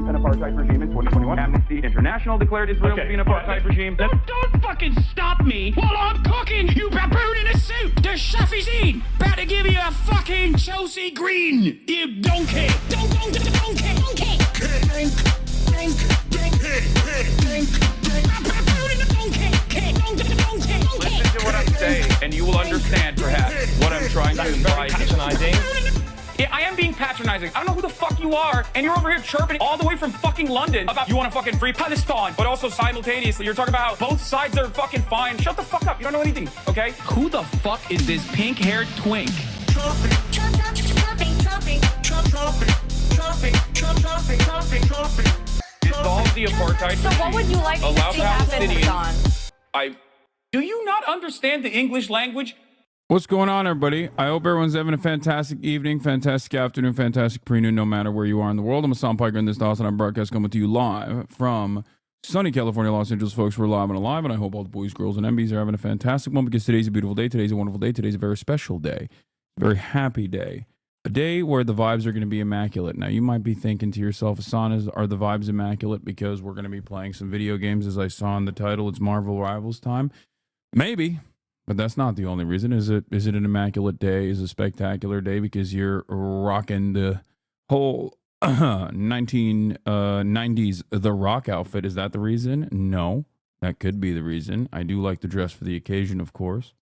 an apartheid regime in 2021. Amnesty International declared Israel to be an apartheid regime. Don't fucking stop me while I'm cooking, you baboon in a suit! The chef is in! About to give you a fucking Chelsea Green, you donkey! Donkey! Listen to what I'm saying, and you will understand, perhaps, what I'm trying to imply. Patronizing. Yeah, I am being patronizing. I don't know who the fuck you are, and you're over here chirping all the way from fucking London about you want to fucking free Palestine, but also simultaneously you're talking about both sides are fucking fine. Shut the fuck up. You don't know anything, okay? Who the fuck is this pink-haired twink? Dissolve the apartheid So what would you like to Allow see happen, Palestinians- Hassan? Do you not understand the English language? What's going on, everybody? I hope everyone's having a fantastic evening, fantastic afternoon, fantastic pre-noon, no matter where you are in the world. I'm Hassan Piker in this house, and I'm broadcast coming to you live from sunny California, Los Angeles, folks. We're live and alive, and I hope all the boys, girls, and MBs are having a fantastic one because today's a beautiful day. Today's a wonderful day. Today's a very special day, a very happy day, a day where the vibes are going to be immaculate. Now, you might be thinking to yourself, Hassan, are the vibes immaculate because we're going to be playing some video games? As I saw in the title, it's Marvel Rivals time. Maybe. But that's not the only reason. Is it an immaculate day? Is it a spectacular day because you're rocking the whole 1990s The Rock outfit? Is that the reason? No, that could be the reason. I do like to dress for the occasion, of course.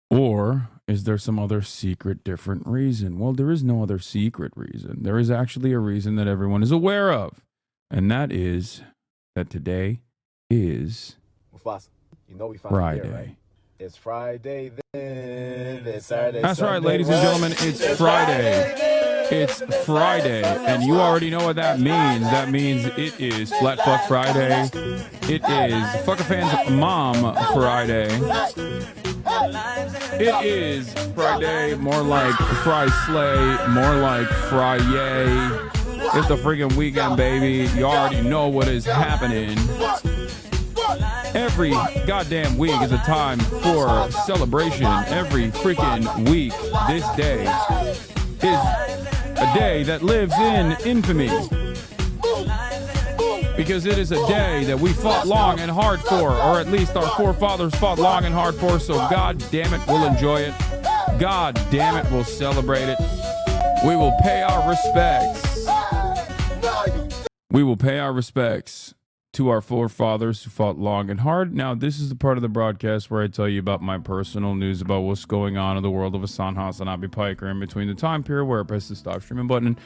Or is there some other secret different reason? Well, there is no other secret reason. There is actually a reason that everyone is aware of. And that is that today is Mufasa, you know we found Friday. It there, right? It's Friday then. It's Saturday. That's right, Sunday, ladies and gentlemen. It's Friday. It's Friday. And you already know what that means. That means it is Flat Fuck Friday. It is Fuck a Fan's Mom Friday. It is Friday. More like Fry Slay. More like Fry Yay. It's the freaking weekend, baby. You already know what is happening. Every goddamn week is a time for celebration. Every freaking week, this day is a day that lives in infamy. Because it is a day that we fought long and hard for, or at least our forefathers fought long and hard for, so god damn it, we'll enjoy it. God damn it, we'll celebrate it. We will pay our respects. We will pay our respects to our forefathers who fought long and hard. Now, this is the part of the broadcast where I tell you about my personal news about what's going on in the world of Hassan Hasanabi Piker in between the time period where I press the stop streaming button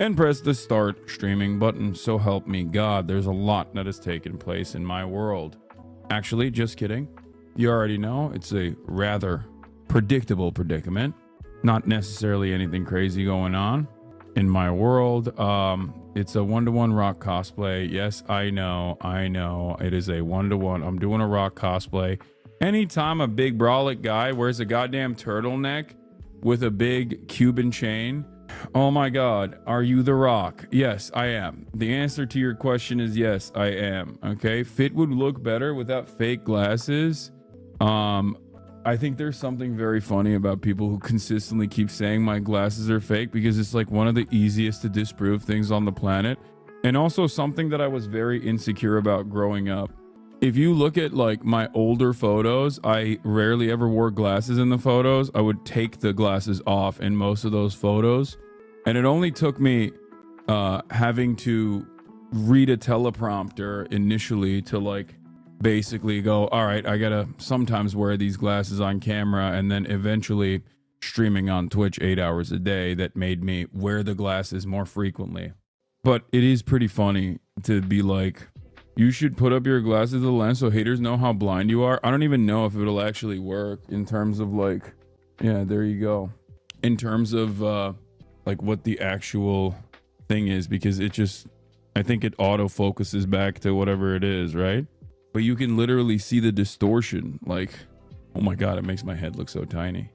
and press the start streaming button. So help me God, there's a lot that has taken place in my world. Actually, just kidding. You already know it's a rather predictable predicament. Not necessarily anything crazy going on in my world. It's a 1-to-1 Rock cosplay. Yes, I know. It is a 1-to-1. I'm doing a Rock cosplay. Anytime a big brolic guy wears a goddamn turtleneck with a big Cuban chain, oh my God, are you The Rock? Yes, I am. The answer to your question is yes, I am. Okay, fit would look better without fake glasses. I think there's something very funny about people who consistently keep saying my glasses are fake because it's like one of the easiest to disprove things on the planet. And also something that I was very insecure about growing up. If you look at like my older photos, I rarely ever wore glasses in the photos. I would take the glasses off in most of those photos. And it only took me having to read a teleprompter initially to like basically go, all right, I gotta sometimes wear these glasses on camera, and then eventually streaming on Twitch 8 hours a day that made me wear the glasses more frequently. But it is pretty funny to be like, you should put up your glasses to the lens so haters know how blind you are. I don't even know if it'll actually work in terms of like, yeah, there you go. In terms of like what the actual thing is, because it just, I think it auto focuses back to whatever it is, right? But you can literally see the distortion. Like, oh my God, it makes my head look so tiny.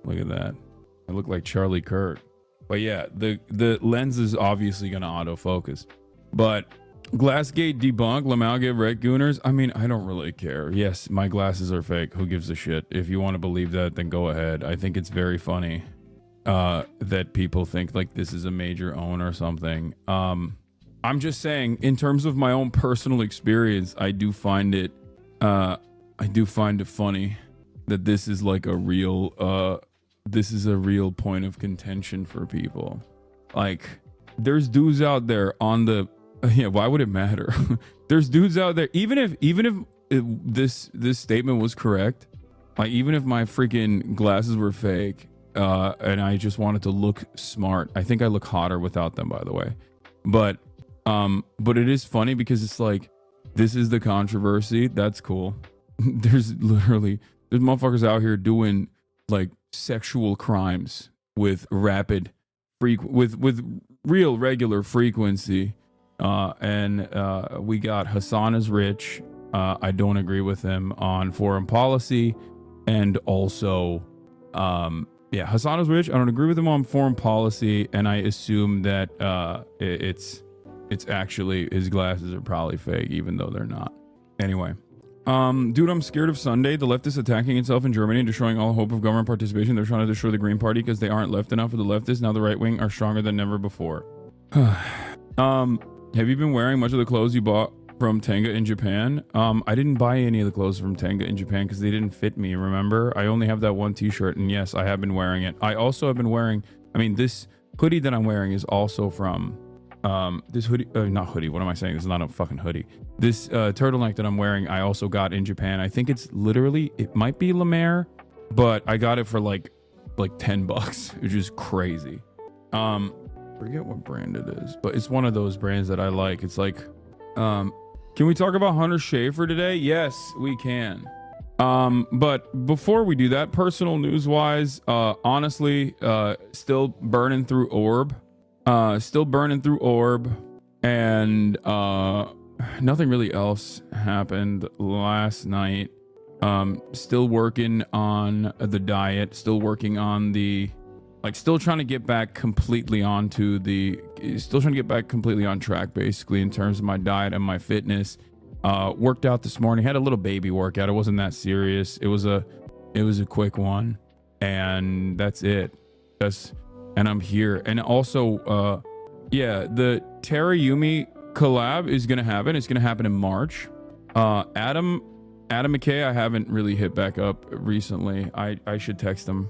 Look at that. I look like Charlie Kirk. But yeah, the lens is obviously going to autofocus. But Glassgate debunked, Lamau give Red Gooners. I mean, I don't really care. Yes, my glasses are fake. Who gives a shit? If you want to believe that, then go ahead. I think it's very funny that people think like this is a major own or something. I'm just saying, in terms of my own personal experience, I do find it funny that this is like a real point of contention for people. Like, there's dudes out there on the why would it matter? There's dudes out there, even if this statement was correct, like even if my freaking glasses were fake, and I just wanted to look smart. I think I look hotter without them, by the way. But it is funny because it's like, this is the controversy. That's cool. There's motherfuckers out here doing like sexual crimes with with real regular frequency. And we got Hassan is rich. I don't agree with him on foreign policy, and also Hassan is rich. I don't agree with him on foreign policy, and I assume that it's actually, his glasses are probably fake, even though they're not. Anyway, dude, I'm scared of Sunday. The left is attacking itself in Germany and destroying all hope of government participation. They're trying to destroy the Green Party because they aren't left enough for the leftists. Now the right wing are stronger than ever before. Have you been wearing much of the clothes you bought from Tenga in Japan? I didn't buy any of the clothes from Tenga in Japan because they didn't fit me, remember? I only have that one t-shirt, and yes, I have been wearing it. I also have been wearing, this hoodie that I'm wearing is also from, this hoodie, not hoodie, what am I saying? This is not a fucking hoodie. This turtleneck that I'm wearing, I also got in Japan. I think it might be La Mer, but I got it for like $10, which is crazy. Forget what brand it is, but it's one of those brands that I like. It's like, can we talk about Hunter Schafer today? Yes, we can. But before we do that, personal news wise, honestly, still burning through Orb, and nothing really else happened last night. Still working on the diet, still working on still trying to get back completely on track, basically, in terms of my diet and my fitness. Worked out this morning, had a little baby workout. It wasn't that serious. It was a quick one, and that's it. And I'm here. And also, the Terayumi collab is gonna happen. It's gonna happen in March. Adam McKay, I haven't really hit back up recently. I should text him.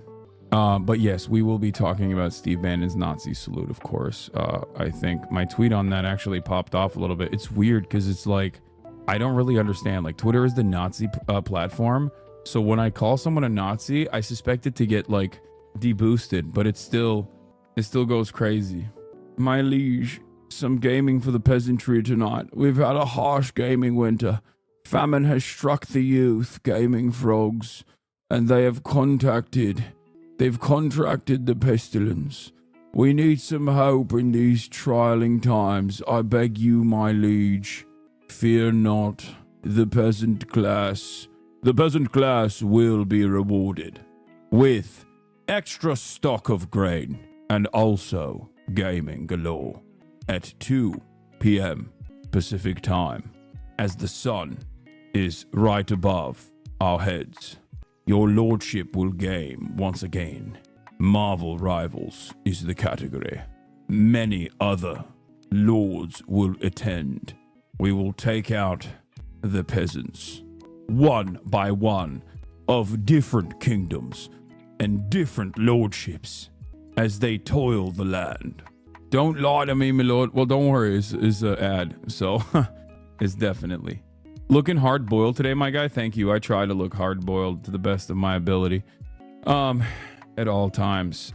But yes, we will be talking about Steve Bannon's Nazi salute, of course. I think my tweet on that actually popped off a little bit. It's weird because it's like, I don't really understand. Like, Twitter is the Nazi platform. So when I call someone a Nazi, I suspect it to get like deboosted, but it still goes crazy. My liege, some gaming for the peasantry tonight. We've had a harsh gaming winter. Famine has struck the youth, gaming frogs, and they've contracted the pestilence. We need some hope in these trying times. I beg you, my liege, fear not. The peasant class will be rewarded with extra stock of grain and also gaming galore at 2 p.m. Pacific time, as the sun is right above our heads. Your lordship will game once again. Marvel Rivals is the category. Many other lords will attend. We will take out the peasants, one by one, of different kingdoms and different lordships as they toil the land. Don't lie to me, my lord. Well, don't worry, it's an ad, so it's definitely. Looking hard-boiled today, my guy. Thank you. I try to look hard-boiled to the best of my ability. At all times.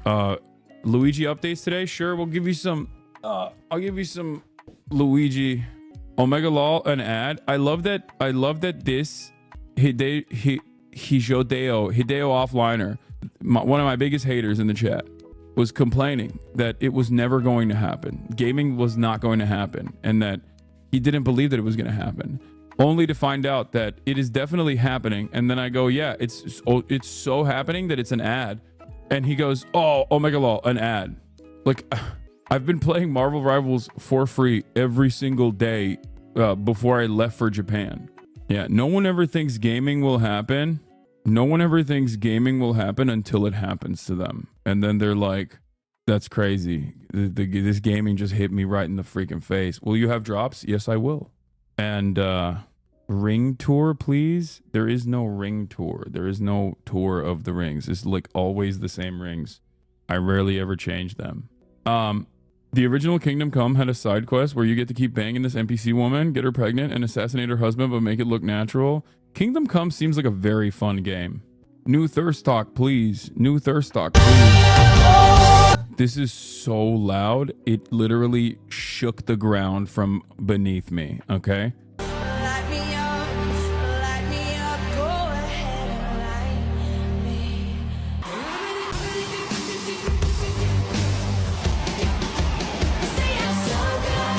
Luigi updates today? Sure, we'll give you some. I'll give you some Luigi. Omega Law, an ad. I love that this Hideo Offliner, one of my biggest haters in the chat, was complaining that it was never going to happen. Gaming was not going to happen, and that he didn't believe that it was going to happen. Only to find out that it is definitely happening. And then I go, yeah, it's so happening that it's an ad. And he goes, oh, Omega Law, an ad. Like, I've been playing Marvel Rivals for free every single day before I left for Japan. Yeah, no one ever thinks gaming will happen. No one ever thinks gaming will happen until it happens to them. And then they're like, That's crazy. This gaming just hit me right in the freaking face. Will you have drops? Yes, I will. And ring tour, please. There is no ring tour. There is no tour of the rings. It's like always the same rings. I rarely ever change them. The original Kingdom Come had a side quest where you get to keep banging this NPC woman, get her pregnant, and assassinate her husband, but make it look natural. Kingdom Come seems like a very fun game. New thirst talk, please. New thirst talk, please. This is so loud. It literally shook the ground from beneath me. Okay. Light me up, go ahead and light me. You say I'm so good.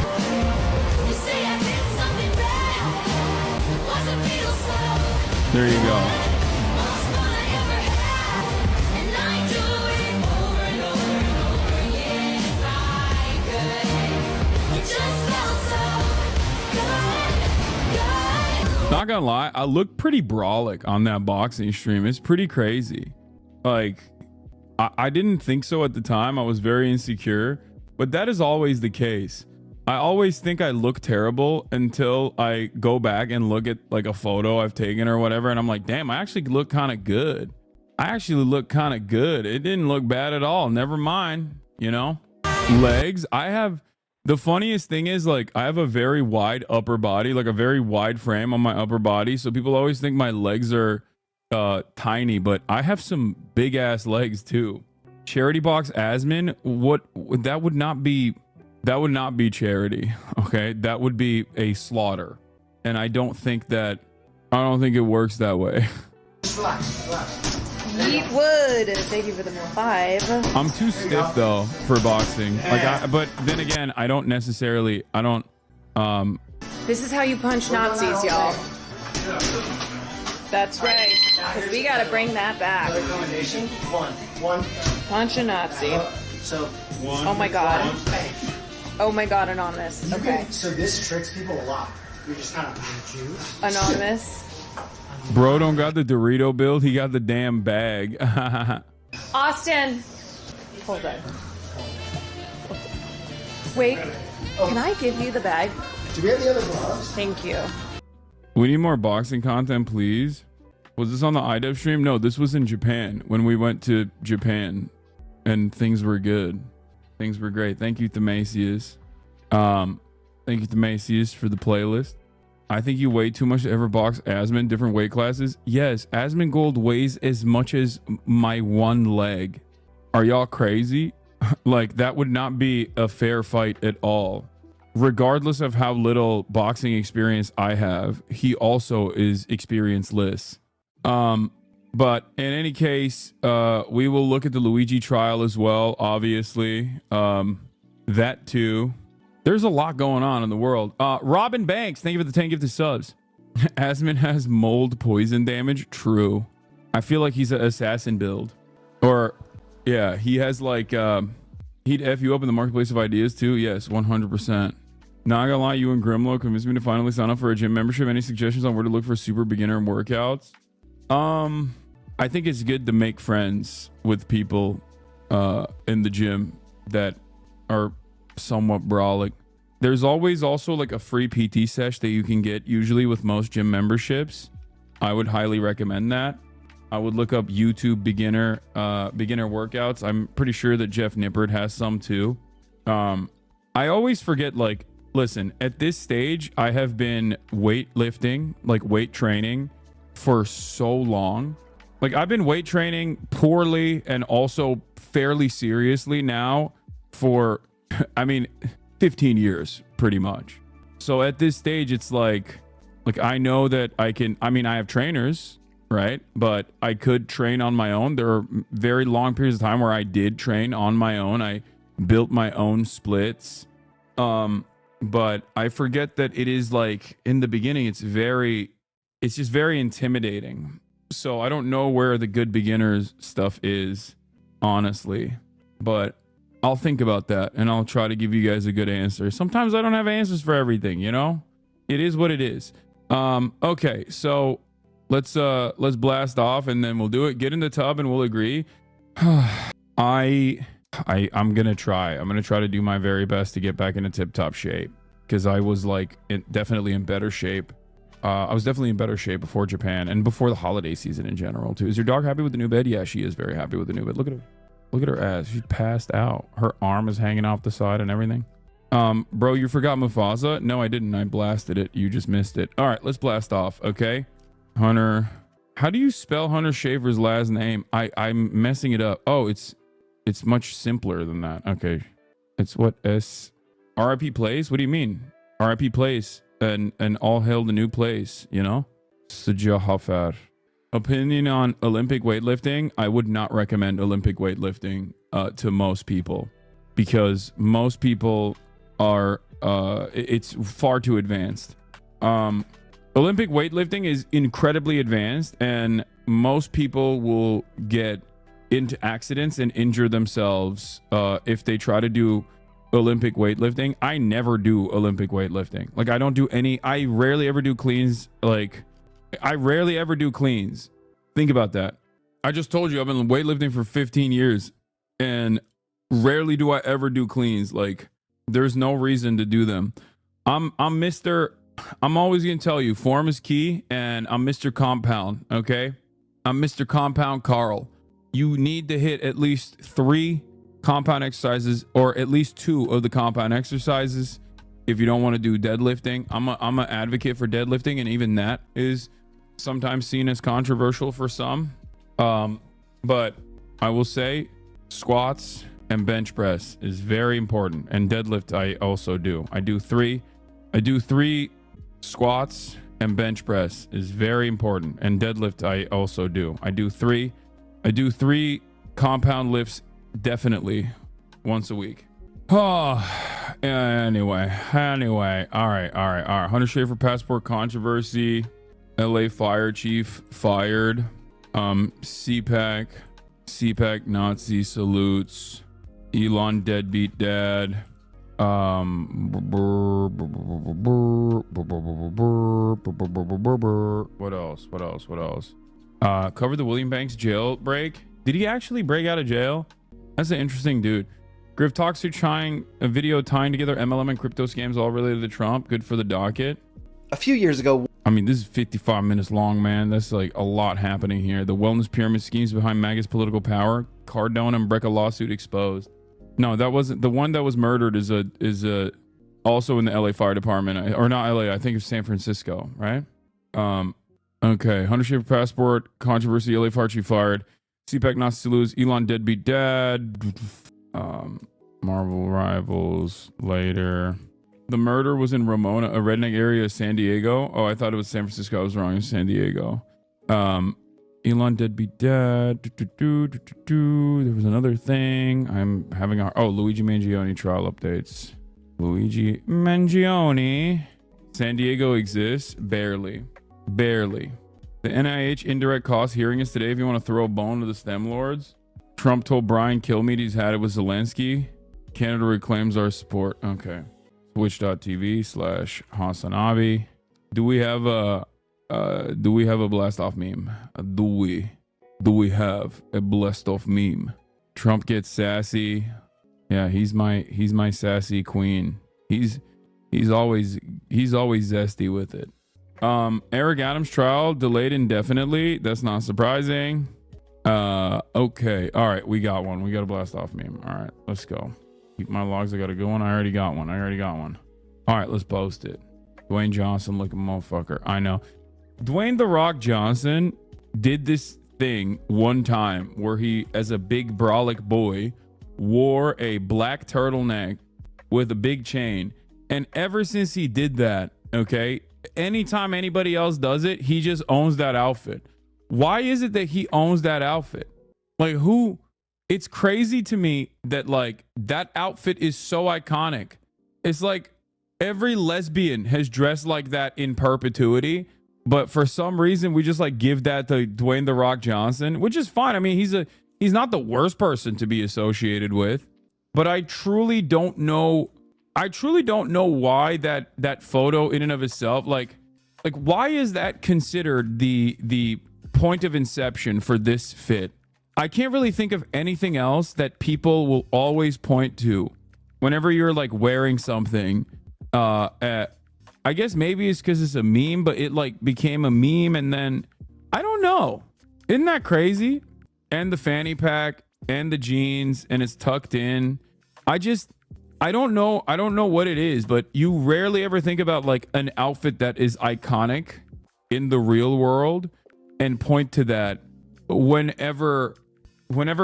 You say I did something bad. Wasn't feel so. There you go. Most fun I ever had. And I do it over and over and over again if I could. It just felt so good. Not gonna lie, I look pretty brawlic on that boxing stream. It's pretty crazy. Like, I didn't think so at the time. I was very insecure, but that is always the case. I always think I look terrible until I go back and look at like a photo I've taken or whatever, and I'm like, damn, I actually look kind of good. I actually look kind of good. It didn't look bad at all. Never mind, you know? Legs, the funniest thing is, like, I have a very wide upper body, like a very wide frame on my upper body. So people always think my legs are tiny, but I have some big ass legs too. Charity box Asmin, that would not be charity. Okay. That would be a slaughter. And I don't think it works that way. Yeet wood. Thank you for the more 5. I'm too stiff though for boxing. But then again, I don't. This is how you punch Nazis, y'all. That's right. Because we got to bring that back. Recommendation: one. Punch a Nazi. So Oh my god. Oh my god, Anonymous. Okay. So this tricks people a lot. You're just kind of Jews. Anonymous. Bro don't got the Dorito build. He got the damn bag. Austin. Hold on. Wait. Can I give you the bag? Do we have the other gloves? Thank you. We need more boxing content, please. Was this on the iDev stream? No, this was in Japan when we went to Japan, and things were good. Things were great. Thank you, Themasius. Thank you, Themasius, for the playlist. I think you weigh too much to ever box Asmin, different weight classes. Yes, Asmin Gold weighs as much as my one leg. Are y'all crazy? Like, that would not be a fair fight at all. Regardless of how little boxing experience I have, he also is experienceless. But in any case, we will look at the Luigi trial as well, obviously. That too. There's a lot going on in the world. Robin Banks, thank you for the 10 gifted subs. Asmin has mold poison damage. True. I feel like he's an assassin build. Or, yeah, he has like, he'd F you up in the marketplace of ideas too. Yes, 100%. Not gonna lie, you and Grimlow convinced me to finally sign up for a gym membership. Any suggestions on where to look for super beginner workouts? I think it's good to make friends with people in the gym that are somewhat brolic. There's always also like a free PT sesh that you can get usually with most gym memberships. I would highly recommend that. I would look up YouTube beginner workouts. I'm pretty sure that Jeff Nippert has some too. I always forget, like, listen, at this stage, I have been weightlifting, like weight training for so long. Like, I've been weight training poorly and also fairly seriously now for, I mean, 15 years pretty much. So at this stage, it's like I know that I have trainers, right? But I could train on my own. There are very long periods of time where I did train on my own. I built my own splits. But I forget that it is like in the beginning, it's just very intimidating. So I don't know where the good beginners stuff is, honestly, but I'll think about that and I'll try to give you guys a good answer. Sometimes I don't have answers for everything, you know? It is what it is. Okay, so let's blast off and then we'll do it. Get in the tub and we'll agree. I I'm gonna try. I'm gonna try to do my very best to get back into tip-top shape, because I was like definitely in better shape. I was definitely in better shape before Japan and before the holiday season in general too. Is your dog happy with the new bed? Yeah, she is very happy with the new bed. Look at her. Look at her ass. She's passed out. Her arm is hanging off the side and everything. Bro, you forgot Mufasa? No, I didn't. I blasted it. You just missed it. All right, let's blast off. Okay, Hunter. How do you spell Hunter Schafer's last name? I'm messing it up. Oh, it's much simpler than that. Okay, it's what S RIP Place. What do you mean RIP Place and all hail the new place? You know, Sujahafar. Opinion on Olympic weightlifting. I would not recommend Olympic weightlifting to most people, because most people are it's far too advanced. Olympic weightlifting is incredibly advanced, and most people will get into accidents and injure themselves if they try to do Olympic weightlifting. I never do Olympic weightlifting. Like, I don't do any. I rarely ever do cleans. Like, I rarely ever do cleans. Think about that. I just told you I've been weightlifting for 15 years, and rarely do I ever do cleans. Like, there's no reason to do them. I'm always going to tell you, form is key, and I'm Mr. Compound, okay? I'm Mr. Compound Carl. You need to hit at least 3 compound exercises, or at least 2 of the compound exercises if you don't want to do deadlifting. I'm an advocate for deadlifting, and even that is sometimes seen as controversial for some. But I will say squats and bench press is very important, and deadlift I also do. I do 3 squats, and bench press is very important, and deadlift I also do. I do 3 compound lifts definitely once a week. Anyway, all right. Hunter Schafer passport controversy. LA fire chief fired. CPAC Nazi salutes. Elon deadbeat dad. What else? Covered the William Banks jailbreak. Did he actually break out of jail? That's an interesting dude. Griff talks through trying a video tying together MLM and crypto scams all related to Trump. Good for the docket. A few years ago, I mean, this is 55 minutes long, man. That's like a lot happening here. The wellness pyramid schemes behind MAGA's political power. Cardone and Breca lawsuit exposed. No, that wasn't the one that was murdered. Is also in the LA Fire Department, or not LA. I think it's San Francisco, right? Okay. Hunter Schafer passport controversy. LA Fire chief fired. CPAC Nazi salutes. Elon deadbeat dad. Marvel rivals later. The murder was in Ramona, a redneck area of San Diego. Oh, I thought it was San Francisco. I was wrong. It's San Diego. Elon deadbeat dad. There was another thing. I'm having Luigi Mangione trial updates. Luigi Mangione. San Diego exists. Barely. The NIH indirect cost hearing is today if you want to throw a bone to the STEM lords. Trump told Brian Kilmeade he's had it with Zelensky. Canada reclaims our support. Okay. Twitch.tv/Hasanabi. Do we have a blast off meme? Do we have a blast off meme? Trump gets sassy. Yeah, he's my sassy queen. He's always zesty with it. Eric Adams trial delayed indefinitely. That's not surprising. Okay. All right, we got one. We got a blast off meme. All right, let's go. Keep my logs. I got a good one. I already got one. All right, let's post it. Dwayne Johnson looking motherfucker. I know. Dwayne The Rock Johnson did this thing one time where he, as a big brolic boy, wore a black turtleneck with a big chain. And ever since he did that, okay, anytime anybody else does it, he just owns that outfit. Why is it that he owns that outfit? Like, who? It's crazy to me that, like, that outfit is so iconic. It's like every lesbian has dressed like that in perpetuity, but for some reason we just like give that to Dwayne The Rock Johnson, which is fine. I mean, he's not the worst person to be associated with, but I truly don't know why that photo in and of itself, like why is that considered the point of inception for this fit? I can't really think of anything else that people will always point to whenever you're like wearing something. I guess maybe it's because it's a meme, but it like became a meme, and then I don't know. Isn't that crazy? And the fanny pack and the jeans, and it's tucked in. I don't know what it is, but you rarely ever think about like an outfit that is iconic in the real world and point to that whenever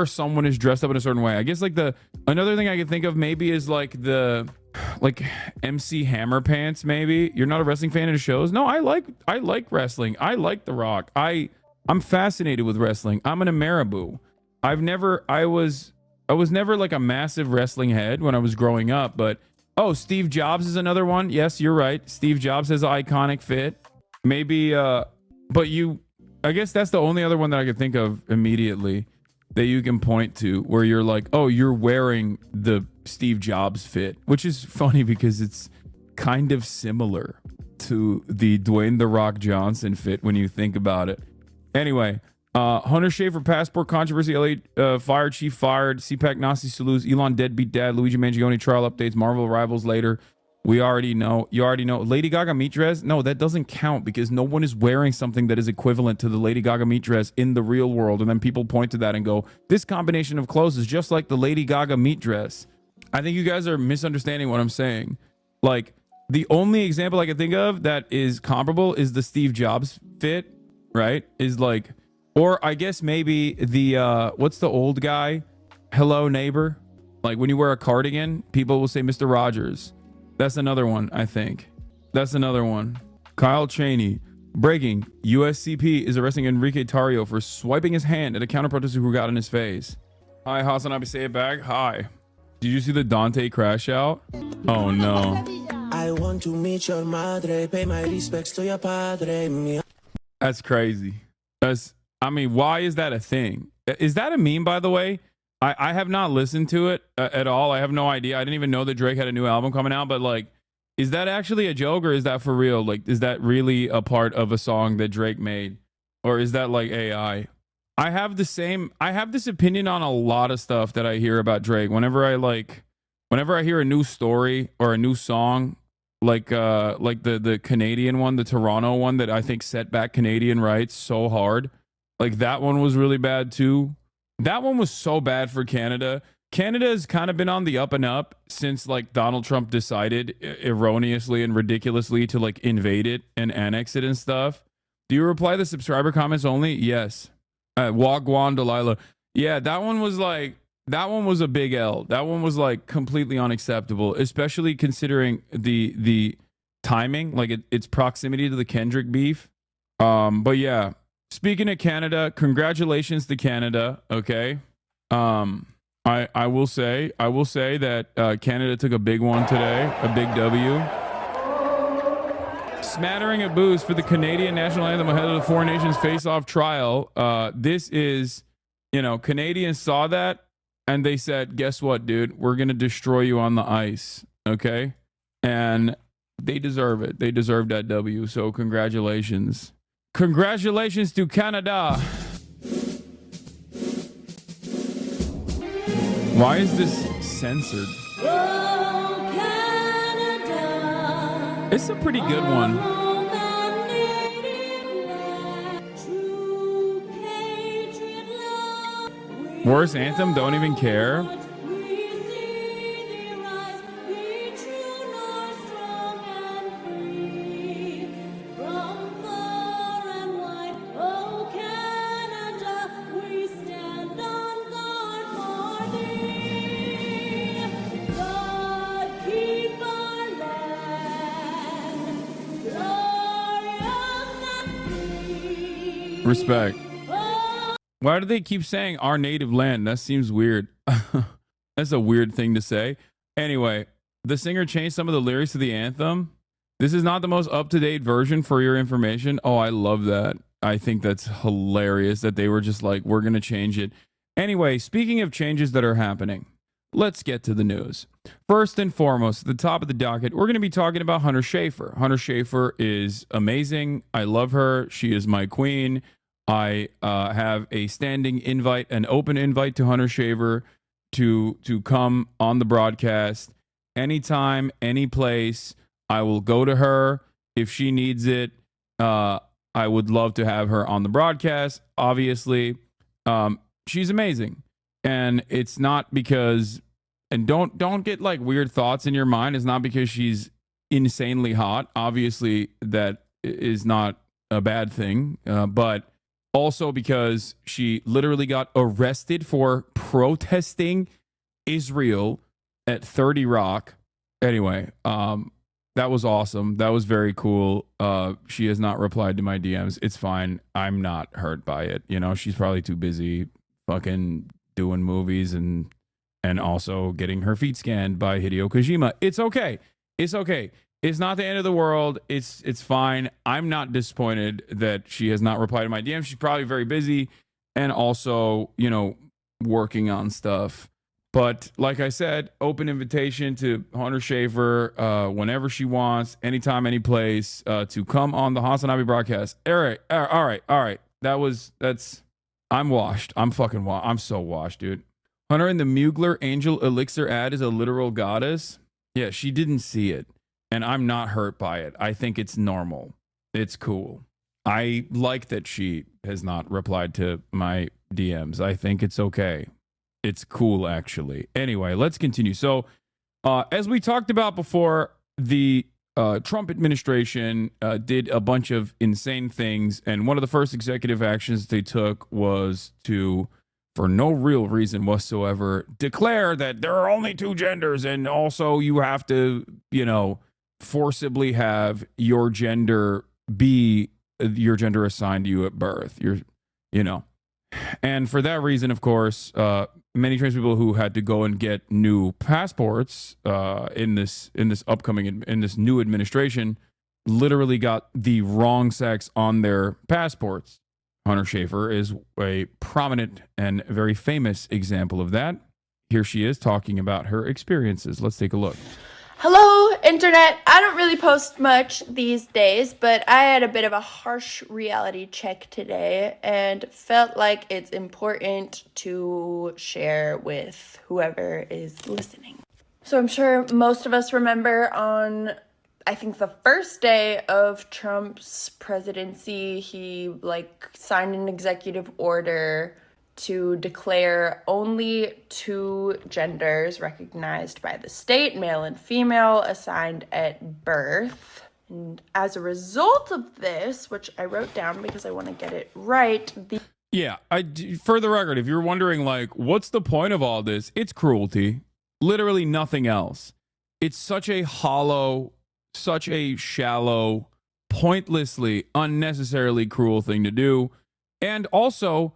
someone is dressed up in a certain way. I guess like another thing I could think of maybe is like MC Hammer pants. Maybe you're not a wrestling fan in shows. No, I like wrestling. I like The Rock. I'm fascinated with wrestling. I'm an Ameriboo. I was never like a massive wrestling head when I was growing up, but Steve Jobs is another one. Yes, you're right. Steve Jobs has an iconic fit. Maybe I guess that's the only other one that I could think of immediately that you can point to where you're like, oh, you're wearing the Steve Jobs fit, which is funny because it's kind of similar to the Dwayne The Rock Johnson fit when you think about it. Anyway, Hunter Schafer passport controversy, LA fire chief fired, CPAC Nasi Salus, Elon deadbeat dad, Luigi Mangione trial updates, Marvel arrivals later. We already know. You already know. Lady Gaga meat dress? No, that doesn't count because no one is wearing something that is equivalent to the Lady Gaga meat dress in the real world. And then people point to that and go, this combination of clothes is just like the Lady Gaga meat dress. I think you guys are misunderstanding what I'm saying. Like, the only example I can think of that is comparable is the Steve Jobs fit, right? Is like, or I guess maybe the, what's the old guy? Hello, neighbor. Like when you wear a cardigan, people will say Mr. Rogers. That's another one, I think. That's another one. Kyle Cheney. Breaking. USCP is arresting Enrique Tarrio for swiping his hand at a counter protester who got in his face. Hi, Hassan Abi, say it back. Hi. Did you see the Dante crash out? Oh, no. I want to meet your madre, pay my respects to your padre. That's crazy. Why is that a thing? Is that a meme, by the way? I have not listened to it at all. I have no idea. I didn't even know that Drake had a new album coming out, but like, is that actually a joke or is that for real? Like, is that really a part of a song that Drake made? Or is that like AI? I have this opinion on a lot of stuff that I hear about Drake. Whenever I hear a new story or a new song, like the Canadian one, the Toronto one that I think set back Canadian rights so hard. Like that one was really bad too. That one was so bad for Canada. Canada has kind of been on the up and up since like Donald Trump decided erroneously and ridiculously to like invade it and annex it and stuff. Do you reply to subscriber comments only? Yes. Wagwan Delilah. Yeah, that one was a big L. That one was like completely unacceptable, especially considering the timing, like its proximity to the Kendrick beef. But yeah. Speaking of Canada, congratulations to Canada. Okay, I will say that Canada took a big one today, a big W. Smattering of booze for the Canadian national anthem ahead of the Four Nations face-off trial. This is, Canadians saw that and they said, "Guess what, dude? We're gonna destroy you on the ice." Okay, and they deserve it. They deserve that W. So congratulations. Congratulations to Canada. Why is this censored? Oh, Canada, It's a pretty good one. home and native land, true patriot love. Worst anthem, don't even care. We see thee rise, be true nor strong and free. From far and wide, oh Canada, we stand on guard for thee. God keep our land glorious and free. Respect. Oh, Why do they keep saying our native land? That seems weird. That's a weird thing to say. Anyway, the singer changed some of the lyrics to the anthem. This is not the most up-to-date version for your information. Oh, I love that. I think that's hilarious that they were just like, we're going to change it. Anyway, speaking of changes that are happening, let's get to the news. First and foremost, at the top of the docket, we're going to be talking about Hunter Schafer. Hunter Schafer is amazing. I love her. She is my queen. I have a standing invite, an open invite to Hunter Shaver to come on the broadcast anytime, any place. I will go to her if she needs it. I would love to have her on the broadcast. Obviously, she's amazing, and it's not because. And don't get like weird thoughts in your mind. It's not because she's insanely hot. Obviously, that is not a bad thing, but also because she literally got arrested for protesting Israel at 30 Rock. Anyway, that was awesome. That was very cool. She has not replied to my DMs. It's fine. I'm not hurt by it. You know, she's probably too busy fucking doing movies and also getting her feet scanned by Hideo Kojima. It's okay. It's okay. It's not the end of the world. It's fine. I'm not disappointed that she has not replied to my DM. She's probably very busy and also, you know, working on stuff. But like I said, open invitation to Hunter Shaver whenever she wants, anytime, any place, to come on the Hasanabi broadcast. All right. I'm washed. I'm fucking washed. I'm so washed, dude. Hunter in the Mugler Angel Elixir ad is a literal goddess. Yeah, she didn't see it. And I'm not hurt by it. I think it's normal. It's cool. I like that she has not replied to my DMs. I think it's okay. It's cool, actually. Anyway, let's continue. So, as we talked about before, the Trump administration did a bunch of insane things. And one of the first executive actions they took was to, for no real reason whatsoever, declare that there are only two genders, and also you have to, you know, forcibly have your gender be your gender assigned to you at birth. And for that reason, of course, many trans people who had to go and get new passports in this new administration literally got the wrong sex on their passports. Hunter Shaver is a prominent and very famous example of that. Here she is talking about her experiences. Let's take a look. Hello, internet. I don't really post much these days, but I had a bit of a harsh reality check today and felt like it's important to share with whoever is listening. So I'm sure most of us remember on, I think, the first day of Trump's presidency, he signed an executive order to declare only two genders recognized by the state, male and female, assigned at birth. And as a result of this, which I wrote down because I want to get it right, for the record, if you're wondering, what's the point of all this? It's cruelty. Literally nothing else. It's such a hollow, such a shallow, pointlessly, unnecessarily cruel thing to do. And also,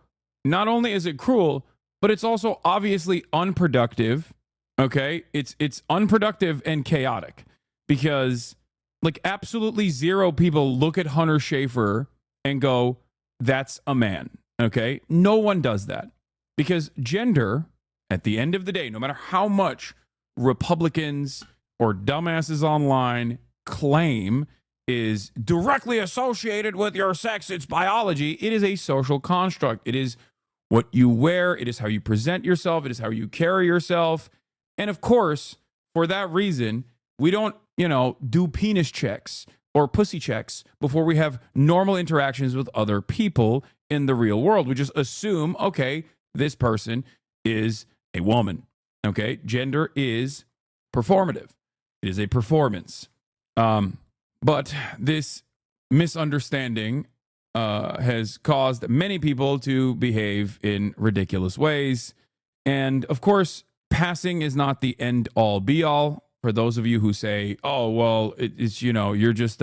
not only is it cruel, but it's also obviously unproductive. Okay? It's unproductive and chaotic because absolutely zero people look at Hunter Shaver and go, that's a man. Okay? No one does that because gender, at the end of the day, no matter how much Republicans or dumbasses online claim is directly associated with your sex, it's biology, it is a social construct. It is what you wear, it is how you present yourself, it is how you carry yourself. And of course, for that reason, we don't, do penis checks or pussy checks before we have normal interactions with other people in the real world. We just assume, okay, this person is a woman. Okay, gender is performative. It is a performance. But this misunderstanding has caused many people to behave in ridiculous ways. And of course, passing is not the end all be all. For those of you who say, oh, well, it's, you're just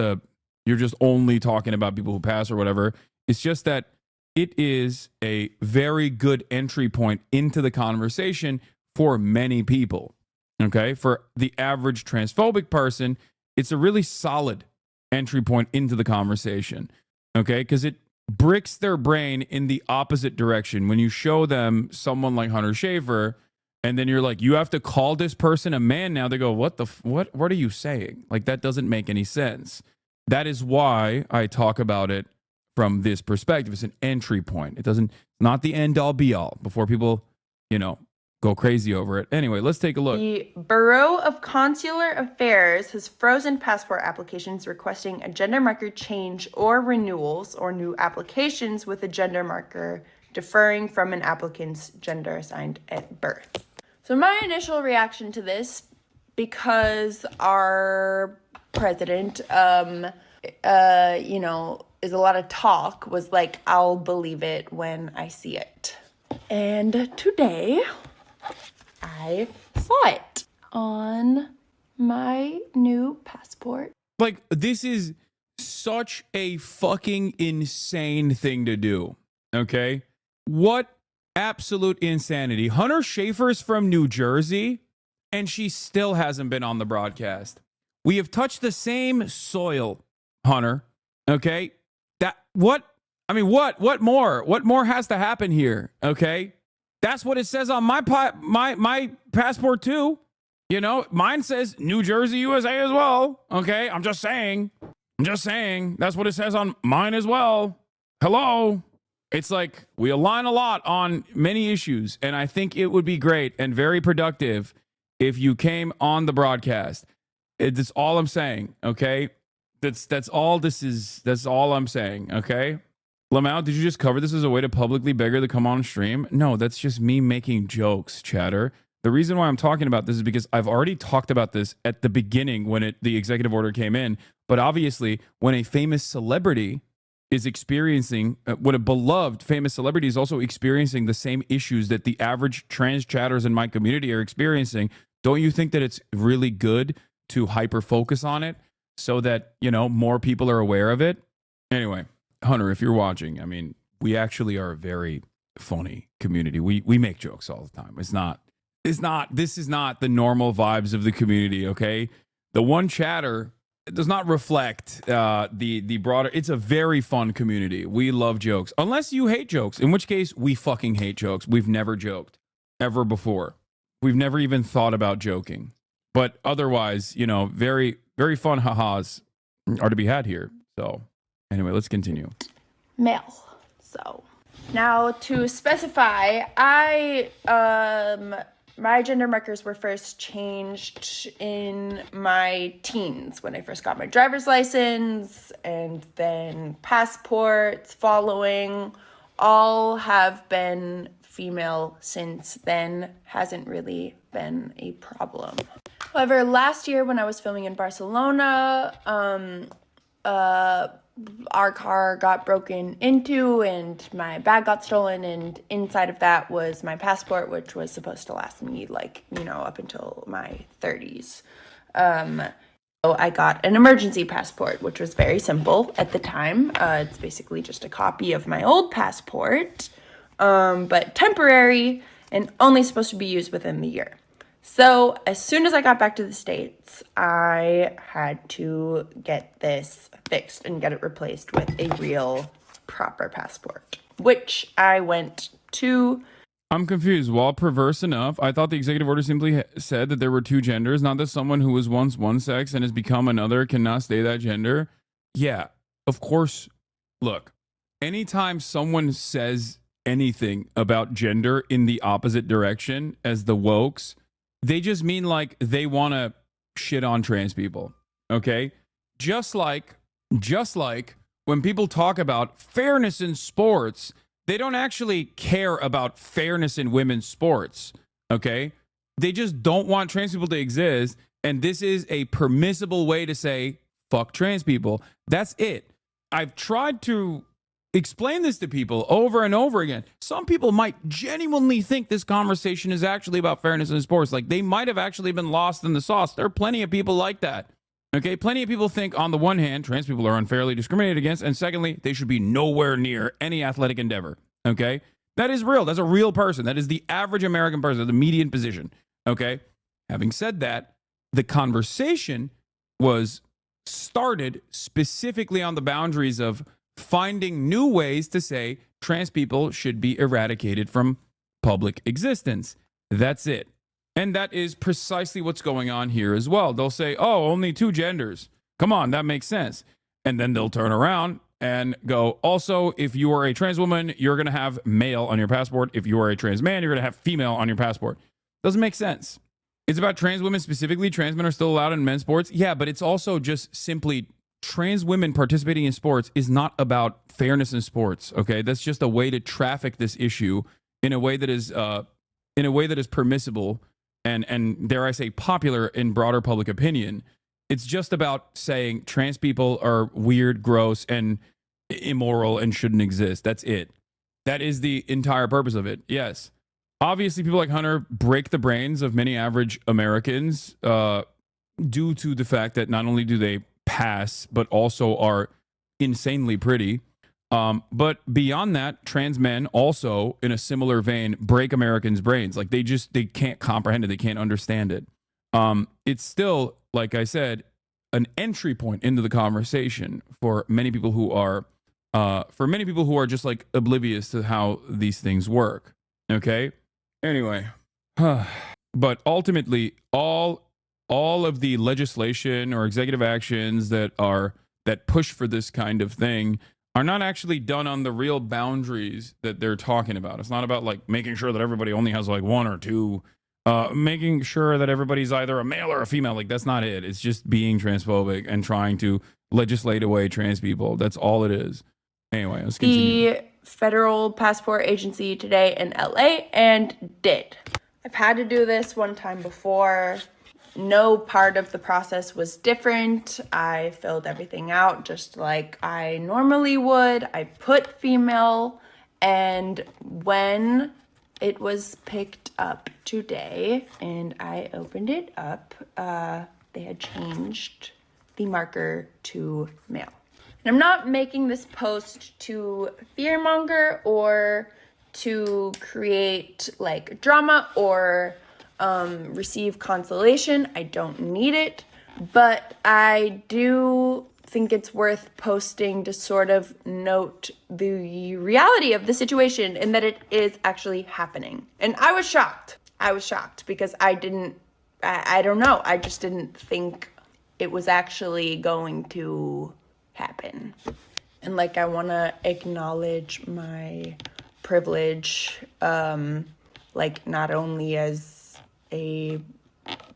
only talking about people who pass or whatever. It's just that it is a very good entry point into the conversation for many people. Okay. For the average transphobic person, it's a really solid entry point into the conversation. Okay. Because it bricks their brain in the opposite direction. When you show them someone like Hunter Shaver, and then you're like, you have to call this person a man now. They go, what are you saying? That doesn't make any sense. That is why I talk about it from this perspective. It's an entry point. It doesn't, not the end all be all before people, go crazy over it. Anyway, let's take a look. The Bureau of Consular Affairs has frozen passport applications requesting a gender marker change or renewals or new applications with a gender marker differing from an applicant's gender assigned at birth. So my initial reaction to this, because our president, is a lot of talk, was like, I'll believe it when I see it. And today, I saw it on my new passport. Like, this is such a fucking insane thing to do. Okay? What absolute insanity. Hunter Schafer's from New Jersey, and she still hasn't been on the broadcast. We have touched the same soil, Hunter. Okay? What more? What more has to happen here? Okay? That's what it says on my passport too. Mine says New Jersey, USA as well. Okay? I'm just saying. That's what it says on mine as well. Hello? It's like we align a lot on many issues, and I think it would be great and very productive if you came on the broadcast. That's all I'm saying, okay? That's all I'm saying, okay? Lamau, did you just cover this as a way to publicly beg her to come on stream? No, that's just me making jokes, chatter. The reason why I'm talking about this is because I've already talked about this at the beginning when the executive order came in, but obviously when a famous celebrity is experiencing, when a beloved famous celebrity is also experiencing the same issues that the average trans chatters in my community are experiencing, don't you think that it's really good to hyper focus on it so that, more people are aware of it? Anyway, Hunter, if you're watching, we actually are a very funny community. We make jokes all the time. This is not the normal vibes of the community, okay? The one chatter, it does not reflect the broader. It's a very fun community. We love jokes. Unless you hate jokes, in which case we fucking hate jokes. We've never joked ever before. We've never even thought about joking. But otherwise, very, very fun ha-has are to be had here. So anyway, let's continue. Male. So now to specify, my gender markers were first changed in my teens when I first got my driver's license, and then passports following. All have been female since then. Hasn't really been a problem. However, last year when I was filming in Barcelona, our car got broken into and my bag got stolen, and inside of that was my passport, which was supposed to last me up until my 30s. So I got an emergency passport, which was very simple at the time. It's basically just a copy of my old passport, but temporary and only supposed to be used within the year. So as soon as I got back to the States, I had to get this fixed and get it replaced with a real proper passport, which I went to. I'm confused. While perverse enough, I thought the executive order simply said that there were two genders, not that someone who was once one sex and has become another cannot stay that gender. Yeah, of course. Look, anytime someone says anything about gender in the opposite direction as the wokes, they just mean like they want to shit on trans people, okay? Just like when people talk about fairness in sports, they don't actually care about fairness in women's sports, okay? They just don't want trans people to exist, and this is a permissible way to say, fuck trans people. That's it. I've tried to explain this to people over and over again. Some people might genuinely think this conversation is actually about fairness in sports. Like, they might have actually been lost in the sauce. There are plenty of people like that. Okay, plenty of people think, on the one hand, trans people are unfairly discriminated against, and secondly, they should be nowhere near any athletic endeavor. Okay, that is real. That's a real person. That is the average American person, the median position. Okay, having said that, the conversation was started specifically on the boundaries of finding new ways to say trans people should be eradicated from public existence. That's it. And that is precisely what's going on here as well. They'll say, oh, only two genders. Come on, that makes sense. And then they'll turn around and go, also, if you are a trans woman, you're going to have male on your passport. If you are a trans man, you're going to have female on your passport. Doesn't make sense. It's about trans women specifically. Trans men are still allowed in men's sports. Yeah, but it's also just simply trans women participating in sports is not about fairness in sports. Okay, that's just a way to traffic this issue in a way that is permissible and dare I say popular in broader public opinion. It's just about saying trans people are weird, gross, and immoral and shouldn't exist. That's it. That is the entire purpose of it. Yes. Obviously, people like Hunter break the brains of many average Americans due to the fact that not only do they pass, but also are insanely pretty. But beyond that, trans men also, in a similar vein, break Americans' brains. Like they can't comprehend it. They can't understand it. It's still, like I said, an entry point into the conversation for many people who are just like oblivious to how these things work. Okay. Anyway, but ultimately, all of the legislation or executive actions that push for this kind of thing are not actually done on the real boundaries that they're talking about. It's not about like making sure that everybody only has like one or two. Making sure that everybody's either a male or a female. Like, that's not it. It's just being transphobic and trying to legislate away trans people. That's all it is. Anyway, let's continue. The Federal Passport Agency today in LA and did. I've had to do this one time before. No part of the process was different. I filled everything out just like I normally would. I put female, and when it was picked up today and I opened it up, they had changed the marker to male. And I'm not making this post to fearmonger or to create like drama or receive consolation. I don't need it, but I do think it's worth posting to sort of note the reality of the situation and that it is actually happening. And I was shocked. Because I don't know. I just didn't think it was actually going to happen. And like, I want to acknowledge my privilege, like not only as a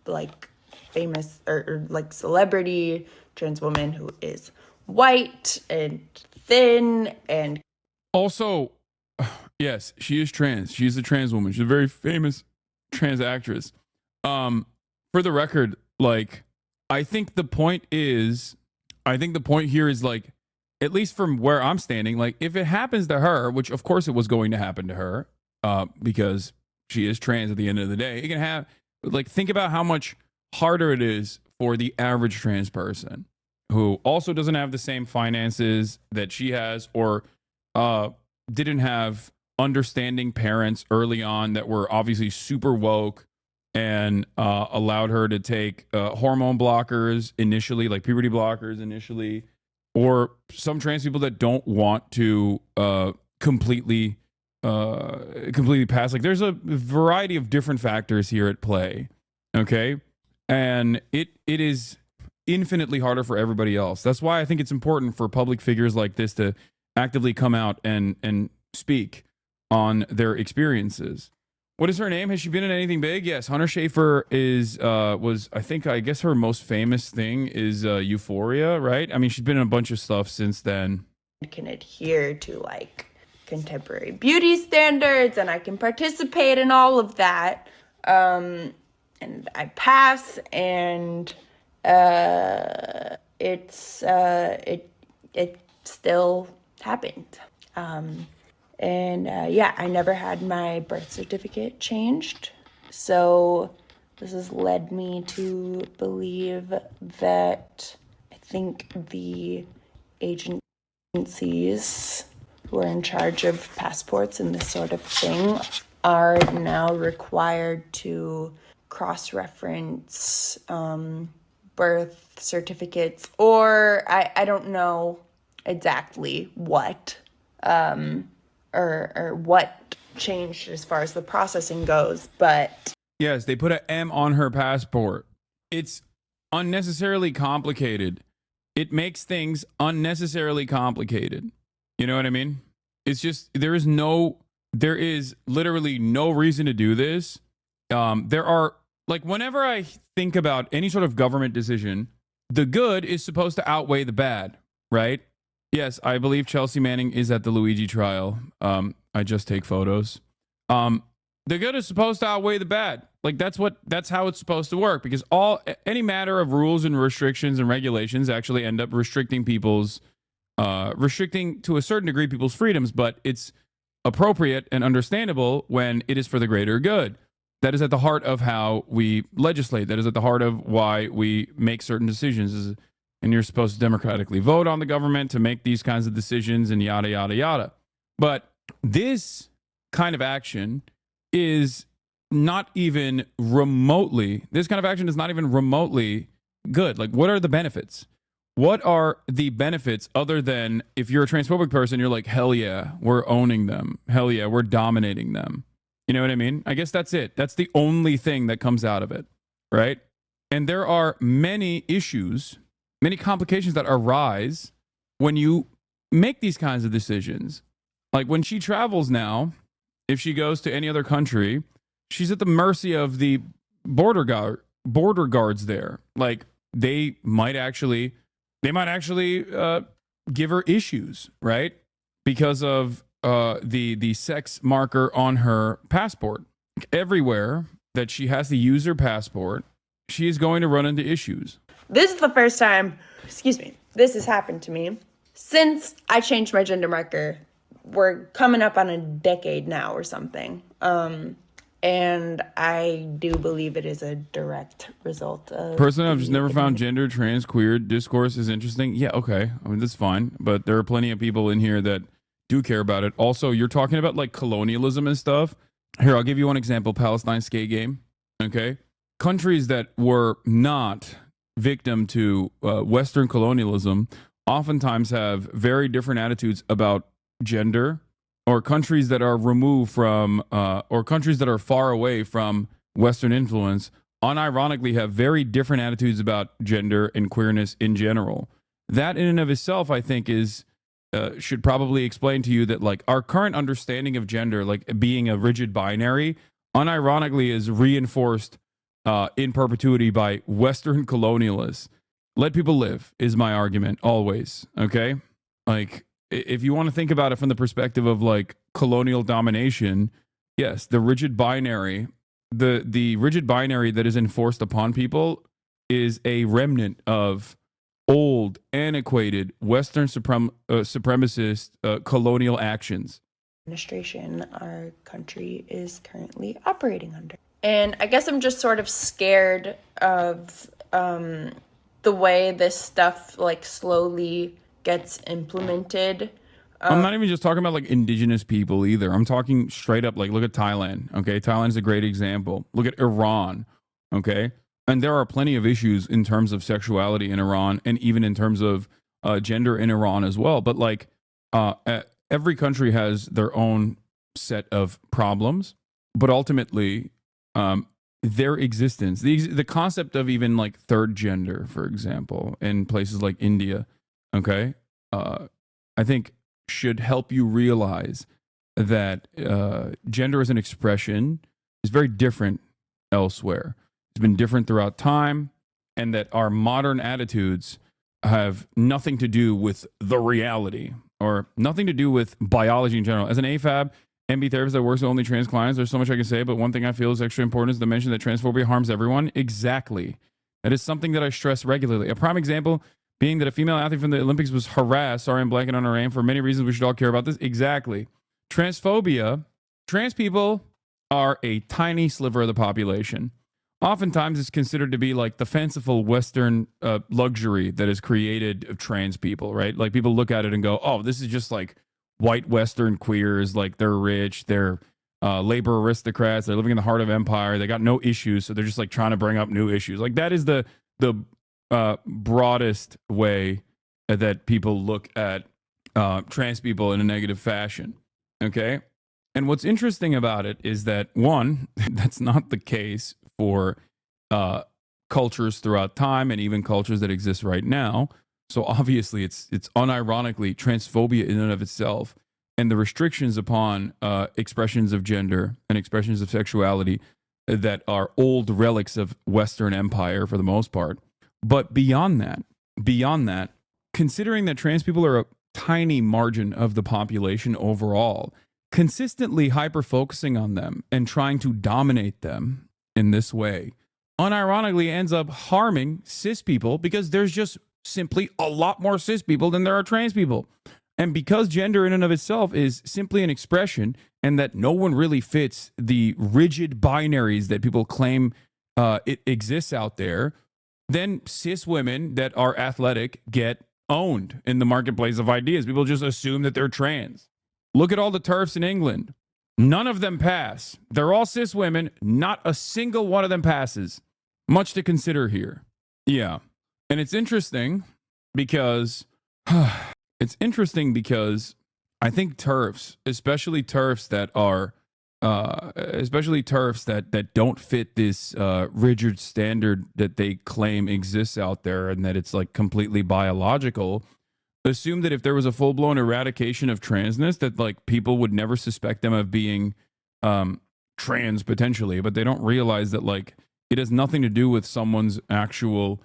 like famous or like celebrity trans woman who is white and thin and also, yes, she is trans. She's a trans woman. She's a very famous trans actress. For the record, like, I think the point here is like, at least from where I'm standing, like if it happens to her, which of course it was going to happen to her, because she is trans at the end of the day, it can have, like, think about how much harder it is for the average trans person who also doesn't have the same finances that she has, or didn't have understanding parents early on that were obviously super woke and allowed her to take hormone blockers initially, like puberty blockers initially, or some trans people that don't want to completely pass. Like, there's a variety of different factors here at play, okay? And it is infinitely harder for everybody else. That's why I think it's important for public figures like this to actively come out and speak on their experiences. What is her name? Has she been in anything big? Yes, Hunter Schafer I guess her most famous thing is Euphoria, right? I mean, she's been in a bunch of stuff since then. can adhere to like contemporary beauty standards, and I can participate in all of that. And I pass, and it still happened. Yeah, I never had my birth certificate changed. So this has led me to believe that I think the agencies who are in charge of passports and this sort of thing are now required to cross-reference birth certificates, or I don't know exactly what, or what changed as far as the processing goes, but... Yes, they put an M on her passport. It's unnecessarily complicated. it makes things unnecessarily complicated. You know what I mean? It's just there is literally no reason to do this. There are, like, whenever I think about any sort of government decision, the good is supposed to outweigh the bad, right? Yes, I believe Chelsea Manning is at the Luigi trial. I just take photos. The good is supposed to outweigh the bad. Like, that's how it's supposed to work, because any matter of rules and restrictions and regulations actually end up restricting to a certain degree people's freedoms, but it's appropriate and understandable when it is for the greater good. That is at the heart of how we legislate. That is at the heart of why we make certain decisions. And you're supposed to democratically vote on the government to make these kinds of decisions and yada, yada, yada. But this kind of action is not even remotely good. Like, what are the benefits? What are the benefits other than if you're a transphobic person, you're like, hell yeah, we're owning them. Hell yeah, we're dominating them. You know what I mean? I guess that's it. That's the only thing that comes out of it, right? And there are many issues, many complications that arise when you make these kinds of decisions. Like when she travels now, if she goes to any other country, she's at the mercy of the border guards there. Like they might actually give her issues, right? Because of the sex marker on her passport. Everywhere that she has to use her passport, she is going to run into issues. This is the first time, this has happened to me since I changed my gender marker. We're coming up on a decade now or something. And I do believe it is a direct result of... Personally, I've just never found gender, trans, queer discourse is interesting. Yeah, okay. I mean, that's fine. But there are plenty of people in here that do care about it. Also, you're talking about like colonialism and stuff. Here, I'll give you one example. Palestine skate game. Okay. Countries that were not victim to Western colonialism oftentimes have very different attitudes about gender, or countries that are removed from, or countries that are far away from Western influence, unironically have very different attitudes about gender and queerness in general. That in and of itself, I think, should probably explain to you that like our current understanding of gender, like being a rigid binary, unironically is reinforced in perpetuity by Western colonialists. Let people live is my argument always. Okay, like if you want to think about it from the perspective of like colonial domination, yes, the rigid binary, the rigid binary that is enforced upon people is a remnant of old, antiquated Western supremacist colonial actions. Administration our country is currently operating under. And I guess I'm just sort of scared of the way this stuff like slowly gets implemented. I'm not even just talking about like indigenous people either. I'm talking straight up, like, look at Thailand. Okay. Thailand is a great example. Look at Iran. Okay. And there are plenty of issues in terms of sexuality in Iran and even in terms of gender in Iran as well. But like every country has their own set of problems, but ultimately their existence, the concept of even like third gender, for example, in places like India, okay, I think should help you realize that gender as an expression is very different elsewhere. It's been different throughout time, and that our modern attitudes have nothing to do with the reality or nothing to do with biology in general. As an AFAB MB therapist that works with only trans clients, there's so much I can say, but one thing I feel is extra important is to mention that transphobia harms everyone. Exactly. That is something that I stress regularly. A prime example being that a female athlete from the Olympics was harassed, sorry I'm blanking on her name, for many reasons we should all care about this. Exactly. Transphobia, trans people are a tiny sliver of the population. Oftentimes it's considered to be like the fanciful Western luxury that is created of trans people, right? Like people look at it and go, oh, this is just like white Western queers, like they're rich, they're labor aristocrats, they're living in the heart of empire, they got no issues, so they're just like trying to bring up new issues. Like that is the broadest way that people look at trans people in a negative fashion. Okay. And what's interesting about it is that, one, that's not the case for cultures throughout time and even cultures that exist right now. So obviously it's unironically transphobia in and of itself, and the restrictions upon expressions of gender and expressions of sexuality that are old relics of Western empire for the most part. But beyond that, considering that trans people are a tiny margin of the population overall, consistently hyper-focusing on them and trying to dominate them in this way unironically ends up harming cis people, because there's just simply a lot more cis people than there are trans people. And because gender in and of itself is simply an expression, and that no one really fits the rigid binaries that people claim it exists out there, then cis women that are athletic get owned in the marketplace of ideas. People just assume that they're trans. Look at all the TERFs in England. None of them pass. They're all cis women. Not a single one of them passes. Much to consider here. Yeah. And it's interesting because I think TERFs, especially TERFs that don't fit this rigid standard that they claim exists out there, and that it's like completely biological, assume that if there was a full-blown eradication of transness, that like people would never suspect them of being trans potentially, but they don't realize that like it has nothing to do with someone's actual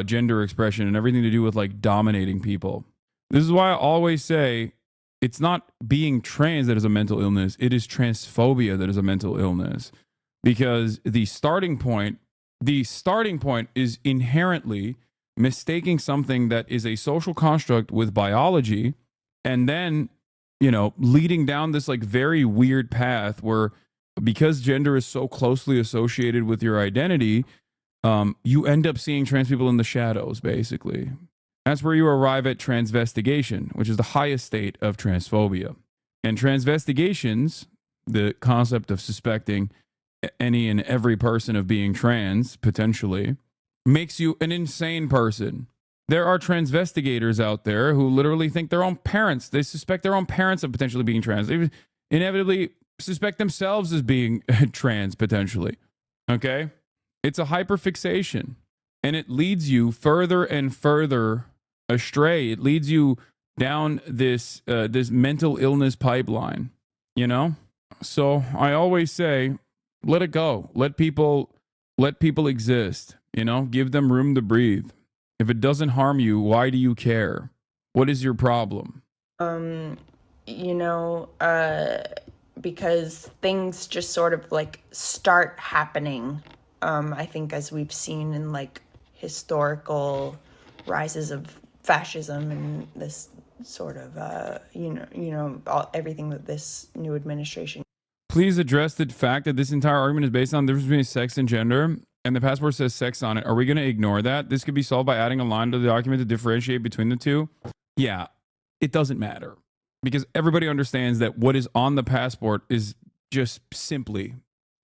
gender expression and everything to do with like dominating people. This is why I always say it's not being trans that is a mental illness. It is transphobia that is a mental illness, because the starting point is inherently mistaking something that is a social construct with biology, and then, you know, leading down this like very weird path where, because gender is so closely associated with your identity, you end up seeing trans people in the shadows, basically. That's where you arrive at transvestigation, which is the highest state of transphobia. And transvestigations, the concept of suspecting any and every person of being trans, potentially, makes you an insane person. There are transvestigators out there who literally think their own parents, they suspect their own parents of potentially being trans. They inevitably suspect themselves as being trans, potentially. Okay? It's a hyperfixation, and it leads you further and further astray. It leads you down this this mental illness pipeline, you know? So I always say, let it go. Let people exist, you know? Give them room to breathe. If it doesn't harm you, why do you care? What is your problem? Because things just sort of like start happening. I think as we've seen in like historical rises of fascism and this sort of, everything that this new administration. Please address the fact that this entire argument is based on the difference between sex and gender, and the passport says sex on it. Are we going to ignore that? This could be solved by adding a line to the document to differentiate between the two. Yeah, it doesn't matter, because everybody understands that what is on the passport is just simply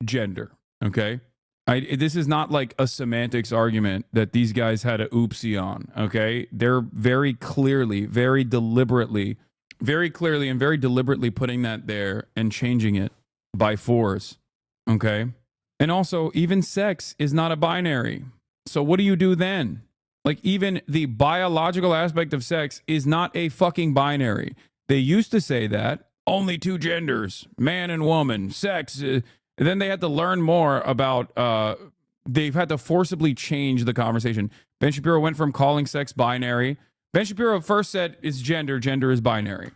gender, okay? This is not like a semantics argument that these guys had a oopsie on, okay? They're very clearly, very deliberately putting that there and changing it by force, okay? And also, even sex is not a binary. So what do you do then? Like, even the biological aspect of sex is not a fucking binary. They used to say that only two genders, man and woman, sex. And then they had to learn more about, they've had to forcibly change the conversation. Ben Shapiro went from calling sex binary. Ben Shapiro first said it's gender, gender is binary.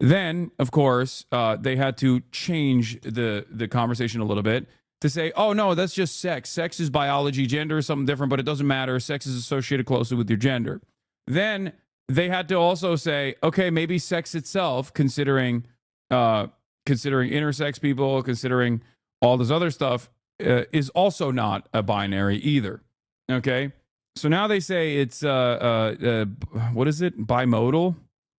Then, of course, they had to change the conversation a little bit to say, oh no, that's just sex. Sex is biology, gender is something different, but it doesn't matter. Sex is associated closely with your gender. Then they had to also say, okay, maybe sex itself, considering intersex people, considering all this other stuff, is also not a binary either. Okay? So now they say it's, what is it? Bimodal?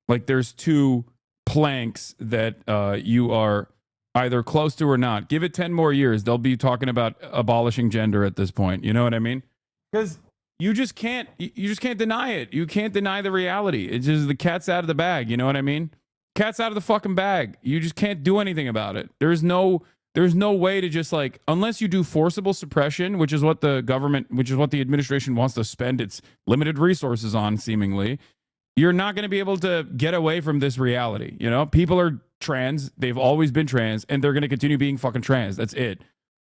Like there's two planks that you are either close to or not. Give it 10 more years. They'll be talking about abolishing gender at this point. You know what I mean? Because you just can't deny it. You can't deny the reality. It's just the cat's out of the bag. You know what I mean? Cat's out of the fucking bag. You just can't do anything about it. There's no way to just like, unless you do forcible suppression, which is what the government, which is what the administration wants to spend its limited resources on, seemingly. you're not going to be able to get away from this reality. You know, people are trans. They've always been trans, and they're going to continue being fucking trans. That's it.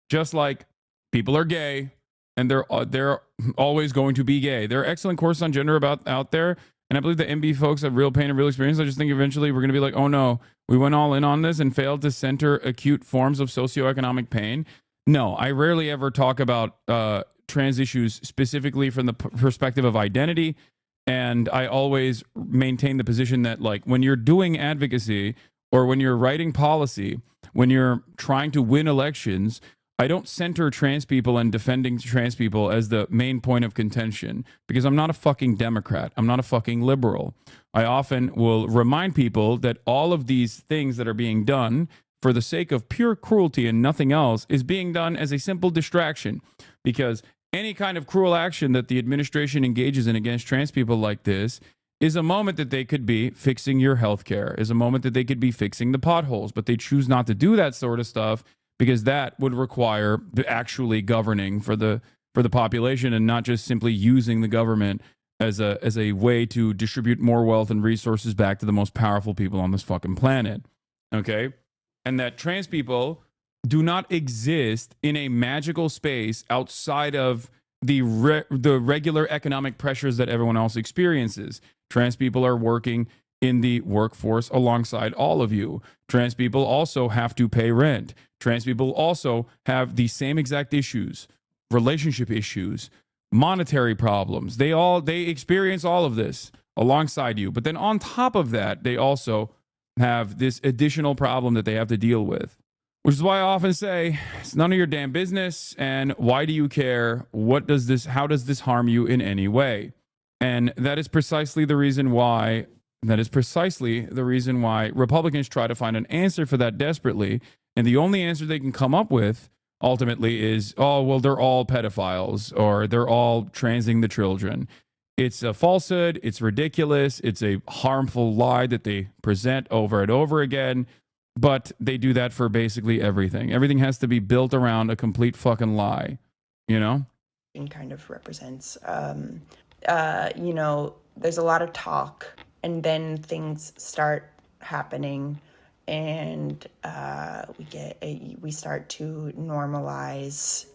Just like people are gay, and they're always going to be gay. There are excellent courses on gender out there, and I believe the MB folks have real pain and real experience. I just think eventually we're going to be like, oh no, we went all in on this and failed to center acute forms of socioeconomic pain. No, I rarely ever talk about trans issues specifically from the perspective of identity. And I always maintain the position that, like, when you're doing advocacy or when you're writing policy, when you're trying to win elections, I don't center trans people and defending trans people as the main point of contention, because I'm not a fucking Democrat. I'm not a fucking liberal. I often will remind people that all of these things that are being done for the sake of pure cruelty and nothing else is being done as a simple distraction, because any kind of cruel action that the administration engages in against trans people like this is a moment that they could be fixing your healthcare, is a moment that they could be fixing the potholes, but they choose not to do that sort of stuff because that would require actually governing for the population and not just simply using the government as a way to distribute more wealth and resources back to the most powerful people on this fucking planet. Okay? And that trans people do not exist in a magical space outside of the regular economic pressures that everyone else experiences. Trans people are working in the workforce alongside all of you. Trans people also have to pay rent. Trans people also have the same exact issues, relationship issues, monetary problems. They experience all of this alongside you. But then on top of that, they also have this additional problem that they have to deal with. Which is why I often say, it's none of your damn business, and why do you care? How does this harm you in any way? And that is precisely the reason why Republicans try to find an answer for that desperately. And the only answer they can come up with ultimately is, oh, well, they're all pedophiles, or they're all transing the children. It's a falsehood. It's ridiculous. It's a harmful lie that they present over and over again. But they do that for basically everything. Everything has to be built around a complete fucking lie, you know? Kind of represents, you know, there's a lot of talk, and then things start happening, and we start to normalize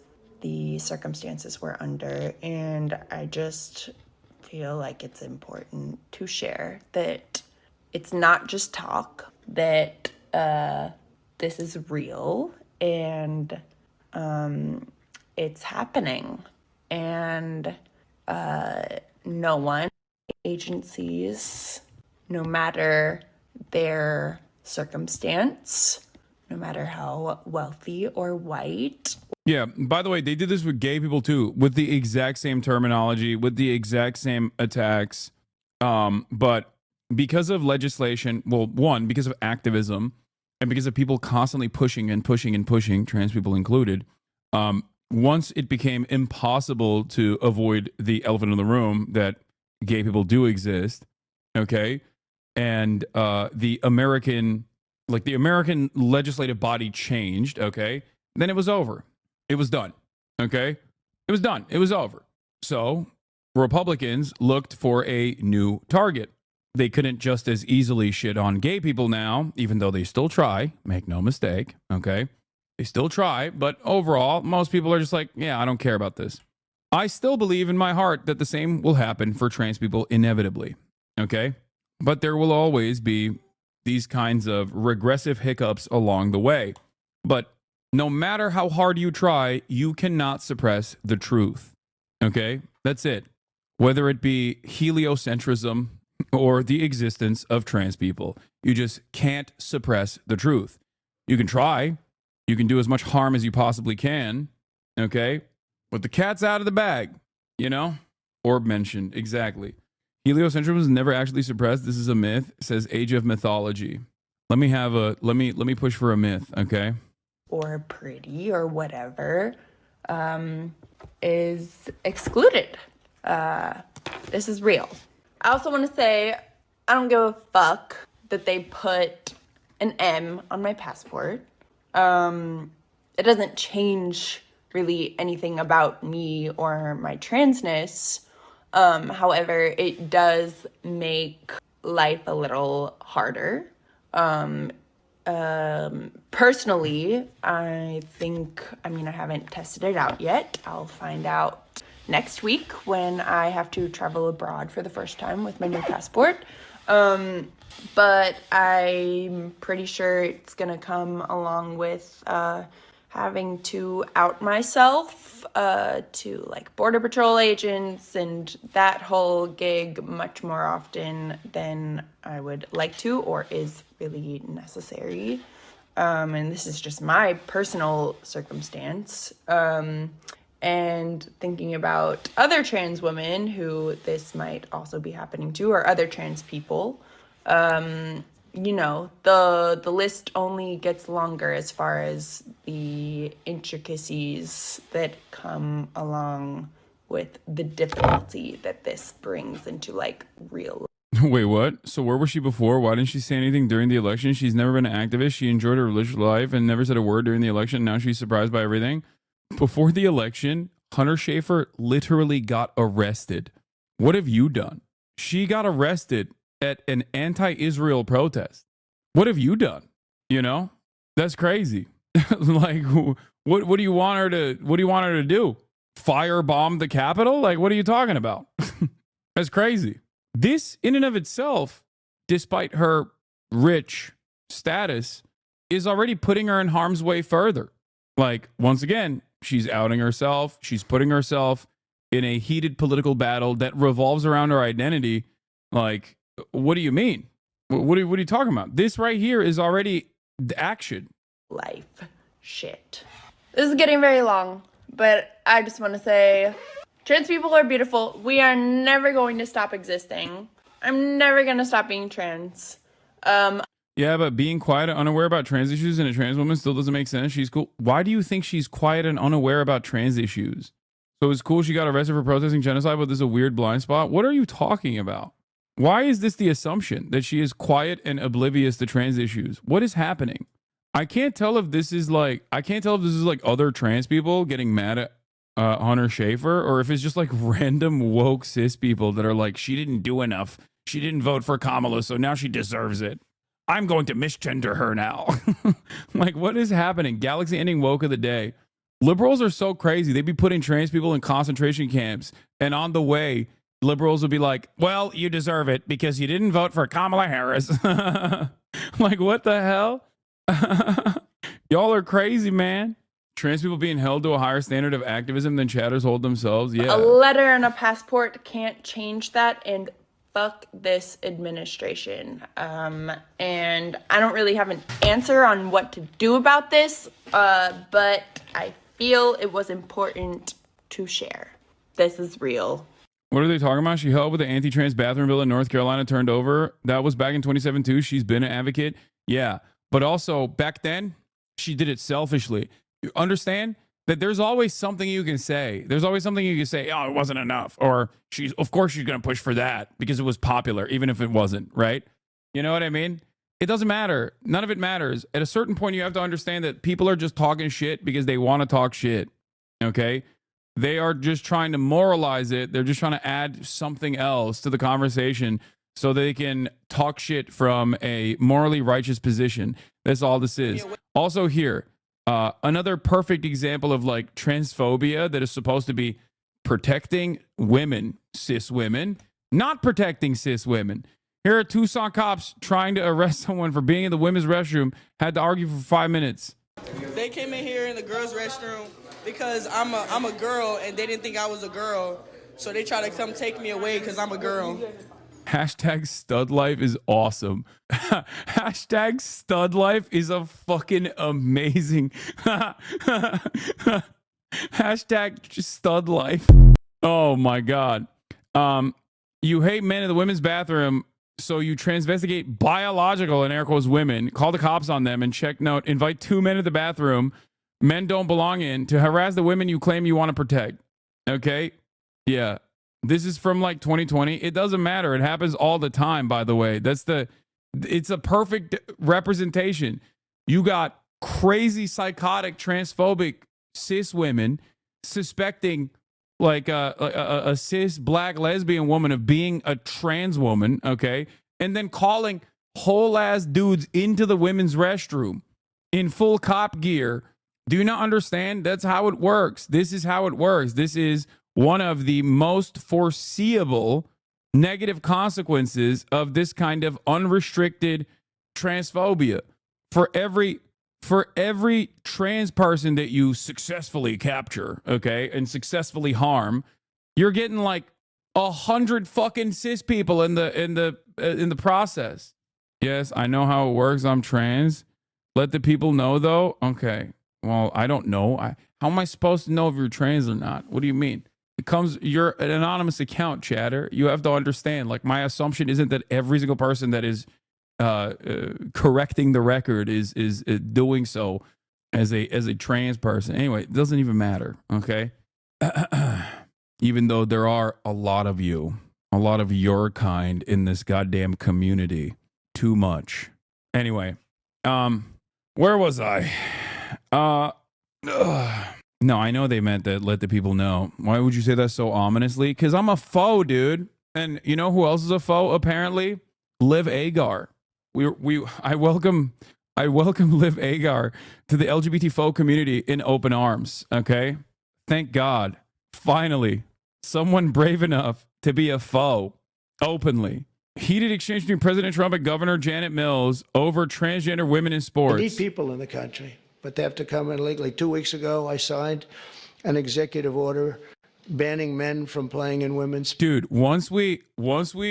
the circumstances we're under. And I just feel like it's important to share that it's not just talk, that this is real, and it's happening, and no one, agencies, no matter their circumstance, no matter how wealthy or white. Yeah, by the way, they did this with gay people too, with the exact same terminology, with the exact same attacks, but because of legislation, well, one, because of activism, and because of people constantly pushing and pushing and pushing, trans people included, once it became impossible to avoid the elephant in the room that gay people do exist, okay, and the American legislative body changed, okay, then it was over. It was done, okay? It was done. It was over. So Republicans looked for a new target. They couldn't just as easily shit on gay people now, even though they still try. Make no mistake, okay? They still try, but overall, most people are just like, yeah, I don't care about this. I still believe in my heart that the same will happen for trans people inevitably, okay? But there will always be these kinds of regressive hiccups along the way. But no matter how hard you try, you cannot suppress the truth, okay? That's it. Whether it be heliocentrism or the existence of trans people, you just can't suppress the truth. You can try. You can do as much harm as you possibly can, okay? But the cat's out of the bag, you know? Orb mentioned, exactly. Heliocentrism was never actually suppressed. This is a myth. It says Age of Mythology. Let me push for a myth, okay? Or pretty or whatever is excluded. This is real. I also want to say I don't give a fuck that they put an M on my passport. It doesn't change really anything about me or my transness. However, it does make life a little harder. Personally, I haven't tested it out yet. I'll find out next week when I have to travel abroad for the first time with my new passport. But I'm pretty sure it's gonna come along with having to out myself to like Border Patrol agents and that whole gig much more often than I would like to or is really necessary. And this is just my personal circumstance. And thinking about other trans women who this might also be happening to, or other trans people, you know, the list only gets longer as far as the intricacies that come along with the difficulty that this brings into like real. Wait, what? So where was she before? Why didn't she say anything during the election? She's never been an activist. She enjoyed her religious life and never said a word during the election. Now she's surprised by everything. Before the election, Hunter Schafer literally got arrested. What have you done? She got arrested at an anti-Israel protest. What have you done? You know, that's crazy. Like, what do you want her to do? Firebomb the Capitol? Like, what are you talking about? That's crazy. This, in and of itself, despite her rich status, is already putting her in harm's way further. Like, once again, she's outing herself. She's putting herself in a heated political battle that revolves around her identity. Like, what do you mean? What are you talking about? This right here is already the action. Life shit. This is getting very long, but I just want to say trans people are beautiful. We are never going to stop existing. I'm never going to stop being trans. Yeah, but being quiet and unaware about trans issues in a trans woman still doesn't make sense. She's cool. Why do you think she's quiet and unaware about trans issues? So it's cool she got arrested for protesting genocide, but this is a weird blind spot. What are you talking about? Why is this the assumption that she is quiet and oblivious to trans issues? What is happening? I can't tell if this is like other trans people getting mad at Hunter Schafer, or if it's just like random woke cis people that are like, she didn't do enough. She didn't vote for Kamala, so now she deserves it. I'm going to misgender her now. Like, what is happening? Galaxy ending woke of the day. Liberals are so crazy. They'd be putting trans people in concentration camps, and on the way, liberals would be like, well, you deserve it because you didn't vote for Kamala Harris. Like, what the hell? Y'all are crazy, man. Trans people being held to a higher standard of activism than chatters hold themselves. Yeah. A letter and a passport can't change that, and fuck this administration. And I don't really have an answer on what to do about this, but I feel it was important to share. This is real. What are they talking about? She helped with the anti-trans bathroom bill in North Carolina turned over. That was back in 2007 too. She's been an advocate. Yeah. But also back then, she did it selfishly. You understand that there's always something you can say. There's always something you can say, oh, it wasn't enough. Or of course she's going to push for that because it was popular, even if it wasn't, right? You know what I mean? It doesn't matter. None of it matters. At a certain point, you have to understand that people are just talking shit because they want to talk shit. Okay? They are just trying to moralize it. They're just trying to add something else to the conversation so they can talk shit from a morally righteous position. That's all this is. Also here, another perfect example of like transphobia that is supposed to be protecting women, cis women, not protecting cis women. Here are Tucson cops trying to arrest someone for being in the women's restroom, had to argue for 5 minutes. They came in here in the girls' restroom because I'm a girl and they didn't think I was a girl. So they try to come take me away because I'm a girl. Hashtag stud life is awesome. Hashtag stud life is a fucking amazing. Hashtag stud life. Oh my God. You hate men in the women's bathroom, so you transvestigate biological, in air quotes, women, call the cops on them, and check note, invite 2 men to the bathroom men don't belong in to harass the women you claim you want to protect. Okay? Yeah. This is from like 2020. It doesn't matter. It happens all the time, by the way. It's a perfect representation. You got crazy, psychotic, transphobic cis women suspecting like a cis black lesbian woman of being a trans woman, okay, and then calling whole ass dudes into the women's restroom in full cop gear. Do you not understand? That's how it works. This is how it works. This is one of the most foreseeable negative consequences of this kind of unrestricted transphobia. For every trans person that you successfully capture, okay, and successfully harm, you're getting like 100 fucking cis people in the process. Yes, I know how it works. I'm trans. Let the people know, though. Okay. Well, I don't know. How am I supposed to know if you're trans or not? What do you mean? You're an anonymous account, chatter. You have to understand. Like, my assumption isn't that every single person that is correcting the record is doing so as a trans person. Anyway, it doesn't even matter. Okay. Even though there are a lot of your kind in this goddamn community. Too much. Anyway, where was I? No, I know they meant that let the people know. Why would you say that so ominously? Because I'm a foe, dude. And you know who else is a foe, apparently? Liv Agar. I welcome Liv Agar to the LGBT foe community in open arms, okay? Thank God. Finally, someone brave enough to be a foe openly. Heated exchange between President Trump and Governor Janet Mills over transgender women in sports. We need people in the country, but they have to come in legally. 2 weeks ago, I signed an executive order banning men from playing in women's. Dude, once we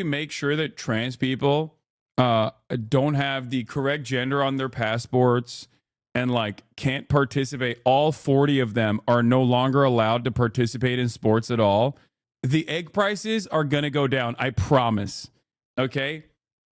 make sure that trans people don't have the correct gender on their passports and like can't participate, all 40 of them are no longer allowed to participate in sports at all. The egg prices are gonna go down. I promise. Okay,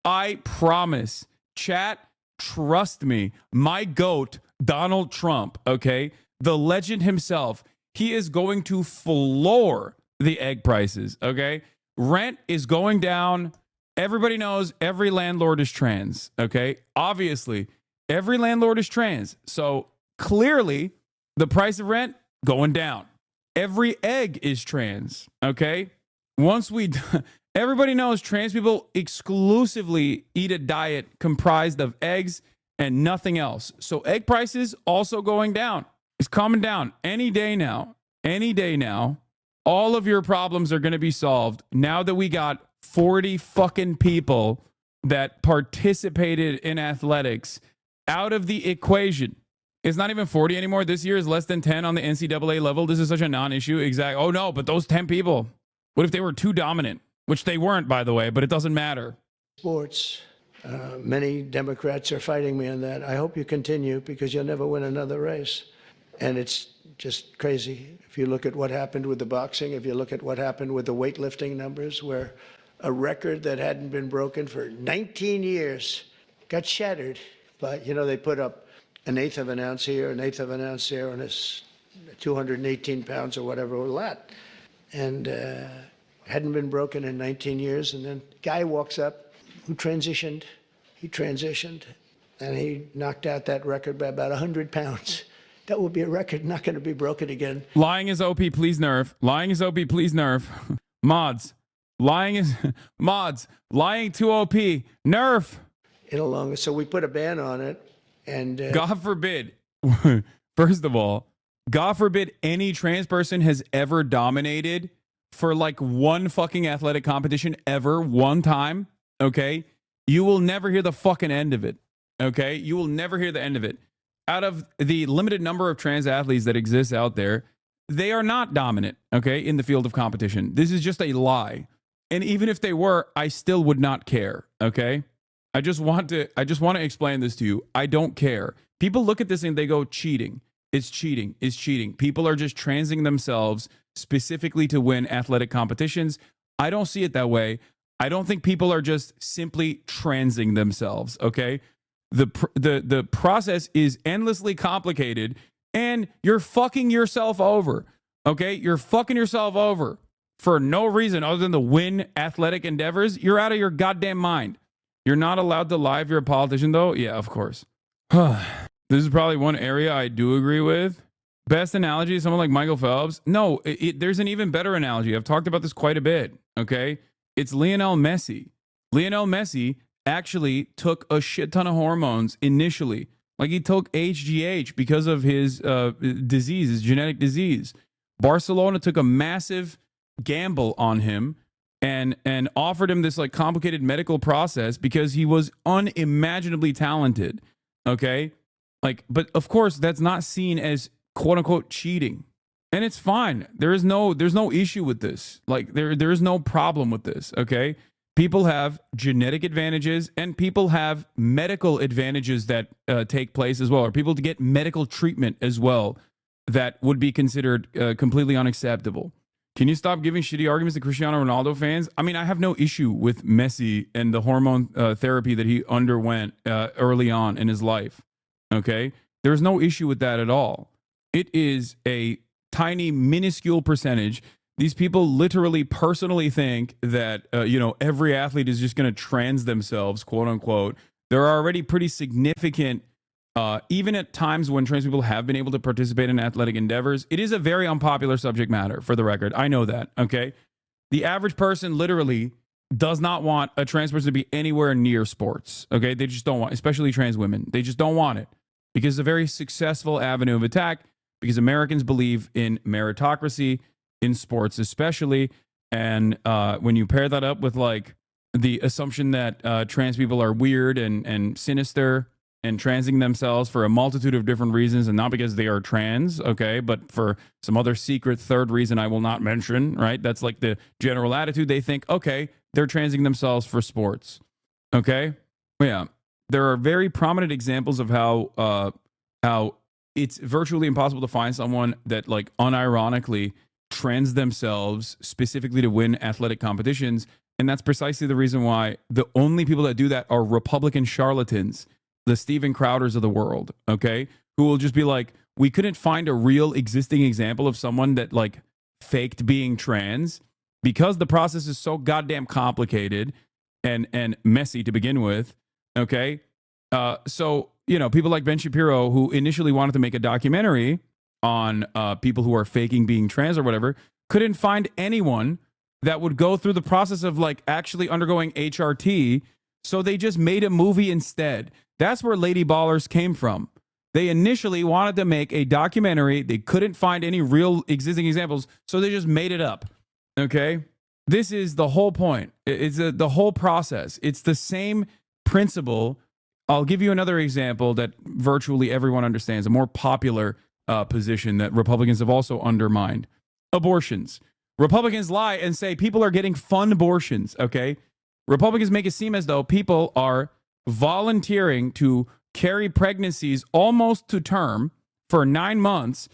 I promise. Chat, trust me. My goat, Donald Trump, okay, the legend himself, he is going to floor the egg prices, okay? Rent is going down. Everybody knows every landlord is trans, okay? Obviously, every landlord is trans. So clearly, the price of rent going down. Every egg is trans, okay? Everybody knows trans people exclusively eat a diet comprised of eggs and nothing else. So egg prices also going down. It's coming down any day now. Any day now. All of your problems are going to be solved now that we got 40 fucking people that participated in athletics out of the equation. It's not even 40 anymore. This year is less than 10 on the NCAA level. This is such a non-issue. Exactly. Oh no, but those 10 people, what if they were too dominant? Which they weren't, by the way, but it doesn't matter. Sports. Many Democrats are fighting me on that. I hope you continue because you'll never win another race. And it's just crazy. If you look at what happened with the boxing, if you look at what happened with the weightlifting numbers, where a record that hadn't been broken for 19 years got shattered. But, you know, they put up an eighth of an ounce here, an eighth of an ounce there, and it's 218 pounds or whatever was that. And hadn't been broken in 19 years. And then guy walks up who transitioned. He transitioned and he knocked out that record by about 100 pounds. That will be a record not going to be broken again. Lying is OP, please nerf. Lying is OP, please nerf. Mods. Lying too OP. Nerf. So we put a ban on it. And God forbid. First of all, God forbid any trans person has ever dominated for like one fucking athletic competition ever, one time, okay? You will never hear the fucking end of it, okay? You will never hear the end of it. Out of the limited number of trans athletes that exist out there, they are not dominant, okay, in the field of competition. This is just a lie. And even if they were, I still would not care, okay? I just want to explain this to you. I don't care. People look at this and they go, cheating. It's cheating. It's cheating. People are just transing themselves specifically to win athletic competitions. I don't see it that way. I don't think people are just simply transing themselves, okay? The process is endlessly complicated and you're fucking yourself over, okay? You're fucking yourself over for no reason other than to win athletic endeavors. You're out of your goddamn mind. You're not allowed to lie if you're a politician, though? Yeah, of course. This is probably one area I do agree with. Best analogy is someone like Michael Phelps. No, there's an even better analogy. I've talked about this quite a bit. Okay. It's Lionel Messi. Lionel Messi actually took a shit ton of hormones initially. Like he took HGH because of his disease, his genetic disease. Barcelona took a massive gamble on him and offered him this like complicated medical process because he was unimaginably talented. Okay. Like, but of course that's not seen as quote unquote cheating. And it's fine. There's no issue with this. Like there is no problem with this. Okay. People have genetic advantages and people have medical advantages that take place as well, or people to get medical treatment as well that would be considered completely unacceptable. Can you stop giving shitty arguments to Cristiano Ronaldo fans? I mean, I have no issue with Messi and the hormone therapy that he underwent early on in his life. Okay? There's no issue with that at all. It is a tiny, minuscule percentage. These people literally personally think that, every athlete is just going to trans themselves, quote unquote. There are already pretty significant, even at times when trans people have been able to participate in athletic endeavors. It is a very unpopular subject matter, for the record. I know that, okay? The average person literally does not want a trans person to be anywhere near sports, okay? They just don't want, especially trans women. They just don't want it because it's a very successful avenue of attack because Americans believe in meritocracy, in sports especially. And when you pair that up with like the assumption that trans people are weird and sinister and transing themselves for a multitude of different reasons, and not because they are trans, okay, but for some other secret third reason I will not mention, right? That's like the general attitude. They think, okay, they're transing themselves for sports, okay? Yeah, there are very prominent examples of how it's virtually impossible to find someone that like unironically trans themselves specifically to win athletic competitions. And that's precisely the reason why the only people that do that are Republican charlatans, the Steven Crowders of the world, okay? Who will just be like, we couldn't find a real existing example of someone that like faked being trans because the process is so goddamn complicated and messy to begin with, okay? So, people like Ben Shapiro, who initially wanted to make a documentary on people who are faking being trans or whatever, couldn't find anyone that would go through the process of like actually undergoing HRT. So they just made a movie instead. That's where Lady Ballers came from. They initially wanted to make a documentary. They couldn't find any real existing examples. So they just made it up. Okay. This is the whole point. It's the whole process. It's the same principle. I'll give you another example that virtually everyone understands, a more popular position that Republicans have also undermined. Abortions. Republicans lie and say people are getting fun abortions, okay? Republicans make it seem as though people are volunteering to carry pregnancies almost to term for 9 months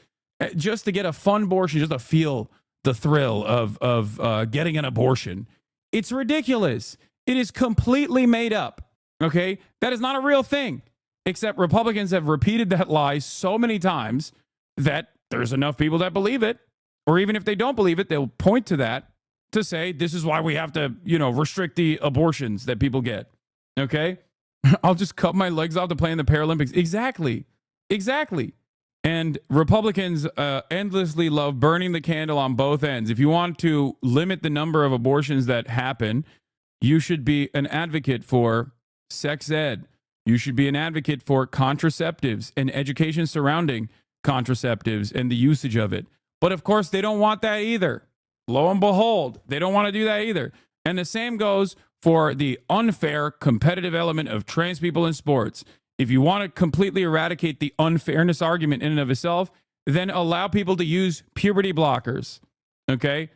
just to get a fun abortion, just to feel the thrill of getting an abortion. It's ridiculous. It is completely made up, okay? That is not a real thing, except Republicans have repeated that lie so many times that there's enough people that believe it. Or even if they don't believe it, they'll point to that to say, this is why we have to, restrict the abortions that people get. Okay? I'll just cut my legs off to play in the Paralympics. Exactly. And Republicans endlessly love burning the candle on both ends. If you want to limit the number of abortions that happen, you should be an advocate for sex ed. You should be an advocate for contraceptives and education surrounding contraceptives and the usage of it. But of course, they don't want that either. Lo and behold, they don't want to do that either. And the same goes for the unfair competitive element of trans people in sports. If you want to completely eradicate the unfairness argument in and of itself, then allow people to use puberty blockers. Okay?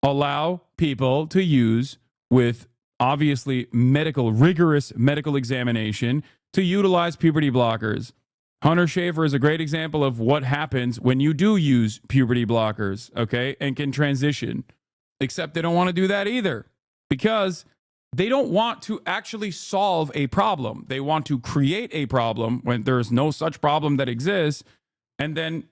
Allow people to use, with obviously rigorous medical examination, to utilize puberty blockers. Hunter Schafer is a great example of what happens when you do use puberty blockers, okay, and can transition. Except they don't want to do that either because they don't want to actually solve a problem. They want to create a problem when there's no such problem that exists and then,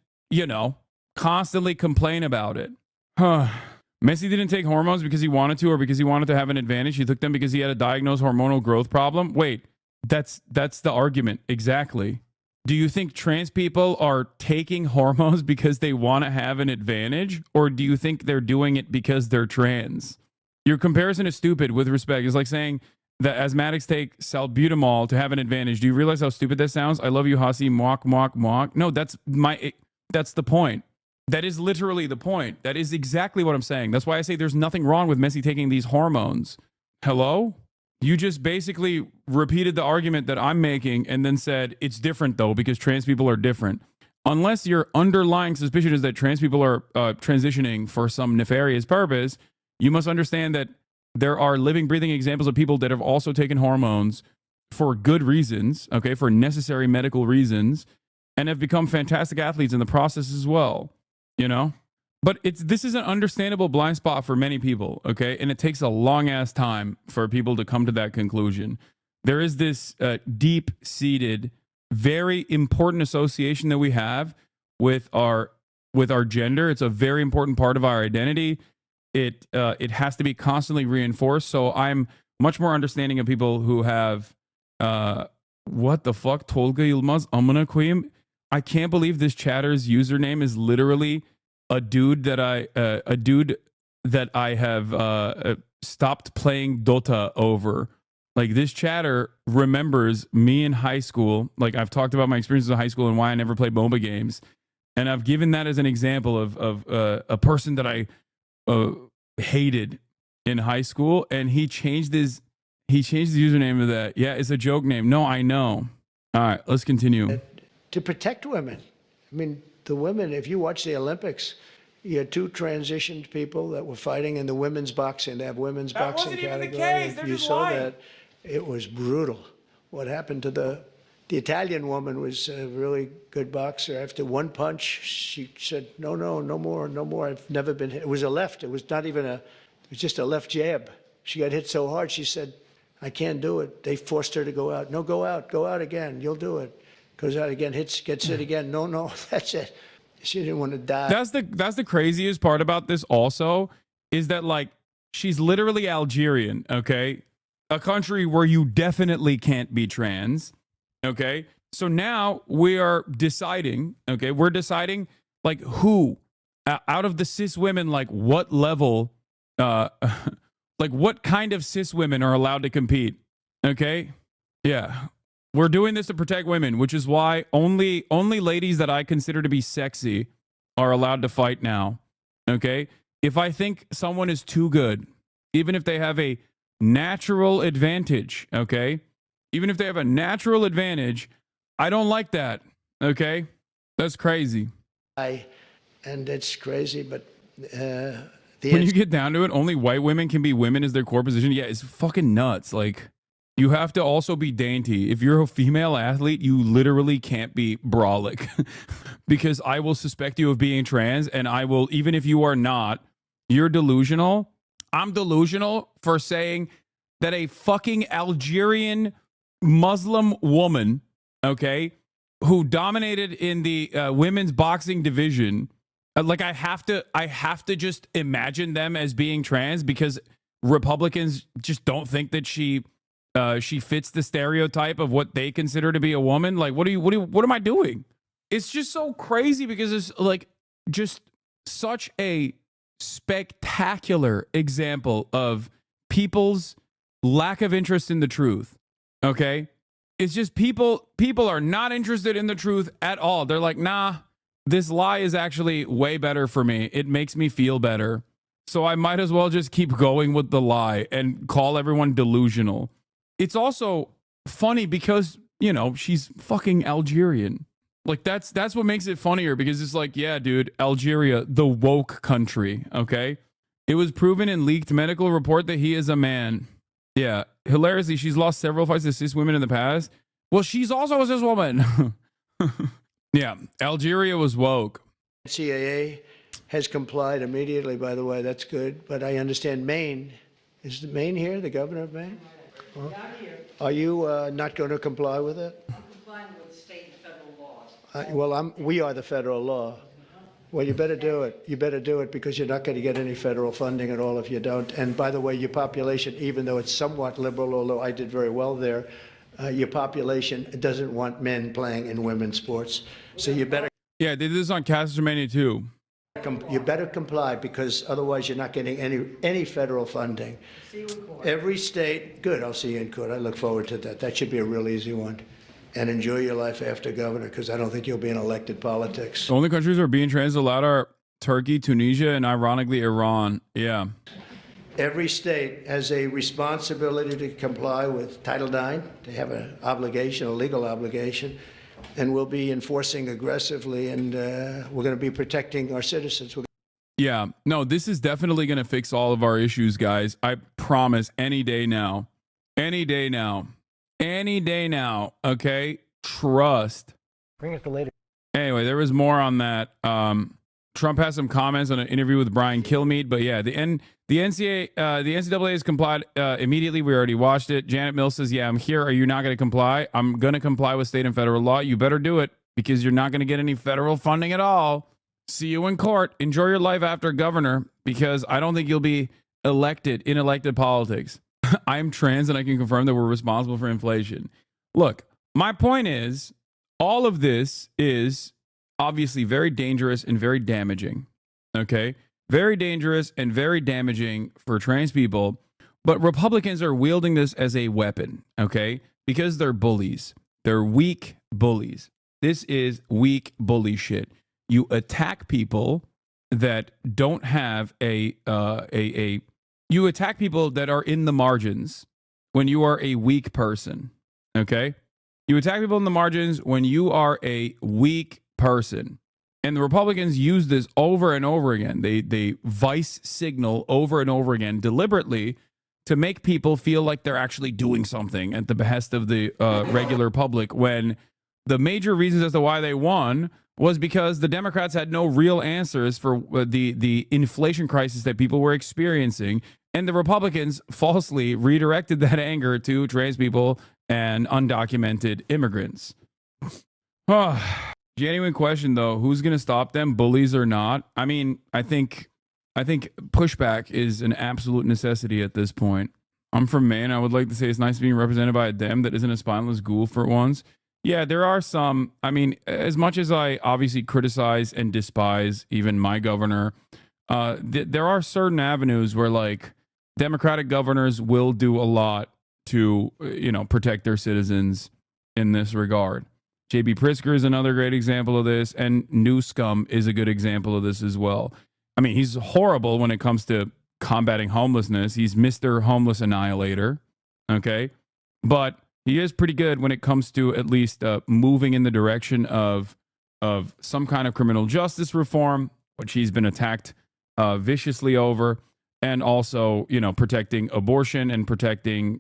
constantly complain about it. Messi didn't take hormones because he wanted to or because he wanted to have an advantage. He took them because he had a diagnosed hormonal growth problem. Wait, that's the argument. Exactly. Do you think trans people are taking hormones because they want to have an advantage? Or do you think they're doing it because they're trans? Your comparison is stupid with respect. It's like saying that asthmatics take salbutamol to have an advantage. Do you realize how stupid that sounds? I love you, Hasi. Mock, mock, mock. No, that's the point. That is literally the point. That is exactly what I'm saying. That's why I say there's nothing wrong with Messi taking these hormones. Hello? You just basically repeated the argument that I'm making and then said it's different though because trans people are different. Unless your underlying suspicion is that trans people are transitioning for some nefarious purpose, you must understand that there are living, breathing examples of people that have also taken hormones for good reasons, okay, for necessary medical reasons, and have become fantastic athletes in the process as well, you know? But this is an understandable blind spot for many people, okay? And it takes a long-ass time for people to come to that conclusion. There is this deep-seated, very important association that we have with our gender. It's a very important part of our identity. It has to be constantly reinforced. So I'm much more understanding of people who have what the fuck? Tolga Yilmaz Amına koyayım. I can't believe this chatter's username is literally a dude that I have stopped playing Dota over. Like, this chatter remembers me in high school. Like, I've talked about my experiences in high school and why I never played MOBA games, and I've given that as an example of a person that I hated in high school, and he changed his username to that. Yeah, it's a joke name. No, I know. All right, let's continue. To protect women. I mean, the women, if you watch the Olympics, you had two transitioned people that were fighting in the women's boxing. They have women's boxing category. If you saw that, it was brutal. What happened to the Italian woman was a really good boxer. After one punch, she said, no more. I've never been hit. It was a left. It was not even it was just a left jab. She got hit so hard, she said, I can't do it. They forced her to go out. No, go out again. You'll do it. Goes out again, gets hit again. No, that's it. She didn't want to die. That's the craziest part about this also, is that, like, she's literally Algerian, okay? A country where you definitely can't be trans, okay? So now we are deciding, okay? We're deciding, like, who, out of the cis women, like, what level, like, what kind of cis women are allowed to compete, okay? Yeah. We're doing this to protect women, which is why only ladies that I consider to be sexy are allowed to fight now. Okay? If I think someone is too good, even if they have a natural advantage, okay? Even if they have a natural advantage, I don't like that. Okay? That's crazy. And it's crazy, but when you get down to it, only white women can be women as their core position. Yeah, it's fucking nuts. Like, you have to also be dainty. If you're a female athlete, you literally can't be brolic because I will suspect you of being trans, and I will, even if you are not, you're delusional. I'm delusional for saying that a fucking Algerian Muslim woman, okay, who dominated in the women's boxing division, like, I have to just imagine them as being trans because Republicans just don't think that she fits the stereotype of what they consider to be a woman. Like, what am I doing? It's just so crazy because it's like just such a spectacular example of people's lack of interest in the truth. Okay? It's just people are not interested in the truth at all. They're like, nah, this lie is actually way better for me. It makes me feel better. So I might as well just keep going with the lie and call everyone delusional. It's also funny because, you know, she's fucking Algerian. Like, that's what makes it funnier, because it's like, yeah, dude, Algeria, the woke country, okay? It was proven in leaked medical report that he is a man. Yeah, hilariously, she's lost several fights to cis women in the past. Well, she's also a cis woman. Yeah, Algeria was woke. CAA has complied immediately, by the way. That's good. But I understand Maine. Is Maine here, the governor of Maine? Well, are you not going to comply with it? I'm complying with state and federal laws. We are the federal law. Well, you better do it. You better do it, because you're not going to get any federal funding at all if you don't. And by the way, your population, even though it's somewhat liberal, although I did very well there, your population doesn't want men playing in women's sports. So you better Yeah, they did this on Castermania too. you better comply, because otherwise you're not getting any federal funding. Every state, good, I'll see you in court. I look forward to that. That should be a real easy one. And enjoy your life after governor, because I don't think you'll be in elected politics. The only countries that are being trans allowed are Turkey, Tunisia, and ironically Iran. Yeah. Every state has a responsibility to comply with Title IX. They have an obligation, a legal obligation, and we'll be enforcing aggressively, and we're going to be protecting our citizens. Yeah. No, this is definitely going to fix all of our issues, guys. I promise. Any day now. Any day now. Any day now. Okay? Trust. Bring us the latest. Anyway, there was more on that. Trump has some comments on an interview with Brian Kilmeade, but yeah, the NCAA has complied immediately. We already watched it. Janet Mills says, "Yeah, I'm here. Are you not going to comply? I'm going to comply with state and federal law. You better do it, because you're not going to get any federal funding at all. See you in court. Enjoy your life after governor, because I don't think you'll be elected in elected politics." I'm trans, and I can confirm that we're responsible for inflation. Look, my point is, all of this is obviously very dangerous and very damaging. Okay? Very dangerous and very damaging for trans people. But Republicans are wielding this as a weapon, okay? Because they're bullies. They're weak bullies. This is weak bully shit. You attack people that don't have you attack people that are in the margins when you are a weak person, okay? You attack people in the margins when you are a weak person. And the Republicans use this over and over again. They vice signal over and over again deliberately to make people feel like they're actually doing something at the behest of the regular public, when the major reasons as to why they won was because the Democrats had no real answers for the inflation crisis that people were experiencing. And the Republicans falsely redirected that anger to trans people and undocumented immigrants. Genuine question, though. Who's going to stop them, bullies or not? I mean, I think pushback is an absolute necessity at this point. I'm from Maine. I would like to say it's nice being represented by a Dem that isn't a spineless ghoul for once. Yeah, there are some. I mean, as much as I obviously criticize and despise even my governor, there are certain avenues where, like, Democratic governors will do a lot to, protect their citizens in this regard. J.B. Pritzker is another great example of this, and Newscomb is a good example of this as well. I mean, he's horrible when it comes to combating homelessness. He's Mr. Homeless Annihilator, okay? But he is pretty good when it comes to at least moving in the direction of some kind of criminal justice reform, which he's been attacked viciously over, and also, protecting abortion and protecting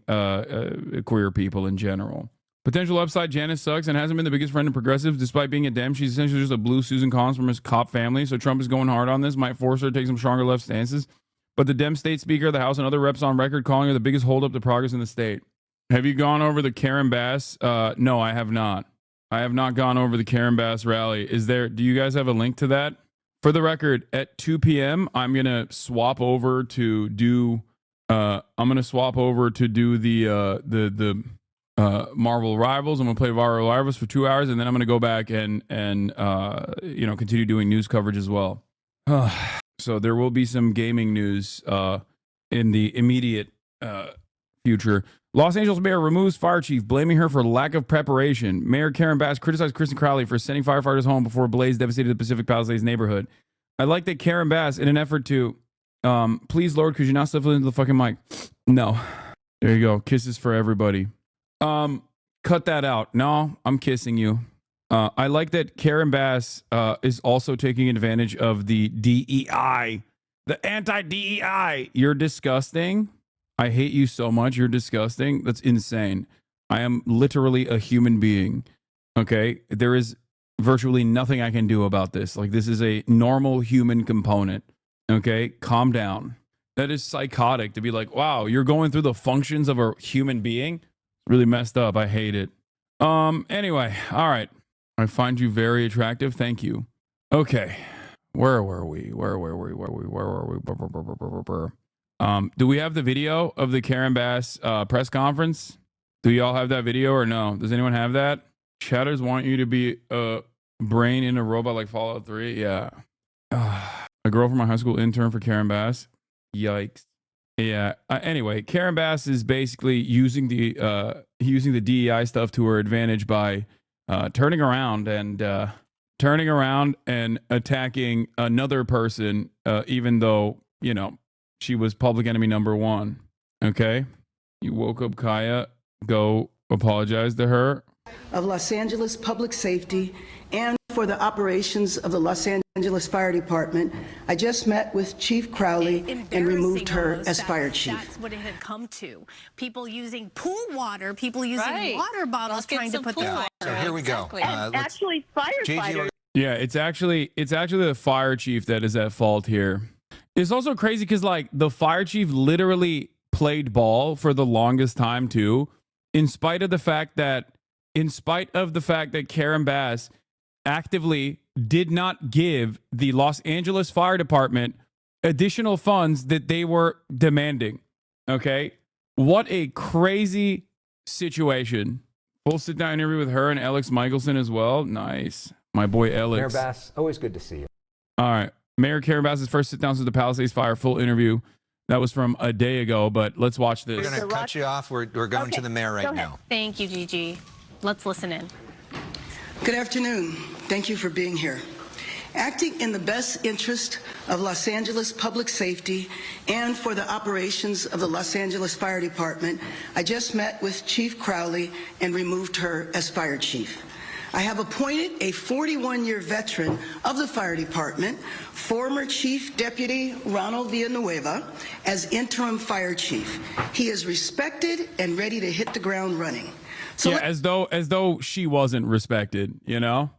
queer people in general. Potential upside, Janice sucks and hasn't been the biggest friend of progressives. Despite being a Dem, she's essentially just a blue Susan Collins from his cop family. So Trump is going hard on this, might force her to take some stronger left stances. But the Dem state speaker of the House and other reps on record calling her the biggest holdup to progress in the state. Have you gone over the Karen Bass? No, I have not. I have not gone over the Karen Bass rally. Do you guys have a link to that? For the record, at 2 p.m., I'm going to swap over to do the Marvel Rivals. I'm going to play Marvel Rivals for 2 hours, and then I'm going to go back and continue doing news coverage as well. So there will be some gaming news in the immediate future. Los Angeles mayor removes fire chief, blaming her for lack of preparation. Mayor Karen Bass criticized Kristen Crowley for sending firefighters home before a blaze devastated the Pacific Palisades neighborhood. I like that Karen Bass, in an effort to, please, Lord, could you not stuff it into the fucking mic? No. There you go. Kisses for everybody. Cut that out. No, I'm kissing you. I like that Karen Bass is also taking advantage of the DEI, the anti-DEI. You're disgusting. I hate you so much. You're disgusting. That's insane. I am literally a human being. Okay? There is virtually nothing I can do about this. Like, this is a normal human component. Okay? Calm down. That is psychotic to be like, wow, you're going through the functions of a human being. Really messed up. I hate it. Anyway, all right. I find you very attractive. Thank you. Okay. Where were we? Do we have the video of the Karen Bass press conference? Do y'all have that video or no? Does anyone have that? Chatters want you to be a brain in a robot like Fallout 3. Yeah. A girl from my high school intern for Karen Bass. Yikes. Yeah. Anyway, Karen Bass is basically using the DEI stuff to her advantage by turning around and attacking another person, even though, you know, she was public enemy number one. Okay? You woke up Kaya. Go apologize to her. Of Los Angeles Public Safety and for the operations of the Los Angeles Fire Department. I just met with Chief Crowley and removed her as fire chief. That's what it had come to. People using pool water, people using water bottles trying to put the fire. So here we go. And actually, firefighters. Yeah, it's actually the fire chief that is at fault here. It's also crazy because like the fire chief literally played ball for the longest time too, in spite of the fact that Karen Bass actively did not give the Los Angeles Fire Department additional funds that they were demanding. Okay? What a crazy situation. Full sit-down interview with her and Alex Michelson as well. Nice. My boy Alex. Mayor Bass, always good to see you. All right. Mayor Karen Bass's first sit-down since the Palisades fire. Full interview. That was from a day ago, but let's watch this. We're going to cut you off. We're going to the mayor right now. Thank you, Gigi. Let's listen in. Good afternoon. Thank you for being here. Acting in the best interest of Los Angeles Public Safety and for the operations of the Los Angeles Fire Department, I just met with Chief Crowley and removed her as fire chief. I have appointed a 41-year veteran of the fire department, former Chief Deputy Ronald Villanueva, as interim fire chief. He is respected and ready to hit the ground running. So yeah, as though she wasn't respected, you know?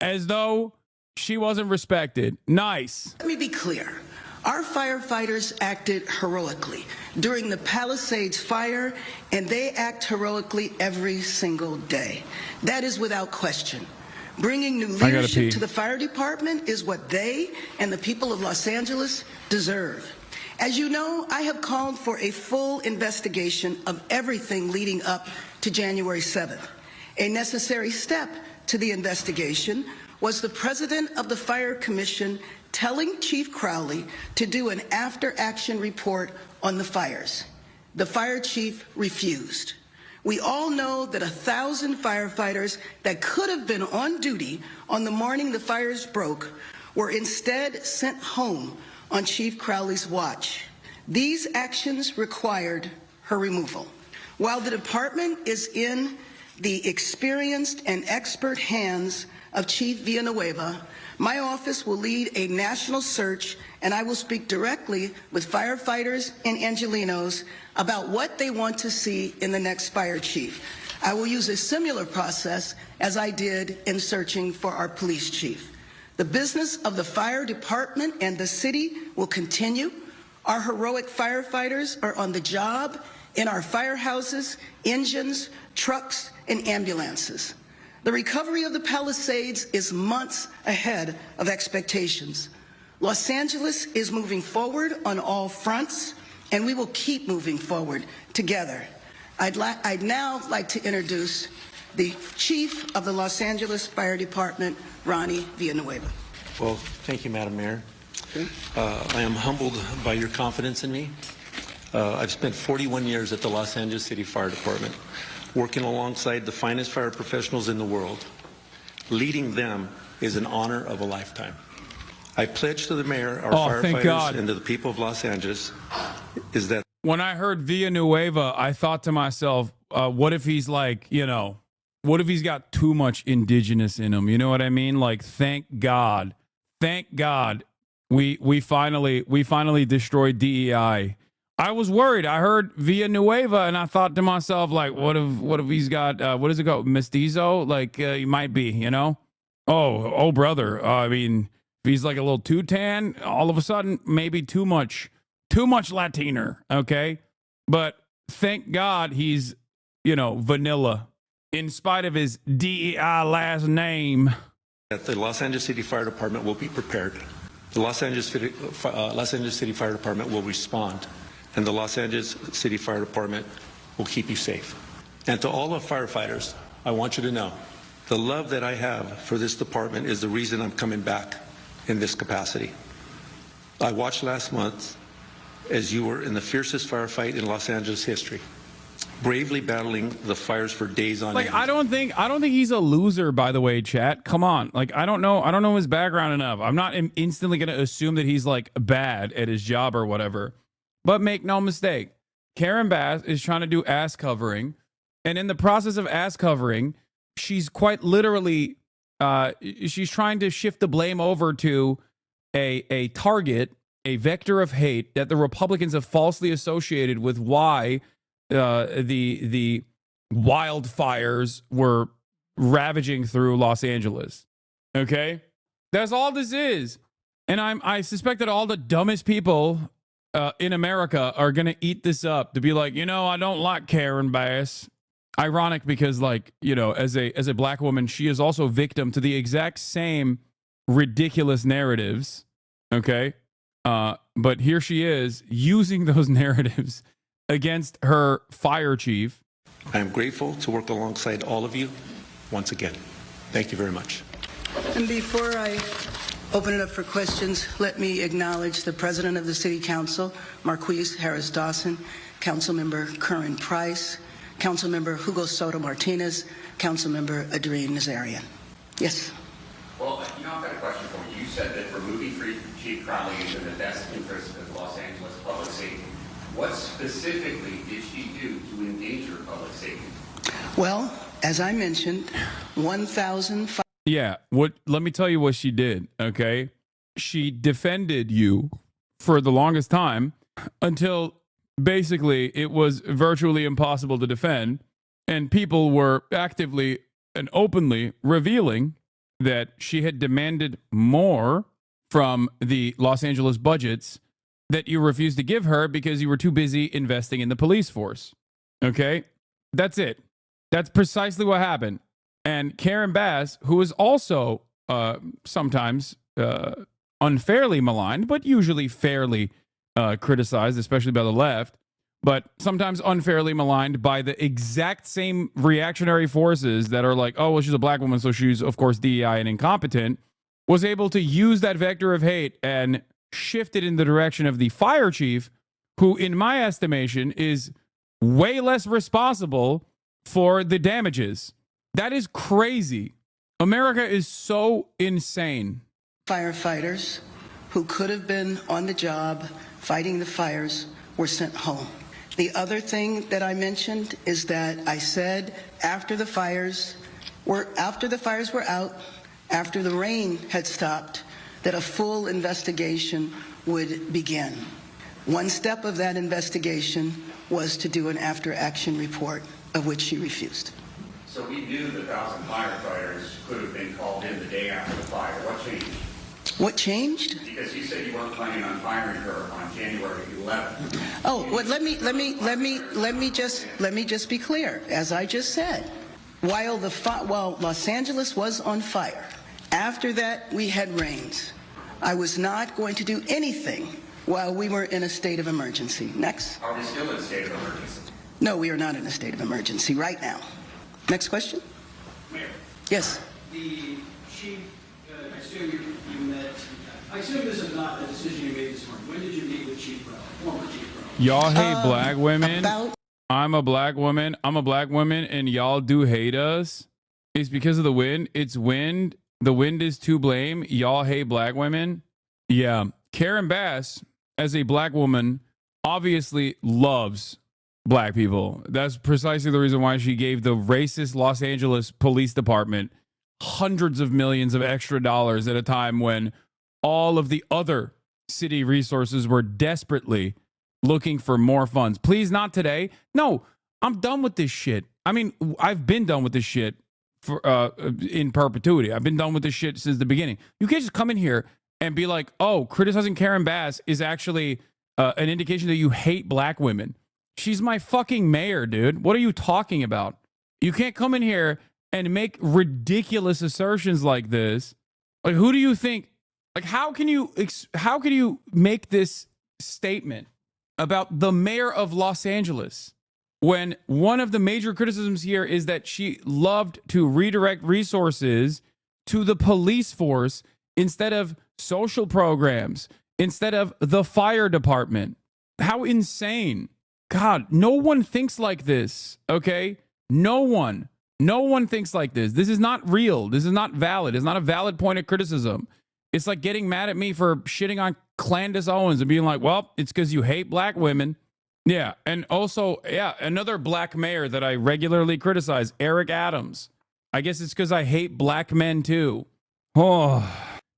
As though she wasn't respected. Nice. Let me be clear. Our firefighters acted heroically during the Palisades fire, and they act heroically every single day. That is without question. Bringing new leadership to the fire department is what they and the people of Los Angeles deserve. As you know, I have called for a full investigation of everything leading up to January 7th. A necessary step to the investigation was the president of the Fire Commission telling Chief Crowley to do an after-action report on the fires. The fire chief refused. We all know that 1,000 firefighters that could have been on duty on the morning the fires broke were instead sent home on Chief Crowley's watch. These actions required her removal. While the department is in the experienced and expert hands of Chief Villanueva, my office will lead a national search, and I will speak directly with firefighters and Angelenos about what they want to see in the next fire chief. I will use a similar process as I did in searching for our police chief. The business of the fire department and the city will continue. Our heroic firefighters are on the job in our firehouses, engines, trucks, and ambulances. The recovery of the Palisades is months ahead of expectations. Los Angeles is moving forward on all fronts, and we will keep moving forward together. I'd now like to introduce the Chief of the Los Angeles Fire Department, Ronnie Villanueva. Well, thank you, Madam Mayor. I am humbled by your confidence in me. I've spent 41 years at the Los Angeles City Fire Department, working alongside the finest fire professionals in the world. Leading them is an honor of a lifetime. I pledge to the mayor, our firefighters, and to the people of Los Angeles is that. When I heard Villanueva, I thought to myself, what if he's like, you know, what if he's got too much indigenous in him? You know what I mean? Like, thank God we finally destroyed DEI. I was worried. I heard Villanueva and I thought to myself, like, what if he's got what is it called, mestizo? Like he might be, you know? Oh brother. I mean, if he's like a little too tan, all of a sudden maybe too much Latiner, okay? But thank God he's, you know, vanilla in spite of his DEI last name. That the Los Angeles City Fire Department will be prepared. The Los Angeles City Fire Department will respond, and the Los Angeles City Fire Department will keep you safe. And to all the firefighters, I want you to know the love that I have for this department is the reason I'm coming back in this capacity. I watched last month as you were in the fiercest firefight in Los Angeles history, bravely battling the fires for days on end. I don't think he's a loser, by the way, chat. Come on. Like, I don't know his background enough. I'm not instantly going to assume that he's like bad at his job or whatever. But make no mistake, Karen Bass is trying to do ass covering, and in the process of ass covering, she's quite literally she's trying to shift the blame over to a target, a vector of hate that the Republicans have falsely associated with why the wildfires were ravaging through Los Angeles. Okay? That's all this is. And I suspect that all the dumbest people in America are going to eat this up to be like, I don't like Karen Bass. Ironic because, like, as a black woman, she is also victim to the exact same ridiculous narratives. Okay? But here she is using those narratives against her fire chief. I am grateful to work alongside all of you once again. Thank you very much. And before I open it up for questions, let me acknowledge the President of the City Council, Marquise Harris Dawson, Councilmember Curran Price, Councilmember Hugo Soto Martinez, Councilmember Adrienne Nazarian. Yes. Well, I've got a question for you. You said that removing Chief Crowley is in the best interest of Los Angeles public safety. What specifically did she do to endanger public safety? Well, as I mentioned, 1,000... Yeah, let me tell you what she did, okay? She defended you for the longest time until basically it was virtually impossible to defend, and people were actively and openly revealing that she had demanded more from the Los Angeles budgets that you refused to give her because you were too busy investing in the police force. Okay? That's it. That's precisely what happened. And Karen Bass, who is also sometimes unfairly maligned, but usually fairly criticized, especially by the left, but sometimes unfairly maligned by the exact same reactionary forces that are like, oh, well, she's a black woman, so she's, of course, DEI and incompetent, was able to use that vector of hate and shift it in the direction of the fire chief, who, in my estimation, is way less responsible for the damages. That is crazy. America is so insane. Firefighters who could have been on the job fighting the fires were sent home. The other thing that I mentioned is that I said after the fires were out, after the rain had stopped, that a full investigation would begin. One step of that investigation was to do an after-action report, of which she refused. So we knew the 1,000 firefighters could have been called in the day after the fire. What changed? What changed? Because you said you weren't planning on firing her on January 11th. Oh, well, let me just be clear. As I just said, while Los Angeles was on fire, after that we had rains. I was not going to do anything while we were in a state of emergency. Next. Are we still in a state of emergency? No, we are not in a state of emergency right now. Next question. Mayor. Yes. The chief, I assume you met. I assume this is not a decision you made this morning. When did you meet with Chief Crowley, former Chief Crowley? Y'all hate black women. I'm a black woman. And y'all do hate us. It's because of the wind. It's wind. The wind is to blame. Y'all hate black women. Yeah. Karen Bass, as a black woman, obviously loves black people. That's precisely the reason why she gave the racist Los Angeles Police Department hundreds of millions of extra dollars at a time when all of the other city resources were desperately looking for more funds. Please, not today. No, I'm done with this shit. I mean, I've been done with this shit for in perpetuity. I've been done with this shit since the beginning. You can't just come in here and be like, oh, criticizing Karen Bass is actually an indication that you hate black women. She's my fucking mayor, dude. What are you talking about? You can't come in here and make ridiculous assertions like this. Like, who do you think? Like, how can you make this statement about the mayor of Los Angeles? when one of the major criticisms here is that she loved to redirect resources to the police force instead of social programs, instead of the fire department. How insane. God, no one thinks like this, okay? No one thinks like this. This is not real. This is not valid. It's not a valid point of criticism. It's like getting mad at me for shitting on Candace Owens and being like, well, it's because you hate black women. Yeah, and also, yeah, another black mayor that I regularly criticize, Eric Adams. I guess it's because I hate black men too. Oh,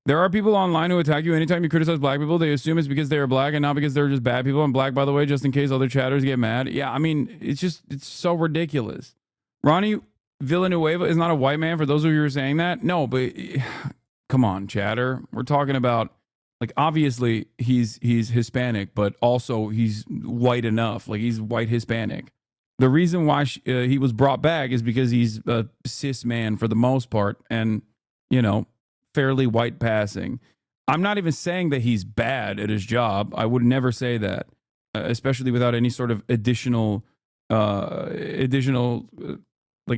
there are people online who attack you anytime you criticize black people. They assume it's because they are black and not because they're just bad people. I'm black, by the way, just in case other chatters get mad. Yeah, I mean, it's so ridiculous. Ronnie Villanueva is not a white man, for those of you who are saying that. No, but come on, chatter. We're talking about, like, obviously he's Hispanic, but also he's white enough. Like, he's white Hispanic. The reason why he was brought back is because he's a cis man for the most part and, you know, fairly white passing. I'm not even saying that he's bad at his job. I would never say that, especially without any sort of additional, like,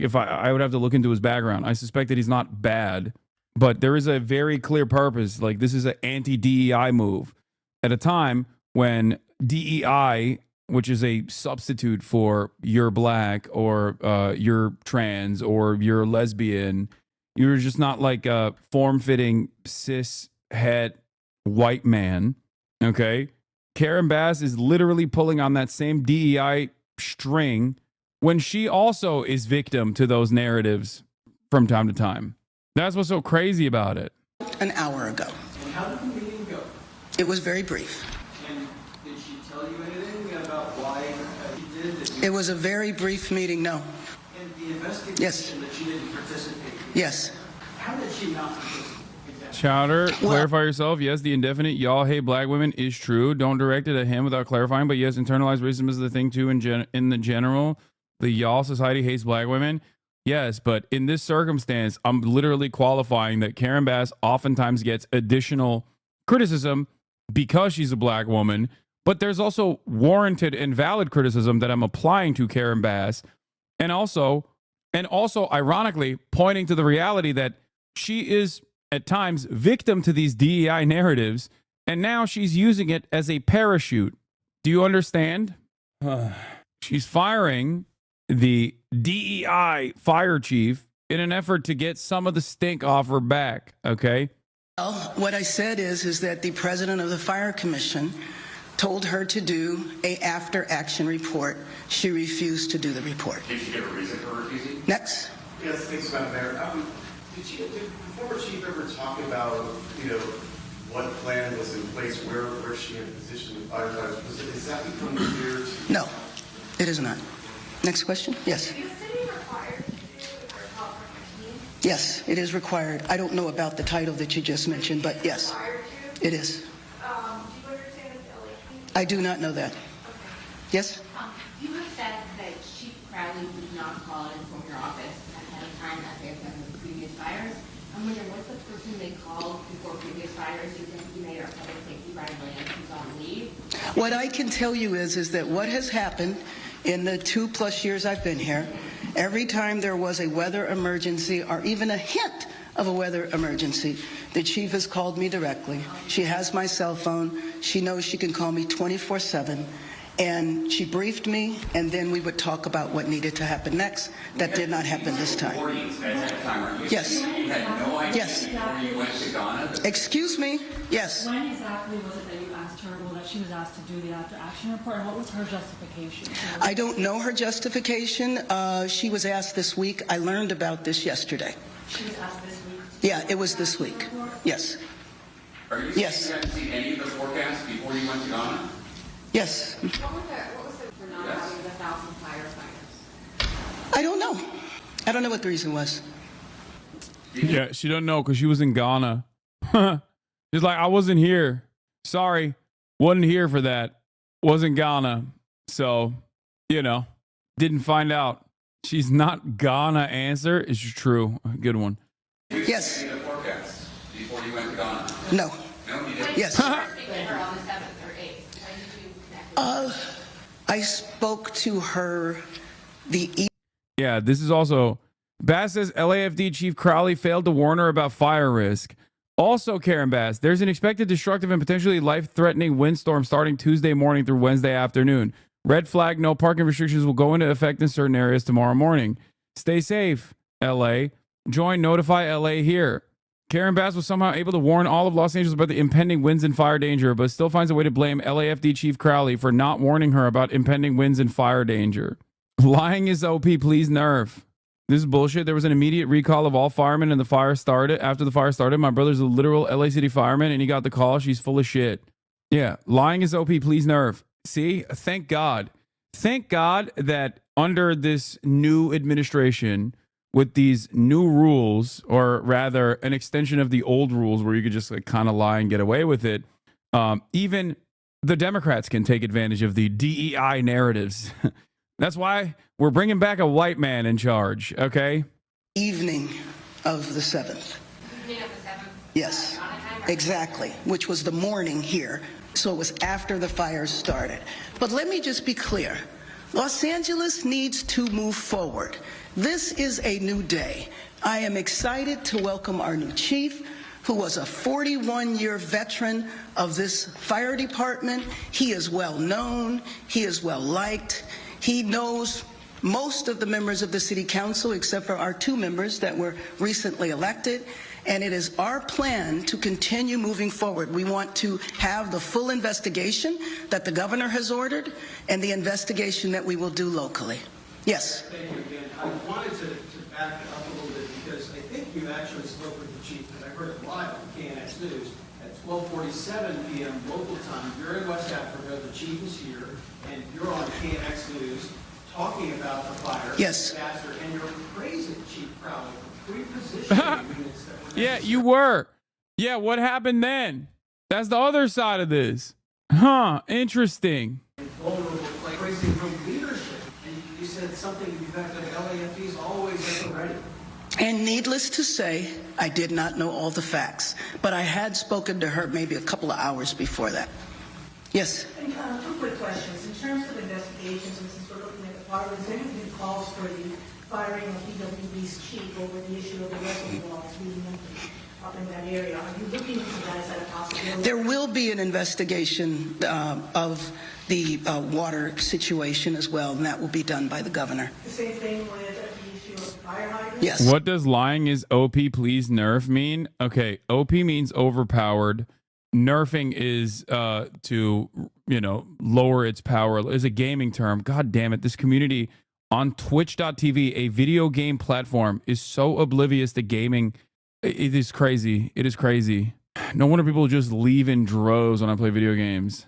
if I would have to look into his background. I suspect that he's not bad, but there is a very clear purpose. Like, this is an anti-DEI move at a time when DEI, which is a substitute for you're black or you're trans or you're lesbian, you're just not like a form-fitting cis het white man. Okay, Karen Bass is literally pulling on that same DEI string when she also is victim to those narratives from time to time. That's what's so crazy about it. An hour ago. And how did the meeting go? It was very brief. And did she tell you anything about why she did? It was a very brief meeting, no. And the investigation Yes. that she didn't participate in. Yes. How did she not participate? Chowder, clarify yourself. Yes, the indefinite y'all hate black women is true. Don't direct it at him without clarifying. But yes, internalized racism is the thing too in the general. The y'all society hates black women. Yes, but in this circumstance, I'm literally qualifying that Karen Bass oftentimes gets additional criticism because she's a black woman. But there's also warranted and valid criticism that I'm applying to Karen Bass. And also, ironically, pointing to the reality that she is at times victim to these DEI narratives, and now she's using it as a parachute. Do you understand? She's firing the DEI fire chief in an effort to get some of the stink off her back, okay? Well, what I said is that the president of the Fire Commission told her to do a after-action report. She refused to do the report. Did she give a reason for refusing? Next. Yes, thanks, Madam Mayor. Did the former chief ever talk about, what plan was in place, where she had positioned the firefighters? Is that becoming clear to you? No, it is not. Next question? Yes. Is the city required to do a report from your team? Yes, it is required. I don't know about the title that you just mentioned, but yes, it is. Do you understand the LAPD? I do not know that. Yes? You have said that Chief Crowley did not call and inform your office ahead of time as they have done with previous fires. I'm wondering, what's the person they called before previous fires? You think you made our public safety Brian Williams who's on leave? What I can tell you is that what has happened in the 2+ years I've been here, every time there was a weather emergency or even a hint of a weather emergency, the chief has called me directly. She has my cell phone. She knows she can call me 24/7. And she briefed me, and then we would talk about what needed to happen next. That did not happen this time. Yes. You had no idea Yes. before you went to Ghana? Excuse me? Yes. When exactly was it that you asked her, that she was asked to do the after-action report, and what was her justification? I don't know her justification. She was asked this week. I learned about this yesterday. She was asked this week? Yeah, it was this week. Yes. Are you Yes. saying you hadn't seen any of the forecasts before you went to Ghana? Yes. What was it for not having the 1,000 firefighters? I don't know. I don't know what the reason was. Yeah, she don't know because she was in Ghana. She's like, I wasn't here. Sorry. Wasn't here for that. Wasn't Ghana. So, didn't find out. She's not Ghana answer. It's true. Good one. Yes. The forecasts before you went to Ghana? No. No, you didn't? Yes. On the 7th or 8th, when did you connect? I spoke to her Yeah, this is also Bass says LAFD Chief Crowley failed to warn her about fire risk. Also, Karen Bass, there's an expected destructive and potentially life-threatening windstorm starting Tuesday morning through Wednesday afternoon. Red flag, no parking restrictions will go into effect in certain areas tomorrow morning. Stay safe, LA. Join Notify LA here. Karen Bass was somehow able to warn all of Los Angeles about the impending winds and fire danger, but still finds a way to blame LAFD Chief Crowley for not warning her about impending winds and fire danger. Lying is OP, please nerf. This is bullshit. There was an immediate recall of all firemen and the fire started. After the fire started, my brother's a literal LA City fireman and he got the call. She's full of shit. Yeah, lying is OP, please nerf. See, thank God. Thank God that under this new administration, with these new rules, or rather an extension of the old rules where you could just like kind of lie and get away with it, even the Democrats can take advantage of the DEI narratives. That's why we're bringing back a white man in charge, okay? Evening of the 7th. Yes, exactly, which was the morning here. So it was after the fires started. But let me just be clear. Los Angeles needs to move forward. This is a new day. I am excited to welcome our new chief, who was a 41-year veteran of this fire department. He is well known. He is well liked. He knows most of the members of the city council, except for our 2 members that were recently elected. And it is our plan to continue moving forward. We want to have the full investigation that the governor has ordered and the investigation that we will do locally. Yes. Thank you again. I wanted to back it up a little bit because I think you actually spoke with the chief, because I heard it live on KNX News at 12:47 p.m. local time. You're in West Africa. The chief is here, and you're on KNX News talking about the fire disaster, and you're praising Chief Crowley for pre-positioning units that were Yeah, you were. Yeah, what happened then? That's the other side of this. Huh, interesting. vulnerable, like praising from leadership. And you said something to the effect that LAFD is always at the ready. And needless to say, I did not know all the facts, but I had spoken to her maybe a couple of hours before that. Yes. And, 2 quick questions. In terms of investigations, and since we're looking at the fire, is there anything that calls for the firing of PWB's chief over the issue of the reservoirs being empty up in that area? Are you looking into that? Is that a possibility? There will be an investigation of the water situation as well, and that will be done by the governor. The same thing with the issue of fire hydrants? Yes. What does lying is OP please nerf mean? Okay, OP means overpowered. Nerfing is to, lower its power. Is a gaming term. God damn it. This community on twitch.tv, a video game platform, is so oblivious to gaming. It is crazy. It is crazy. No wonder people just leave in droves when I play video games.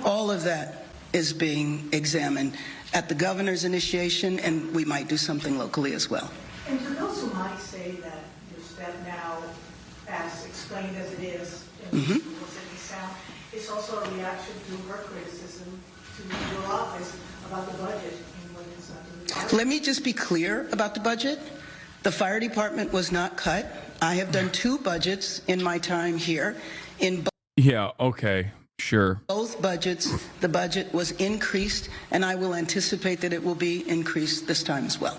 All of that is being examined at the governor's initiation, and we might do something locally as well. And to those who might say that your step now, as explained as it is, in the city south, it's also a reaction to her criticism to your office about the budget and what it's under. Let me just be clear about the budget. The fire department was not cut. I have done 2 budgets in my time here. Yeah, okay, sure. Both budgets, the budget was increased, and I will anticipate that it will be increased this time as well.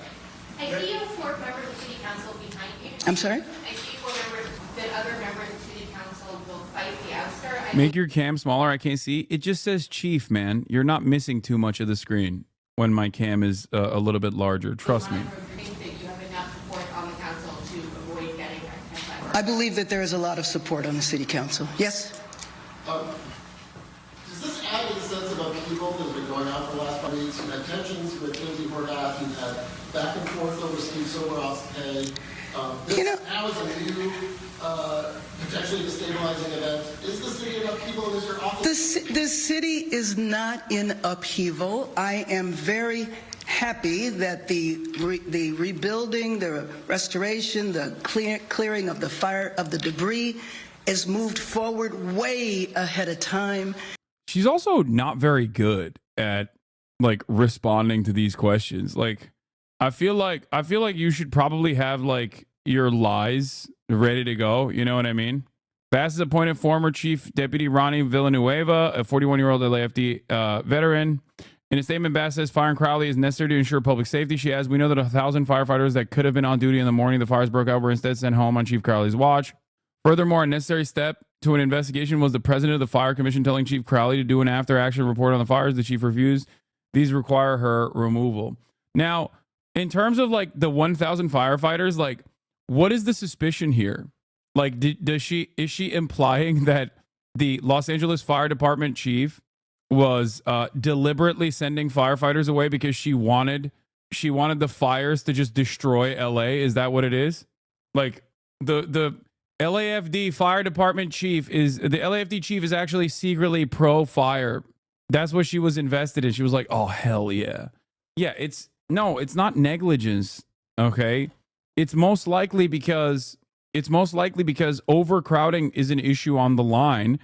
I see you have 4 members of city council behind you. I'm sorry? I see 4 members, that other members of city council will fight the ouster. Make your cam smaller. I can't see. It just says chief, man. You're not missing too much of the screen when my cam is a little bit larger. Trust me. I believe that there is a lot of support on the city council. Yes? Does this add to the sense of upheaval that has been going on for the last 5 weeks? You've had tensions with Kinsey Horvath, you've had back and forth over Steve Soberoff's pay. This now is a new, potentially destabilizing event. Is the city in upheaval? Is your office? The city is not in upheaval. I am very happy that the rebuilding, the restoration, the clearing of the fire, of the debris is moved forward way ahead of time. She's also not very good at responding to these questions. I feel like you should probably have your lies ready to go. You know what I mean? Bass has appointed former Chief Deputy Ronnie Villanueva, a 41-year-old LAFD veteran. In a statement, Bass says fire in Crowley is necessary to ensure public safety. She adds, we know that 1,000 firefighters that could have been on duty in the morning the fires broke out were instead sent home on Chief Crowley's watch. Furthermore, a necessary step to an investigation was the president of the Fire Commission telling Chief Crowley to do an after-action report on the fires. The chief refused. These require her removal. Now, in terms of like the 1,000 firefighters, like what is the suspicion here? Like, is she implying that the Los Angeles Fire Department chief was deliberately sending firefighters away because she wanted the fires to just destroy LA? Is that what it is? Like the LAFD Fire Department chief is actually secretly pro fire. That's what she was invested in. She was like, oh hell yeah. Yeah, it's not negligence, okay? It's most likely because overcrowding is an issue on the line,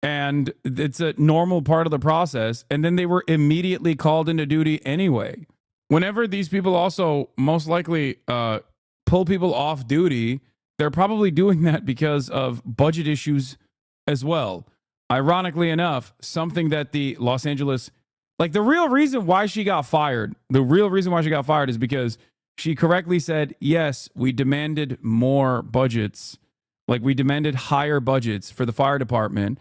and it's a normal part of the process. And then they were immediately called into duty anyway. Whenever these people also most likely pull people off duty, they're probably doing that because of budget issues as well. Ironically enough, something that the Los Angeles, like the real reason why she got fired is because she correctly said, yes, we demanded more budgets. Like we demanded higher budgets for the fire department.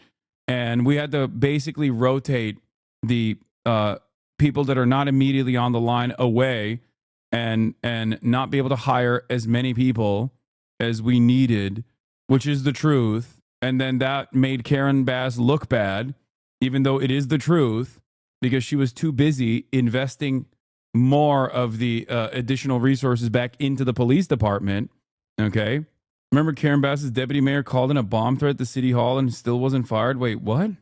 And we had to basically rotate the people that are not immediately on the line away and not be able to hire as many people as we needed, which is the truth. And then that made Karen Bass look bad, even though it is the truth, because she was too busy investing more of the additional resources back into the police department. Okay. Remember Karen Bass's deputy mayor called in a bomb threat to City Hall and still wasn't fired? Wait, what?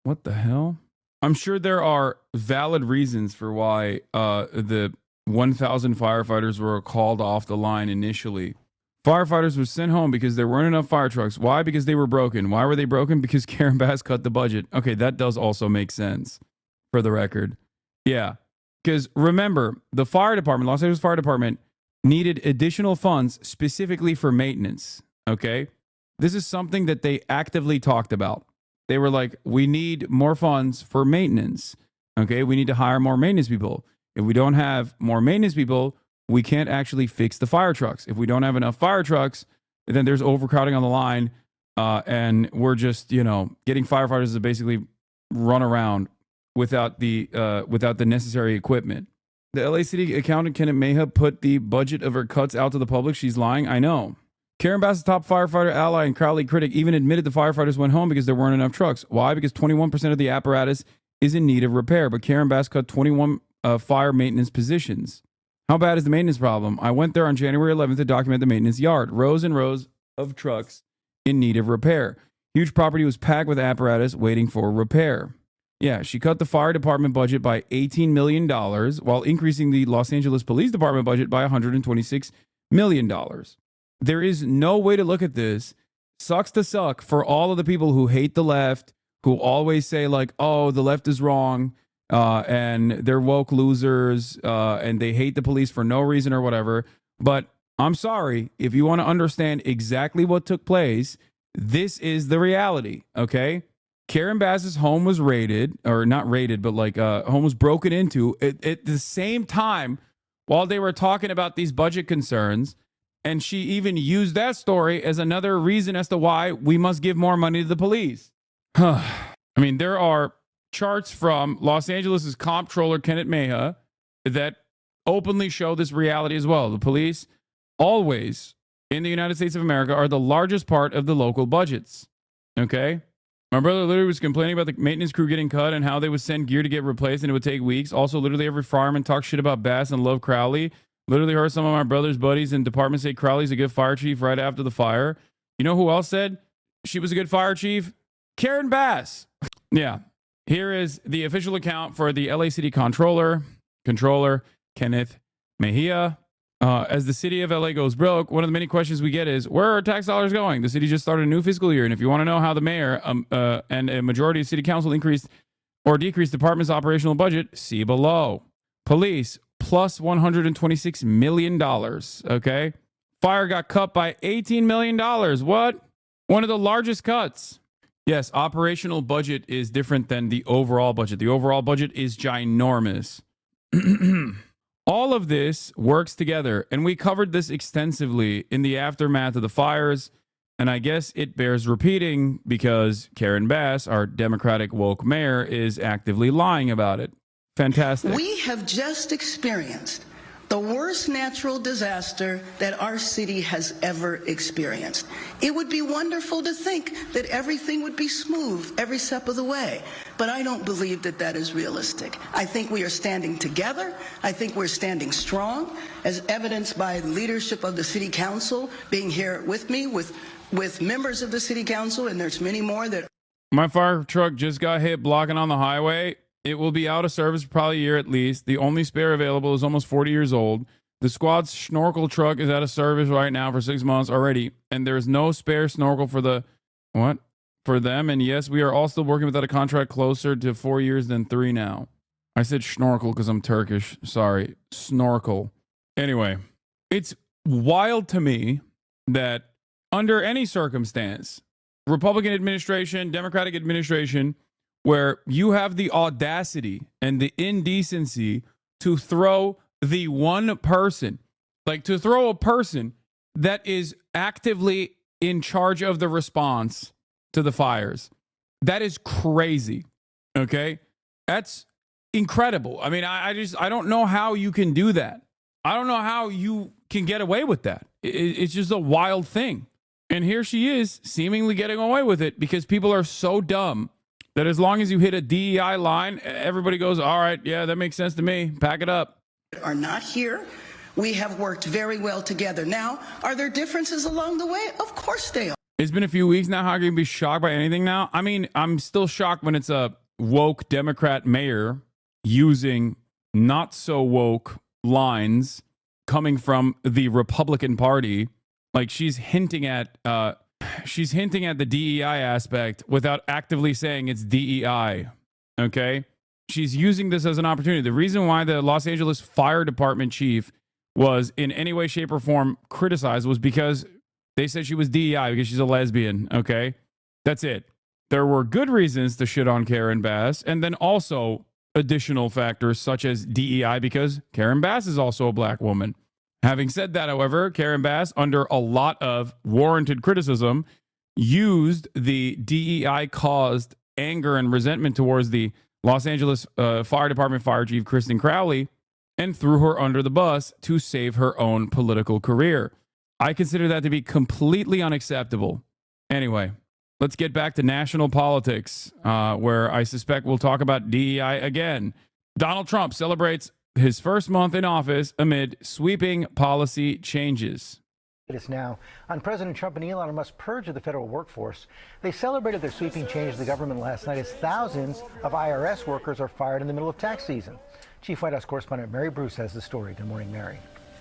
What the hell? I'm sure there are valid reasons for why the 1,000 firefighters were called off the line initially. Firefighters were sent home because there weren't enough fire trucks. Why? Because they were broken. Why were they broken? Because Karen Bass cut the budget. Okay, that does also make sense, for the record. Yeah, because remember, the fire department, Los Angeles Fire Department, needed additional funds specifically for maintenance, okay? This is something that they actively talked about. They were like, we need more funds for maintenance, okay? We need to hire more maintenance people. If we don't have more maintenance people, we can't actually fix the fire trucks. If we don't have enough fire trucks, then there's overcrowding on the line, and we're just, getting firefighters to basically run around without the necessary equipment. The LA City accountant Kenneth Mayha put the budget of her cuts out to the public. She's lying. I know. Karen Bass's top firefighter ally and Crowley critic even admitted the firefighters went home because there weren't enough trucks. Why? Because 21% of the apparatus is in need of repair, but Karen Bass cut 21 fire maintenance positions. How bad is the maintenance problem? I went there on January 11th to document the maintenance yard. Rows and rows of trucks in need of repair. Huge property was packed with apparatus waiting for repair. Yeah, she cut the fire department budget by $18 million while increasing the Los Angeles Police Department budget by $126 million. There is no way to look at this. Sucks to suck for all of the people who hate the left, who always say like, oh, the left is wrong, and they're woke losers, and they hate the police for no reason or whatever. But I'm sorry, if you want to understand exactly what took place, this is the reality, okay? Karen Bass's home was raided, or not raided, but like home was broken into at the same time while they were talking about these budget concerns. And she even used that story as another reason as to why we must give more money to the police. I mean, there are charts from Los Angeles' comptroller, Kenneth Mayha, that openly show this reality as well. The police always in the United States of America are the largest part of the local budgets. Okay? My brother literally was complaining about the maintenance crew getting cut and how they would send gear to get replaced and it would take weeks. Also, literally every fireman talks shit about Bass and love Crowley. Literally heard some of my brother's buddies in department say Crowley's a good fire chief right after the fire. You know who else said she was a good fire chief? Karen Bass. Yeah. Here is the official account for the LA City Controller Kenneth Mejia. As the city of LA goes broke, one of the many questions we get is, where are tax dollars going? The city just started a new fiscal year. And if you want to know how the mayor and a majority of city council increased or decreased department's operational budget, see below. Police, plus $126 million. Okay. Fire got cut by $18 million. What? One of the largest cuts. Yes, operational budget is different than the overall budget. The overall budget is ginormous. All of this works together, and we covered this extensively in the aftermath of the fires, and I guess it bears repeating because Karen Bass, our Democratic woke mayor, is actively lying about it. Fantastic. We have just experienced the worst natural disaster that our city has ever experienced. It would be wonderful to think that everything would be smooth every step of the way, but I don't believe that that is realistic. I think we are standing together. I think we're standing strong, as evidenced by the leadership of the City Council being here with me, with members of the City Council, and there's many more that... My fire truck just got hit blocking on the highway. It will be out of service for probably a year at least. The only spare available is almost 40 years old. The squad's snorkel truck is out of service right now for 6 months already, and there's no spare snorkel for the for them. And yes, we are all still working without a contract closer to 4 years than 3 now. I said snorkel because I'm Turkish. Sorry, snorkel. Anyway, it's wild to me that under any circumstance, Republican administration, Democratic administration, where you have the audacity and the indecency to throw the one person, to throw a person that is actively in charge of the response to the fires. That is crazy. Okay? That's incredible. I mean, I don't know how you can do that. I don't know how you can get away with that. It's just a wild thing. And here she is seemingly getting away with it because people are so dumb that as long as you hit a DEI line, everybody goes, all right, yeah, that makes sense to me. Pack it up. Are not here. We have worked very well together. Now, are there differences along the way? Of course they are. It's been a few weeks now. How can you be shocked by anything now? I mean, I'm still shocked when it's a woke Democrat mayor using not so woke lines coming from the Republican Party. Like she's hinting at the DEI aspect without actively saying it's DEI. Okay? She's using this as an opportunity. The reason why the Los Angeles Fire Department chief was in any way, shape, or form criticized was because they said she was DEI because she's a lesbian. Okay? That's it. There were good reasons to shit on Karen Bass, and then also additional factors such as DEI because Karen Bass is also a black woman. Having said that, however, Karen Bass, under a lot of warranted criticism, used the DEI-caused anger and resentment towards the Los Angeles Fire Department Fire Chief Kristen Crowley and threw her under the bus to save her own political career. I consider that to be completely unacceptable. Anyway, let's get back to national politics, where I suspect we'll talk about DEI again. Donald Trump celebrates his first month in office amid sweeping policy changes. It is now on President Trump and Elon Musk's purge of the federal workforce. They celebrated their sweeping change to the government last night as thousands of IRS workers are fired in the middle of tax season. Chief White House correspondent Mary Bruce has the story. Good morning, Mary.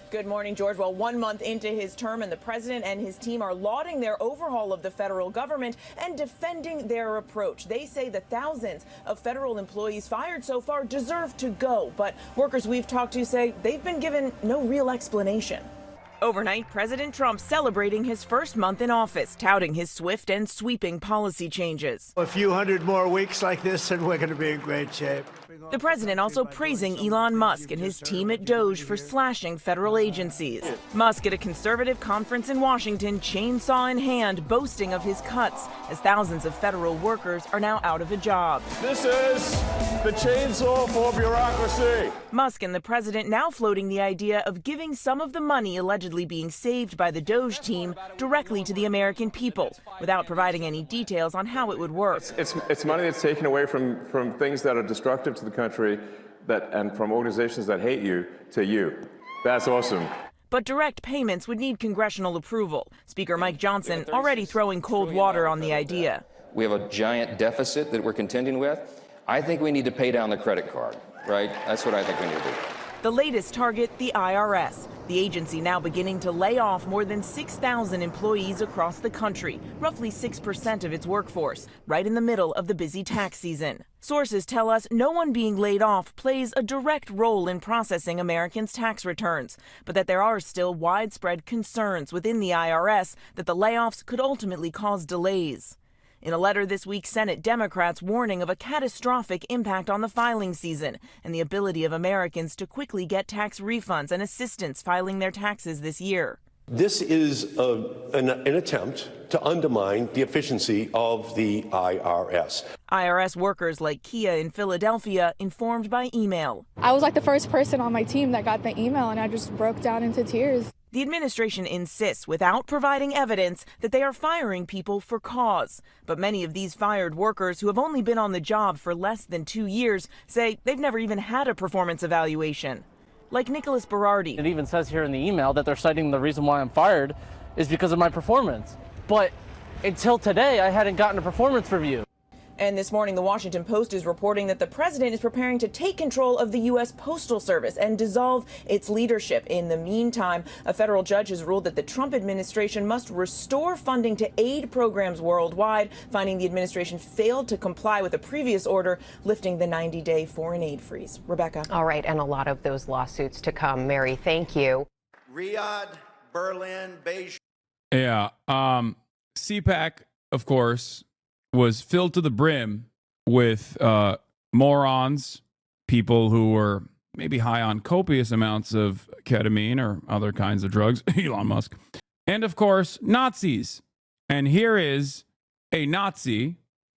Good morning, George. Well, 1 month into his term, and the president and his team are lauding their overhaul of the federal government and defending their approach. They say the thousands of federal employees fired so far deserve to go, but workers we've talked to say they've been given no real explanation. Overnight, President Trump celebrating his first month in office, touting his swift and sweeping policy changes. A few hundred more weeks like this and we're going to be in great shape. The president also praising Elon Musk and his team at Doge for slashing federal agencies. Musk at a conservative conference in Washington, chainsaw in hand, boasting of his cuts as thousands of federal workers are now out of a job. This is the chainsaw for bureaucracy. Musk and the president now floating the idea of giving some of the money allegedly being saved by the Doge team directly to the American people, without providing any details on how it would work. It's money that's taken away from things that are destructive to the country and from organizations that hate you to you. That's awesome. But direct payments would need congressional approval. Speaker Mike Johnson already throwing cold water on the idea. We have a giant deficit that we're contending with. I think we need to pay down the credit card, right? That's what I think we need to do. The latest target, the IRS. The agency now beginning to lay off more than 6,000 employees across the country, roughly 6% of its workforce, right in the middle of the busy tax season. Sources tell us no one being laid off plays a direct role in processing Americans' tax returns, but that there are still widespread concerns within the IRS that the layoffs could ultimately cause delays. In a letter this week, Senate Democrats warning of a catastrophic impact on the filing season and the ability of Americans to quickly get tax refunds and assistance filing their taxes this year. This is an attempt to undermine the efficiency of the IRS. IRS workers like Kia in Philadelphia informed by email. I was like the first person on my team that got the email, and I just broke down into tears. The administration insists, without providing evidence, that they are firing people for cause. But many of these fired workers who have only been on the job for less than 2 years say they've never even had a performance evaluation. Like Nicholas Berardi. It even says here in the email that they're citing the reason why I'm fired is because of my performance. But until today, I hadn't gotten a performance review. And this morning, the Washington Post is reporting that the president is preparing to take control of the U.S. Postal Service and dissolve its leadership. In the meantime, a federal judge has ruled that the Trump administration must restore funding to aid programs worldwide, finding the administration failed to comply with a previous order lifting the 90-day foreign aid freeze. Rebecca. All right, and a lot of those lawsuits to come. Mary, thank you. Riyadh, Berlin, Beijing. Yeah. CPAC, of course, was filled to the brim with morons, people who were maybe high on copious amounts of ketamine or other kinds of drugs, Elon Musk, and of course, Nazis. And here is a Nazi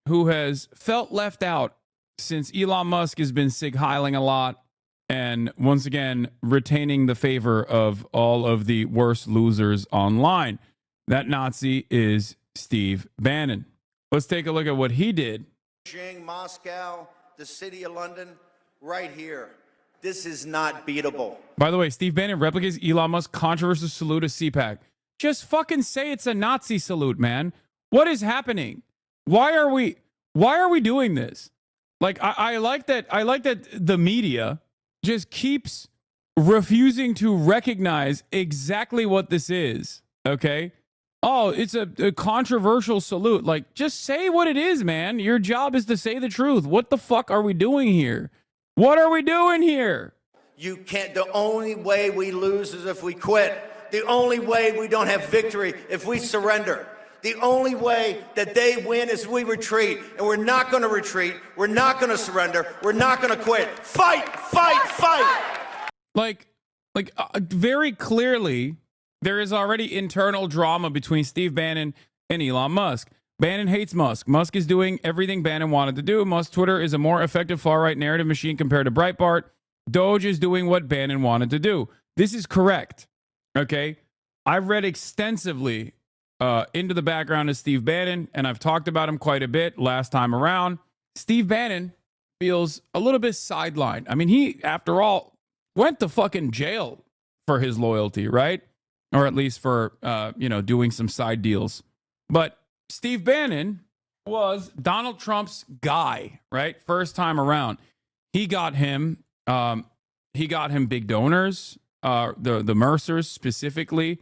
who has felt left out since Elon Musk has been sig-heiling a lot and once again retaining the favor of all of the worst losers online. That Nazi is Steve Bannon. Let's take a look at what he did. Beijing, Moscow, the city of London, right here. This is not beatable. By the way, Steve Bannon replicates Elon Musk's controversial salute to CPAC. Just fucking say it's a Nazi salute, man. What is happening? Why are we doing this? Like, I like that the media just keeps refusing to recognize exactly what this is. Okay? Oh, it's a controversial salute. Like, just say what it is, man. Your job is to say the truth. What the fuck are we doing here? What are we doing here? You can't. The only way we lose is if we quit. The only way we don't have victory if we surrender. The only way that they win is we retreat. And we're not going to retreat. We're not going to surrender. We're not going to quit. Fight, fight, fight. Like very clearly, there is already internal drama between Steve Bannon and Elon Musk. Bannon hates Musk. Musk is doing everything Bannon wanted to do. Musk's Twitter is a more effective far-right narrative machine compared to Breitbart. Doge is doing what Bannon wanted to do. This is correct. Okay? I've read extensively into the background of Steve Bannon, and I've talked about him quite a bit last time around. Steve Bannon feels a little bit sidelined. I mean, he, after all, went to fucking jail for his loyalty, right? Or at least for, doing some side deals. But Steve Bannon was Donald Trump's guy, right? First time around. He got him big donors, the Mercers specifically.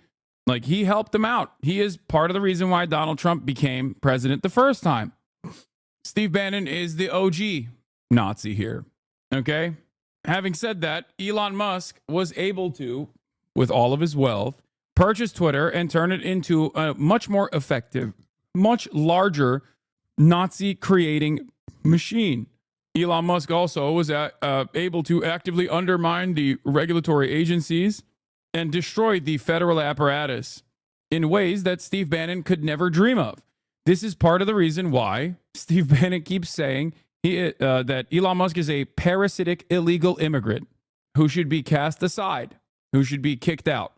Like, he helped him out. He is part of the reason why Donald Trump became president the first time. Steve Bannon is the OG Nazi here, okay? Having said that, Elon Musk was able to, with all of his wealth, purchase Twitter and turn it into a much more effective, much larger Nazi-creating machine. Elon Musk also was able to actively undermine the regulatory agencies and destroy the federal apparatus in ways that Steve Bannon could never dream of. This is part of the reason why Steve Bannon keeps saying that Elon Musk is a parasitic illegal immigrant who should be cast aside, who should be kicked out.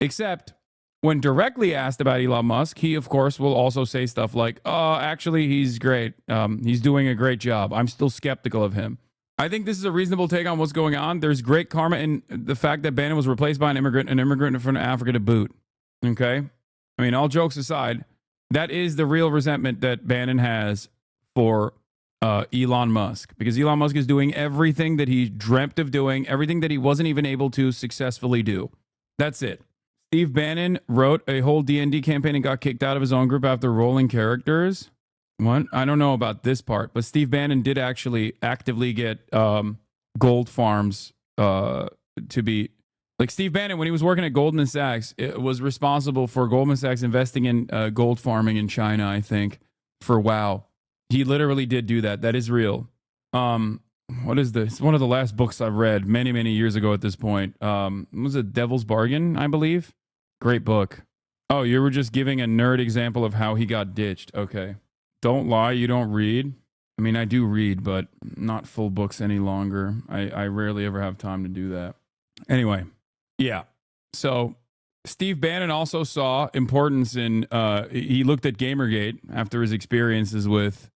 Except when directly asked about Elon Musk, he, of course, will also say stuff like, oh, actually, he's great. He's doing a great job. I'm still skeptical of him. I think this is a reasonable take on what's going on. There's great karma in the fact that Bannon was replaced by an immigrant from Africa to boot. Okay? I mean, all jokes aside, that is the real resentment that Bannon has for Elon Musk, because Elon Musk is doing everything that he dreamt of doing, everything that he wasn't even able to successfully do. That's it. Steve Bannon wrote a whole D&D campaign and got kicked out of his own group after rolling characters. What? I don't know about this part, but Steve Bannon did actually actively get gold farms to be... Like Steve Bannon, when he was working at Goldman Sachs, it was responsible for Goldman Sachs investing in gold farming in China, I think, for WoW. He literally did do that. That is real. What is this? One of the last books I've read many, many years ago at this point. Was it Devil's Bargain, I believe? Great book. Oh, you were just giving a nerd example of how he got ditched. Okay. Don't lie, you don't read. I mean, I do read, but not full books any longer. I rarely ever have time to do that. Anyway, yeah. So Steve Bannon also saw importance in, he looked at Gamergate after his experiences with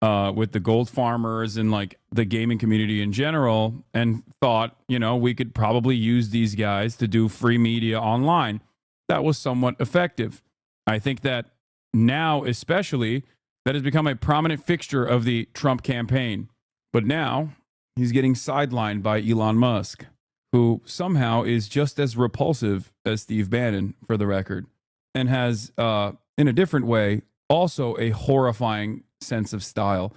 the gold farmers and like the gaming community in general, and thought, you know, we could probably use these guys to do free media online. That was somewhat effective. I think that now, especially, that has become a prominent fixture of the Trump campaign. But now he's getting sidelined by Elon Musk, who somehow is just as repulsive as Steve Bannon, for the record, and has, in a different way, also a horrifying sense of style.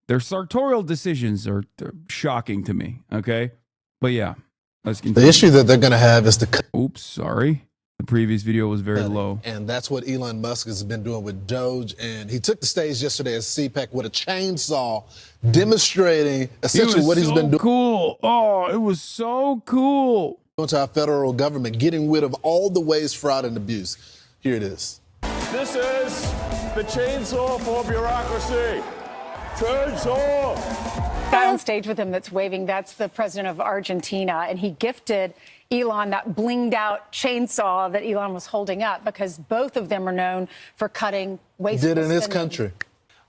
Their sartorial decisions are shocking to me, okay? But yeah, let's continue. The issue that they're going to have is the... Oops, sorry. The previous video was very low. And that's what Elon Musk has been doing with Doge. And he took the stage yesterday at CPAC with a chainsaw, demonstrating essentially what he's been doing. Cool. Oh, it was so cool. To our federal government, getting rid of all the waste, fraud, and abuse. Here it is. This is the chainsaw for bureaucracy. Chainsaw! Guy on stage with him that's waving, that's the president of Argentina, and he gifted Elon that blinged out chainsaw that Elon was holding up, because both of them are known for cutting wasteful Did in his spending. country.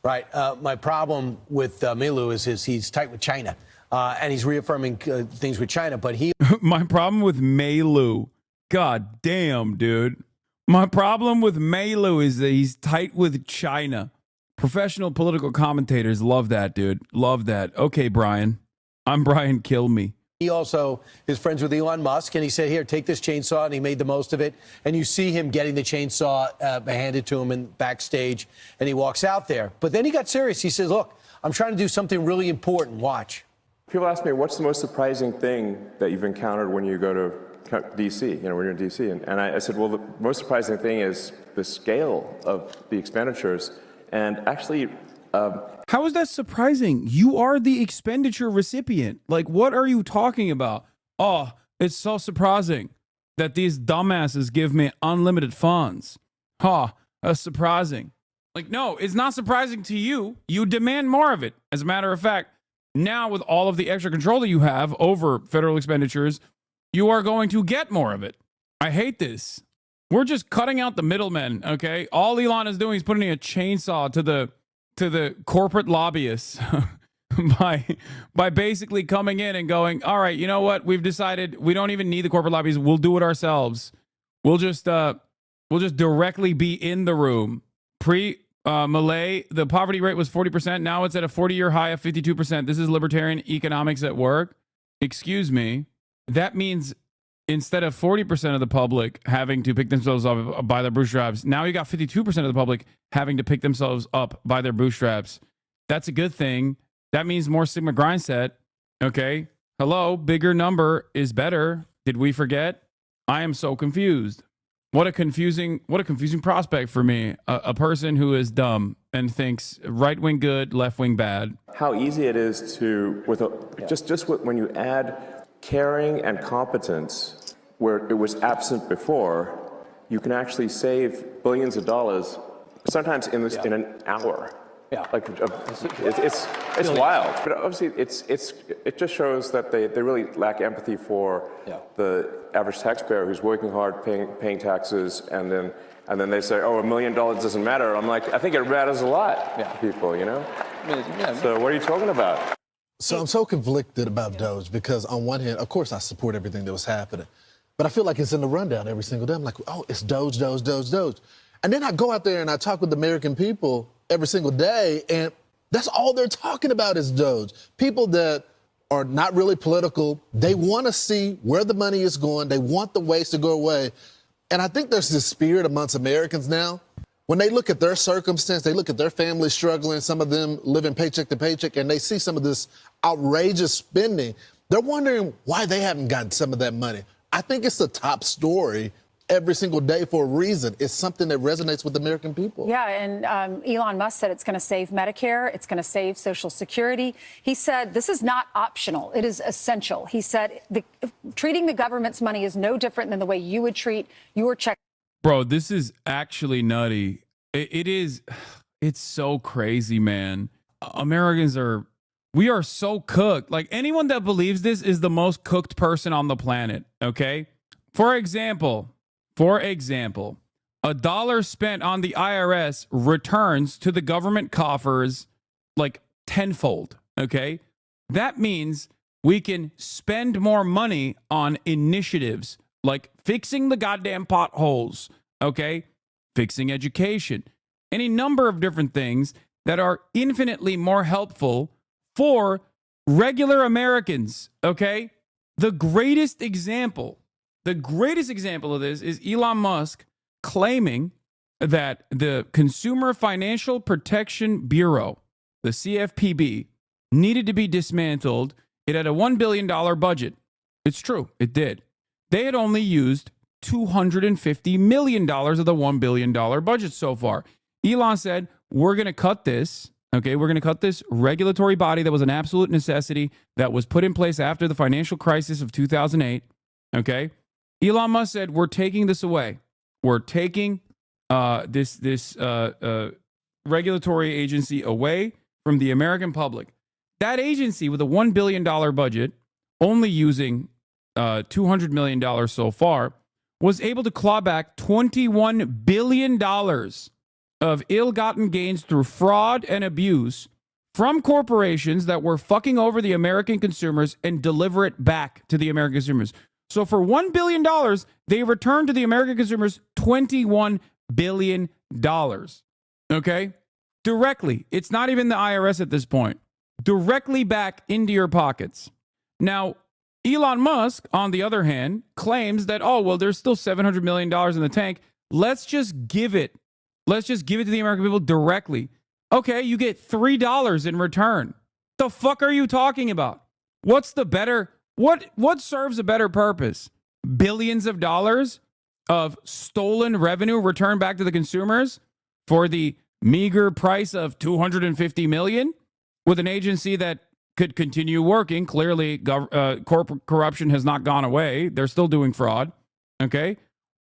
Right. My problem with Milu is he's tight with China, and he's reaffirming things with China, but he... My problem with Meilu, god damn, dude. My problem with Meilu is that he's tight with China. Professional political commentators love that, dude. Love that. Okay, Brian. I'm Brian, kill me. He also is friends with Elon Musk, and he said, here, take this chainsaw, and he made the most of it. And you see him getting the chainsaw handed to him in backstage, and he walks out there. But then he got serious. He says, look, I'm trying to do something really important. Watch. People ask me, what's the most surprising thing that you've encountered when you go to D.C., when you're in D.C.? And I said, well, the most surprising thing is the scale of the expenditures. And actually... How is that surprising? You are the expenditure recipient. Like, what are you talking about? Oh, it's so surprising that these dumbasses give me unlimited funds. Huh, that's surprising. Like, no, it's not surprising to you. You demand more of it. As a matter of fact, now with all of the extra control that you have over federal expenditures, you are going to get more of it. I hate this. We're just cutting out the middlemen, okay? All Elon is doing is putting a chainsaw to the corporate lobbyists by basically coming in and going, all right, you know what? We've decided we don't even need the corporate lobbyists. We'll do it ourselves. We'll just directly be in the room. Malay, the poverty rate was 40%. Now it's at a 40-year high of 52%. This is libertarian economics at work. Excuse me. That means instead of 40% of the public having to pick themselves up by their bootstraps, now you got 52% of the public having to pick themselves up by their bootstraps. That's a good thing. That means more Sigma grind set. Okay. Hello, bigger number is better. Did we forget? I am so confused. What a confusing prospect for me. A person who is dumb and thinks right wing good, left wing bad. How easy it is to, when you add caring and competence where it was absent before, you can actually save billions of dollars, sometimes in an hour. Yeah. Like it's wild. But obviously it just shows that they really lack empathy for the average taxpayer who's working hard, paying taxes, and then they say, oh, $1 million doesn't matter. I'm like, I think it matters a lot to people, So what are you talking about? So I'm so conflicted about Doge because on one hand, of course, I support everything that was happening, but I feel like it's in the rundown every single day. I'm like, oh, it's Doge, Doge, Doge, Doge. And then I go out there and I talk with the American people every single day, and That's all they're talking about is Doge. People that are not really political, they want to see where the money is going. They want the waste to go away. And I think there's this spirit amongst Americans now. When they look at their circumstance, they look at their family struggling, some of them living paycheck to paycheck, and they see some of this outrageous spending. They're wondering why they haven't gotten some of that money. I think it's the top story every single day for a reason. It's something that resonates with the American people. Yeah, and Elon Musk said it's going to save Medicare. It's going to save Social Security. He said this is not optional. It is essential. He said treating the government's money is no different than the way you would treat your check. Bro, this is actually nutty. It's so crazy, man. We are so cooked. Like, anyone that believes this is the most cooked person on the planet, okay? For example, $1 spent on the IRS returns to the government coffers like tenfold, okay? That means we can spend more money on initiatives like fixing the goddamn potholes, okay? Fixing education, any number of different things that are infinitely more helpful for regular Americans, okay? The greatest example of this is Elon Musk claiming that the Consumer Financial Protection Bureau, the CFPB, needed to be dismantled. It had a $1 billion budget. It's true, it did. They had only used $250 million of the $1 billion budget so far. Elon said, we're going to cut this. Okay, we're going to cut this regulatory body that was an absolute necessity that was put in place after the financial crisis of 2008. Okay, Elon Musk said, we're taking this away. We're taking this regulatory agency away from the American public. That agency with a $1 billion budget, only using $200 million so far, was able to claw back $21 billion of ill-gotten gains through fraud and abuse from corporations that were fucking over the American consumers and deliver it back to the American consumers. So for $1 billion, they returned to the American consumers $21 billion. Okay? Directly. It's not even the IRS at this point. Directly back into your pockets. Now, Elon Musk, on the other hand, claims that, oh, well, there's still $700 million in the tank. Let's just give it to the American people directly. Okay, you get $3 in return. The fuck are you talking about? What's the better, what serves a better purpose? Billions of dollars of stolen revenue returned back to the consumers for the meager price of $250 million with an agency that could continue working. Clearly, corporate corruption has not gone away. They're still doing fraud. Okay?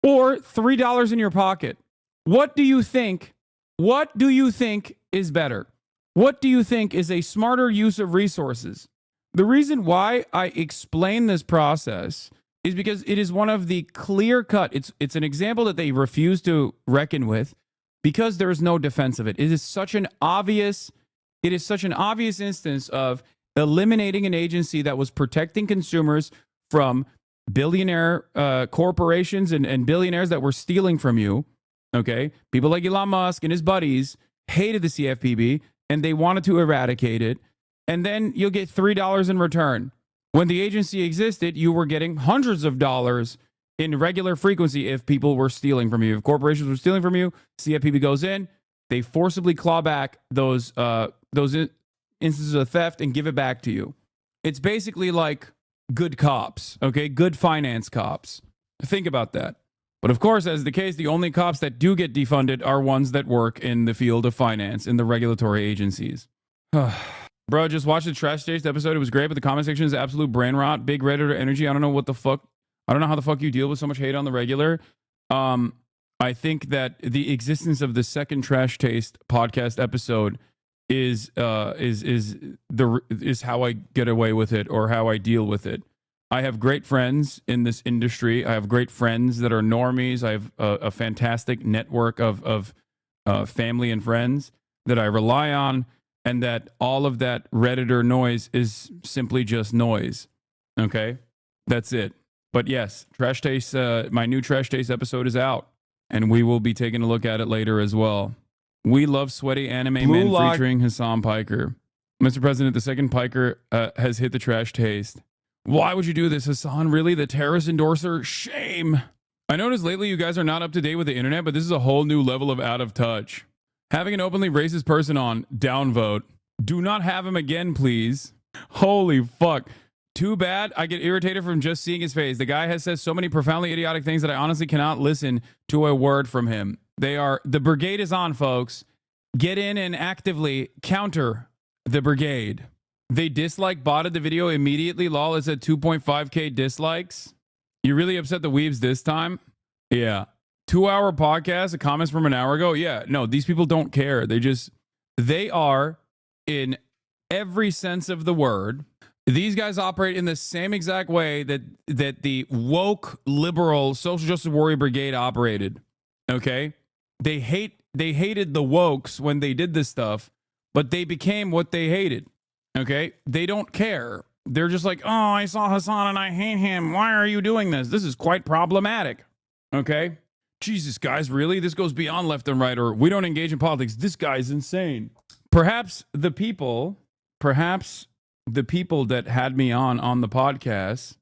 Or $3 in your pocket. What do you think? What do you think is better? What do you think is a smarter use of resources? The reason why I explain this process is because it is one of the clear-cut, it's an example that they refuse to reckon with because there is no defense of it. It is such an obvious instance of eliminating an agency that was protecting consumers from billionaire corporations and billionaires that were stealing from you. Okay, people like Elon Musk and his buddies hated the CFPB and they wanted to eradicate it. And then you'll get $3 in return. When the agency existed, you were getting hundreds of dollars in regular frequency if people were stealing from you. If corporations were stealing from you, CFPB goes in, they forcibly claw back those instances of theft and give it back to you. It's basically like good cops, okay? Good finance cops. Think about that. But of course, as the case, the only cops that do get defunded are ones that work in the field of finance, in the regulatory agencies. Bro, just watched the Trash Taste episode. It was great, but the comment section is absolute brain rot. Big Redditor energy. I don't know how the fuck you deal with so much hate on the regular. I think that the existence of the second Trash Taste podcast episode is how I get away with it or how I deal with it. I have great friends in this industry. I have great friends that are normies. I have a fantastic network of family and friends that I rely on, and that all of that Redditor noise is simply just noise. Okay? That's it. But yes, Trash Taste, my new Trash Taste episode is out, and we will be taking a look at it later as well. We love sweaty anime Blue men Lock- featuring Hassan Piker. Mr. President, the second Piker has hit the trash taste. Why would you do this, Hassan? Really? The terrorist endorser? Shame. I noticed lately you guys are not up to date with the internet, but this is a whole new level of out of touch. Having an openly racist person on, downvote. Do not have him again, please. Holy fuck. Too bad I get irritated from just seeing his face. The guy has said so many profoundly idiotic things that I honestly cannot listen to a word from him. The brigade is on, folks. Get in and actively counter the brigade. They botted the video immediately. Lol, it's at 2.5k dislikes. You really upset the weebs this time? Yeah. 2-hour podcast, the comments from an hour ago? Yeah. No, these people don't care. They are, in every sense of the word, these guys operate in the same exact way that the woke, liberal, social justice warrior brigade operated. Okay? They hated the wokes when they did this stuff, but they became what they hated. Okay? They don't care. They're just like, oh, I saw Hassan and I hate him. Why are you doing this? This is quite problematic. Okay? Jesus, guys, really? This goes beyond left and right, or we don't engage in politics. This guy's insane. Perhaps the people that had me on the podcast,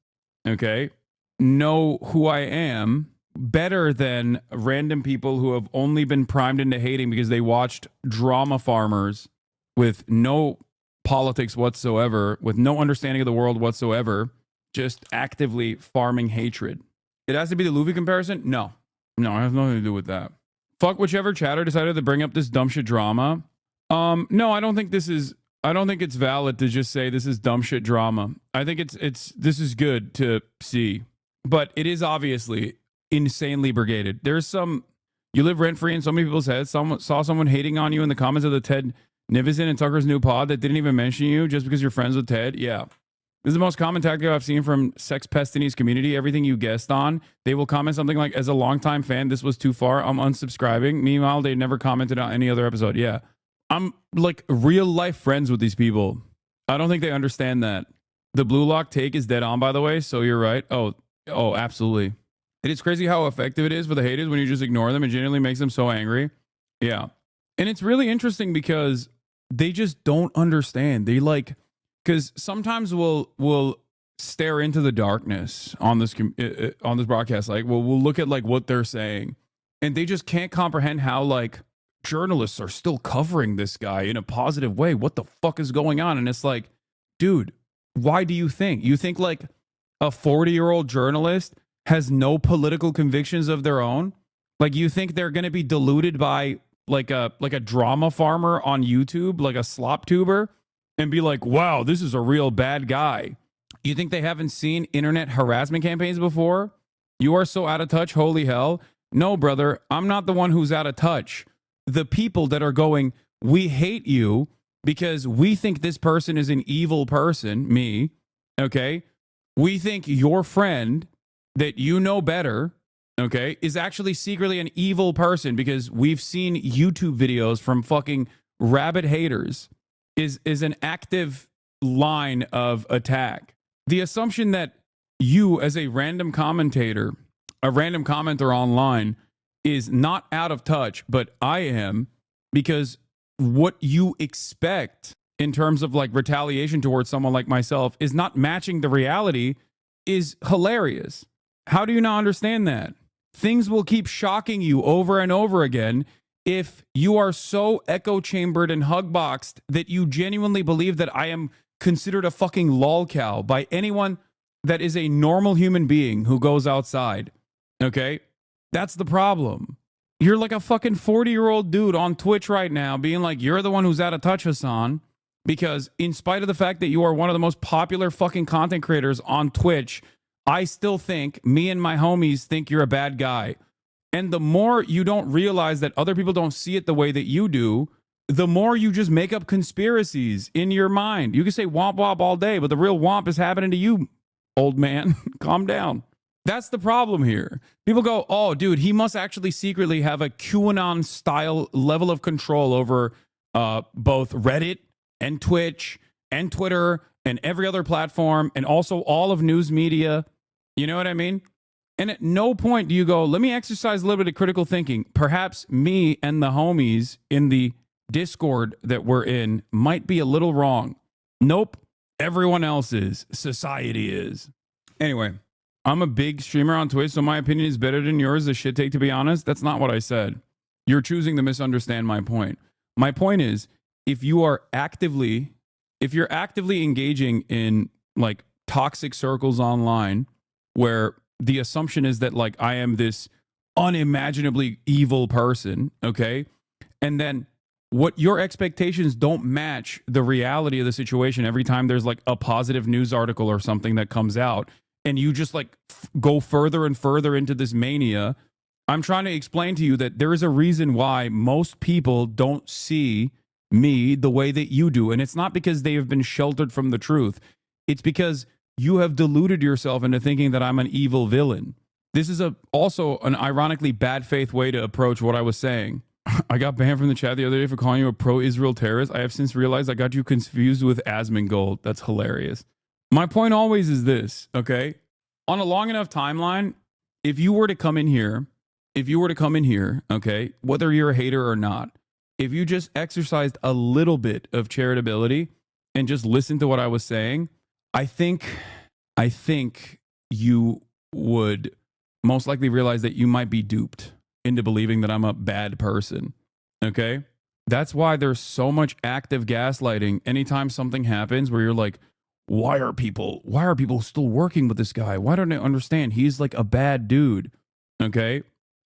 okay, know who I am better than random people who have only been primed into hating because they watched Drama Farmers with no politics whatsoever, with no understanding of the world whatsoever, just actively farming hatred. It has to be the Luffy comparison? No, it has nothing to do with that. Fuck whichever chatter decided to bring up this dumb shit drama. No, I don't think it's valid to just say this is dumb shit drama. I think this is good to see, but it is obviously insanely brigaded. You live rent free in so many people's heads. Saw someone hating on you in the comments of the Ted Nivison and Tucker's new pod that didn't even mention you just because you're friends with Ted. Yeah. This is the most common tactic I've seen from Sex Pestini's community. Everything you guessed on, they will comment something like, as a longtime fan, this was too far, I'm unsubscribing. Meanwhile, they never commented on any other episode. Yeah. I'm like real life friends with these people. I don't think they understand that. The Blue Lock take is dead on, by the way. So you're right. Oh, absolutely. It is crazy how effective it is for the haters when you just ignore them. It genuinely makes them so angry. Yeah. And it's really interesting because they just don't understand. Because sometimes we'll stare into the darkness on this broadcast. Like, we'll look at like what they're saying, and they just can't comprehend how like journalists are still covering this guy in a positive way. What the fuck is going on? And it's like, dude, why do you think like a 40-year-old journalist has no political convictions of their own? Like, you think they're going to be deluded by like a drama farmer on YouTube, like a slop tuber, and be like, wow, this is a real bad guy? You think they haven't seen internet harassment campaigns before? You are so out of touch, holy hell. No, brother, I'm not the one who's out of touch. The people that are going, we hate you because we think this person is an evil person, me, okay? We think your friend that you know better, okay, is actually secretly an evil person because we've seen YouTube videos from fucking rabid haters, is an active line of attack. The assumption that you, as a random commentator, a random commenter online, is not out of touch, but I am, because what you expect in terms of like retaliation towards someone like myself is not matching the reality is hilarious. How do you not understand that? Things will keep shocking you over and over again if you are so echo chambered and hug boxed that you genuinely believe that I am considered a fucking lolcow by anyone that is a normal human being who goes outside. Okay? That's the problem. You're like a fucking 40-year-old dude on Twitch right now being like, you're the one who's out of touch, Hassan, because in spite of the fact that you are one of the most popular fucking content creators on Twitch, I still think, me and my homies think you're a bad guy. And the more you don't realize that other people don't see it the way that you do, the more you just make up conspiracies in your mind. You can say womp womp all day, but the real womp is happening to you, old man. Calm down. That's the problem here. People go, oh, dude, he must actually secretly have a QAnon-style level of control over both Reddit and Twitch and Twitter and every other platform and also all of news media. You know what I mean? And at no point do you go, let me exercise a little bit of critical thinking. Perhaps me and the homies in the Discord that we're in might be a little wrong. Nope. Everyone else is. Society is. Anyway, I'm a big streamer on Twitch, so my opinion is better than yours. A shit take, to be honest. That's not what I said. You're choosing to misunderstand my point. My point is, if you're actively engaging in like toxic circles online where the assumption is that like I am this unimaginably evil person, okay? And then what your expectations don't match the reality of the situation every time there's like a positive news article or something that comes out, and you just like go further and further into this mania. I'm trying to explain to you that there is a reason why most people don't see me the way that you do. And it's not because they have been sheltered from the truth. It's because you have deluded yourself into thinking that I'm an evil villain. This is also an ironically bad faith way to approach what I was saying. I got banned from the chat the other day for calling you a pro-Israel terrorist. I have since realized I got you confused with Asmongold. That's hilarious. My point always is this, okay? On a long enough timeline, if you were to come in here, okay, whether you're a hater or not, if you just exercised a little bit of charitability and just listened to what I was saying, I think you would most likely realize that you might be duped into believing that I'm a bad person, okay? That's why there's so much active gaslighting anytime something happens where you're like, why are people still working with this guy? Why don't they understand? He's like a bad dude, okay?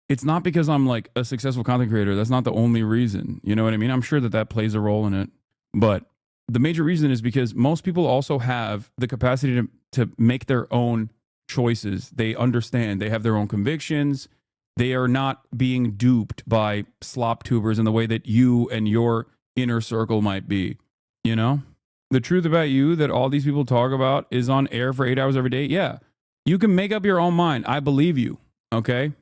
It's not because I'm like a successful content creator. That's not the only reason. You know what I mean? I'm sure that plays a role in it. But the major reason is because most people also have the capacity to make their own choices. They understand. They have their own convictions. They are not being duped by slop tubers in the way that you and your inner circle might be. You know? The truth about you that all these people talk about is on air for 8 hours every day. Yeah. You can make up your own mind. I believe you. Okay?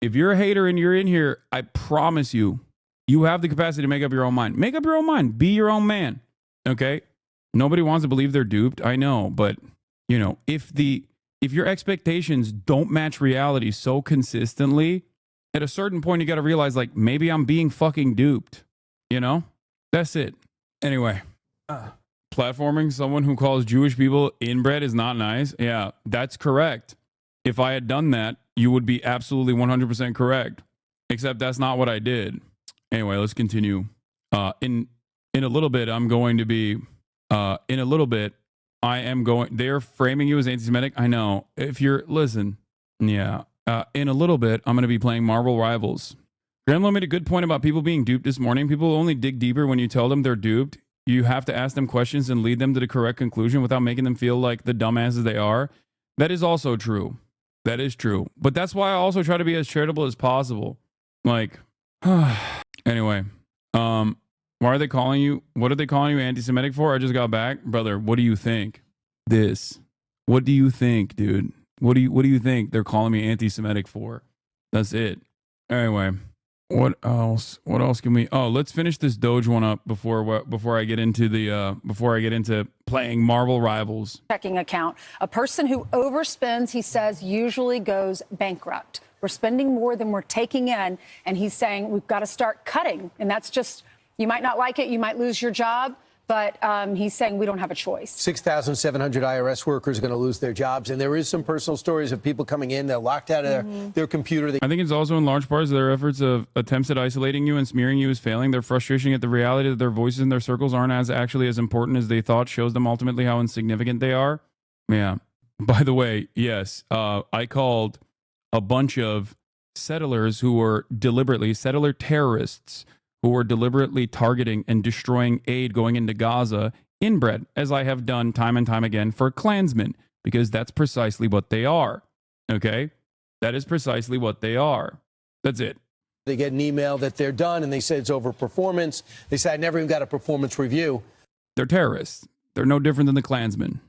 If you're a hater and you're in here, I promise you, you have the capacity to make up your own mind. Make up your own mind. Be your own man. Okay? Nobody wants to believe they're duped. I know, but you know, if your expectations don't match reality so consistently, at a certain point you got to realize like maybe I'm being fucking duped. You know? That's it. Anyway, platforming someone who calls Jewish people inbred is not nice. Yeah, that's correct. If I had done that, you would be absolutely 100% correct. Except that's not what I did. Anyway, let's continue. In a little bit, I'm going to be. They're framing you as anti-Semitic. I know. If you're listen, yeah. In a little bit, I'm going to be playing Marvel Rivals. Granlow made a good point about people being duped this morning. People only dig deeper when you tell them they're duped. You have to ask them questions and lead them to the correct conclusion without making them feel like the dumbasses they are. That is also true. That is true. But that's why I also try to be as charitable as possible. Like, anyway, why are they calling you? What are they calling you anti-Semitic for? I just got back. Brother, what do you think? What do you think, dude? What do you think they're calling me anti-Semitic for? That's it. Anyway, what else? What else can we? Oh, let's finish this Doge one up before I get into playing Marvel Rivals. Checking account. A person who overspends, he says, usually goes bankrupt. We're spending more than we're taking in, and he's saying we've got to start cutting. And that's just, you might not like it, you might lose your job, but he's saying we don't have a choice. 6,700 IRS workers are going to lose their jobs. And there is some personal stories of people coming in, they're locked out of their computer. I think it's also in large parts their efforts of attempts at isolating you and smearing you as failing. Their frustration at the reality that their voices in their circles aren't actually as important as they thought shows them ultimately how insignificant they are. Yeah. By the way, yes, I called a bunch of settlers who were settler terrorists who were deliberately targeting and destroying aid going into Gaza inbred, as I have done time and time again for Klansmen, because that's precisely what they are. Okay? That is precisely what they are. That's it. They get an email that they're done, and they say it's over performance. They say, I never even got a performance review. They're terrorists. They're no different than the Klansmen.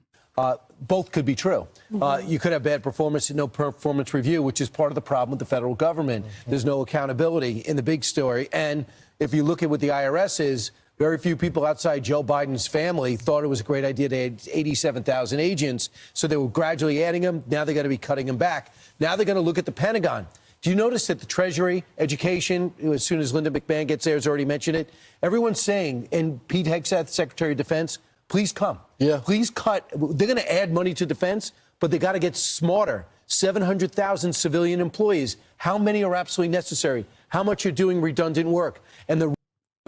Both could be true. You could have bad performance and no performance review, which is part of the problem with the federal government. There's no accountability in the big story. And if you look at what the IRS is, Very few people outside Joe Biden's family thought it was a great idea to add 87,000 agents, so they were gradually adding them. Now they're going to be cutting them back. Now they're going to look at the Pentagon. Do you notice that the Treasury, Education, as soon as Linda McMahon gets there, has already mentioned it, everyone's saying, and Pete Hegseth, Secretary of Defense, please come. Yeah. Please cut. They're going to add money to defense, but they got to get smarter. 700,000 civilian employees. How many are absolutely necessary? How much are doing redundant work? And the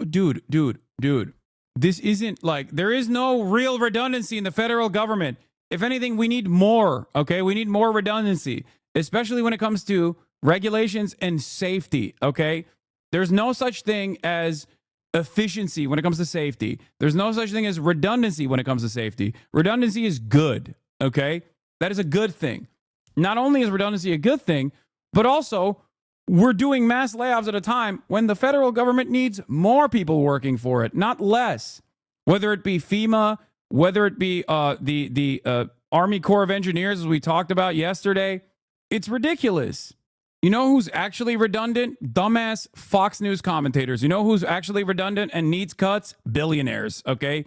Dude, this isn't like, there is no real redundancy in the federal government. If anything, we need more, okay? We need more redundancy, especially when it comes to regulations and safety, okay? There's no such thing as efficiency when it comes to safety. There's no such thing as redundancy when it comes to safety. Redundancy is good, okay? That is a good thing. Not only is redundancy a good thing, but also we're doing mass layoffs at a time when the federal government needs more people working for it, not less. Whether it be FEMA, whether it be the Army Corps of Engineers, as we talked about yesterday, it's ridiculous. You know who's actually redundant? Dumbass Fox News commentators. You know who's actually redundant and needs cuts? Billionaires, okay?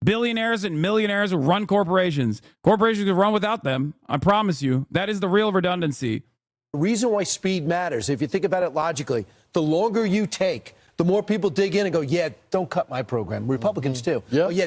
Billionaires and millionaires who run corporations. Corporations can run without them. I promise you. That is the real redundancy. The reason why speed matters, if you think about it logically, the longer you take, the more people dig in and go, yeah, don't cut my program. Republicans too. Yeah. Oh, yeah,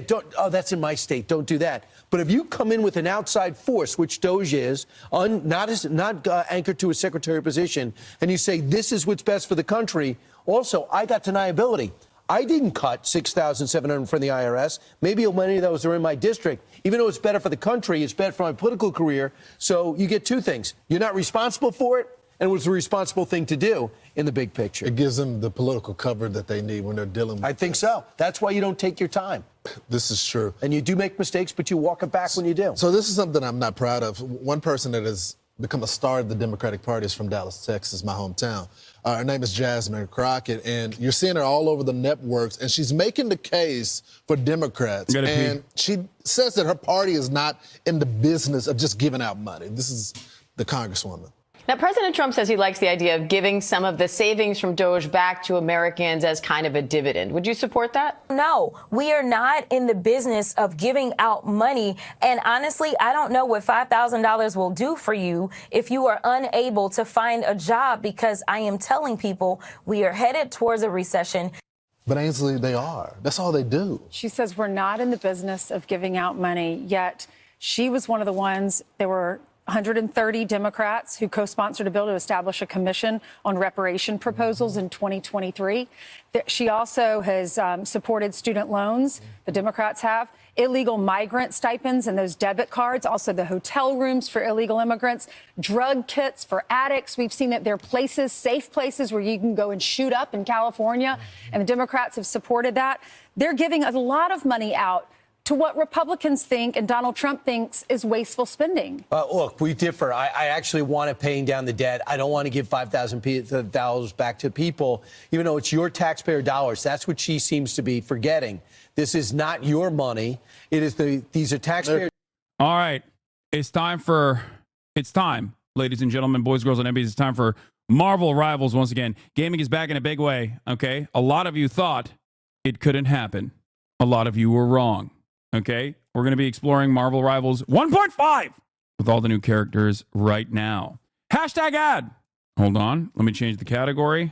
that's in my state. Don't do that. But if you come in with an outside force, which DOJ is, not anchored to a secretary position, and you say, this is what's best for the country, also, I got deniability. I didn't cut 6,700 from the IRS. Maybe many of those are in my district. Even though it's better for the country, it's better for my political career. So you get two things. You're not responsible for it, and it was the responsible thing to do in the big picture. It gives them the political cover that they need when they're dealing with I think so. That's why you don't take your time. This is true. And you do make mistakes, but you walk it back when you do. So this is something I'm not proud of. One person that has become a star of the Democratic Party is from Dallas, Texas, my hometown. Her name is Jasmine Crockett, and you're seeing her all over the networks, and she's making the case for Democrats. And she says that her party is not in the business of just giving out money. This is the Congresswoman. Now, President Trump says he likes the idea of giving some of the savings from DOJ back to Americans as kind of a dividend. Would you support that? No, we are not in the business of giving out money. And honestly, I don't know what $5,000 will do for you if you are unable to find a job, because I am telling people we are headed towards a recession. But Ainsley, they are. That's all they do. She says we're not in the business of giving out money, yet she was one of the ones. There were 130 Democrats who co-sponsored a bill to establish a commission on reparation proposals in 2023. She also has supported student loans, the Democrats have, illegal migrant stipends and those debit cards, also the hotel rooms for illegal immigrants, drug kits for addicts. We've seen that there are places, safe places where you can go and shoot up in California, and the Democrats have supported that. They're giving a lot of money out to what Republicans think and Donald Trump thinks is wasteful spending. Look, we differ. I actually want it paying down the debt. I don't want to give $5,000 back to people, even though it's your taxpayer dollars. That's what she seems to be forgetting. This is not your money. It is these are taxpayer. All right. It's time, ladies and gentlemen, boys, girls, and MBs. It's time for Marvel Rivals once again. Gaming is back in a big way, okay? A lot of you thought it couldn't happen. A lot of you were wrong. Okay, we're going to be exploring Marvel Rivals 1.5 with all the new characters right now. Hashtag ad. Hold on. Let me change the category.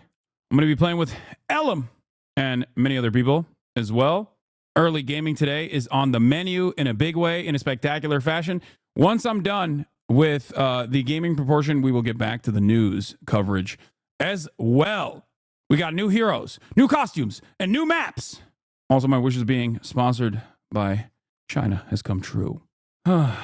I'm going to be playing with Ellum and many other people as well. Early gaming today is on the menu in a big way, in a spectacular fashion. Once I'm done with the gaming proportion, we will get back to the news coverage as well. We got new heroes, new costumes, and new maps. Also, my wishes being sponsored by China has come true. All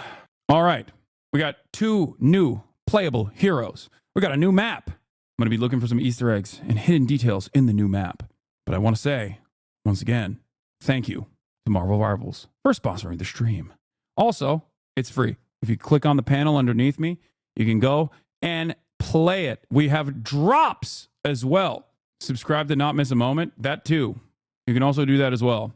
right. We got 2 new playable heroes. We got a new map. I'm going to be looking for some Easter eggs and hidden details in the new map. But I want to say, once again, thank you to Marvel Rivals for sponsoring the stream. Also, it's free. If you click on the panel underneath me, you can go and play it. We have drops as well. Subscribe to not miss a moment. That too. You can also do that as well.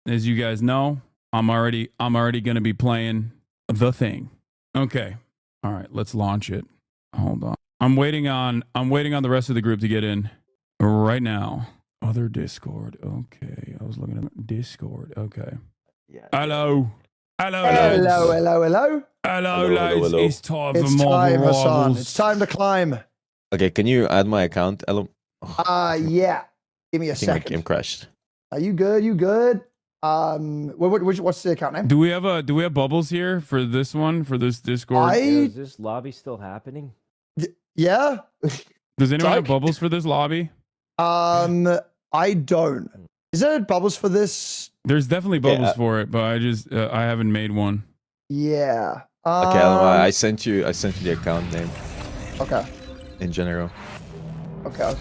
As you guys know, I'm already going to be playing The Thing. Okay. All right, let's launch it. Hold on. I'm waiting on the rest of the group to get in right now. Other Discord. Okay. was looking at Discord. Okay. Yeah. Hello. Hello, hello. Hello, lads. It's time for It's Marvel time, Hassan. Rivals. It's time to climb. Okay, can you add my account, Ellen? Yeah. Give me a I think my second. game crashed. Are you good? You good? What's the account name? Do we have bubbles here for this one, for this Discord? Is this lobby still happening? Yeah. Does anyone have Doug? bubbles for this lobby? I don't. Is there bubbles for this? There's definitely bubbles for it, but I haven't made one. Yeah. Okay, Ellen, I sent you the account name Okay. in general. Okay.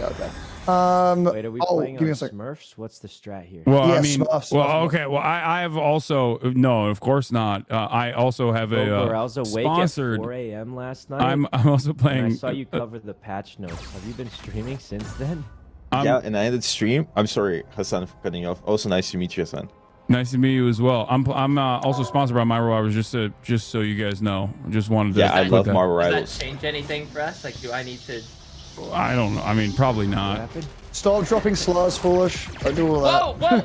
Wait, are we playing give me on a sec. Smurfs? What's the strat here? Well, Yeah, I mean, Smurfs. okay. Well, I have also no, of course not. I also have I a was awake sponsored. at 4 a.m. last night. I'm also and playing. I saw you cover the patch notes. Have you been streaming since then? Yeah, and I ended stream. I'm sorry, Hassan, for cutting you off. Also, nice to meet you, Hassan. Nice to meet you as well. I'm also sponsored by Marvel Rivals, just so you guys know. Just wanted to. Yeah, I put love that- Marvel Does Rivals. that change anything for us? Like, do I need to? I don't know. I mean, probably not. Stop dropping slurs, foolish. I do all that. Whoa,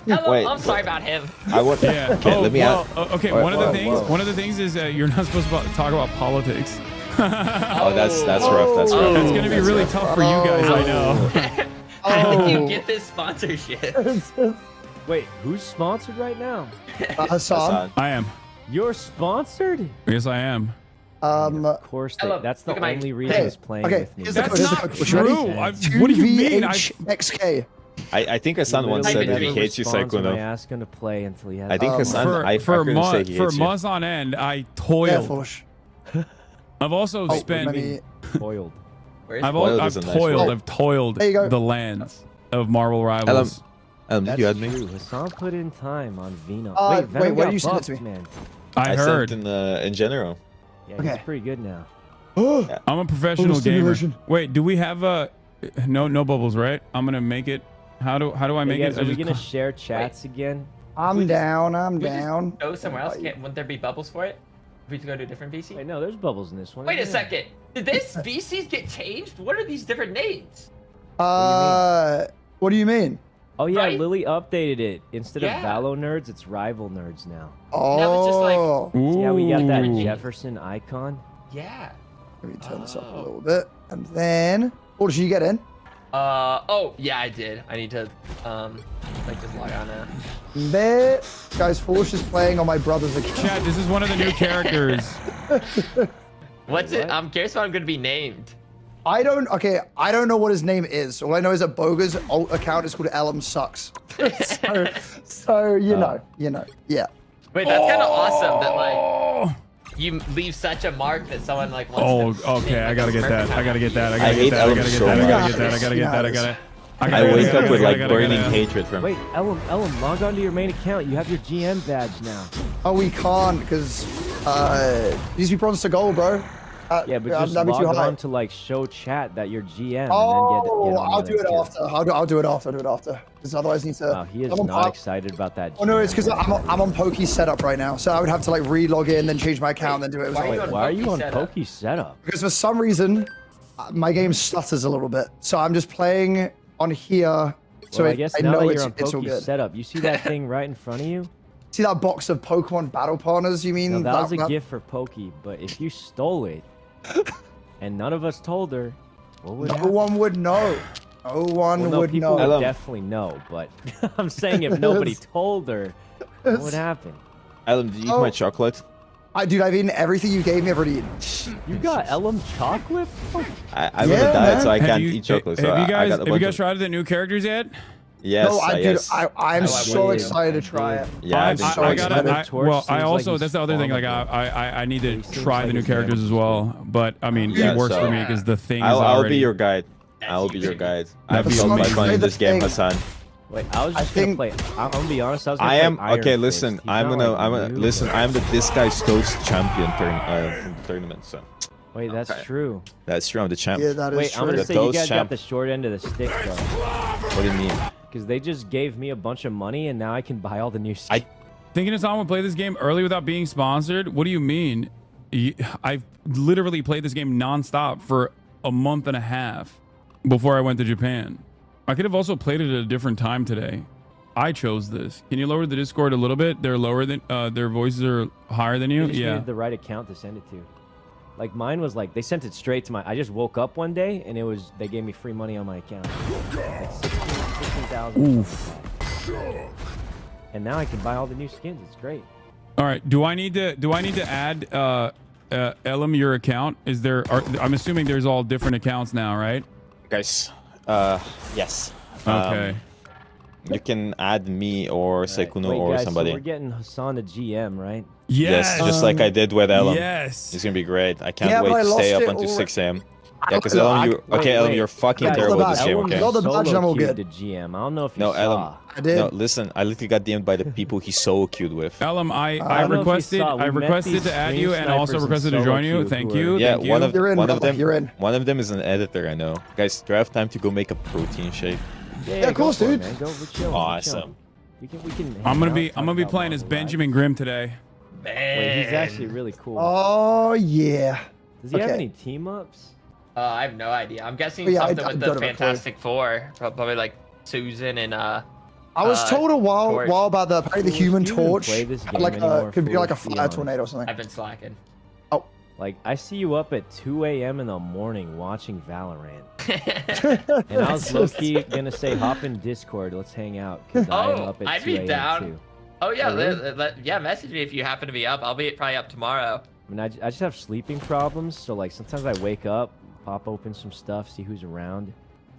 Ella, Wait. I'm sorry about him. I want. Yeah. Okay, let me add. Okay. Wait, one of the whoa, things. whoa. One of the things is you're not supposed to talk about politics. Oh, that's rough. That's rough. That's gonna be That's really rough. tough for you guys. I know. How did you get this sponsorship? Wait, who's sponsored right now? Hassan. I am. You're sponsored? Yes, I am. Of course, Ella, that's the look at my- only reason he's playing Okay, with me. here's the That's code. Here's the not code. You ready? true. What do you mean? 2VHXK. I think Hassan once said that he hates you, I Psycho. asked him to play until he had. I think Hassan. I for couldn't say he for hates you. months on end, I Yeah, toiled. foolish. I've also spent. Maybe- Toiled. I've toiled There you go. the lands of Marvel Rivals. Did you add me? True. Hassan put in time on Vino. wait, Venom where got do you send it buffed, to me? man. I heard. sent in general. Yeah, Okay. he's pretty good now. I'm a professional gamer. Overstimulation. Wait, do we have no bubbles, right? I'm gonna make it. How do I make Hey guys, it? are we gonna share chats again? I'm down. We just down. Go somewhere else. Wouldn't there be bubbles for it? If we could go to a different VC? Wait, no, there's bubbles in this one. Wait a isn't there? second. Did this VCs get changed? What are these different names? What do you mean? Oh yeah, Right? Lily updated it. Instead Yeah. of Valo Nerds, it's Rival Nerds now. Now it's just like- Oh. So yeah, we got that Ooh. Jefferson icon. Yeah. Let me turn this up a little bit. And then, oh, did you get in? Oh, yeah, I did. I need to, like, just log on now. There, guys, Foolish is playing on my brother's account. Chad, this is one of the new characters. What's it? I'm curious what I'm going to be named. I don't know what his name is. All I know is that Boga's alt account is called Elm Sucks. so you know, yeah. Wait, that's kind of awesome that, like, you leave such a mark that someone, like, wants to Okay. I gotta get that. I gotta get that. I I gotta hate get that. I Ellen gotta get so that. I gotta much. get that. I gotta get that. I gotta. I wake up with like burning hatred from. Wait, Ellum, log on to your main account. You have your GM badge now. Oh, we can't because it needs to be bronze to gold, bro. Yeah, but just that'd be too log high. on to like show chat that you're GM Oh, and then get on I'll the do it other after. I'll do it after. Because otherwise, I need to. Oh, he is I'm on not excited about that. Oh no, GM. it's because I'm on Pokey's setup right now, so I would have to like re-log in, then change my account, then do it. Wait, why are you on Pokey setup? Because for some reason, my game stutters a little bit, so I'm just playing on here. So Well, I guess now know that it's you're on all Pokey good. setup, you see that thing right in front of you? See that box of Pokemon Battle Partners? You mean No, that was a gift for Pokey, but if you stole it and none of us told her, what would No happen? one would know. No one Well, no, would people know. would definitely know, but I'm saying if nobody told her, what would happen? Ellen, did you eat my chocolate? Dude, I've eaten everything you gave me. I've already eaten. You got Ellum chocolate? I'm on a diet, so I can't eat chocolate. So Have you guys I got a have you bunch guys of. tried the new characters yet? Yes, No, yes. I'm so excited to try it. Yeah, I'm I've been so trying. excited. I also that's the other thing. Like I need to try the new characters as well. But I mean, Yeah, it works so- for me because the thing is I'll already. be your guide. I'll be your guide. I have That'd be so much amazing. fun in this game, Thing- Hassan. Wait, I was just gonna play. I'm gonna be honest. I was gonna I play am Iron okay. Fist. Listen, He's I'm not, gonna. like, new, Listen. but- I'm the this guy's toast champion from the tournament. So Wait, that's true. that's true. I'm the champ. Yeah, that is Wait, I'm true. gonna The say you toast guys champ. got the short end of the stick though, What do you mean? because they just gave me a bunch of money and now I can buy all the new stuff. Thinking it's on would play this game early without being sponsored? What do you mean? I've literally played this game nonstop for a month and a half before I went to Japan. I could have also played it at a different time today. I chose this. Can you lower the Discord a little bit? They're lower than their voices are higher than you. You just Yeah. needed the right account to send it to. Like mine was like they sent it straight to my. I just woke up one day and it was they gave me free money on my account. Like 16,000. Oof. And now I can buy all the new skins. It's great. All right. Do I need to add Elam your account? Is there? I'm assuming there's all different accounts now, right? Guys, yes. Okay. You can add me or Sekuno Wait, or guys, somebody. So we're getting Hassan to GM, right? Yes, just like I did with Elam. Yes. It's gonna be great. I can't Yeah, but wait I to stay lost up it until or- 6 a.m. Yeah, Look, because Elam, wait, Elam, you're fucking Guys, terrible got with the this game, badge. okay? Got the badge, I'm all queued good. to GM. I don't know if you No, saw. Elam. I did. No, listen, I literally got DM'd by the people he's so queued with. Elam, I don't know if you requested saw, we met requested these to add stream you and also snipers in requested to solo join you. queue Thank who you. are- Yeah, Thank you. one of You're in, one of brother. them. You're in. One of them is an editor. I know. Guys, do I have time to go make a protein shake? Yeah, of course, go for it, dude. man. Go, we're chilling, we're Awesome. chilling. We can I'm gonna hang out, be talk playing about as Marvel Live. Benjamin Grimm today. Wait, he's actually really cool. Oh yeah. Does he have okay. any team ups? I have no idea. I'm guessing Oh, yeah, something I with don't the have a clue. Fantastic Four. Probably like Susan and I was told a Torch. while about the apparently the Foolish, Human do you even Torch, play this game like anymore, could be like a Foolish? Be fire honest. tornado or something. I've been slacking. Like I see you up at 2 a.m. in the morning watching Valorant, and I was low key gonna say hop in Discord, let's hang out. 'Cause I am Oh, up at I'd 2 be a.m. down. too. Oh yeah, Oh, really? yeah. Message me if you happen to be up. I'll be probably up tomorrow. I mean, I just have sleeping problems, so like sometimes I wake up, pop open some stuff, see who's around,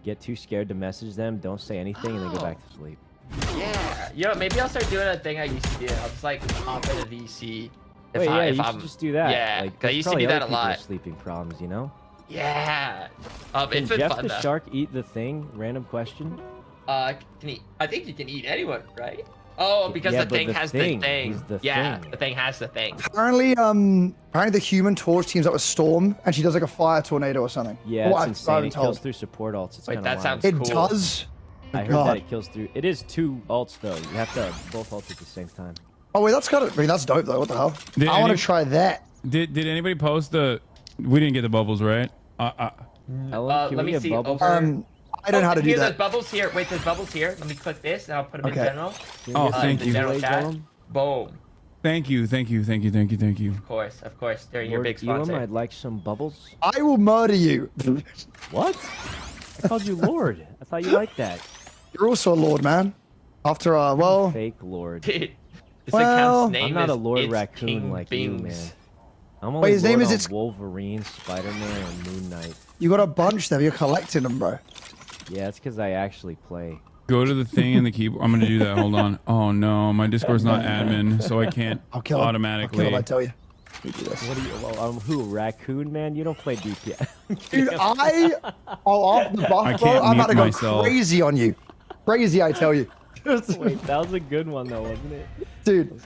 get too scared to message them, don't say anything, and then go back to sleep. Yeah. You know, maybe I'll start doing a thing I used to do. I'll just like hop in a VC. If Wait, yeah, if you I'm should just do that. Yeah, like, 'cause I there's used to do probably that other a people with lot. Sleeping problems, you know. Yeah. Can It's been Jeff fun the though. Shark eat the thing? Random question. Can he? I think you can eat anyone, right? Oh, because Yeah, the but thing the has thing the thing. is the Yeah, thing. the thing has the thing. Apparently the Human Torch teams up with Storm, and she does like a fire tornado or something. Yeah, What it's I've insane. It been kills told. through support ults. It's Wait, kinda that wild. sounds It cool. does. I heard God. that it kills through. It is 2 ults though. You have to both ults at the same time. Oh wait, that's kind of. I mean, that's dope though. What the hell? Did I want any- to try that. Did anybody post the? We didn't get the bubbles right. Ellen, can Let we me get see. bubbles? Over. I don't know how to do Here, that. there's bubbles here. Wait, there's bubbles here. Let me click this, and I'll put them Okay. in general. Oh, thank the you. General chat. Ellen? Boom. Thank you. Of course. They're your Lord big Elam, sponsor. I'd like some bubbles. I will murder you. What? I called you Lord. I thought you liked that. You're also a lord, man. After well, Fake Lord. This Well, account's name I'm not is a Lord It's Raccoon King like Bings. you, man. I'm only Wait, his name Lord is on it's- Wolverine, Spider-Man, and Moon Knight. you got a bunch there. You're collecting them, bro. Yeah, it's because I actually play. Go to the thing in the keyboard. I'm gonna do that. Hold on. Oh no, my Discord's not admin, so I can't I'll kill him. I'll automatically. kill him, I tell you. You do this. What are you? Well, who? Raccoon, man? You don't play DPS. Dude, off the buff, I bro, can't I'm about to mute go myself. crazy on you. Crazy, I tell you. Wait, that was a good one though, wasn't it? Dude,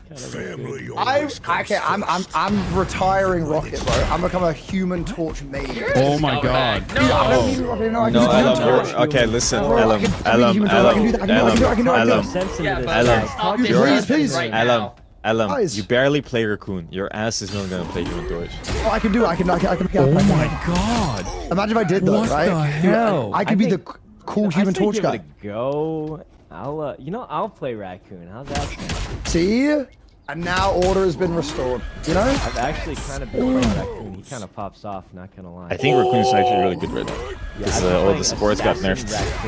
I'm retiring Rocket, bro. I'm becoming a Human Torch main. Oh my god. Dude, I don't need Rocket, no, I can No, do Elam, Human you're, Torch. okay, listen, Bro, Elam, I can be Elam, Human Torch. I can do that, I can do that, I can do that, I can do that. Sense into Yeah, this. but Elam, stop Dude, this you're- please, please. right Elam, now. Elam, Guys. you barely play Raccoon. Your ass is not gonna play Human Torch. Oh, I can do it. I can. Oh my god. Imagine if I did though, What right? the Dude, hell? I could be the cool I Human say Torch give guy. it a go. I'll, I'll play Raccoon. How's that sound? See? And now order has been restored. You know? I've actually kind of been playing Raccoon. He kind of pops off, not gonna lie. I think Raccoon is actually really good right now. Because I've been all playing the supports got Assassin nerfed.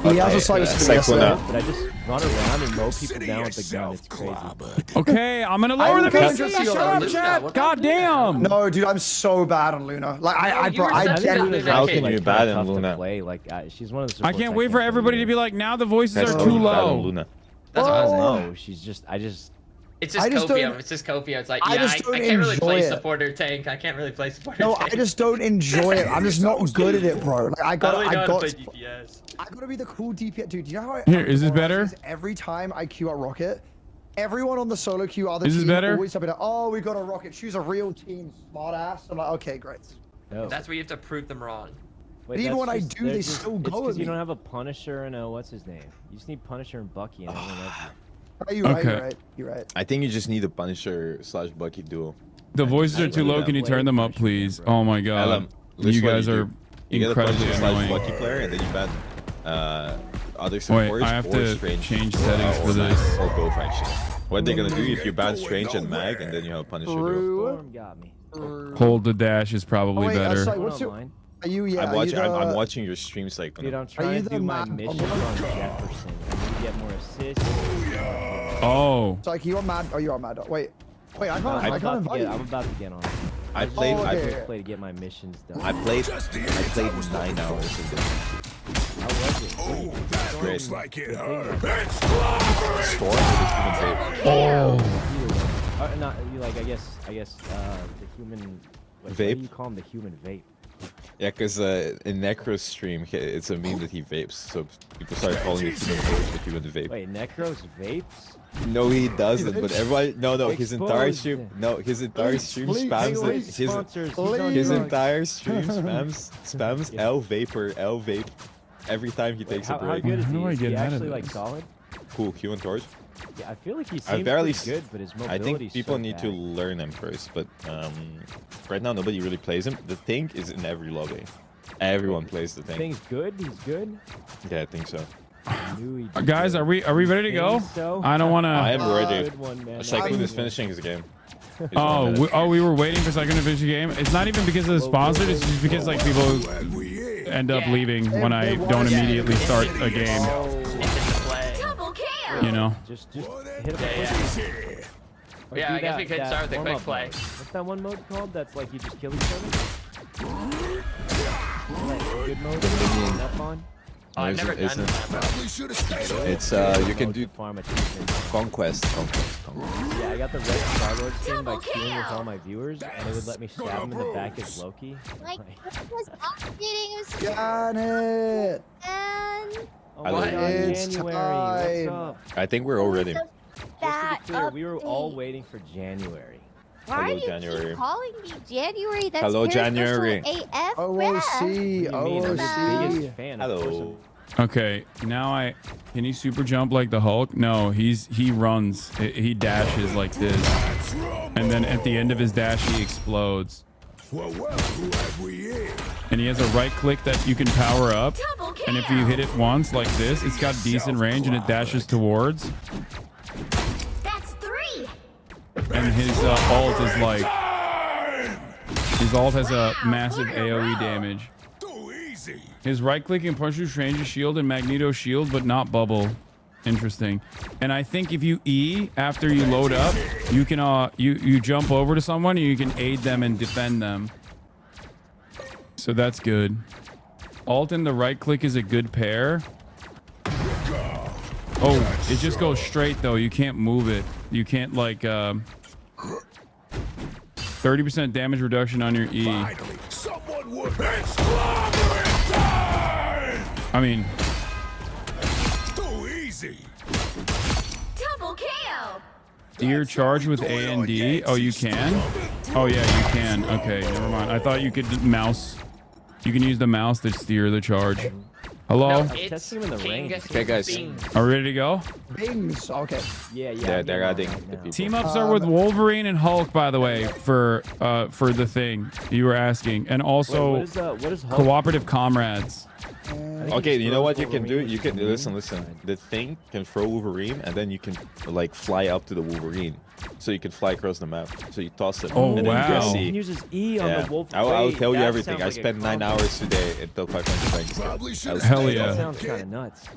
Raccoon. He has a cyber Sykuna. But I just run around and mow people down with the gun. It's crazy. Okay, I'm gonna lower the can't VC. see Shut all up, this. chat. God damn. No, dude, I'm so bad on Luna. Like I you were I such a get good it. How Okay, can you Like, bad kinda in tough to Luna? play. Like she's one of the I supports can't wait for play everybody to with. be like, now the voices That's are really too bad on low. Luna. That's what I was saying. No, she's just. It's I just just Copio. don't- It's just Copio. It's like, I yeah, just I don't can't really play enjoy it. supporter tank. I can't really play supporter No, tank. I just don't enjoy it. I'm just not good at it, bro. Like I I got only know I how to got play DPS. I gotta be the cool DPS dude. Do you know how I Here, is this better? Every time I queue out Rocket, everyone on the solo queue, other Is this team, better? always up like, oh, we got a Rocket. Choose a real team, smart ass. I'm like, okay, great. No. That's where you have to prove them wrong. Wait, even that's when I just- do, they're they just- still it's go 'cause with you me. don't have a Punisher and a what's his name. You just need Punisher and Bucky, and everyone loves you. Oh, you're right. Okay. You're right. You're right. I think you just need a Punisher / Bucky duo. The voices are too low. Can you turn them up, please? Oh my god. Elam, You guys are You get a incredibly Punisher / annoying. Bucky player, and then you ban other supporters I have or to Strange. change settings or for Mag, this. or both actually. What they're gonna do if you ban Strange and Mag, and then you have Punisher duo. Storm got me. Hold the dash is probably better. Sorry, what's your? Are you? Yeah. I'm watching your streams like. Dude, I'm trying to do my missions on Jefferson. I need to get more assists. Oh. Sorry, you on Mad? Oh, you are Mad Dog. Wait, I can't invite you. I'm about to get on. I played. Oh, I okay. Play to get my missions done. I played 9 hours of this. How was it? It's great. like it Storm with the human vape. Oh. Not like I guess the human. What do Vape? you call him? The human vape. Yeah, because in Necro's stream, it's a meme that he vapes, so people started calling it the human vape. Wait, Necros vapes? No, he doesn't, but everybody, no, his entire Exposed. stream, spams Please, it. sponsors, His entire stream spams L vape every time he takes a How break. good is he? do I Is get he out of actually like this? solid? Cool, Q and Torch. Yeah, I feel like he I seems barely pretty good, but his I mobility think people need to learn him first, but right now nobody really plays him. The thing is in every lobby. Everyone plays the thing. Thing's good. He's good. Yeah, I think so. Guys, are we ready to go? So? I don't want I am to. ready. Good one, man. Shaikun is finishing his game. He's Oh, 1 minute. we were waiting for Second to finish the game. It's not even because of the sponsors. It's just because like people end up leaving when I don't immediately start a game. You know. Just hit him. Or Yeah, do I guess we that- could start with a warm-up quick play. mode. What's that one mode called? That's like you just kill each other. Like, good mode. That on. Oh, I've No, never it's- done it's- that. It's you can do farm achievements. conquest. Yeah, I got the red Star-Lord skin by queuing with all my viewers, and it would let me stab him in the back as Loki. Like, it was updating. Got it. Oh I my love God, It's January. time. What's up? I think we're all ready. Just to be clear, we were all waiting for January. Why Hello, do you January. keep calling me January? That's Hello, very January. official AF. OOC, What do you mean? I'm the OOC. biggest fan. Of course Hello. Okay, now can he super jump like the Hulk? No, he runs. He dashes like this, and then at the end of his dash he explodes. And he has a right click that you can power up, and if you hit it once like this, it's got decent range and it dashes towards. That's 3. And his ult is like, his ult has a massive AoE damage. His right click can punch through Strange's shield and Magneto shield, but not bubble. Interesting. And I think if you E after you load up, you can you jump over to someone and you can aid them and defend them. So that's good. Alt and the right click is a good pair. Oh, it just goes straight though. You can't move it. You can't like 30% damage reduction on your E. I mean, Double kill. ear charge with A and D. Oh, you can? Oh yeah, you can. Okay, never mind. I thought you could mouse. You can use the mouse to steer the charge. Hello? I'm testing him in the range. Okay, guys. Are we ready to go? Bings. Okay. Yeah. They're adding the people. Team ups are with Wolverine and Hulk, by the way, for the thing you were asking, and also Wait, what is Hulk? cooperative comrades. Okay, you know what you can do? You can listen. The thing can throw Wolverine, and then you can like fly up to the Wolverine, so you can fly across the map. So you toss it, Oh, and then you wow. can He see. can use his E on the wolf. I'll Wait, tell you that everything. sounds I like a spent 9 combo. hours today until 500 ranks. Hell yeah. That sounds kind of nuts.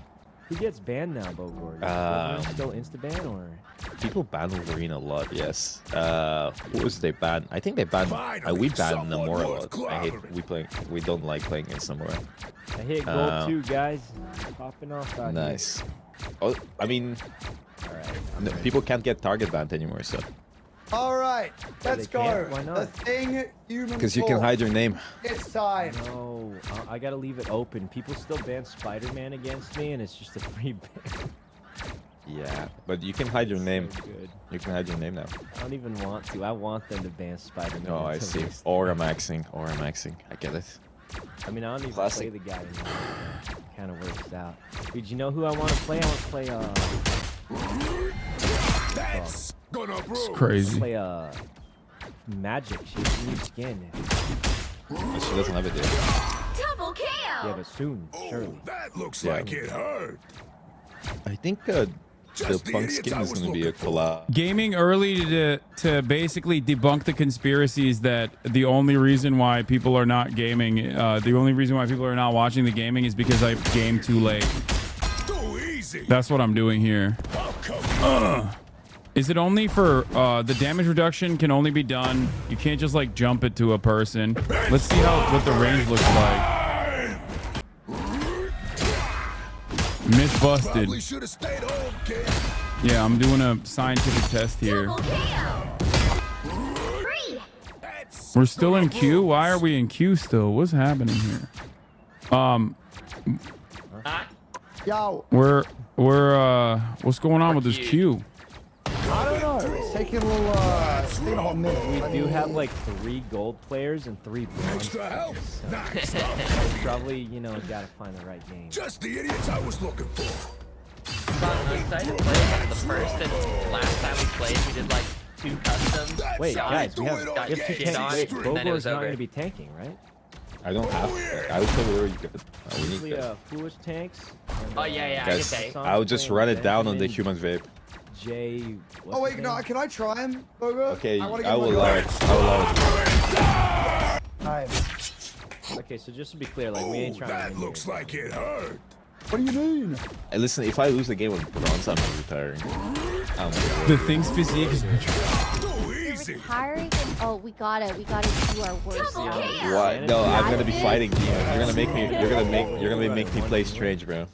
Who gets banned now, Bogor? Is still insta-ban or? People ban Wolverine a lot, yes. What was they ban? I think they banned. We banned Namor a lot. I hate we don't like playing against Namor. I hit gold 2, guys. Popping off out Nice. Oh, I mean, people can't get target banned anymore, so All right, let's they go. can't? Why The not? thing human. because you can hide your name. It's time. No, I gotta leave it open. People still ban Spider-Man against me, and it's just a free ban. Yeah, but you can hide your name. So good. You can hide your name now. I don't even want to. I want them to ban Spider-Man. Oh, I until see. they- Aura maxing. I get it. I mean, I don't even Classic. play the guy anymore. Kind of works out. Dude, you know who I want to play? I want to play That's gonna It's prove. crazy. play Magic. She has a new skin. She doesn't have it yet. Double kill. Yeah, but soon, surely. That looks Yeah. like it hurt. I think the punk skin is going to be a collab. Gaming early to basically debunk the conspiracies that the only reason why people are not gaming, the only reason why people are not watching the gaming is because I game too late. That's what I'm doing here. Is it only for the damage reduction can only be done? You can't just like jump it to a person. Let's see what the range looks like. Miss busted. Yeah, I'm doing a scientific test here. We're still in queue. Why are we in queue still? What's happening here? Yo. We're what's going on with this queue? I don't know. It's taking a little, it's taking a whole minute. We do have like 3 gold players and 3 bronze players. So probably, you know, gotta find the right game. Just the idiots I was looking for. I'm excited to play. The first and last time we played, we did like 2 customs. Wait, Got guys, we have 2 shit on, tanks. and then it Bogor's was not over. going to be tanking, right? I don't have. I would say where you could. We need Usually, that. foolish tanks. And, Oh, yeah, I Guys, can tank. I would just run it down on the human vape. Jay. Oh wait, no, can I try him, Bogo? Okay, I, I will allow it. I will allow it. Alright. Okay, so just to be clear, like we ain't trying That to. looks like it hurt. What do you mean? Hey, listen, if I lose the game with bronze, I'm retiring. The thing's physique is Retiring? Oh, we gotta do our worst. What? No, I'm gonna be fighting demons. You're gonna make me. You're gonna make me play strange, bro.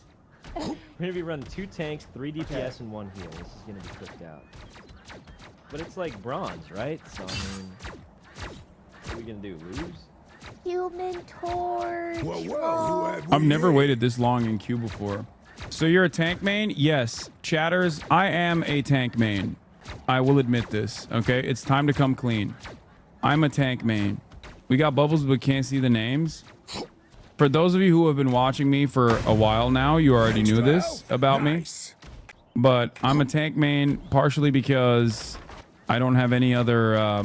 We're gonna be running 2 tanks, 3 DPS, and 1 heal. This is gonna be cooked out. But it's like bronze, right? So I mean, what are we gonna do? Lose? Human Torch. I've never waited this long in queue before. So you're a tank main? Yes. Chatters, I am a tank main. I will admit this, okay? It's time to come clean. I'm a tank main. We got bubbles, but can't see the names. For those of you who have been watching me for a while now, you already knew this about me. But I'm a tank main partially because I don't have any other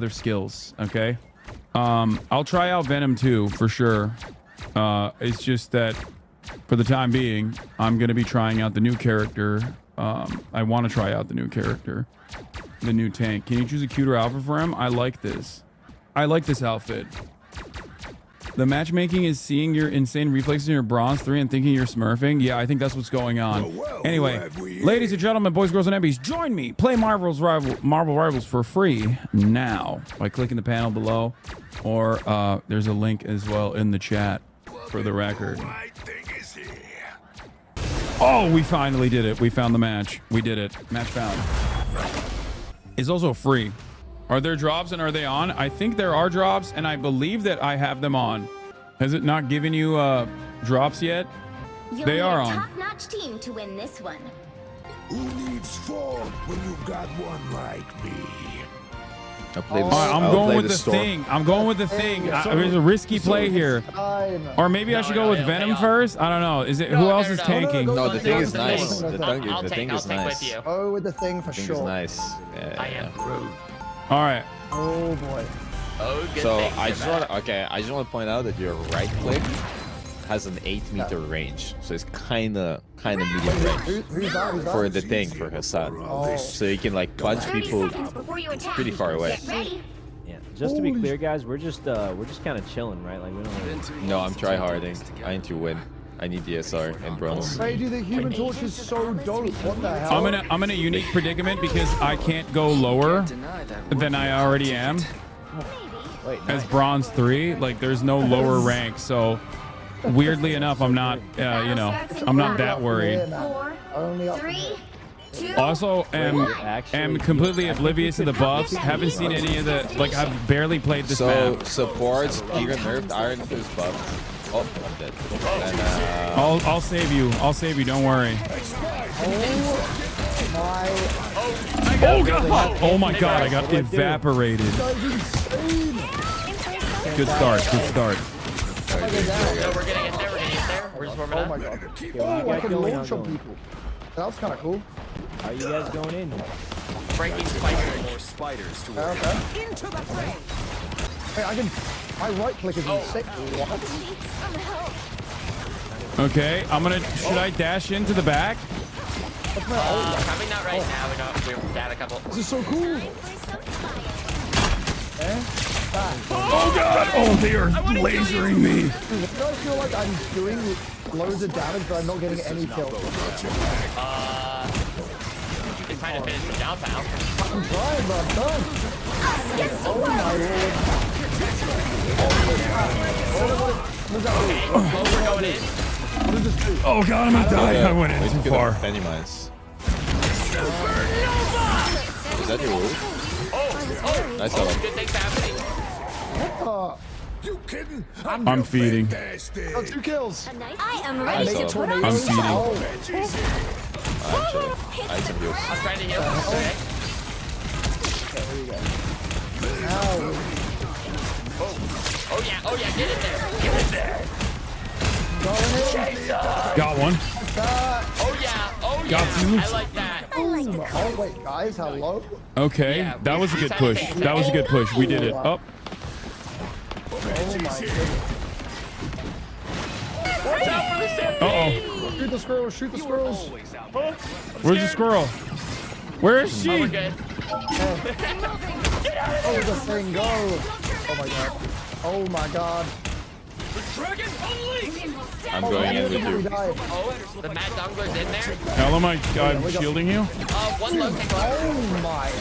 skills, okay? I'll try out Venom too, for sure. It's just that for the time being, I'm going to be trying out the new character. I want to try out the new character, the new tank. Can you choose a cuter outfit for him? I like this. I like this outfit. The matchmaking is seeing your insane reflexes in your bronze 3 and thinking you're smurfing. Yeah, I think that's what's going on. Anyway, ladies and gentlemen, boys, girls, and Emmys, join me. Play Marvel Rivals for free now by clicking the panel below, or there's a link as well in the chat for the record. Oh, we finally did it. We found the match. We did it. Match found. It's also free. Are there drops and are they on? I think there are drops and I believe that I have them on. Has it not given you drops yet? They are on. Top-notch team to win this one. Who needs 4 when you've got one like me? I'm going with the thing. I'm going with the thing. There's a risky play here. Or maybe I should go with Venom first. I don't know. Is it who else is tanking? No, the thing is nice. The thing is nice. Oh, with the thing for The thing sure. is nice. I am rude. All right. Oh boy. Oh, good So thing. I just want to point out that your right click has an 8-meter range, so it's kind of medium range Who's that? for the thing for Hassan. So you can like punch people pretty far away. Yeah. Just to be clear, guys, we're just kind of chilling, right? Like we don't. No, I'm try-harding. I need to win. I need the SR and bronze. Hey, dude, the Human Torch is so dope. What the hell? I'm in a unique predicament because I can't go lower than I already am. As bronze 3, like there's no lower rank, so weirdly enough, I'm not, I'm not that worried. 4, 3, 2. Also, am completely oblivious to the buffs. Haven't seen any of the, like, I've barely played this map. Supports, Giga nerfed, Iron Fist buff. Oh, I'm dead. And, I'll save you. I'll save you. Don't worry. Oh god! Oh my god! I got evaporated. Good start. Good start. No, we're gonna get there. We're gonna get there. We're just warming up. Oh my god. Oh, I can launch on people. That was kind of cool. How are you guys going in? Breaking spiders. More spiders to Okay. Into the frame. Hey, I can My right click is insane. What? Okay, should I dash into the back? Probably not right now. We got a couple. This is so cool. Oh god! Oh, they are lasering me. I feel like I'm doing loads of damage, but I'm not getting any kills. It's trying to finish the downtown. I'm trying, but I'm done. Oh my lord. We're going in. What does this do? Oh god, I'm gonna die. I went in too far. Penny mines. Is that your ult? Nice Good things happening. You kidding? I'm feeding. Oh, 2 kills. I am ready to put on I'm the feeding. show. Actually, I had some heals. I'm trying to heal. Okay. Oh yeah, get in there. Get in there. Got one. Oh yeah. Got you. I like that. Oh wait, guys, hello? Okay, Yeah, that was a good push. That was a good push. We did it. Up. Oh my goodness. Uh-oh. Shoot the squirrels, shoot the squirrels. Where's the squirrel? Where is Oh, she? we're good. Oh, the thing go. Oh my god. Oh my god. I'm going in with you. We died. Oh, the Mad Dongler's in there. Hello, I'm shielding you. One low tank. Oh my.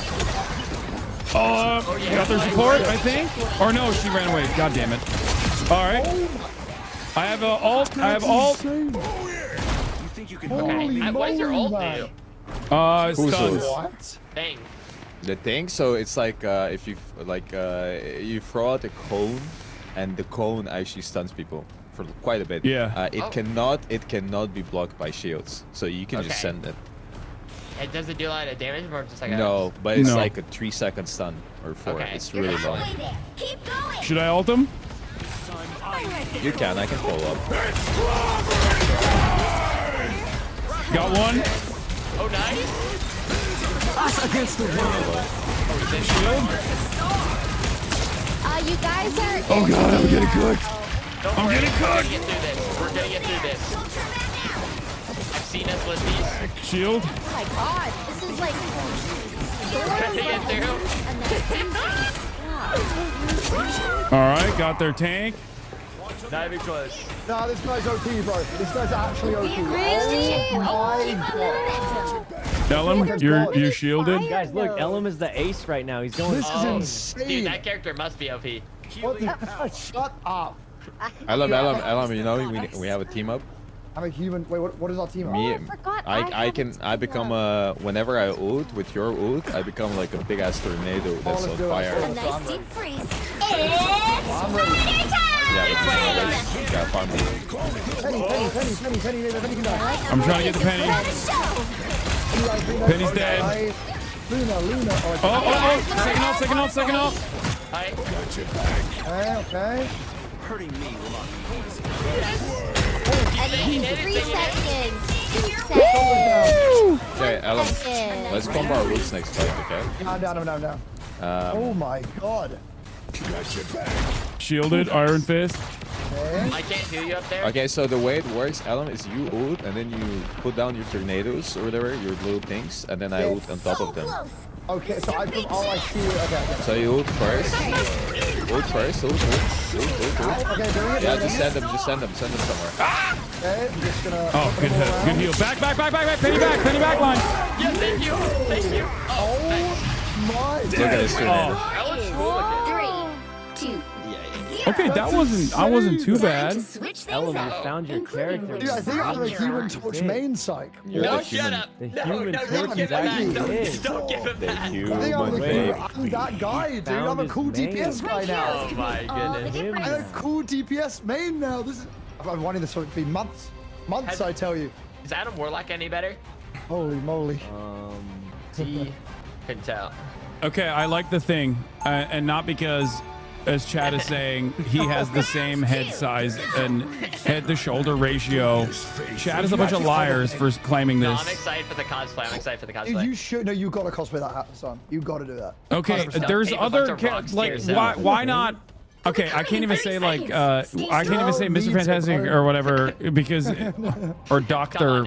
Got their support, I think. Or no, she ran away. God damn it. All right. I have ult. I have ult. Okay. What's your ult do? Who's stuns. What? Dang. The thing, so it's like if you you throw out a cone, and the cone actually stuns people for quite a bit. Yeah. It cannot be blocked by shields, so you can just send it. And does it do a lot of damage or just like a... No, but it's like a 3-second stun or 4. Okay. It's really long. Should I ult him? You can. I can follow up. Got one. Oh, nice. Against the wall. You guys are. Oh god, I'm getting cooked. I'm getting cooked. We're gonna get through this. I've seen us with these. Shield. Oh my god, this is like. All right, got their tank. Not even close. No, this guy's OP, bro. This guy's actually OP. Oh my god. Ellum, you're shielded. Guys, look, Ellum is the ace right now. He's going. This is insane. Dude, that character must be OP. What the? Shut up. Ellum, you know we have a team up. I'm a human. Wait, what is our team? Me, I become whenever I ult with your ult, I become like a big ass tornado that's on fire. A nice deep freeze. I'm ready. Yeah, farm. Penny can die. I'm trying to get the penny. Penny's dead. Luna. Second ult. Okay. Hurting me will not And 3 seconds. 2 seconds. Okay, Ellum, let's combo our ults next fight, okay? I'm down. Oh my god. Shielded, Iron Fist. I can't heal you up there. Okay, so the way it works, Ellum, is you ult and then you put down your tornadoes or whatever, your little things, and then I ult on top of them. Okay, so I see. Okay. So you ult first. Ult. Okay, doing it. Yeah, just send them somewhere. Okay, I'm just gonna. Oh, good heal. Back. Penny back line. Yeah, thank you. Oh my. Look at this tornado. 3, 2. Okay, I wasn't too bad. Ellum, you found your character. Dude, I think I'm the Human Torch main psych. No, shut up. The No, Human no, Torch don't give is it back. actually is. Don't give it back. I think I'm that guy, dude. I'm a cool DPS guy now. Oh my goodness. I'm a cool DPS main now. I've been wanting this for months. Months, I tell you. Is Adam Warlock any better? Holy moly. T. Couldn't tell. Okay, I like the thing, and not because, as Chad is saying, he has the same head size and head to shoulder ratio. Chad is a bunch of liars for claiming No, this. I'm excited for the cosplay. Dude, you should. No, you gotta cosplay that hat, son. You gotta do that. Okay, 100%. there's Tape a other bunch of rocks to like yourself. why not Okay, I can't even say like I can't even say Mr. Fantastic or whatever because or Doctor.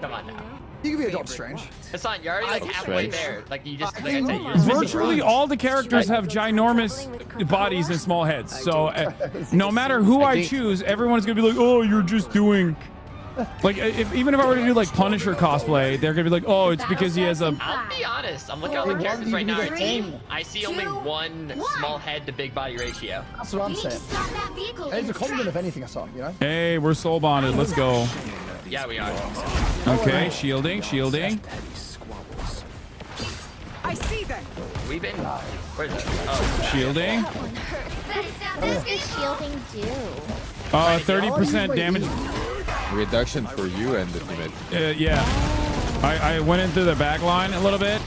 Come on now. You can be a Doctor Strange. Hassan, you're already like halfway there. Like you just, like I said, you're Virtually all the characters have ginormous bodies and small heads. So no matter who I choose, everyone's gonna be like, "Oh, you're just doing." Like, even if I were to do like Punisher cosplay, they're gonna be like, "Oh, it's because he has a." I'll be honest. I'm looking at all the characters right now. Our team. I see only one small head to big body ratio. That's what I'm saying. It's a compliment of anything I saw, you know? Hey, we're soul bonded. Let's go. Yeah, we are. Okay, shielding. I see them. We've been. Where's it? Oh. Shielding. What does this shielding do? 30% damage. Reduction for you and the teammate. Yeah. I went into the back line a little bit.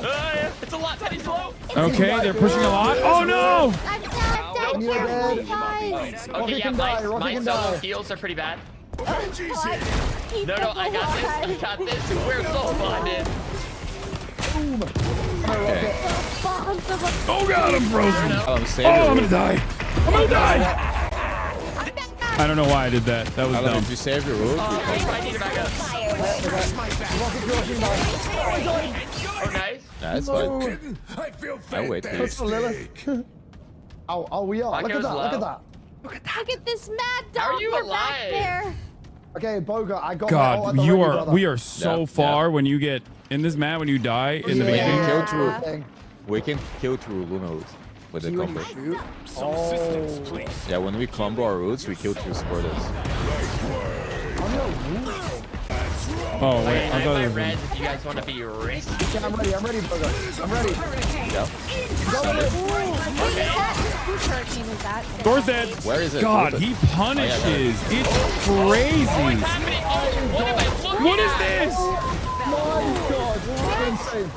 Yeah, it's a lot. Teddy's low. Okay, they're pushing a lot. Oh no! Okay, yeah, my solo heals are pretty bad. No, I got this. We're so bonded. Okay. Oh god, I'm frozen. I'm gonna die. I don't know why I did that. That was dumb. Did you save your road? I need to back up. Oh, nice. That's fine. I wait, please. Oh, we are. Look at that. Look at this mad dog. How are you back alive? there. Okay, Boga, I got God, we are so far when you get in this map when you die in the beginning. We can kill through Lunos with the combo. Yeah, when we combo our roots, we kill through Sportus. Oh wait, I thought it was red. If you guys want to be risky. Yeah, I'm ready, Boga. I'm ready. Yeah. Thor's dead. Where is it? God, he punishes. It's crazy. What is this? My God, we're insane.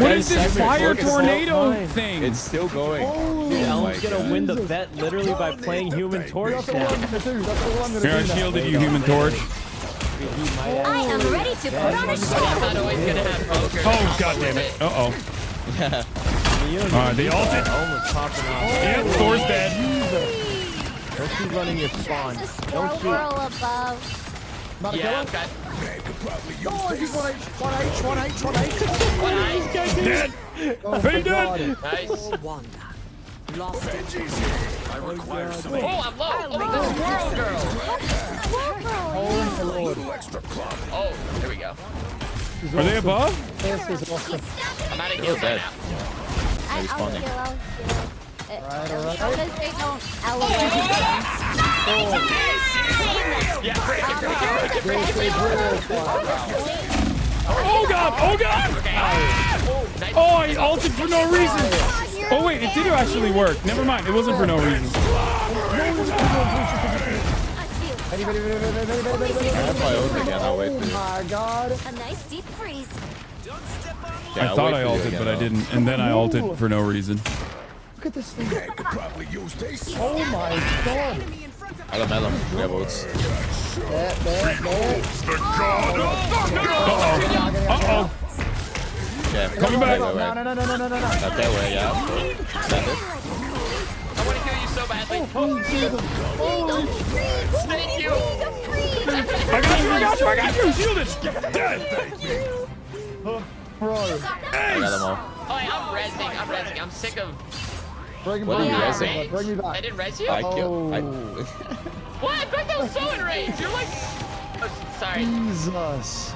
What is this fire tornado thing? It's still going. Dude, Ellen's gonna win the bet literally by playing Human Torch now. Here, I shielded you, Human Torch. I am ready to put on a show. I'm not always gonna have poker. Oh god damn it. Alright, they ulted. Almost popping off. Yep, Thor's dead. Don't keep running your spawn. Don't shoot. Swirl above. Yeah, okay. Oh, he's 1H. Dead. Very dead. Nice. I require some. Oh, I'm low. Oh, the squirrel girl. Oh, my Lord. Oh, there we go. Are they above? This is awesome. I'm out of heals right now. I'll respawning. heal. Alright. Because they don't elevate Yeah, break it. Oh god! Nice. Oh, I ulted for no reason. Oh wait, it did actually work. Never mind, it wasn't for no reason. I have my ult again. I'll wait for you. My God. a nice deep freeze. Yeah, I I'll thought wait I for you ulted, again, but I though. didn't, and then I ulted for no reason. Look at this thing. Could probably use this. Oh my God. Elam, we have ults. There. Uh-oh. Yeah, Coming back. Wait. No. Not that way, yeah. Send it. I want to kill you so badly. Thank you. I got you. Shield it. Dead. Bro. I got them all. Oh, hey, I'm rezzing. I'm sick of. Bring What are you back. rezzing? Bring me back. I didn't res you? I killed. What? I thought that was so enraged. You're like. Oh, sorry. Jesus.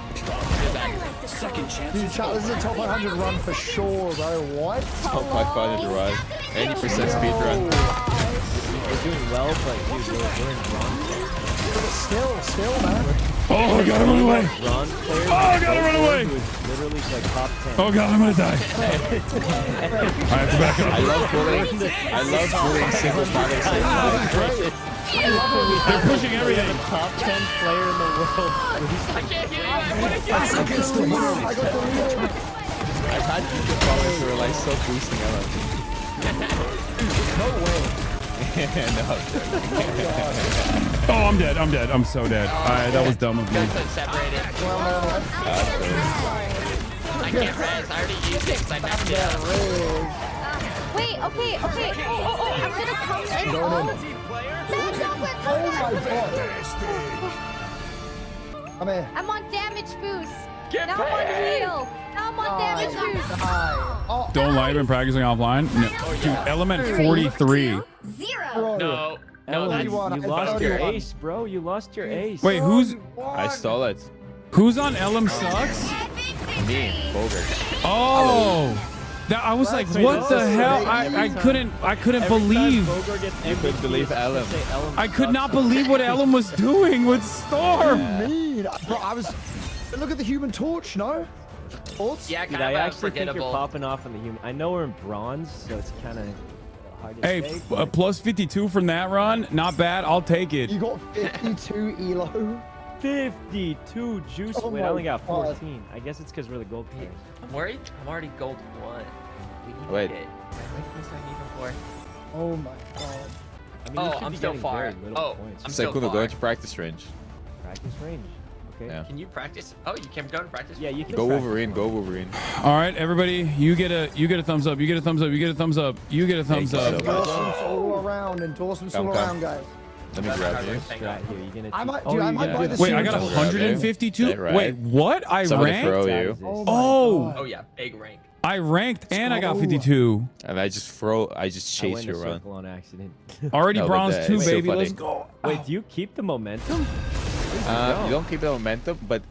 Second chance. Dude, chat, this is a top 100 run for sure, bro. What? Top 500 run. 80% speed run. We're doing well, but dude, we're in bronze. Still, man. Oh, I gotta run away. Bronze player. Oh, I gotta run away. Literally like top 10. Oh god, I'm gonna die. I have to back up. I love bullying single file safe. They're pushing everything. Top 10 player in the world. I can't hear you. I want to kill you. I've had people followers who are like so boosting Ellen. No way. No. Oh, I'm dead. I'm so dead. That was dumb of me. Separated. I can't res. I already used it because I messed it up. Wait, okay. Oh, I'm gonna come in. Man, don't quit, Come here. I'm on damage boost. Get now I'm on heal. Now I'm on damage boost. Oh, Don't lie, I've been practicing offline. No. Dude, Element 43. No. No, that's, you lost your ace, bro. You lost your ace. Wait, who's I stole it. who's on Elm Sucks? Me, Bogart. Oh. That, I was like, what the hell? I couldn't believe. You couldn't believe Ellum. I could not believe what Ellum was doing with Storm. Mean. Bro, I was. Look at the Human Torch, no? Thoughts? Yeah, Dude, kind I of actually think you're forgettable. popping off on the human. I know we're in bronze, so it's kind of hard to Hey, say. plus 52 from that run. Not bad. I'll take it. You got 52 elo. 52 juice. Oh Wait, I only got my God. 14. I guess it's because we're the gold players. I'm worried. I'm already gold 1. We need Wait. to get. What I need for? Oh my God. I mean, you Oh, should I'm be still getting far. very little Oh, points. I'm still Sekuno, far. go into practice range. Practice range. Okay. Yeah. Can you practice? Oh, you can go to practice? Yeah, you can. Go practice. Wolverine, go Wolverine. All right, everybody, you get a thumbs up. You get a thumbs up. You get a thumbs up. You get a thumbs Thank you up. so much. Endorsements all around. Endorsements all around, guys. Let me grab you. Right here, you're gonna. I might, oh, dude, I you might gotta buy do the the Wait, I Human got Torch. 152. Yeah, right. Wait, what? I Somebody ranked. throw you. Oh, Oh yeah, big rank. I ranked and I got 52. And I just I chase went you a around. circle on accident. Already No, but bronze it's 2, so baby. funny. Let's go. Wait, do you keep the momentum? You don't keep the momentum, but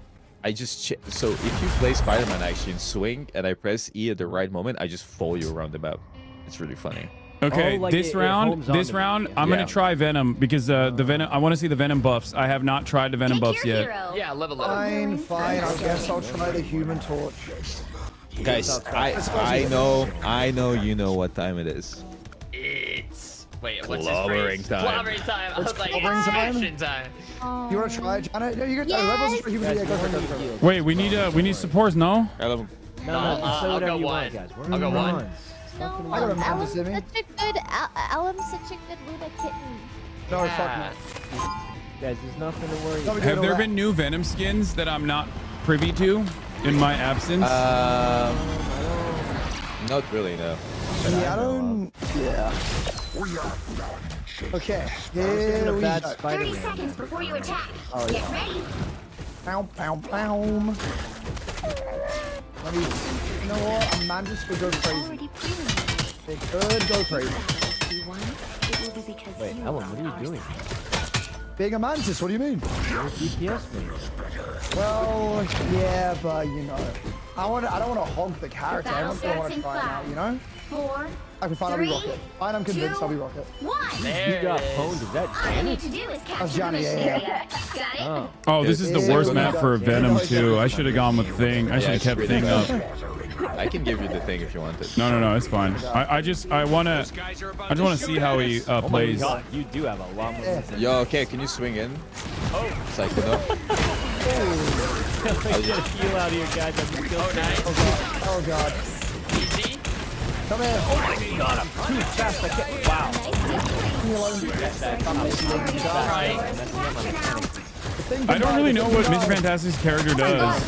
I just so if you play Spider-Man actually and swing and I press E at the right moment, I just follow you around the map. It's really funny. Okay, Oh, like this it round, homes on this the- round, yeah. I'm Yeah. gonna try Venom because the Venom. I want to see the Venom buffs. I have not tried the Venom buffs yet. Yeah, level up. Fine. I guess I'll try the Human Torch. Guys, I know you know what time it is. It's wait, what's Clobbering his phrase? time. Clobbering time. I was like, clobbering time? action time. You want to try it, Janet? No, you got levels for Human. Yeah, go for it, go for it. Wait, we need supports, no? I love No, I'll just say go whatever you one. want, guys. We're I'll in go one. bronze. No, I got a man to Ellen's see me. such a good. Ellen's such a good Luna kitten. No, Yeah. fuck no. Guys, there's nothing to worry No, about. we Have do there all been new Venom skins that I'm not privy to in my absence? Not really, no. that. Yeah, I don't. Yeah. Okay. Here we Bad go. Spider-Man. seconds before you attack. Oh, yeah. ready. Pow, pow, pow. Let me. You know what? Amanda's could go crazy. They could go crazy. Wait, Ellen, what are you doing? Being a mantis, what do you mean? You're a DPS man. Well, yeah, but you know, I don't want to hog the character. Everyone's gonna want to try it out, you know? 4, Okay, fine, I'll be Rocket. Fine, I'm convinced I'll be Rocket. 1. There You got it is. pwned. Is that All you need Janet? to do is capture That's Johnny, the mission yeah. area. Got it? Oh. Oh, this is the Yeah, worst we map got for it. Venom Yeah, too. I should have gone with Thing. I should have it's kept really Thing up. bad. I can give you the thing if you want it. No, it's fine. I just wanna see how he Oh my plays. god, you do have a lot more momentum. Yo, okay, can you swing in? Oh. Sekuno? Get a heal out of here, guys. I'm still Oh god. Easy. Come here. Oh my god, I'm too fast. I can't. Wow. I don't really know what Mr. Fantastic's character does.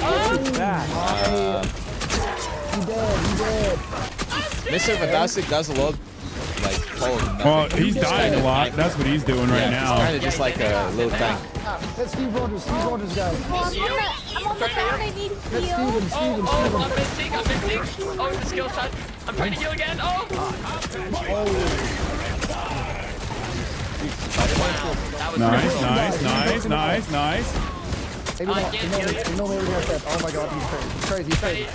He dead. Mr. Fantastic does a lot, like, follow nothing. Well, he's dying a lot. That's what he's doing right It's now. kind of just like a little tank. Let's Steve Rogers, guys. I'm on the ground. I need Let's heal. Steven. Oh, I'm missing. Oh, the skill shot. I'm trying to heal again. Oh. Wow, that was Nice. Maybe not. No, maybe not that. Oh my god, he's crazy. He's crazy.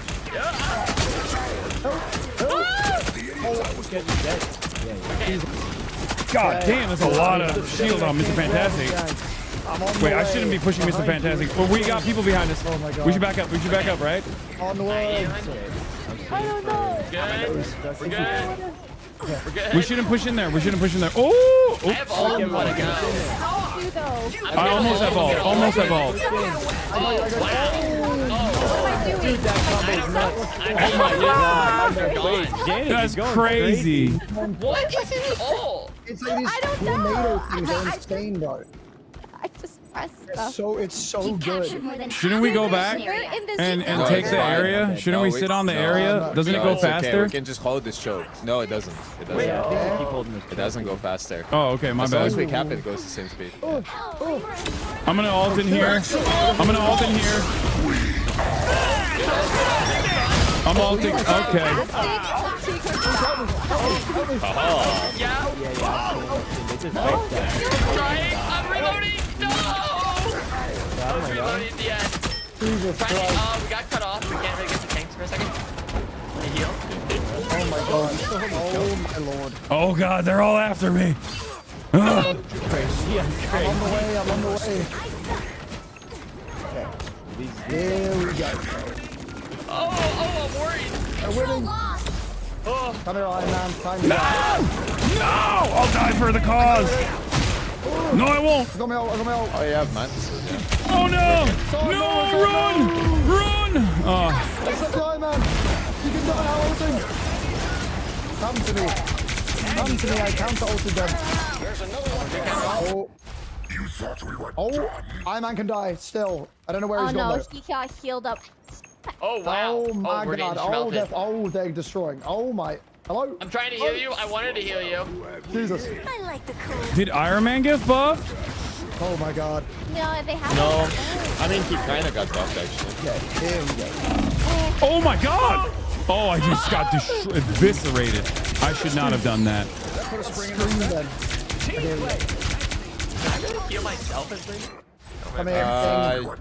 God damn, that's a lot of shield on Mr. Fantastic. Wait, I shouldn't be pushing Mr. Fantastic. Well, we got people behind us. Oh my god. We should back up. Right? On the way. I don't know. We're good. We're good. We shouldn't push in there. Oh! I have all of want to go. How do you though? I almost have all. Dude, that combo's nuts. Oh my god. They're gone. Janet, That's you're going crazy. What is it all? It's like these I don't tornado know. things are insane, bro. I just press stuff. It's so good. Shouldn't we go back and take the area? Shouldn't we sit on the area? Doesn't it go it's okay. faster? We can just hold this choke. No, it doesn't. It doesn't. It doesn't go faster. Oh, okay, my as long bad. as we cap it, it goes the same speed. I'm gonna ult in here. I'm gonna ult in here. I'm ulting. Okay. Trying. I'm reloading. No. I'm reloading at the end. Jesus Trying. Christ. Oh, we got cut off. We can't really get the tanks for a second. Let me heal. Oh my god. Oh my lord. Oh god, they're all after me. I'm on the way. I'm on the way. There we go. Oh, I'm worried. They're winning. Oh. Come here, Iron Man. Time to No! I'll die for the cause. No, I won't. I got my ult. I got my ult. Oh, yeah, mantises, yeah. Oh no! No, run! Run! Oh. Except the Iron Man. You can die now, ulting. Come to me. Come to me. I counter ulted them. Oh, Iron Man can die still. I don't know where Oh he's gone no, though. he got healed up. Oh wow. Oh my we're god. getting smelted. They're destroying. Oh my. Hello? I'm trying to heal you. I wanted to heal you. Jesus. I like the cool. Did Iron Man get buffed? Oh my god. No, they have. No, I mean, he kind of got buffed, actually. Yeah, here we go. Oh my god! Oh, I just got eviscerated. I should not have done that. Put a spring in then. Okay, we go. I'm gonna heal myself as well. Come here.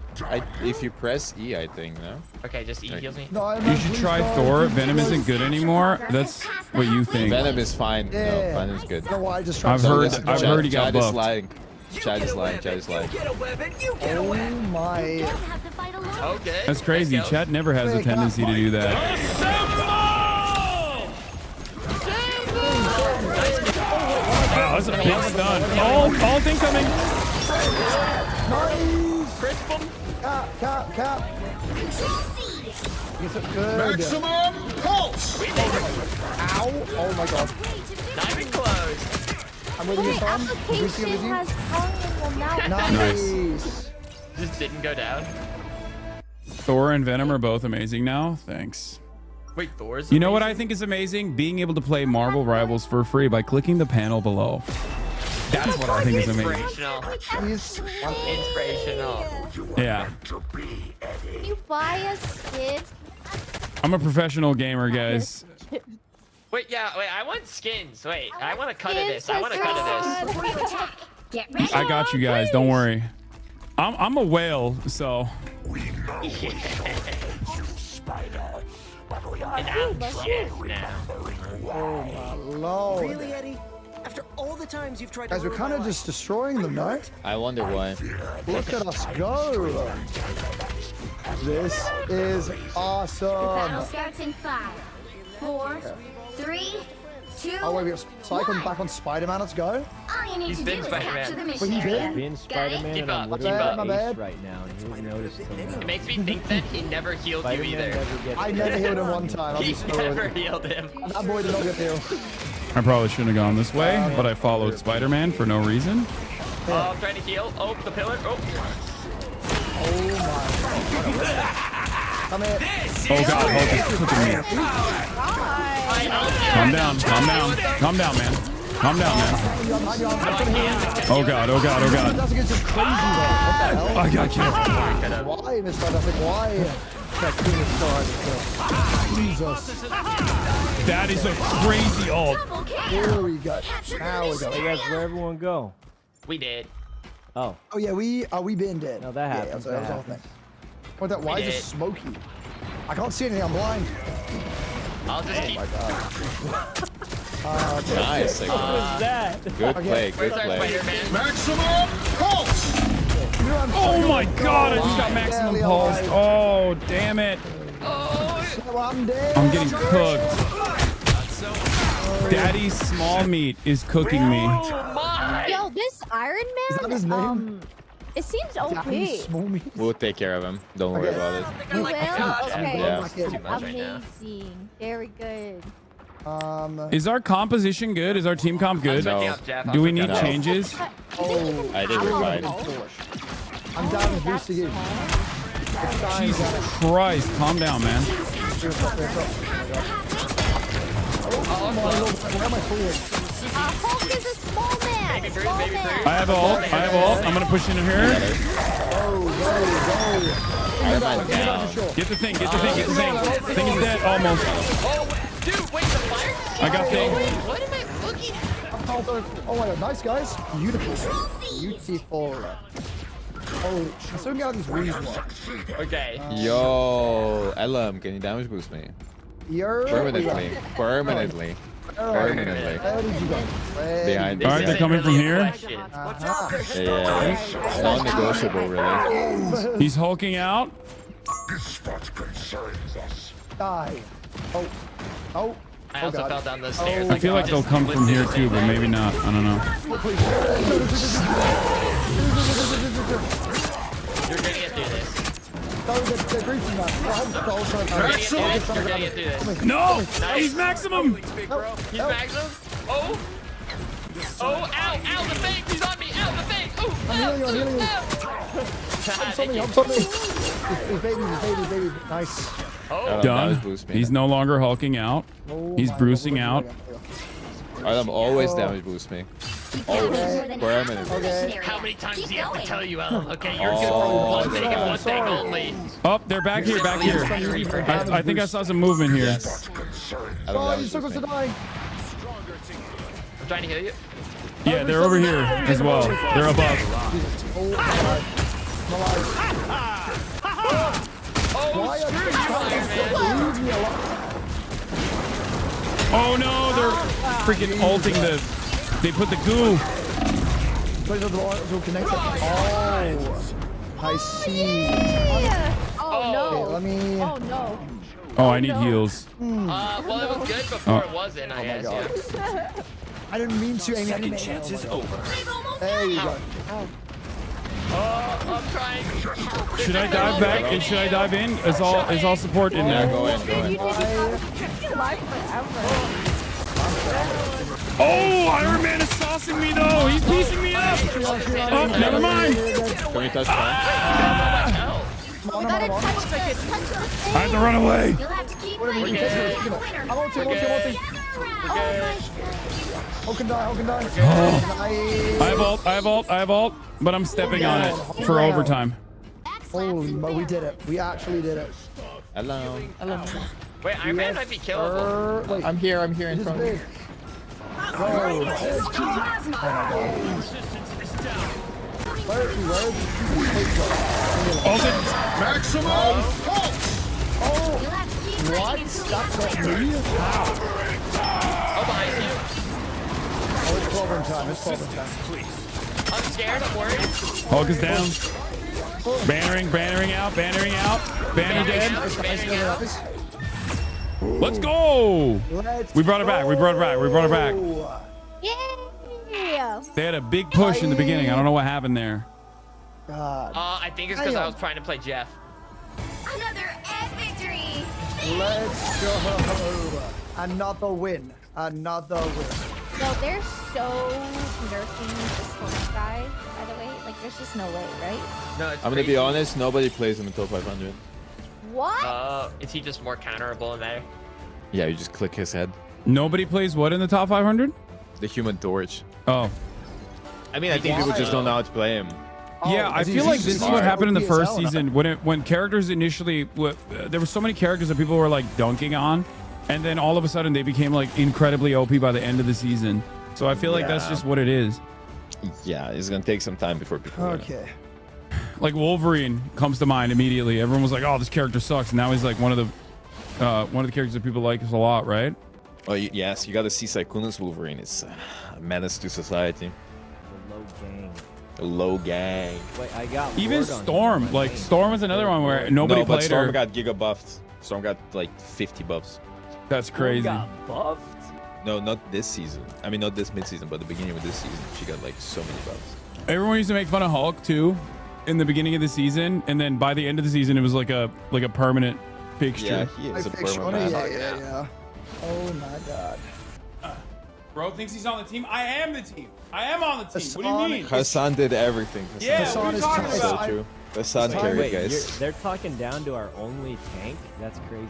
If you press E, I think, no? Okay, just E heals me. No, Iron You Man, should please try don't. Thor. Venom isn't good anymore. That's what you think. Venom is fine. Yeah. No, Venom's good. You know why I just tried I've to- heard Chad- he got Chad is buffed. lying. Chad is lying. Chad is lying. Oh my. Okay. That's crazy. let's go. Chat never has a tendency to do that. Wow, that's a big stun. Ult incoming. Nice. Crisp him. Cap. Is it good? Maximum pulse. Ow. Oh my god. Not even close. I'm with you, Tom. Application has power now. Nice. Just didn't go down. Thor and Venom are both amazing now. Thanks. Wait, Thor's. You know what I think is amazing? Being able to play Marvel Rivals for free by clicking the panel below. That's what I think is amazing. Inspirational. He's Inspirational. Yeah. Can you buy a skin? I'm a professional gamer, guys. Wait, I want skins. Wait, I want a cut of this. I want a cut of this. I got you guys. Don't worry. I'm a whale, so. And I'm shit now. Oh my lord. Really, Eddie? After all the times you've tried to Guys, we're ruin kind my of just destroying them, no? I wonder why. Look at us go. This is awesome. Starts in 5, 4, 3, 2. Oh, wait, we got Cyclone back on Spider-Man. Let's go. All you need He's to been do is Spider-Man. capture the mission Wait, he area. did? Being Spider-Man Keep and I'm up, literally keep up. My ace bad. right now, and you won't notice till It now. makes me think that he never healed you Spider-Man either. never gets I never healed him one time. I'll He be so never real. healed him. That boy did not get healed. I probably shouldn't have gone this way, but I followed Spider-Man for no reason. Oh, I'm trying to heal. Oh, the pillar. Oh. Come here. Oh god, Hulk is cooking me. Calm down, calm down. Calm down, man. Calm down, man. Oh god, oh god, oh god. That's against just crazy, though. What the hell? I got you. Why, Mr. Fantastic? Why? That queen is Jesus. That is a crazy ult. Here we go. Now we go. Hey guys, where everyone go? We did. Oh. Oh yeah, we been dead. No, that happens. Yeah, that was all happens. thing. What that? Why is it smoky? I can't see anything. I'm blind. I'll just keep. Oh my god. Nice. What was that? Good play. Good Where's our play. Spider-Man? Maximum pulse. Oh my god, I just got maximum pulse. Oh, damn it. So I'm dead. I'm getting cooked. Daddy's small meat is cooking me. Yo, this Iron Is that his Man, name? it seems OP. Daddy Small Meat. We'll take care of him. Don't worry about it. You will? Okay. Yeah. Amazing. Very good. Is our composition good? Is our team comp good? No. Do we need No. changes? Oh, I think we're fine. I'm down with boost to you. Jesus Christ, calm down, man. Hulk is a small man. Small man. I have ult. I'm gonna push into her. Get the thing. Thing is dead, almost. Oh, dude, wait, the fire? I got thing. What am I looking at? Oh my god, nice guys. Beautiful. Oh, I'm still getting these wings. Okay. Yo, LM, can you damage boost me? Permanently. Permanently. Where did you go? Behind. All right, they're coming from here. Yeah, non-negotiable, really. He's hulking out. Die. Oh. I also fell down the stairs. I feel like they'll come from here too, but maybe not. I don't know. You're gonna get through this. You're gonna get through this. No! Nice. He's maximum! He's maximum. Oh! Oh, ow, the fake! He's on me! Ow, the fake! Ooh, I'm baby. Nice. Done. He's no longer hulking out. He's bruising out. LM always damage boost me. Always. Permanently. How many times do you have to tell you, Ellen? Okay, you're good for one thing and one thing only. Oh, they're back here. I think I saw some movement here. Oh, you took us to die. I'm trying to heal you. Yeah, they're over here as well. They're above. Oh, screw you, Iron Man. Oh no, they're freaking ulting the. They put the goo. I see. Oh no. Okay, let me. Oh no. Oh, I need heals. Well, it was good before it wasn't, I guess. Yeah. I didn't mean to. Second chance is over. There you go. I'm trying. Should I dive back? And should I dive in? Is all support in there? Go in. Oh, Iron Man is saucing me though. He's piecing me up. Oh, never mind. Can we touch I have to run away. How can die? I have ult, but I'm stepping on it for overtime. Holy mo, we did it. We actually did it. Hello. Wait, Iron Man might be killable. Wait, I'm here in front of you. Maximum what? That's not me? Oh, behind you. Oh, it's clobbering time. I'm scared. I'm worried. Hulk is down. Bannering out. Banner dead. Let's go. We brought it back. Yeah. They had a big push in the beginning. I don't know what happened there. God. I think it's because I was trying to play Jeff. Another egg victory. Let's go. Another win. No, they're so nerfing this Hornet guy, by the way. Like, there's just no way, right? No, it's I'm gonna be honest, nobody plays in the top 500. What? Is he just more counterable in there? Yeah, you just click his head. Nobody plays what in the top 500? The Human Torch. Oh. I mean, I think people just don't know how to play him. Yeah, I feel like this is what happened in the first season when characters initially there were so many characters that people were like dunking on, and then all of a sudden they became like incredibly OP by the end of the season. So I feel like that's just what it is. Yeah, it's gonna take some time before people learn it. Okay. Like Wolverine comes to mind immediately. Everyone was like, "Oh, this character sucks." And now he's like one of the characters that people like a lot, right? Oh yes, you got to see Sykkuno's Wolverine. It's a menace to society. Low gang. Wait, I got even Storm. Like Storm was another one where nobody played Storm her. got giga buffed. Storm got like 50 buffs. That's crazy. Got buffed? No, not this season. I mean, not this mid-season, but the beginning of this season, she got like so many buffs. Everyone used to make fun of Hulk too, in the beginning of the season, and then by the end of the season, it was like a permanent fixture. Yeah, he is a permanent. Yeah. Oh my god. Bro thinks he's on the team. I am the team. I am on the team. What do you mean? Hassan did everything. Yeah, what are you talking So about? true. Hassan carried, Wait, guys. they're talking down to our only tank? That's crazy.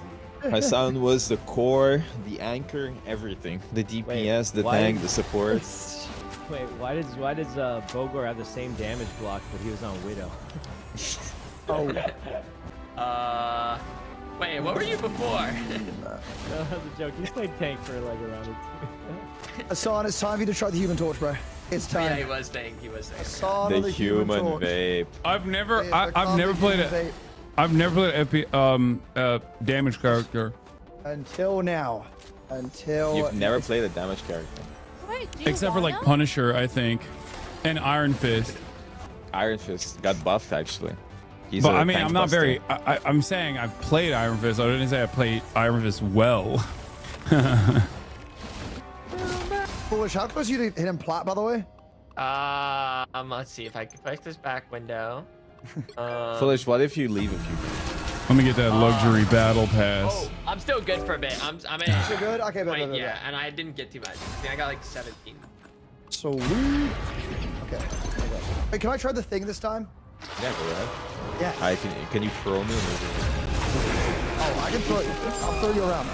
Hassan was the core, the anchor, everything. The DPS, the why tank, did- the support. Wait, why does Bogor have the same damage block, but he was on Widow? Wait, what were you before? No, that was a joke. He played tank for like a round or two. Hassan, it's time for you to try the human torch, bro. It's time. Yeah, he was tank. Hassan The on the human torch. vape. I've never Yeah, I've never played vape. I've never played damage character. Until now. Until. You've never played a damage character. Except for like Punisher, I think. And Iron Fist. Iron Fist got buffed actually. He's But a I mean, tank I'm not buster. very. I'm saying I've played Iron Fist. I didn't say I played Iron Fist well. Foolish, how close are you to hit him plat, by the way? Let's see if I can click this back window. Foolish, what if you leave a few? Let me get that luxury battle pass. Oh, I'm still good for a bit. I'm Still good? Okay, Wait, bet. yeah, and I didn't get too much. I think I got like 17. So we. Okay. Wait, can I try the thing this time? Yeah, go ahead. Yeah. Can you throw me? Oh, I can throw you. I'll throw you around.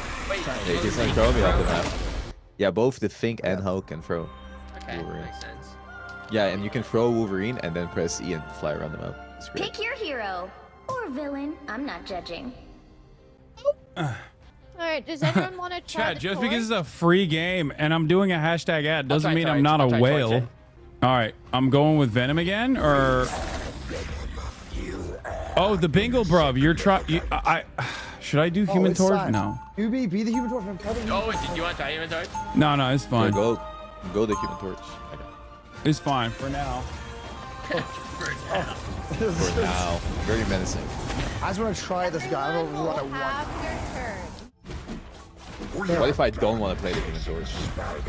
Yeah, you can throw me up the map. Yeah, both the Fink and Hulk can throw. Okay, Wolverine. makes sense. Yeah, and you can throw Wolverine and then press E and fly around the map. It's great. Pick your hero or villain. I'm not judging. All right, does everyone want to try Chat, the just torch? because it's a free game and I'm doing a hashtag ad doesn't try mean torch. I'm not I'll a try whale. torch, All right, I'm going with Venom again, or oh, the Bingle Bruv. You're trying. Should I do Human it's Torch? time. No, UB, be the human torch. I'm telling you. Oh, did you want to try Human Torch? no, it's Yeah, fine. go the Human Torch. Okay. It's fine for now. For now, very menacing. I just want to try this guy. I'm gonna run at one. Have your turn. What if I don't want to play the Human Torch?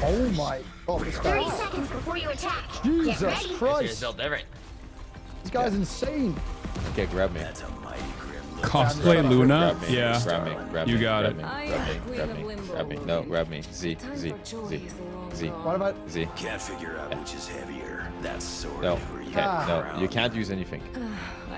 Oh my god, this 30 guy. seconds before you attack. Jesus Get ready. It's Christ. still different. This guy's insane. Okay, grab me. Cosplay Luna. Grab me. Yeah, Grab me. Grab you me. got grab it. Me, grab me. Grab me. Grab me. No, grab me. Z. What about? Z. Can't figure out which is heavier. That sword No. over you. No, you can't use anything.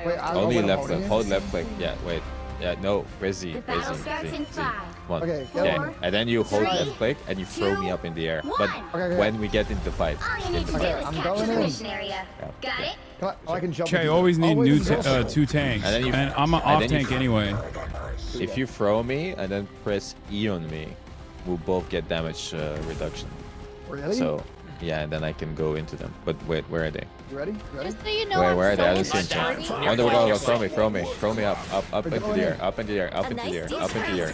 Wait, I don't Only know what left I'm click. holding. Hold left click. Yeah, wait. Yeah, no. Where's Z? The Where's battle Z? starts Z. in Z. 5. One. Okay, Okay. four, And then you hold three, left click and you throw me up in the air. But Okay. when we get into the fight. All you need to do Okay, is I'm capture going the in. mission area. Got it? I can jump. Che, with you. always need Oh, wait, new this is also- two tanks, And then you- and I'm an and off then you- tank anyway. If you throw me and then press E on me, we'll both get damage reduction. Really? So, yeah, and then I can go into them. But wait, where are they? You ready? You ready? Just so you know, Where are they? I I'm don't so see them. sorry. On the go, throw me. Throw me up into the air, up into the air, up into the air, up into the air.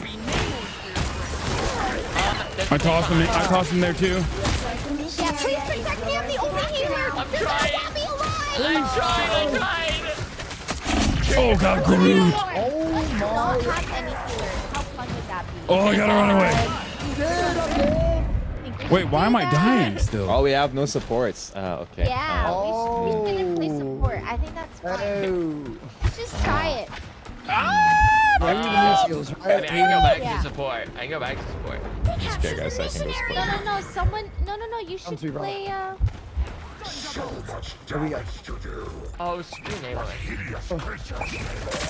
I tossed him there too. Yeah, please protect me. I'm the only healer. I'm trying. Let me alive. I tried. Oh God, Groot. Oh Not my. have any healers. How fun would that be? Oh, I gotta run away. Wait, why am I dying still? Oh, we have no supports. Okay. Yeah, we shouldn't play support. I think that's fine. Oh. Let's just try it. Are you even these heals, I mean, I right? can go back Yeah. to support. I can go back to support. Okay, guys, I can go No, support. no, someone. No. You should to me, brother. play. Here we go. Oh, screw name on it.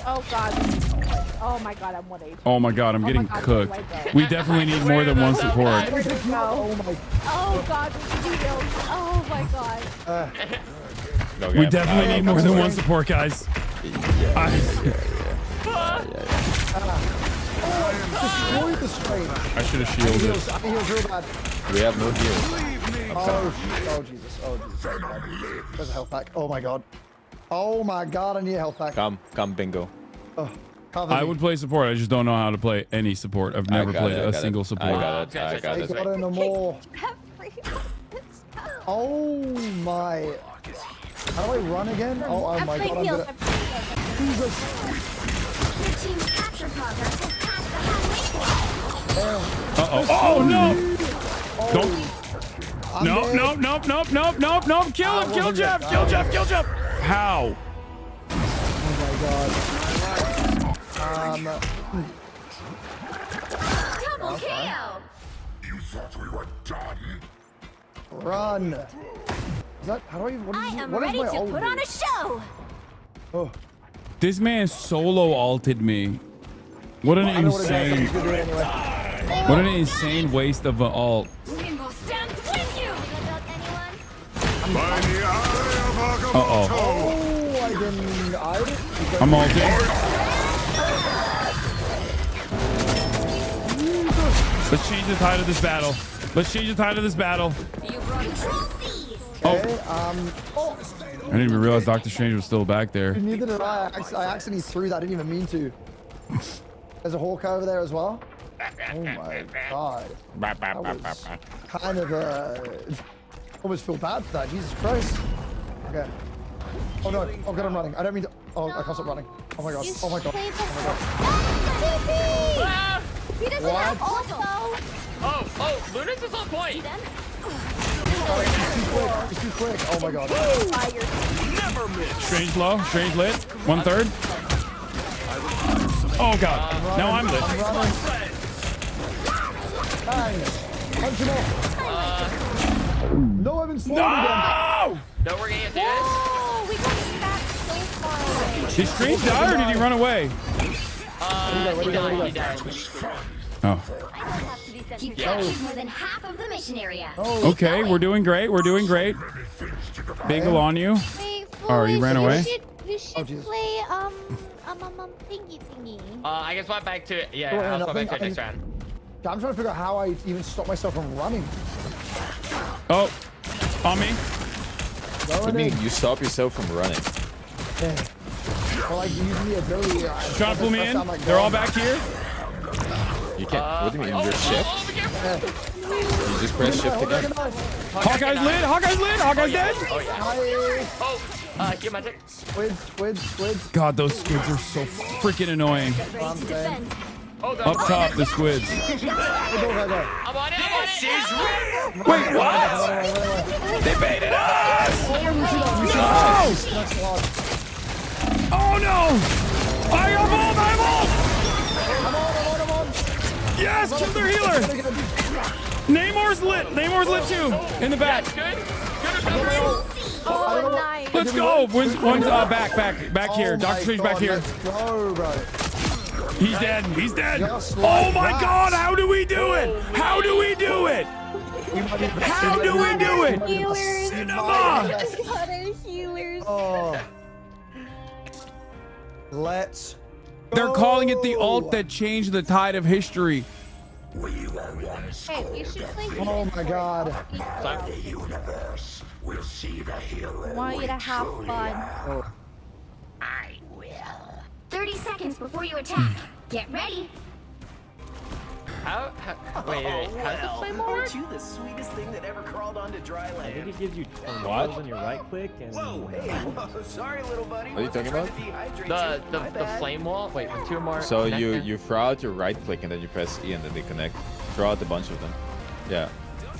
Oh God. Oh my God, I'm 1 HP. Oh my God, I'm Oh getting my God, cooked. right there. We definitely need more than one support. Oh my. Oh God, we can do heals. Oh my God. Okay. We definitely need more than one support, guys. Destroyed the strain. I should have shielded. I healed real bad. We have no heals. Oh Jesus. Oh Jesus. There's a health pack. Oh my God. Oh my God. I need a health pack. Come, Bingo. Oh, cover I me. would play support. I just don't know how to play any support. I've never got played it, I a got single it. support. I got it. I got it no more. Oh my. How do I run again? Oh I'm my playing God. heals. I'm I'm gonna... playing heals. Jesus. Your team's capture progress has passed the halfway point. Oh no! Don't. I'm No! dead. Kill him! Kill Jeff! Kill Jeff! How? Oh my God. Double kill. You thought we were done? Run. Is that, how do I, what is, I am what is ready my to ult put do? on a show. Oh. This man solo ulted me. What an I know what it does, I'm insane, just gonna do it anyway. what an insane waste of an ult. Rainbow stands with you. Uh-oh. Oh, I didn't. I'm ulting. Let's change the tide of this battle. Let's change the tide of this battle. Okay, I didn't even realize Doctor Strange was still back there. neither did I. I accidentally threw that. I didn't even mean to. There's a Hawk over there as well. Oh my god. That was kind of almost feel bad for that. Jesus Christ. Okay. Oh no. Oh god, I'm running. I don't mean to. Oh, I can't stop running. Oh my god. Oh my god. Oh my god. He doesn't have ult though. Oh, Luna's is on point. He's too quick. Oh my god. Strange low, Strange lit. 1/3. Oh god. Now I'm lit. Bang. Punch him off. No, I've been slowed again. No, we're gonna get through this. Oh, we got stacked so far away. Did Strange die or did he run away? He died. Oh. You've captured more than half of the mission area. Okay, we're doing great. We're doing great. Bagel on you. Oh, you ran away? We should play thingy. I guess went back to it. Yeah, Oh, I'll and go back to it I next think- round. I'm trying to figure out how I even stop myself from running. Oh, on me. What do you mean? You stop yourself from running. Yeah. Or like using the ability. Trying to pull me in. They're all back here. You can't. What do you mean? Your shift? You just press shift again. Hawkeye's lit. Hawkeye's lit. Hawkeye's dead. Get magic. Squids. God, those squids are so freaking annoying. Up top, the squids. I'm on it. Wait, what? They baited us! No! Oh no! I have ult! Yes, kill their healer! Namor's lit too! In the back. Oh, nice. Let's go! One's back here. Doctor Strange back here. Let's go, bro. He's dead. He's dead. Oh my god, how do we do it? How do we do it? How do we do it? Healers. Cinema! Healers. Oh. Let's They're calling it the ult that changed the tide of history. Hey, we should play. Oh my god. I want you to have fun. I will. 30 seconds before you attack. Get ready. Wait. How's the flame work? Aren't you the sweetest thing that ever crawled onto dry I land? think it gives you What? tornadoes on your right click and. Whoa, hey, sorry, little buddy. What are you talking about? The flame wall. Wait, with two or more. So connected? you throw out your right click and then you press E and then they connect. Throw out a bunch of them. Yeah.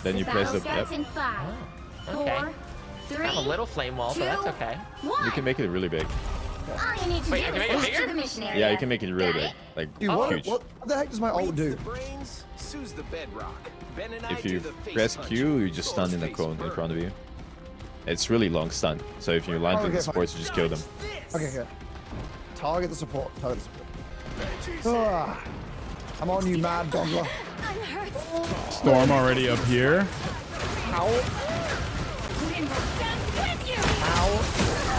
Then you press Battle the starts F. in 5, Okay. 4, 3, I have a little flame wall, but that's okay. You can make it really big. All you need to Wait, I do can is make it get to bigger? the mission area. Yeah, you can make it really Got big. it? Like Dude, huge. what the heck does my ult do? brains, Sue's the bedrock. Ben and I If do you the face press punch. Q, you just stand in the cone in front of you. It's really long stun. So if you land Oh, with the okay, fine. supports, you just kill them. Okay, good. Target the support. Ah, I'm on you, mad dongler. Storm already up here.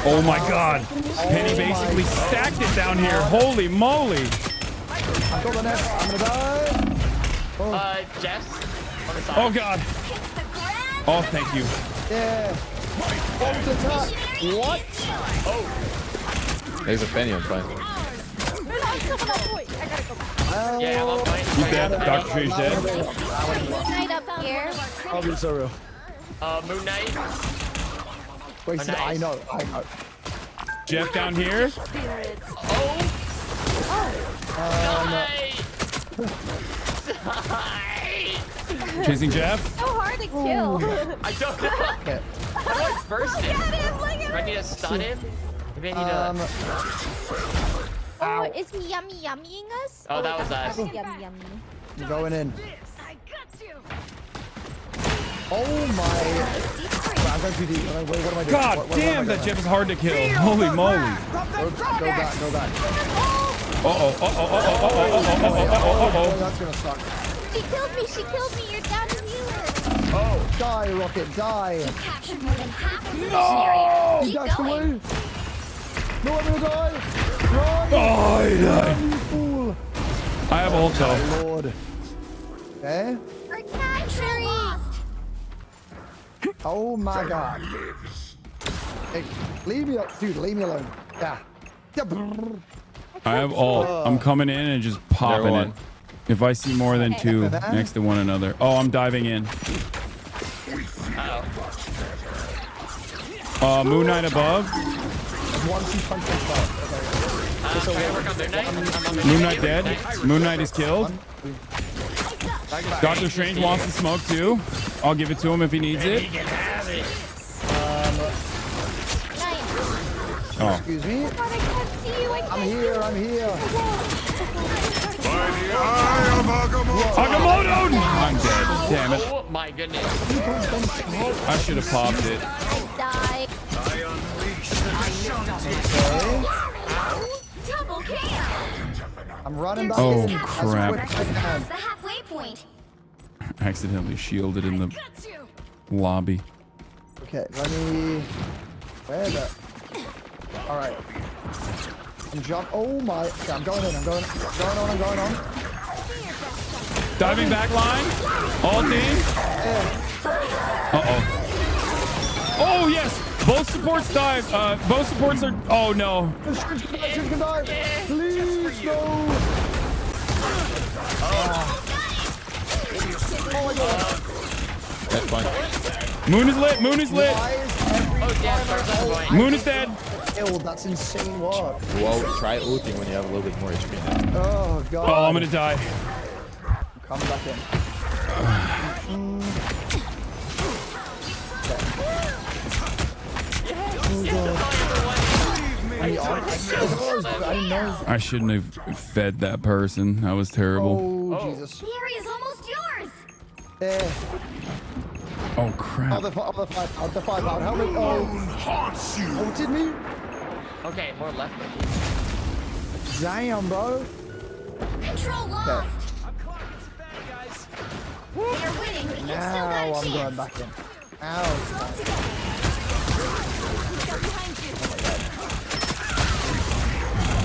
Oh my god. Penny basically stacked it down here. Holy moly. I've got the nest. I'm gonna die. Jess. On the side. Oh god. Oh, thank you. Yeah. Ult attack. What? There's a Penny on fire. Yeah, I'm on point. He's dead. Doctor Strange dead. Knight up here. I'll be so real. Moon Knight. Wait, Oh, see, nice. I know. Jeff down here. Chasing Jeff. So hard to kill. I don't know. How do I burst him? Look at him. Look Do I at need him. to stun him? Maybe I need to. Oh, is he yummying us? Oh, that was us. Yummy. I'm going in. Oh my. I'm going too deep. What am I doing? God What am I damn, doing? that Jeff is hard to kill. Holy moly. Go back, go back. Uh-oh. That's gonna suck. She killed me. She killed me. You're down to healer. Oh, die, Rocket, die. Captured more than half of the No! mission He area. dashed Keep going. away. No, I'm gonna die. Run. Oh, he died. Run, you fool. I have ult though. My lord. Okay. We're capturing. Oh my god. Hey, leave me, dude. Leave me alone. Yeah. I have ult. I'm coming in and just popping it. If I see more than two next to one another. Oh, I'm diving in. Moon Knight above. Moon Knight dead. Moon Knight is killed. Doctor Strange wants to smoke too. I'll give it to him if he needs it. Oh. Excuse me. God, I can't see you. I can't I'm here. I'm here. Agamotto! I'm dead. Damn it. Oh my goodness. I should have popped it. die. Double kill. I'm running back Oh, in as crap. quick as I can. The halfway point. Accidentally shielded in the lobby. Okay, let me. Where the? All right. I'm jump. Oh my! Okay, I'm going in. I'm going on. I'm going on. Diving back line. Ulting. Uh-oh. Oh, yes. Both supports dive. Both supports are... Oh, no. Please, no. Oh my god. That's fine. Moon is lit. Moon is lit. Moon is dead. Ew, that's insane work. Well, try ulting when you have a little bit more HP now. Oh god. Oh, I'm gonna die. Come back in. I shouldn't have fed that person. That was terrible. Oh, Jesus. The area is almost yours. Yeah. Oh, crap. The five out. Help me. Oh, did me? Okay, more left. Damn, bro. Control lost. They are winning, but you've still Now got a I'm chance. going back in. Ow.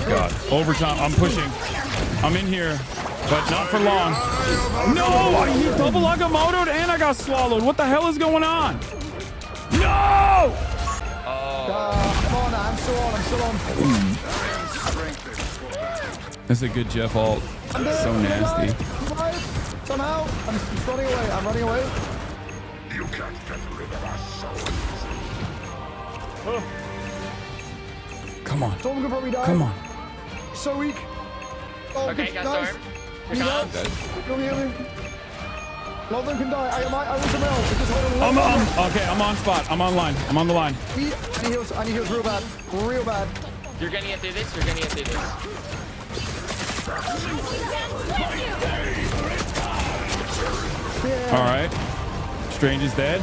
God. Overtime. I'm pushing. I'm in here, but not for long. No! He double Agamotto'd and I got swallowed. What the hell is going on? No! Come on, I'm still on. I'm still on. That's a good Jeff ult. So nasty. Somehow, I'm running away. I'm running away. You can't get rid of our souls. Come on. Storm could probably die. Come on. So weak. Oh, Okay, good, got guys. Storm. You know? You'll be healing. A lot of them can die. I want some else. Just hold on. Okay, I'm on spot. I'm online. I'm on the line. I need heals. I need heals real bad. Real bad. You're gonna get through this. You're gonna get through this. Yeah. All right. Strange is dead.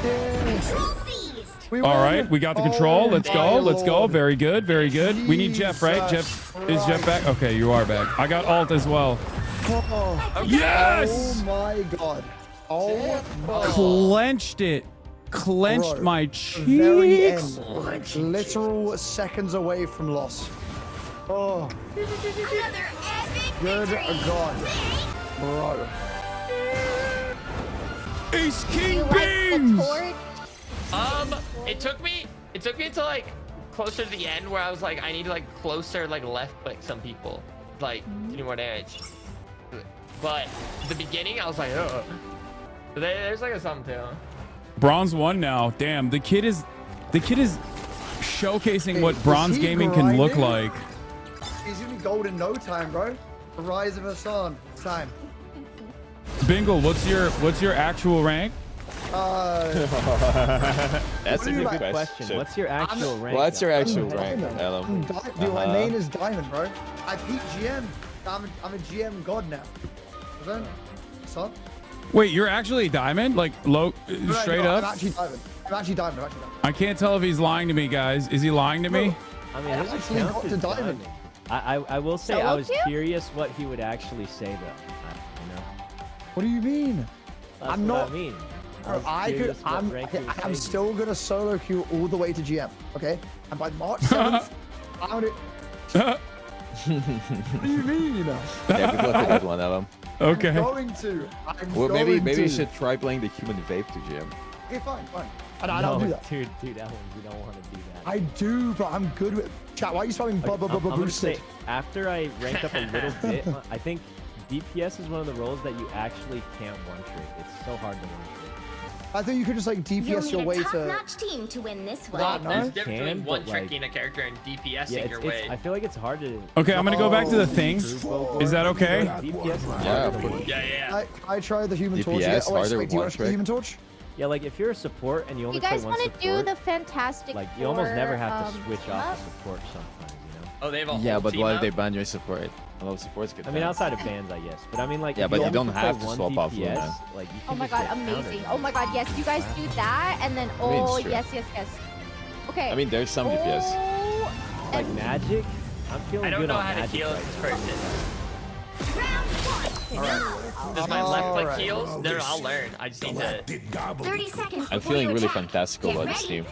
We All win. right, we got the control. Let's go. my Let's go. Lord. Very good. Very good. We need Jeff, right? Jesus Is Jeff back? Okay, you are back. I got ult as well. Oh. Yes! Oh my god. Oh my. Clenched it. Clenched Bro, my very end. cheeks. Literal seconds away from loss. Oh. Good God. Bro. Ace King Beams! It took me until like closer to the end where I was like, I need to like closer like left click some people, like to do more damage. But the beginning I was like, ugh. There's like a something to it. Bronze 1 now. Damn, the kid is showcasing Hey, what is bronze he gaming can look grinding? like. He's gonna be gold in no time, bro. The rise of Hassan. It's time. Bingle, what's your actual rank? That's a good question. What's your actual rank? What's your actual rank, Diamond. Alan? Dude, my main is Diamond, bro. I peaked GM. I'm a GM god now. Son? Wait, you're actually a diamond? Like low, straight No, up? I'm actually diving. I'm actually diving. I can't tell if he's lying to me, guys. Is he lying to me? I mean, I his actually account got is to diamond. I will say Solo I was queue? curious what he would actually say though. You know, What do you mean? that's I'm what not. I mean. Bro, I'm still gonna solo queue all the way to GM. Okay, and by March 7th, I'm gonna. What do you mean? Yeah, good luck with that one, Adam. Okay. I'm going to. Well, maybe to. you should try playing the human vape to GM. Okay, fine. And I don't do that. Dude, that one we don't want to do that. I do, bro. I'm good with. Chat, why are you spamming I'm gonna boosted? say, after I ranked up a little bit, I think DPS is one of the roles that you actually can't one-trick. It's so hard to one-trick. I think you could just like You'll DPS need your a way to. top-notch team to win this one. Well, There's a no? difference between one-tricking a character and DPSing your way. I feel like it's hard to. Okay, I'm gonna go back to the thing. Is that okay? Yeah. I tried the human torch. DPS, Oh, wait, harder wait, do you want to try the one-trick. human torch? Yeah, like if you're a support and you only You guys play one want to do support, the Fantastic like you almost never Four, have to switch team off up? a support sometimes, you know. Oh, they have a Yeah, whole but team what if up? they ban your support? A lot of supports get I mean, banned. outside of bans, I guess. But I mean, like, Yeah, if but you only don't can play have to one swap off DPS, Luna. like, you Oh can my just god, get countered. amazing. Oh my god, yes, you guys do that and then oh sure. yes. Okay. I mean, there's some DPS. Oh, Like Magic, I'm feeling I don't good know on how to Magic heal right this now. person. Does my left click heals? No, I'll learn. I just need to. 30 seconds. I'm feeling really fantastical about this team.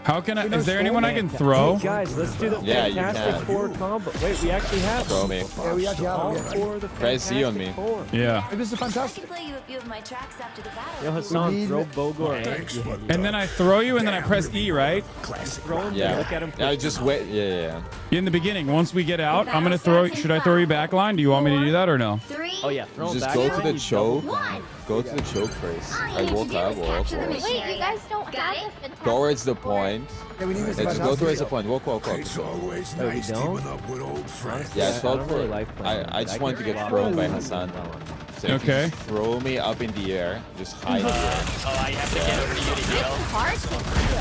How can I? Is there anyone I can throw? Hey guys, let's do the Yeah, you Fantastic can. Four combo. Wait, we actually have Throw me. Yeah, we actually have all it. four of the Press Z on Fantastic me. Four. Yeah. Maybe this is I fantastic. can play you a few of my tracks after the battle. Yo, We Hassan, need- throw Bogor. And then I throw you, and then I press E, right? Throw him, Yeah. look at him. Yeah, just wait. Yeah. In the beginning, once we get out, I'm gonna throw. Should I throw you back line? Do you want me to do that or no? Oh yeah, throw him Just back. go to line, the you choke. double- Go to the choke first. All I you walk need to do up, is walk capture the walk. mission. wait, you guys don't Got have it? the Fantastic Towards the Four. point. Yeah, we need this Yeah, just go fantastic. towards the point. Walk. It's always Oh, we nice don't? teaming up with old friends. Yeah, I it's not don't for. really like playing I just that. want to can get flop thrown by it. Hassan. So if you Okay. just throw me up in the air. Just hide here. Oh, I have to get over to you to heal. Hard to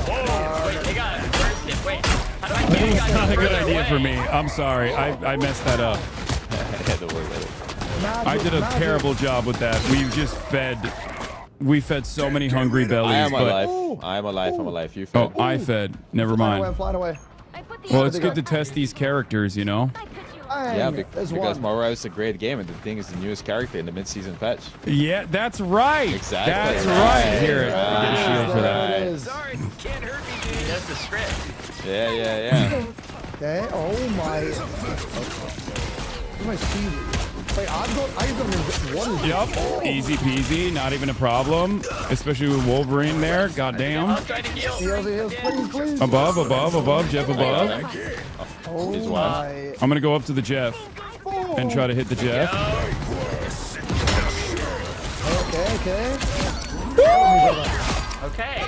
Whoa, wait, they got first hit. Wait, how do I get That you was guys not a good further idea away? for me. I'm sorry. I messed that up. Yeah, don't worry about it. I did a terrible job with that. We fed so many hungry bellies. I am but, alive. I am alive. I'm alive. You Oh, fed. I fed. Never Flying away, mind. I'm flying away. Well, it's good to test these characters, you know? Yeah, There's because one. Mora is a great game, and the thing is the newest character in the mid-season patch. Yeah, that's right. Exactly. That's right. Here, Right. get a shield for There that. it is. Sorry, can't hurt me, dude. That's the script. Yeah. Okay. Oh my. Where's my speed? Wait, I've got one. Yep. Easy peasy. Not even a problem. Especially with Wolverine there. Goddamn. I'm trying to heal. Heals, please. Above. Jeff above. Oh He's my. I'm going to go up to the Jeff and try to hit the Jeff. Okay. Okay.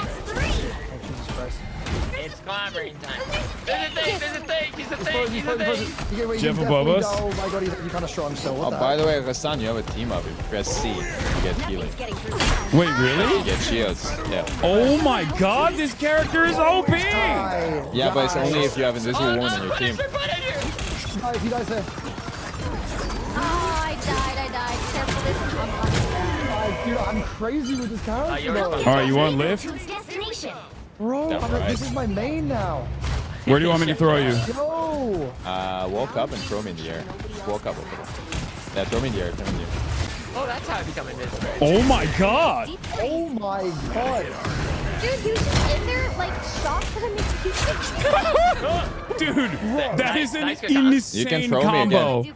It's clambering time. There's a thing. He's a thing. Jeff above us. Oh my god, he's kind of strong still. Oh, What the by heck? the way, Hassan, you have a team up. If you press C, you get healing. Wait, really? You get shields. Yeah. Oh my god, this character is OP! Yeah, but it's only if you have Invisible Woman in your team. He dies there. Oh, I died. Careful, this is Dude, I'm crazy with this character. though. All right, you want lift? Destination. Bro, That's I'm like, right. this is my main now. Where do you want me to throw you? Yo. Walk up and throw me in the air. Just walk up a little. Yeah, throw me in the air. Oh, that's how I become invisible. Oh my god! Oh my god. Dude, he was just in there, like, shocked that Dude, that is an nice good time. You can insane throw me combo. again.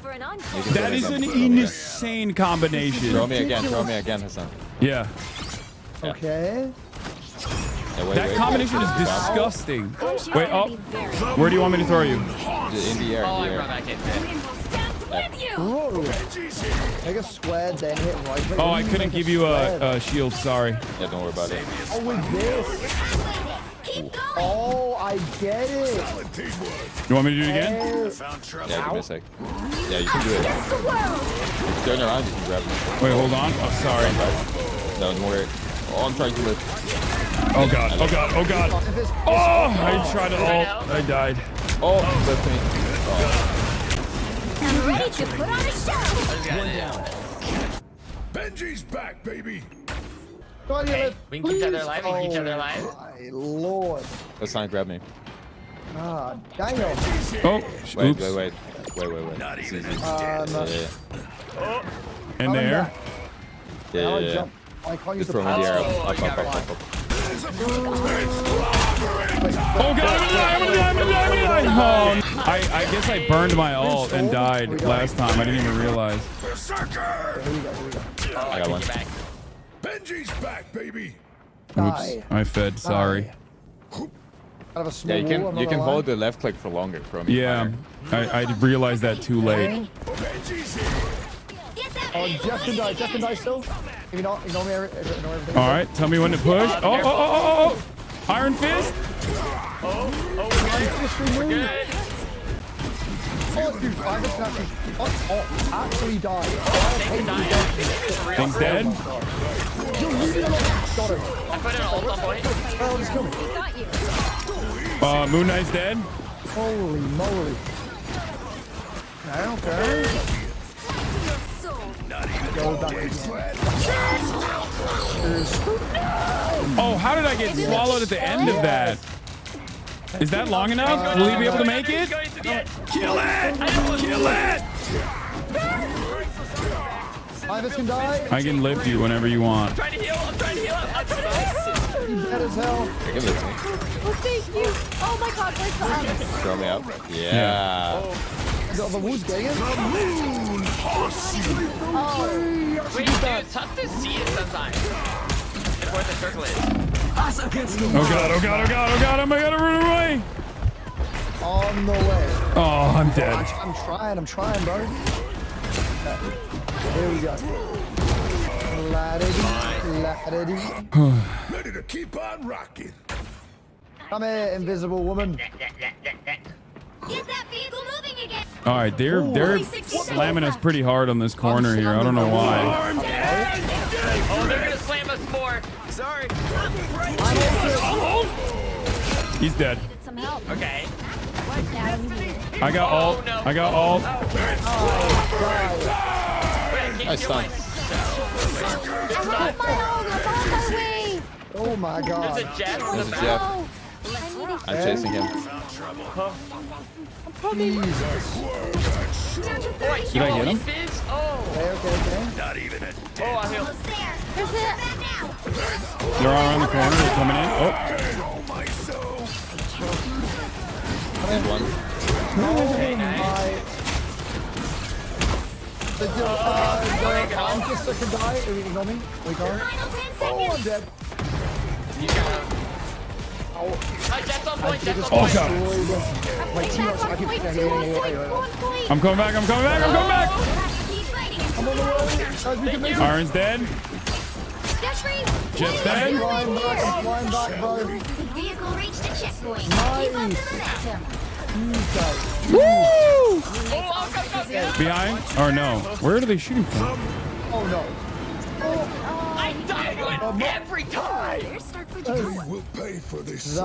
That is an insane combination. Throw me again, Hassan. Yeah. Okay. Yeah, wait, That wait, combination wait. is disgusting. Wait, oh. Where do you want me to throw you? In the air, Oh, in I the brought air. back in. Bro. Make a square, then hit right click. Oh, What I do you couldn't make give a you square? a shield, sorry. Yeah, don't worry about it. Oh, with this. Oh, I get it. You want me to do it again? Yeah, give me a sec. Yeah, you can do it. If you turn around, you can grab me. Wait, hold on. Oh, sorry. No, don't worry. Oh, I'm trying to lift. Oh god, oh god, oh god. Oh, I tried to ult. I died. Oh, lift me. I'm ready to put on a show. Benji's back, baby. Go on, you Okay, live. we can keep each other alive. We can keep each other alive. My lord. Let's not grab me. Ah, dang it. Oh, Wait. oops. Not It's even easy. In the air. Yeah. I can't use Just the throw me the arrow. power. Up. Oh god, I'm gonna die. Oh, I guess I burned my ult and died last time. I didn't even realize. Berserker! I got one. Benji's back, baby. Oops, I fed. Sorry. Out of a small Yeah, wall, I'm you not can gonna hold lie. the left click for longer. Throw me Yeah, I realized that too late. Benji's here. Oh, Jeff can die still. Ignore me, ignore everything. All right, tell me when to push. Oh. Iron Fist. We're good. Oh, dude, I just actually died. Thing's dead. Got him. I put an ult on point. Oh, just kill me. Moon Knight's dead. Holy moly. Okay. Go back. Oh, how did I get swallowed at the end of that? Is that long enough? Will he be able to make it? Kill it! Kill it! Ivis can die. I can lift you whenever you want. I'm trying to heal. I'm trying to heal. He's dead as hell. You can lift me. Oh, thank you. Oh my God, where's the Throw me up. Yeah. The wood's getting it. Oh, Wait, dude, it's tough to see it sometimes. Where the circle is. Oh god, I gotta run away. On the way. Oh, I'm dead. I'm trying, bro. Here we go. Laddy. Ready to keep on rocking. Come here, invisible woman. Get that vehicle moving again. All right, they're slamming us pretty hard on this corner here. I don't know why. Oh, they're gonna slam us more. Sorry. He's dead. some help. Okay. I got ult. I got ult. I stunned. Oh my god. There's a Jeff. There's a Jeff. I'm chasing him. Jesus. Did I get him? Okay. Not even a Oh, I healed. They're all around the corner. They're coming in. Oh. And one. Okay, nice. I'm just a second die. Are you ignore me? We go. Oh, I'm dead. You got him. Jeff's on point. Jeff's on Oh point. god. My teammates. I keep. I'm coming back. I'm coming back. I'm coming back. I'm on the road. Iron's dead. Jeff's dead. I'm flying back, bro. Vehicle reached the checkpoint. Nice. Woo! Oh, Behind? Or no? Where are they shooting from? Oh no. I died with every time. We will pay for this.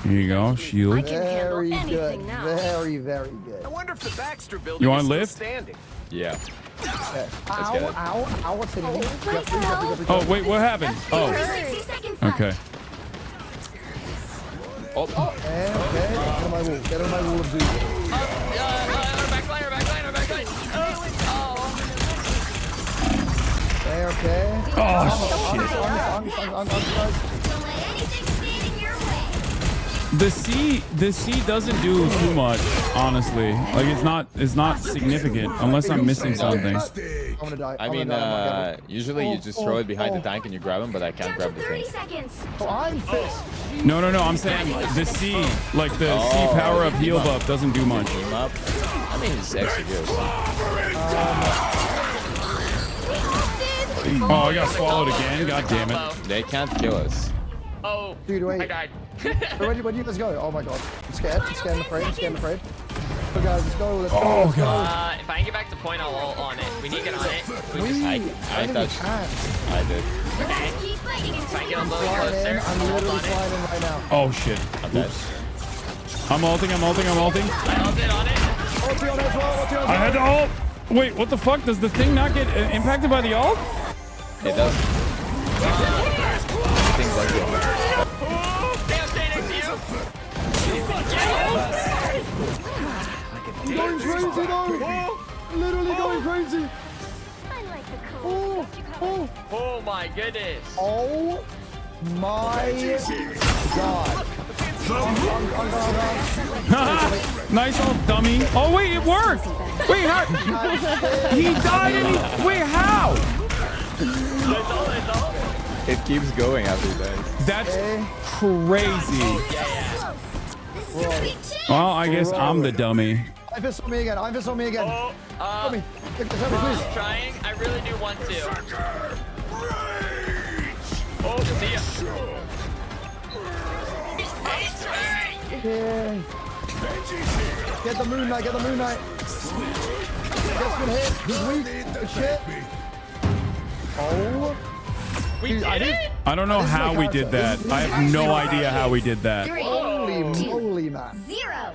Here you go. Shield. Very good. Very, very good. I wonder if the Baxter building You want is still lift? standing. Yeah. Ow, good. ow, what's hitting me? Oh, wait. What happened? Oh. Okay. Oh. Okay, get on my wall. Get on my wall of doom. Backline. Okay. Oh, shit. The C doesn't do too much, honestly. Like it's not significant unless I'm missing something. I'm gonna die. I mean, usually you just throw it behind the tank and you grab him, but I can't grab the thing. Oh, I'm fist. No. I'm saying the C, like the C power up heal buff doesn't do much. Team up. I mean, it's actually good. Oh, I got swallowed again. God damn it. They can't kill us. Oh, dude, wait. I died. Where do you guys go? Oh my god. I'm scared. I'm afraid. So guys, let's go. Let's go. Oh, let's go. God. If I can get back to point, I'll ult on it. We need to get on it. We just I touched. I did. okay. If I get a little Flying closer, in. I'm I'll ult literally on it. flying in right now. Oh shit. Oops. I'm ulting. I ulted on it. Ulti on it as well. I had to ult. Wait, what the fuck? Does the thing not get impacted by the ult? It does. Things like it. I'm going crazy though. Literally going crazy. Oh my goodness. Oh my god. Nice old dummy. Oh wait, it worked. Wait, how? He died and he. Wait, how? It keeps going after that. That's crazy. Well, I guess I'm the dummy. I fist on me again. I fist on me again. Help me. Take this, help me, please. I'm trying. I really do want to. Oh, see ya. Yeah. Get the Moon Knight. Get the Moon Knight. Just been hit. He's weak. Good shit. Oh. We did it? I don't know how we did that. I have no idea how we did that. Holy moly, man. 0.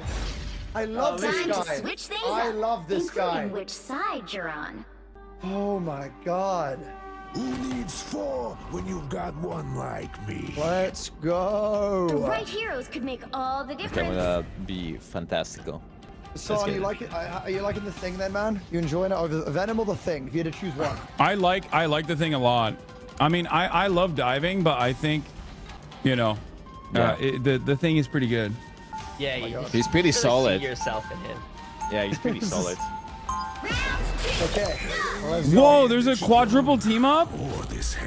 I love this Time to guy. switch things I up, love this guy. including which side you're on. Oh my god. Who needs 4 when you've got one like me? Let's go. The right heroes could make all the It's difference. gonna be fantastical. So are you like it? Are you liking the Thing then, man? You enjoying it over Venom or the Thing? If you had to choose one. I like the thing a lot. I mean, I love diving, but I think, you know, the thing is pretty good. Yeah, he's pretty really solid. See yourself in him. Yeah, he's pretty solid. Okay. Whoa, there's a quadruple team up?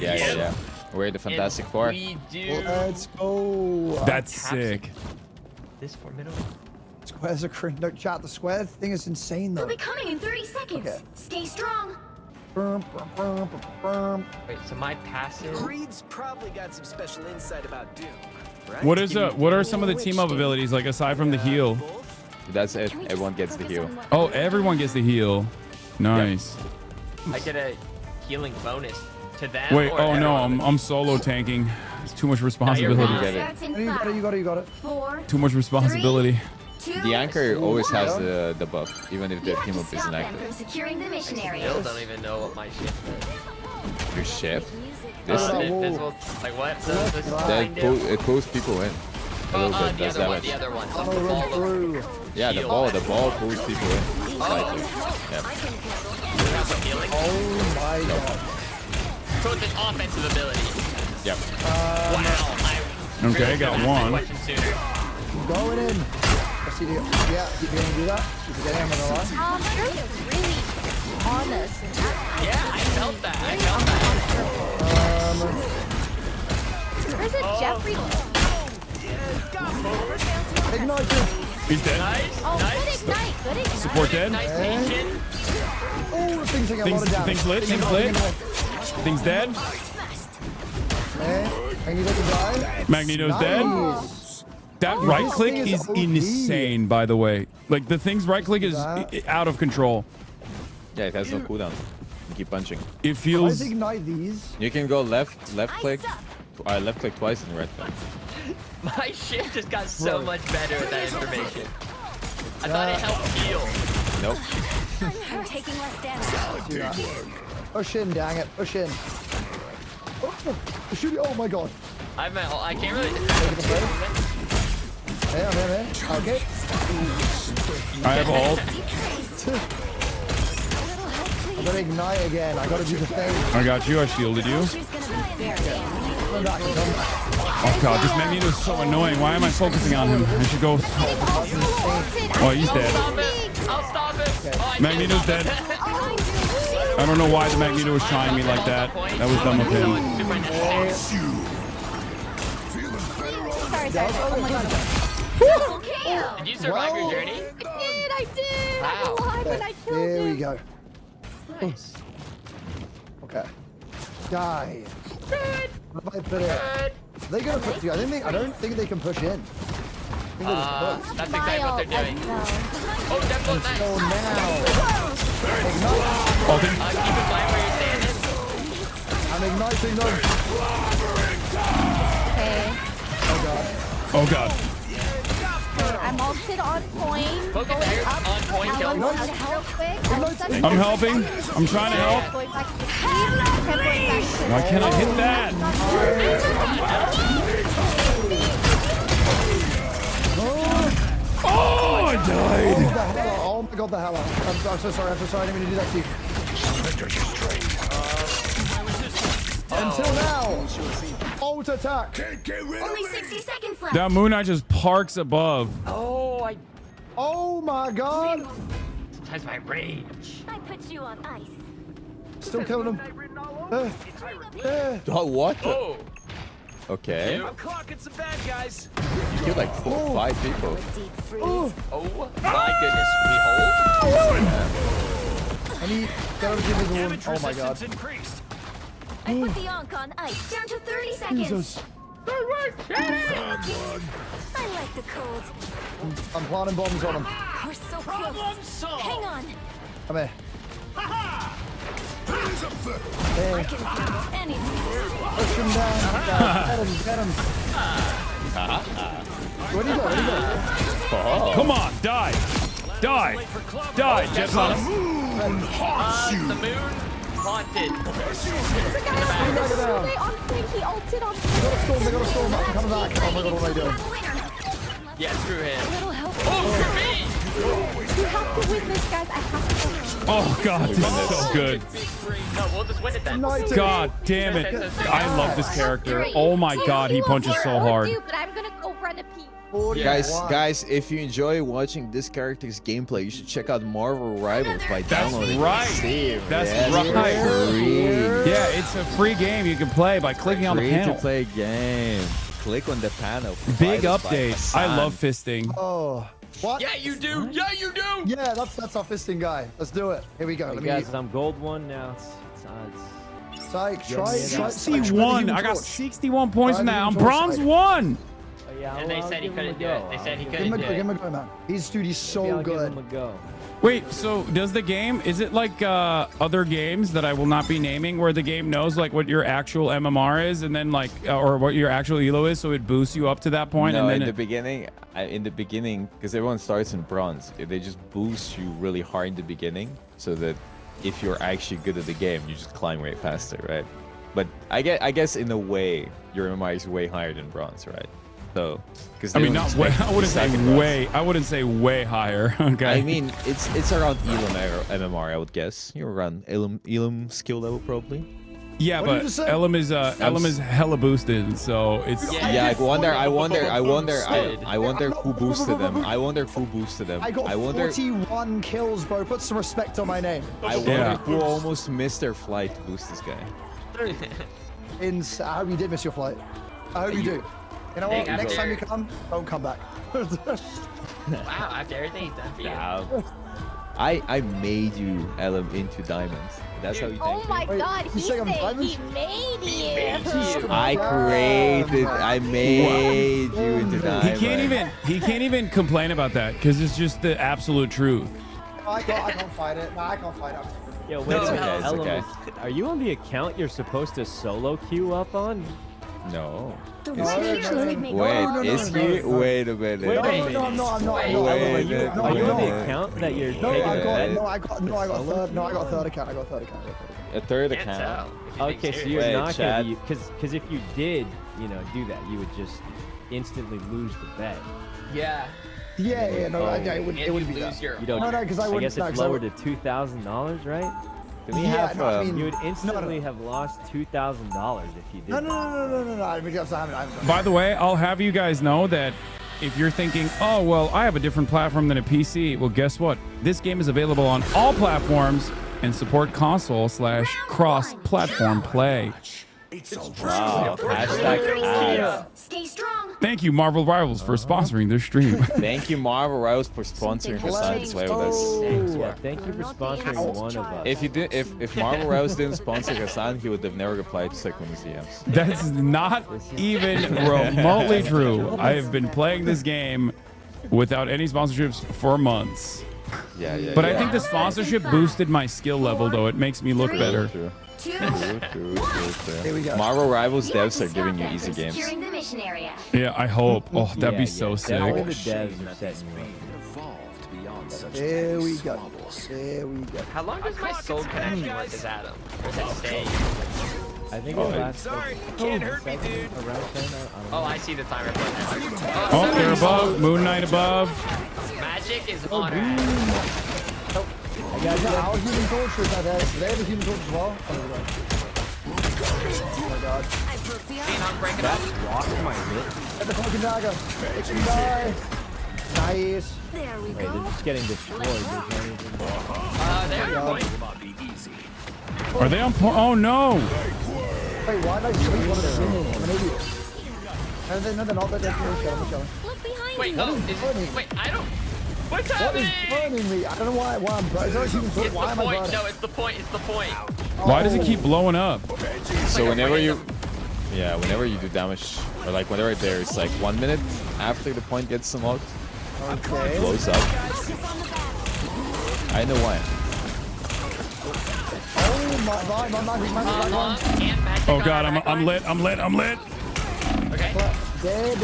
Yeah. We're the Fantastic Four. We do. Let's go. That's sick. This formidable. Squares are cringe. No, chat. The square thing is insane, though. They'll be coming in 30 seconds. Okay. Stay strong. Wait, so my passive. Creed's probably got some special insight about Doom, right? What are some of the team up abilities, like aside from the heal? That's it. Everyone gets the heal. Oh, everyone gets the heal. Nice. I get a healing bonus to them. Wait, or oh no, everyone? I'm solo tanking. It's too much responsibility. You get it. You got it. 4. Too much responsibility. The anchor always has the buff, even if the You have team to up stop isn't them active. from securing the mission Still area. don't even know what my shift is. Your shift. This Invisible, like what? it pulls people in. A little bit, The does other one, damage. the other one. I'm gonna run through. Yeah, the ball pulls people in. Slightly. Yep. Oh my god. So it's an offensive ability. Yep. Wow. Okay, got one. Question sooner. Going in. I see the, yeah, keep going to do that. Keep getting him on the line. You're really on us. Yeah, I felt that. Where's it, Jeffrey? Ignite him. He's dead. Nice. Oh, nice. good ignite. Good ignite. Support dead. Nice Asian. Oh, the thing's taking a lot of damage. Things lit. Things dead. And you let him die. Magneto's dead. That right click thing is is OP. insane, by the way. Like the thing's right click is out of control. Yeah, it has no cooldown. You keep punching. It Let's feels. ignite these. You can go left click twice and right click. My shift just got so much better with that information. I thought it helped heal. Nope. I'm taking less damage. Push in, dang it. Push in. Oh my god. I can't really. Hey, I'm here. Okay. I have ult. I'm gonna ignite again. I gotta do the thing. I got you. I shielded you. Come back. Oh god, this Magneto is so annoying. Why am I focusing on him? I should go. Oh, he's dead. I'll stop it. Oh, Magneto's dead. I don't know why the Magneto was trying me like that. That was dumb of him. Sorry. Oh my god. Did you survive your journey? I did. I'm alive and I killed There him. we go. Nice. Okay. Die. Good. What if I put it? They're gonna put. I don't think they can push in. I think they're just push. That's exactly what they're doing. Oh, Deathlock, nice. So now. Oh, then, Keep in mind where you're standing. I'm igniting them. Okay. Oh god. oh god. I'm ulted on point. Poke Going there, up on point, to kill. Alan real quick. I'm helping. I'm trying to help. Going back to the team. Going back to Why can't I hit that? Oh, I died. Oh my god, the hell. I'm so sorry. I didn't mean to do that to you. Until now. Ult attack. Only 60 seconds left. That Moon Knight just parks above. Oh my god. Sometimes my rage. I put you on ice. Still killing him. Oh, what? Oh. Okay. I'm clocking some bad guys. You killed like 4 or 5 people. Oh my goodness, we hold. I need get over to the one. Oh my god. I put the Ankh on ice. Down to 30 seconds. Jesus. I like the cold. I'm planting bombs on him. We're so close. Hang on. Come here. I can handle anything. Push him down. Get him. What do you got? Come on, die. Die. Die, Jet The moon haunted. There's a guy on point. He ulted on point. They got a storm. I'm coming back. Oh my god, what am I doing? Yeah, screw him. Little help. Oh, screw me! We have to win this, guys. I have to win. Oh, God, this is so good. No, we'll just win it then. God damn it. I love this character. Oh, my God, he punches so hard. But I'm gonna go run a pee. Guys, if you enjoy watching this character's gameplay, you should check out Marvel Rivals by downloading Steam. That's Yes, right. it's free. Yeah, it's a free game you can play by clicking on the panel. Free-to-play game. Click on the panel. Big Provided by update. I Hassan. love fisting. Oh. What? Yeah, you do. Yeah, you do. Yeah, that's our fisting guy. Let's do it. Here we go. Hey guys, I'm gold 1 now. Psych, try 61. I got 61 points in that. I'm bronze 1. And they said he couldn't do it. They said he Give couldn't him do a it. go, man. He's so good. Wait, so does the game, is it like other games that I will not be naming where the game knows like what your actual MMR is and then like, or what your actual ELO is, so it boosts you up to that point? No, and then in the beginning, because everyone starts in bronze, they just boost you really hard in the beginning, so that if you're actually good at the game, you just climb way faster, right? But I guess in a way, your MMR is way higher than bronze, right? So, because I mean, not way. I wouldn't say way. I wouldn't say way higher. Okay. I mean, it's around Elam MMR, I would guess. You're around Elam skill level, probably. Yeah, What did but you say? Elam is hella boosted, so it's. Yeah, I wonder who boosted them. I wonder who boosted them. I got 41 kills, bro. Put some respect on my name. I wonder who almost missed their flight to boost this guy. I hope you did miss your flight. I hope you do. You know what? Dang, Next after- time you come, don't come back. Wow, after everything he's done for you. I made you Elam into diamonds. That's how you Oh think. my god, he say I'm said diamond? he made you. I made you into diamonds. He can't even complain about that because it's just the absolute truth. I can't fight it. No, I can't fight it. Yo, wait, It's okay, it's okay. Are you on the account you're supposed to solo queue up on? No. The Is right he? here could make Wait, all is the he? difference. Wait a minute. Wait a minute. No, I'm not. Wait Are you a on the minute. account that you're No, taking I the got bet? a third account. A third Can't account. tell. Okay, so you're Wait, not Chad. gonna because if you did, do that, you would just instantly lose the bet. Yeah. Yeah, no, it wouldn't be that. You don't. No, because I I wouldn't. guess no, it's 'cause I lowered would- to $2,000, right? Can we Yeah, have? no, I mean- You would instantly have lost $2,000 if you did. No. I mean, I haven't. By the way, I'll have you guys know that if you're thinking, oh, well, I have a different platform than a PC, well, guess what? This game is available on all platforms and support console/cross-platform play. Wow. Hashtag ads. Stay strong. Thank you, Marvel Rivals, for sponsoring this stream. Thank you, Marvel Rivals, for sponsoring Hassan to play with us. Yeah, thank you for sponsoring one of us. If Marvel Rivals didn't sponsor Hassan, he would have never applied to Second DMs. That's not even remotely true. I have been playing this game without any sponsorships for months. Yeah. But I think the sponsorship boosted my skill level, though. It makes me look better. True. Two. True. Here we go. Marvel Rivals devs are giving you easy games. Securing the mission. transmission area. Yeah, I hope. Oh, that'd be so sick. Definitely the devs are setting me up. There we go. There we go. How long does my soul connection work as Adam? Or does it stay? I think it lasts. Sorry, can't hurt me, dude. Around 10. Oh, I see the timer. Oh, they're above. Moon Knight above. Magic is on her. I got our human torch is not there. They have a human torch as well. Oh my god. I'm breaking up. Get the fucking dagger. It can die. Nice. There we Wait, they're just getting destroyed. They're on point. Are they on point? Oh no! Wait, why did I sleep one of them? I'm an idiot. No, they're not. They're chilling. Wait, wait, I don't. What's What is happening? burning me? I don't know why I'm burning. It's human torch. It's Why the am I point. burning? No, it's the point. It's the point. Why does it keep blowing up? So whenever you, whenever you do damage, or like whenever there's like 1 minute after the point gets unlocked, it blows up. I know why. Oh god, I'm lit. I'm lit. I'm lit. Okay. Dead.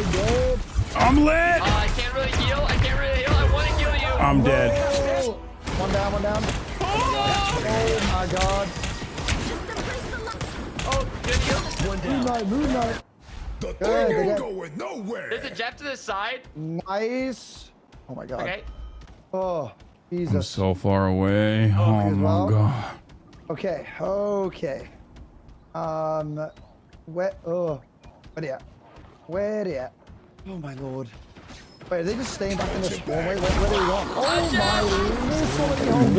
I'm lit. I can't really heal. I can't really heal. I want to heal you. I'm dead. One down. Oh my god. Oh, good heal. Moon Knight. The thing ain't going nowhere. There's a Jeff to the side. Nice. Oh my god. Okay. Oh, I'm Jesus. so far away. Oh my god. Okay. Where they at? Oh my lord. Wait, are they just staying back in the spawn? Where are they going? Oh my.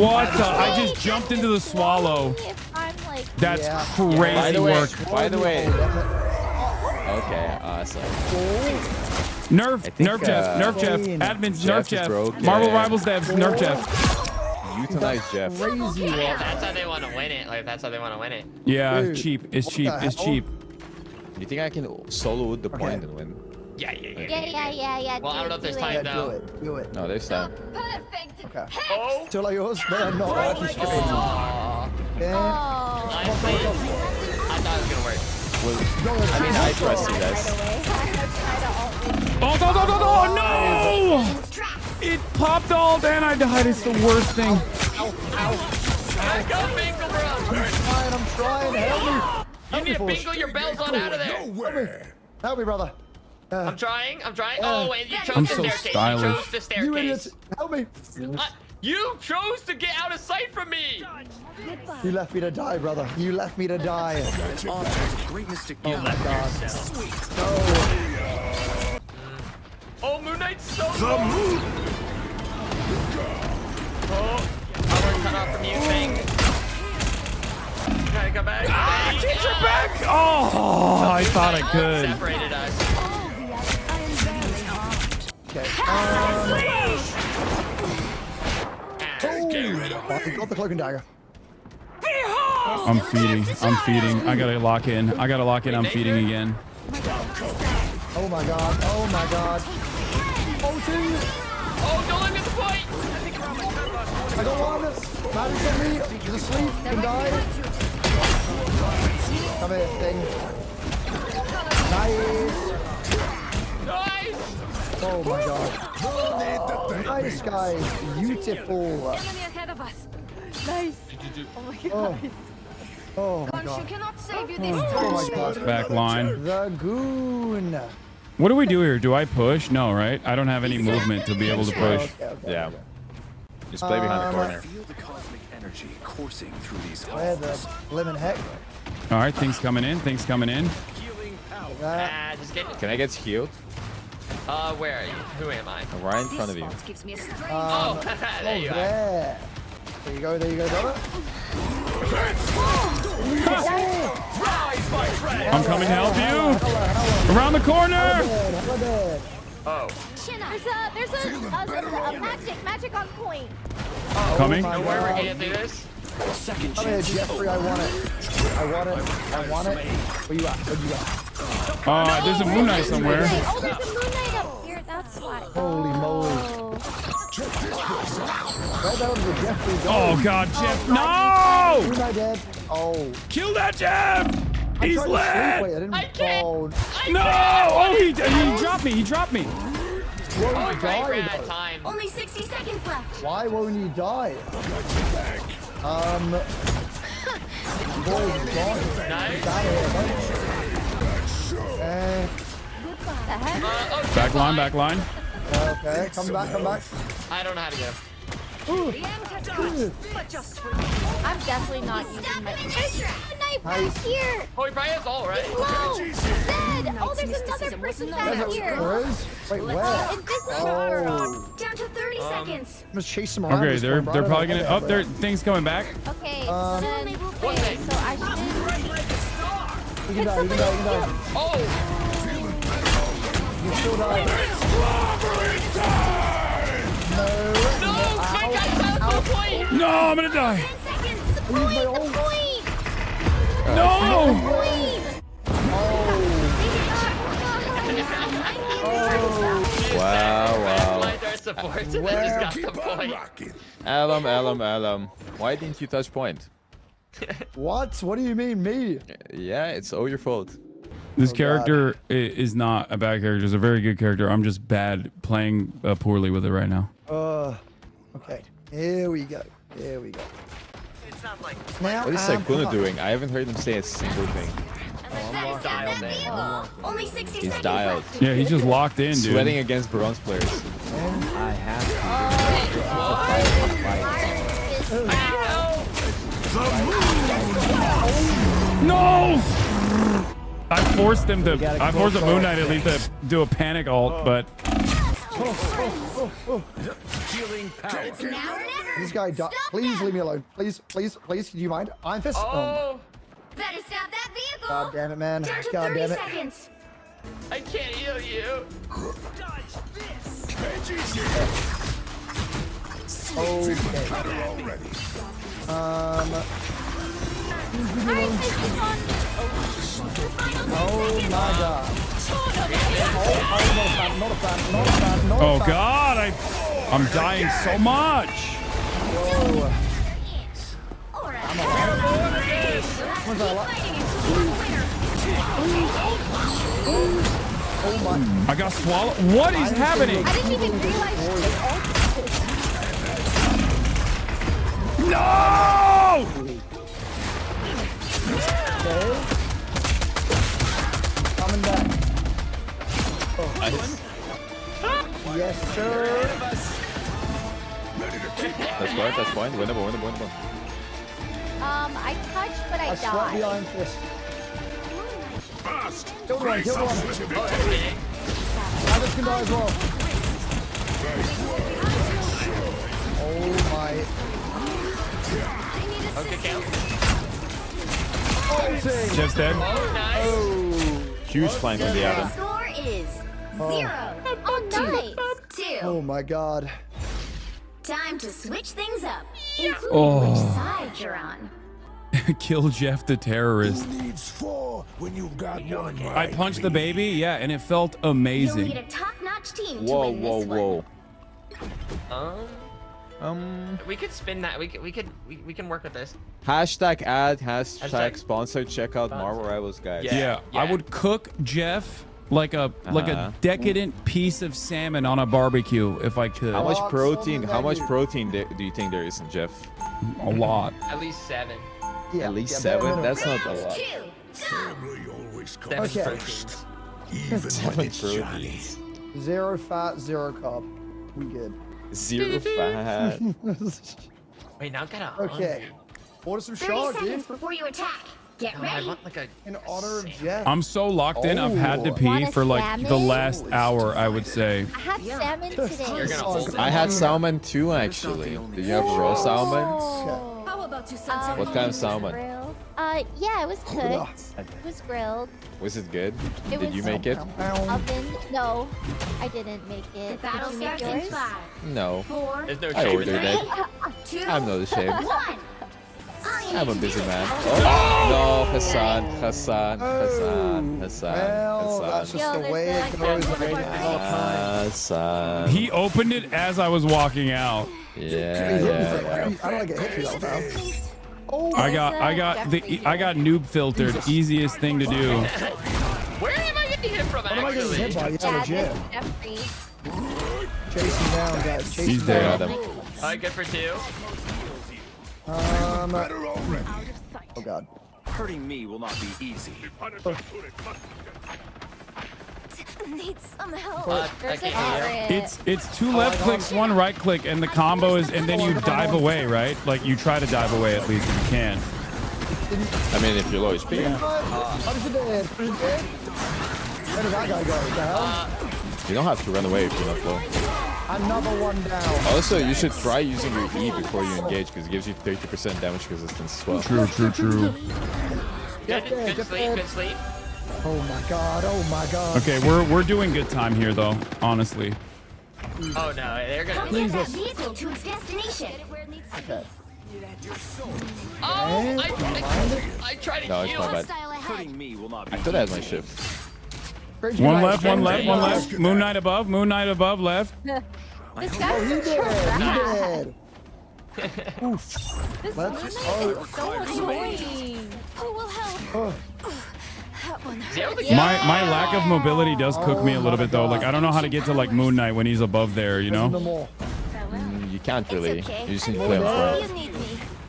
What the? I just jumped into the swallow. If I'm like, That's crazy work. By the way. Okay, awesome. Nerf think, Jeff. Admins, Nerf Jeff is Jeff. broke, Marvel yeah. Rivals devs, Nerf Jeff. Euthanize Jeff. Crazy Yeah, if that's how they want to win it. Like, if that's how they want to win it. Yeah, Dude, cheap. It's cheap. It's cheap. You think I can solo with the point and win? Yeah. yeah. Well, I don't know if there's time though. Do it. No, there's time. Perfect. Okay. Oh. Still like yours? They are not actually straight. Okay. Honestly, I thought it was gonna work. Well, I mean, I trust you guys. Oh, no! It popped alt and I died. It's the worst thing. Go, Bingle, bro. I'm trying. Help me. You need to bingle your bells on out of there. Help me, brother. I'm trying. Oh, and you chose I'm the so staircase. stylish. You chose the staircase. You idiots. Help me. You chose to get out of sight from me. You left me to die, brother. You left me to die. Oh my god. Oh, Moon Knight's so The low. moon. Oh, I want to cut off from you, thing. Try to come back. Teacher back! Oh, I thought I could. Separated us. Okay. I got the cloak and dagger. I'm feeding. I gotta lock in. I'm feeding again. Oh my god. Oh, dude. Oh, don't let me at the point. I don't want this. Madden's on me. He's asleep. Can die. Come here, thing. Nice. Oh my god. Nice, guys. Beautiful. Enemy ahead of us. Nice. Oh my god. Oh my Khonshu god. cannot save you this Oh my time. god. Back line. The goon. What do we do here? Do I push? No, right? I don't have any movement to be able to push. Yeah. Just play behind the corner. Feel the cosmic energy coursing through these Where the lemon heck? All right, things coming in. Just get. Can I get healed? Where are you? Who am I? I'm right in front of you. Gives me a Oh, there you are. Yeah. There you go, brother. I'm coming to help you. Around the corner. Oh. There's a magic on point. Coming. Know where we're getting through this? Come here, Jeffrey. I want it. Where you at? There's a Moon Knight somewhere. Oh, there's a Moon Knight up here. That's why. Holy moly. Where the hell did Jeffrey go? Oh god, Jeff. No! Moon Knight dead. Oh. Kill that Jeff! He's tried to lit. sleep. Wait, I didn't. Oh, No! Oh, he dropped me. He dropped me. won't you die? Ran out of though? time. Only 60 seconds left. Why won't you die? Boys, gone. Nice. Get out of here, Back line, back line. Okay, come back. I don't know how to get him. I'm definitely not using my knife Nice. here. Oh, he probably has all, right? Low. Dead. Oh, there's another person back here. There is? Wait, where? Oh. Down to 30 seconds. I'm just chase them around. Okay, this they're one, bro. probably gonna. Oh, there things coming back. Okay, then, okay, so I should. You can die. Oh! You still die. No, my guy's out to the point. No, I'm gonna die. 10 seconds. No! Wow. Blind our supports and then just got the point. Alum. Why didn't you touch point? What? What do you mean, me? Yeah, it's all your fault. This character is not a bad character. It's a very good character. I'm just bad playing poorly with it right now. Okay. Here we go. It's not like Now, What is Sykkuno doing? I haven't heard him say a single thing. he's dialed in. Only 60 He's seconds dialed. left. Yeah, he's just locked in, dude. Sweating against bronze players. I have No! I forced him to. I forced the Moon Knight at least to do a panic ult, but Healing power. This guy died. Please leave me alone. Please. Do you mind? Iron Fist. Oh, Better stop that vehicle. God damn it, man. Down to God 30 damn it. seconds. I can't heal you. Okay. Oh my god. Not a fan. oh god, I'm dying so much. Whoa. What's that like? Oh my. I got swallowed. What is happening? I didn't even realize they ulted. No! Okay. Coming back. Yes, sir. That's fine. Winnable. I touched, but I sweat the died. Iron Fist. Kill one. Travis can die as well. Oh my. Okay, count. Ulting. Jeff's dead. Oh, nice. Huge flank on the Adam. Score is 0. Oh, nice. 2. Oh my god. Time to switch things up, including Oh. which side you're on. Kill Jeff the terrorist. Who needs 4 when you've got one I like punched me? the baby, yeah, and it felt You'll amazing. need a top-notch team to Whoa. win this one. We could spin that. We can work with this. Hashtag ad, Hashtag- hashtag sponsor. Check out Marvel Rivals, guys. Yeah, I would cook Jeff like a decadent piece of salmon on a barbecue if I could. How much protein? How much protein do you think there is in Jeff? A lot. At least 7. Yeah, At least yeah, 7. bare That's not a Round lot. 2. Family always comes 7 Okay. proteins. even when 7 it's Johnny. proteins. 0 fat, 0 carb. We good. 0 fat. Wait, now I gotta. Okay. Order some 30 shot, seconds dude. before you attack. Get I ready. want like a. In honor of Jeff. I'm so locked in, I've had to pee Want a for like the salmon? last hour, I would say. I had salmon today. You're gonna hold it. I had salmon too, actually. Did you have raw salmon? How about you send What kind of salmon? Grilled. Yeah, it was cooked. It was grilled. Was it good? It Did was you make it? Oven. No, I didn't make it. battle Did you make starts in yours? 5, No. 4, There's no I shame in ordered that. it. 2, I'm not ashamed. 1. I'm a busy man. Oh, no, Hassan. Well, that's just Yo, the way it there's goes. Hassan. He opened it as I was walking out. Yeah. I don't like it hit you that time. I got noob filtered. Easiest thing to do. Where am I getting hit from? What am I getting hit by? Yeah, legit. Jeffrey. Chasing down, guys. Chasing He's dead. down. All right, good for 2. Oh god. Hurting me will not be easy. Need some help. I can't hear you. It's 2 left clicks, 1 right click, and the combo is, and then you dive away, right? Like you try to dive away at least if you can. I mean, if you're low HP. How does it dead? Where did that guy go? What the hell? You don't have to run away if you're not low. Another one down. Also, you should try using your E before you engage because it gives you 30% damage resistance as well. True. Good sleep, good sleep. Oh my god. Oh my god. Okay, we're doing good time here though, honestly. Oh no, they're gonna. Get that vehicle to its destination. Okay. Oh, I tried to No, it's heal. my bad. Hurting me will not be I thought I had my shift. One left. Moon Knight above left. This Oh, guy's he so dead. Oof. This Let's. is Oh. so annoying. Who will help? Oh. That one My lack of mobility does cook me a little bit though. Like I don't know how to get to like Moon Knight when he's above there, you know? You can't really. You just need to play on front.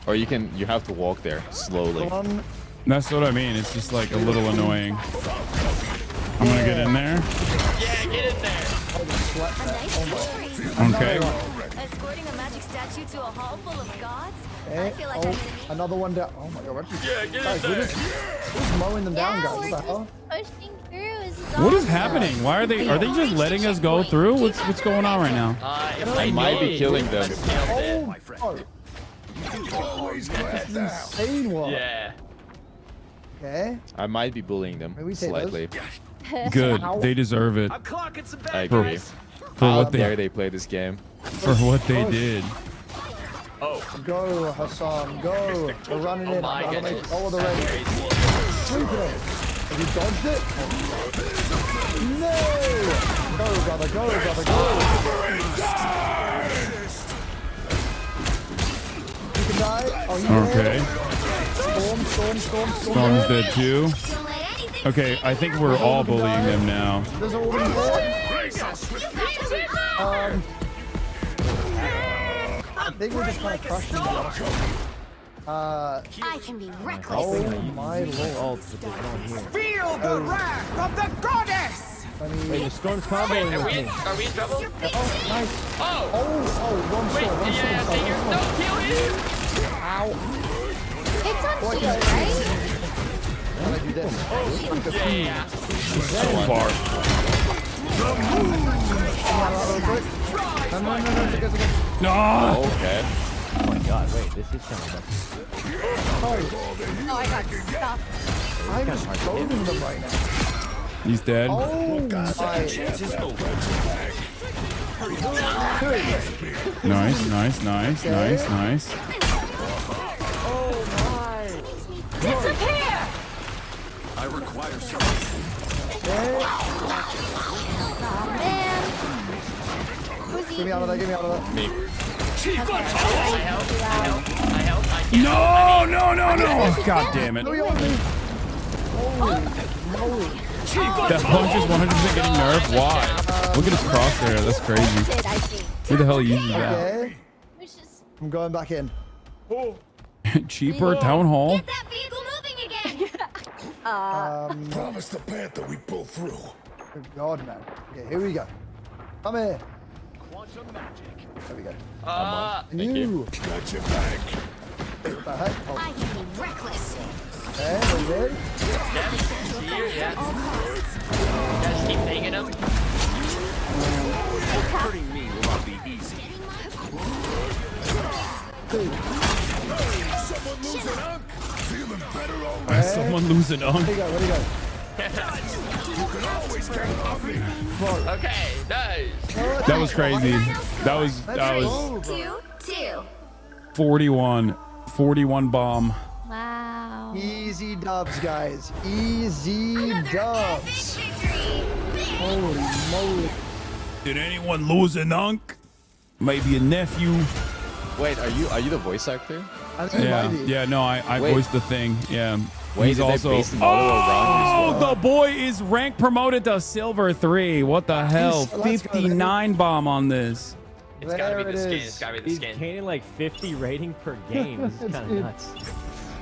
Or you have to walk there slowly. That's what I mean. It's just like a little annoying. I'm gonna get in there. Yeah, get in there. Okay. Escorting a magic statue to a hall full of gods? I Okay. feel like Oh, I'm gonna another one down. Oh my god. Yeah, get Guys, in we're there. just mowing them down, guys. What the hell? Pushing through is What is happening? Why are they just letting us go through? What's going on right now? I might be killing them. Oh, this is insane one. Yeah. Okay. I might be bullying them we take slightly. Good. They deserve it. I agree. For How what dare they they play this game? for what they did. Oh. Go, Hassan, go. We're running in. my I'm gonna make goodness. all of the race. Sweep it. Have you dodged it? No! Go, brother, go, brother, go. You can die. Oh, you Okay. Storm. Storm's dead too. Okay, I think we're all bullying them now. There's a woman there. I think we're just kind of crushing them. I can be reckless. Oh my lord. Feel the wrath of the goddess! Wait, the storm's comboing with me. Are we in trouble? Oh, nice. Oh. One Wait, storm. yeah, figure. No, kill him. Ow. It's on Boy, shield, right? How do I do this? Yeah. So far. No. Okay. Oh my god, wait, this is kind of Oh, I got stuck. I'm just throwing them right now. He's dead. Oh my. Nice. Oh my. Disappear! I require some. Man. Who's Get me out of there, get me out of there. Me. No. God damn it. That punch is 100% getting nerfed. Why? Look at his crosshair. That's crazy. Who the hell uses that? Okay. I'm going back in. Cheaper town hall. Get that vehicle moving again! Promise the Panther we pull through. Good God, man. Okay, here we go. Come here. There we go. Thank you. Got your back. What the heck? Oh, I can be reckless. okay, we're good. Yeah. Guys, keep taking him. Hurting me will not be easy. Someone lose an unk. Feeling better already. Someone lose an unk. Where'd he go? Where'd he go? You can always count on me. Okay, nice. That was crazy. That was 2-2. 41 bomb. Wow. Easy dubs, guys. Easy dubs. Holy moly. Did anyone lose an unk? Maybe a nephew. Wait, are you the voice actor? I think it might be. Yeah, no, I Wait. voiced the thing. Yeah. Wait, He's did they also. base the model around Oh, the boy is rank promoted to silver 3. What the hell? Let's go, baby. 59 bomb on this. It's gotta be There the it skin. is. It's gotta be the He's skin. gaining like 50 rating per game. This is kind of Dude. nuts.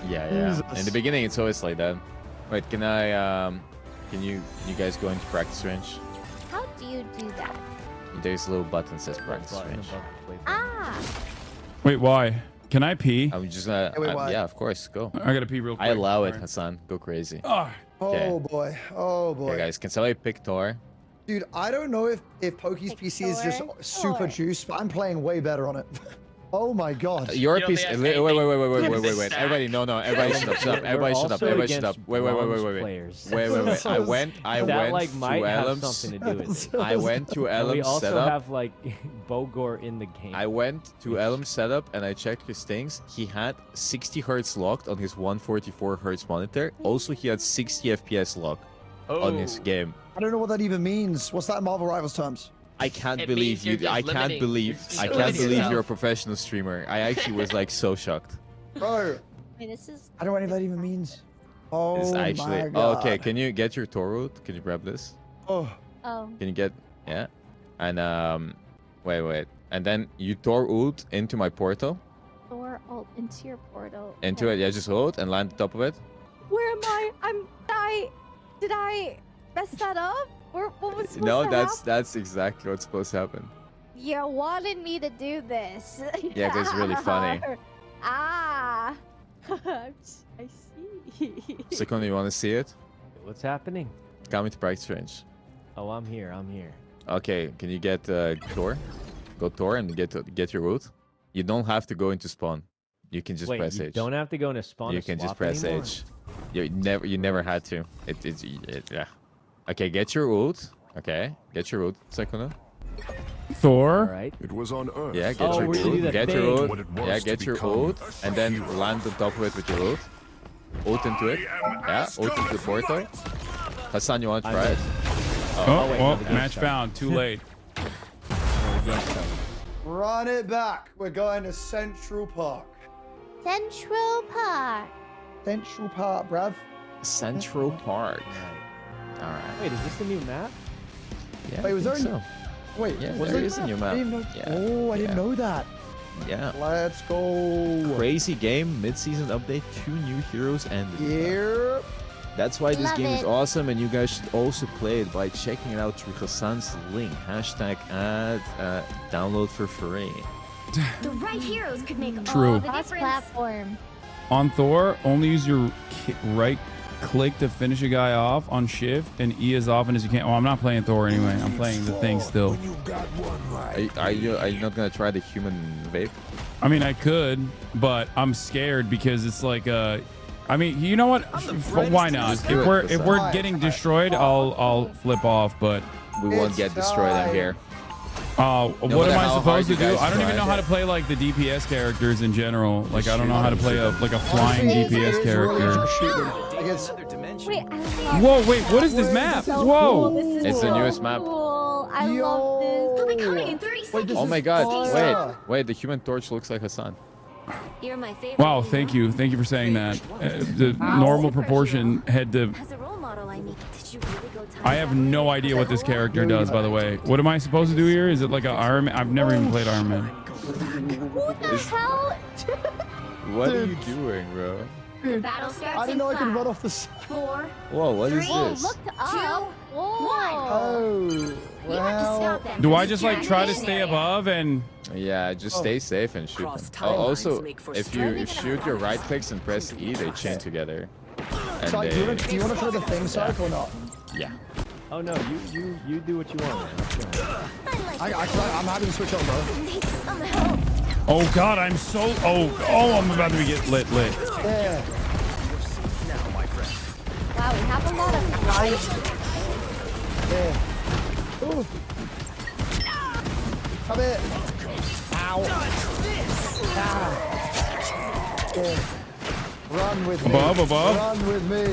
Yeah. Jesus. In the beginning, it's always like that. Wait, can I? Can you guys go into practice range? How do you do that? There's a little button that says practice Button range. above the plate. Ah. Wait, why? Can I pee? I'm just gonna. wait, why? Yeah, of course, go. I gotta pee real quick. I allow it, Sorry. Hassan. Go crazy. Oh, Okay. Oh boy. Oh boy. Okay, guys, can somebody pick Thor? Dude, I don't know if Pokey's PC is just super juiced, but I'm playing way better on it. Oh my god. Your You don't piece. think Wait, that's wait, anything? wait. It's a Everybody, no. Everybody shut up. Shut up. Everybody shut up. We're Everybody also shut up. against Wait. bronze players. Wait. I went That like to might have Elam's. something to do with it. I went to And we Elam's also setup. have like Bogor in the game. I went to Elam's setup and I checked his things. He had 60 hertz locked on his 144 hertz monitor. Also, he had 60 FPS locked on his game. I don't know what that even means. What's that in Marvel Rivals terms? I can't It believe means you're you. just I can't limiting- believe. you're I can't limiting believe yourself. you're a professional streamer. I actually was like so shocked. Bro, Wait, this is. I don't know what that even means. Oh It's my actually. god. Oh, okay, can you get your Tor root? Can you grab this? Oh. Oh. Can you get? Yeah. And wait. And then you Tor ult into my portal. Thor ult into your portal. Into it. Yeah, just hold and land on top of it. Where am I? Did I mess that up? What was supposed No, to that's exactly what's supposed to happen. You wanted me to do this. Yeah, 'cause it's really funny. Ah. I see. Second, you want to see it? What's happening? Come into practice range. Oh, I'm here. Okay, can you get Tor? Go Tor and get your root. You don't have to go into spawn. You can just Wait, press you H. don't have to go into spawn. You to can just swap press anymore? H. You never had to. Yeah. Okay, get your ult. Okay, get your ult. Second. Thor. Right. It was on Earth. Yeah, get Oh, your we're gonna do ult. that Get your thing. ult. What it was Yeah, to get your become ult, and then land on top of it with your ult. Ult into it. Yeah, ult into the portal. Hassan, you want to try it? Oh, wait, well, no, the game's match started. found. Too late. Run it back. We're going to Central Park. Central Park. Central Park, bruv. Central Park. All right. Wait, is this the new map? Yeah, Wait, was I there think a- so? Wait, Yeah, was there there is a new map. I didn't know, Yeah, Oh, I didn't yeah. know that. Yeah. Let's go. Crazy game, mid-season update, 2 new heroes and Here. that's why this Love game is it. awesome, and you guys should also play it by checking it out through Hassan's link. Hashtag add download for free. The right heroes could make True. all the Cross difference. platform. On Thor, only use your right click to finish a guy off on shift, and E as often as you can. Oh, I'm not playing Thor anyway. I'm playing the thing still. When you've got one like Are you not gonna try the human vape? I mean, I could, but I'm scared because it's like I mean, you know what? Why not? Just do If it, we're Hassan. getting destroyed, I'll flip off. But We won't get destroyed out here. what matter am I how supposed hard to you do? guys I don't even try. know how to play like the DPS characters in general. Like I don't know how to play a flying Honestly, it DPS is really character. just shooting. Like it's, Wait, I love Whoa, wait, what is this map? so Whoa. cool. This is It's the so newest map. Cool. I Yo. love this. He'll be coming in 30 seconds. this Oh is my god, fire. wait, the human torch looks like Hassan. You're my favorite. Wow, thank you for saying that. The normal proportion head to. As a role model, I mean, did you really go time I have no idea what this character does, by the way. What am I supposed to do here? Is it like an Iron Man? I've never even played Iron Man. What the hell? What are you doing, bro? The battle starts I didn't know I could run off the side. 4, Whoa, what is Whoa, this? look up. Whoa. Oh, We have to well. stop them. Do from I just like try to securing stay the above and? Yeah, just stay safe and shoot them. Oh, also, if you shoot your right clicks and press E, they chain together. And So, do you want to try the thing side or not? Yeah. Oh no, you do what you want, man. Let's go. I'm happy to switch on, bro. Need some help. Oh God, I'm so. Oh, I'm about to get lit. Yeah. Wow, we have a lot of flying. Yeah. Ooh. Come here. Ow. Ah. Yeah. Run with me. Above. Run with me.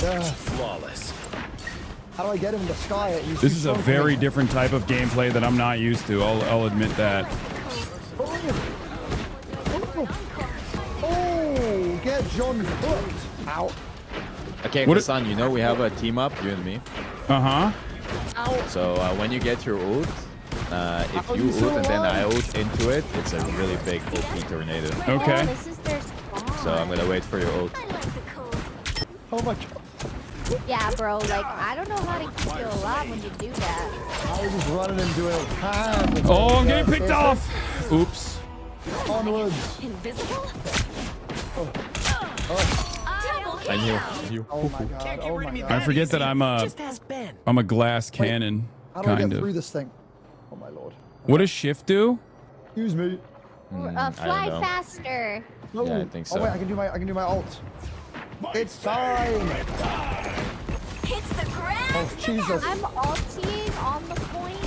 Yeah. Flawless. How do I get him in the sky? He's This too is a strong for very me. different type of gameplay that I'm not used to. I'll admit that. Oh, get John cooked. Ow. Okay, What Hassan, you know we have a team up, you and me. Uh-huh. Ow. So when you get your ult, if you ult and then I ult into it, it's a really big OP tornado. Okay. Oh, this is their spawn. So I'm gonna wait for your ult. Oh my god. Yeah, bro. Like, I don't know how to keep you alive when you do that. I was just running and doing it. Oh, I'm getting picked off. Oops. Onwards. Invisible? I knew. Oh my god. Oh my god. I forget that I'm a glass cannon, How do I kind get through of. this thing? Oh my lord. What does shift do? Excuse me. Fly faster. No. Yeah, I think so. Oh wait, I can do my ult. It's time. Hits the ground. Oh Jesus. I'm ulting on the point.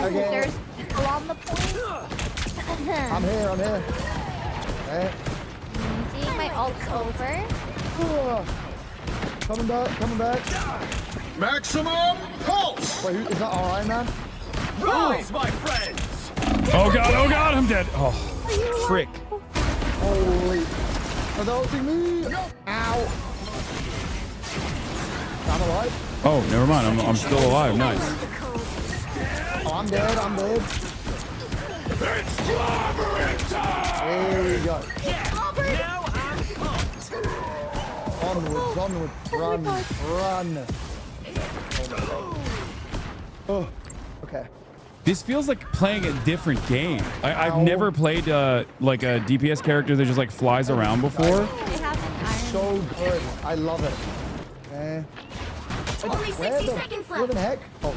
Okay. There's people on the point. I'm here. Okay. Seeing my ult's over. Coming back. Maximum pulse. Wait, is that alright, man? Rise, my friends. Oh god, I'm dead. Oh, frick. Holy. Are they ulting me? Ow. I'm alive. Oh, never mind. I'm still alive. Nice. Oh, I'm dead. It's clobbering time. There we go. Now I'm pumped. Onwards. Run. Oh, okay. This feels like playing a different game. I've never played like a DPS character that just like flies around before. So good. I love it. Okay. Only 60 seconds Where the left. heck? Oh,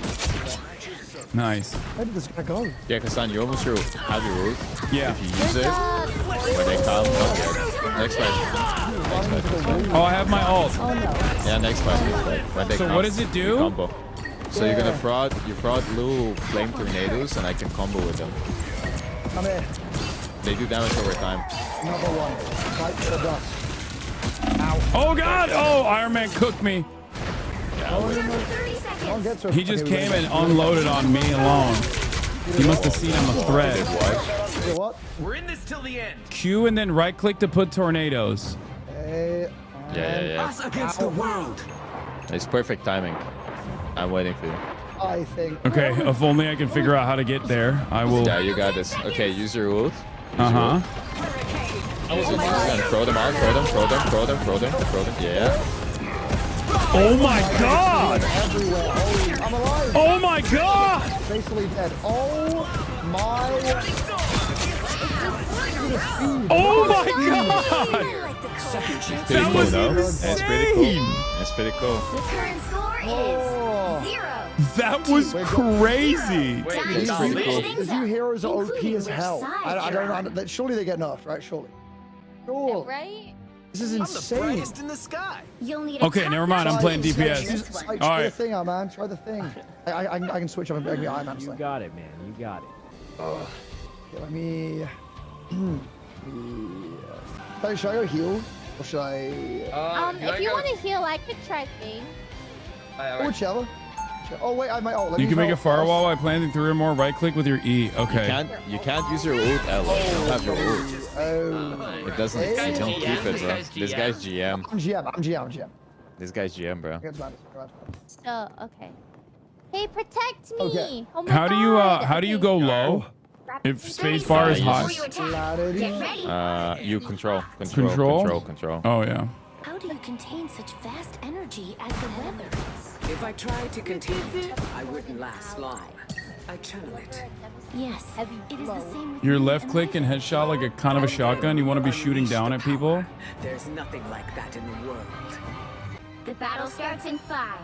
Nice. where did this guy go? Yeah, Hassan, you almost have your ult. Yeah. If you use it, when they come, okay. Next fight. Oh, I have my ult. Yeah, next fight. When they So come, what does it do? you combo. So you're gonna fraud blue flame tornadoes, and I can combo with them. Come here. They do damage over time. Another one. Fight for the dust. Oh god! Oh, Iron Man cooked me. Don't get so He just came and unloaded on me alone. He must have seen I'm a threat. Hey, what? We're in this till the end. Q and then right click to put tornadoes. Hey, Yeah. Us against the world. It's perfect timing. I'm waiting for you. I think. Okay, if only I can figure out how to get there. I will. Yeah, you got this. Okay, use your ult. Uh-huh. And throw them out. Throw them. Yeah. Oh my god! Everywhere. Oh, I'm alive. Oh my god! Basically dead. Oh my. Oh my god! That was That's pretty cool. That's pretty cool. The current score is 0. That was crazy. These new heroes are OP as hell. I don't know. Surely they get nerfed, right? Surely. Sure. Right? This is I'm the insane. brightest in the sky. You'll need Okay, never mind. I'm playing DPS. Try All the right. thing out, man. Try the thing. I can switch up and bring me Iron Man. You got it, man. You got it. Okay, let me. Should I go heal? Or should I. If you want to heal, I could try thing. Whichever. Oh, wait, I might. Oh, let You me can make a use my- firewall by planting 3 or more. Right click with your E. Okay. You can't use your ult, Ella. You don't have your ult. Oh. It doesn't. This guy's You don't GM, keep it, this bro. guy's This guy's GM. I'm GM. This guy's GM, bro. So, okay. Hey, protect me! Okay. Oh my How do you God. how do you go low? If space bar is high. You control. Oh yeah. How do you contain such vast energy as the weather is? If I tried to contain it, I wouldn't last long. I channel it. Yes, it is the same with Your left click and headshot like a kind of a shotgun. You want to be shooting down at people. There's nothing like that in the world. the battle starts in 5,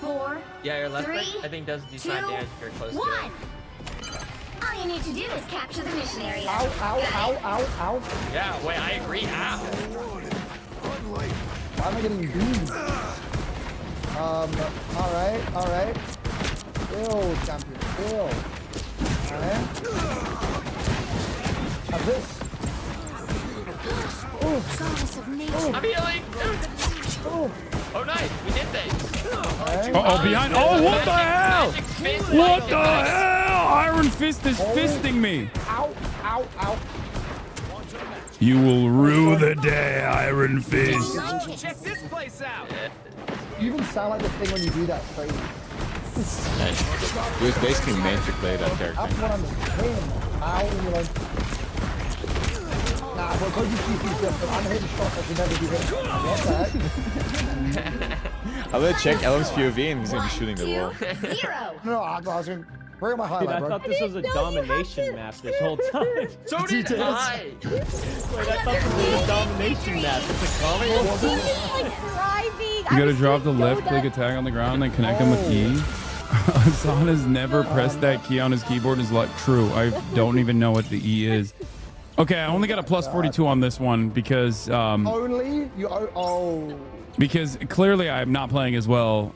4, Yeah, your left 3, click I think does decide 2, damage if you're close to 1. it. All you need to do is capture the mission area. Ow. Yeah, wait, I agree. Ow. Why am I getting beamed? Alright. Chill, champion, chill. Alright. Have this. Goddess of nature. I'm healing. Oh, nice. We did things. Uh-oh, behind. Oh, what the hell? What the hell? Iron Fist is fisting me. Ow. You will rue the day, Iron Fist. Check this place out. You even sound like the thing when you do that. Crazy. It was basically meant to play that character. That's what I'm saying. How are you like? Nah, because you keep these different. I'm hitting shots I should never be hitting. What the heck? I'm gonna check Ellen's POV and he's gonna be shooting the wall. No, I was going to bring my highlight, Dude, I bro. thought this was a domination map this whole time. So did I. Wait, I thought this was a domination map. It's a comedy. You gotta drop the left click attack on the ground and then connect them with E. Hassan has never pressed that key on his keyboard. Is like true. I don't even know what the E is. Okay, I only got a plus 42 on this one because Only you. Oh. because clearly I'm not playing as well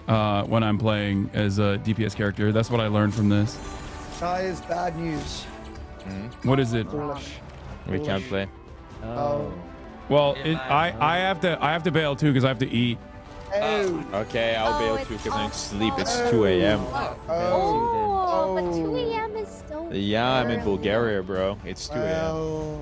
when I'm playing as a DPS character. That's what I learned from this. That is bad news. What is it? We can't play. Oh. Well, I have to bail too because I have to eat. Oh. Okay, I'll bail too because I need to sleep. It's 2 a.m. Oh, but 2 a.m. is so Yeah, I'm in Bulgaria, bro. It's 2 a.m.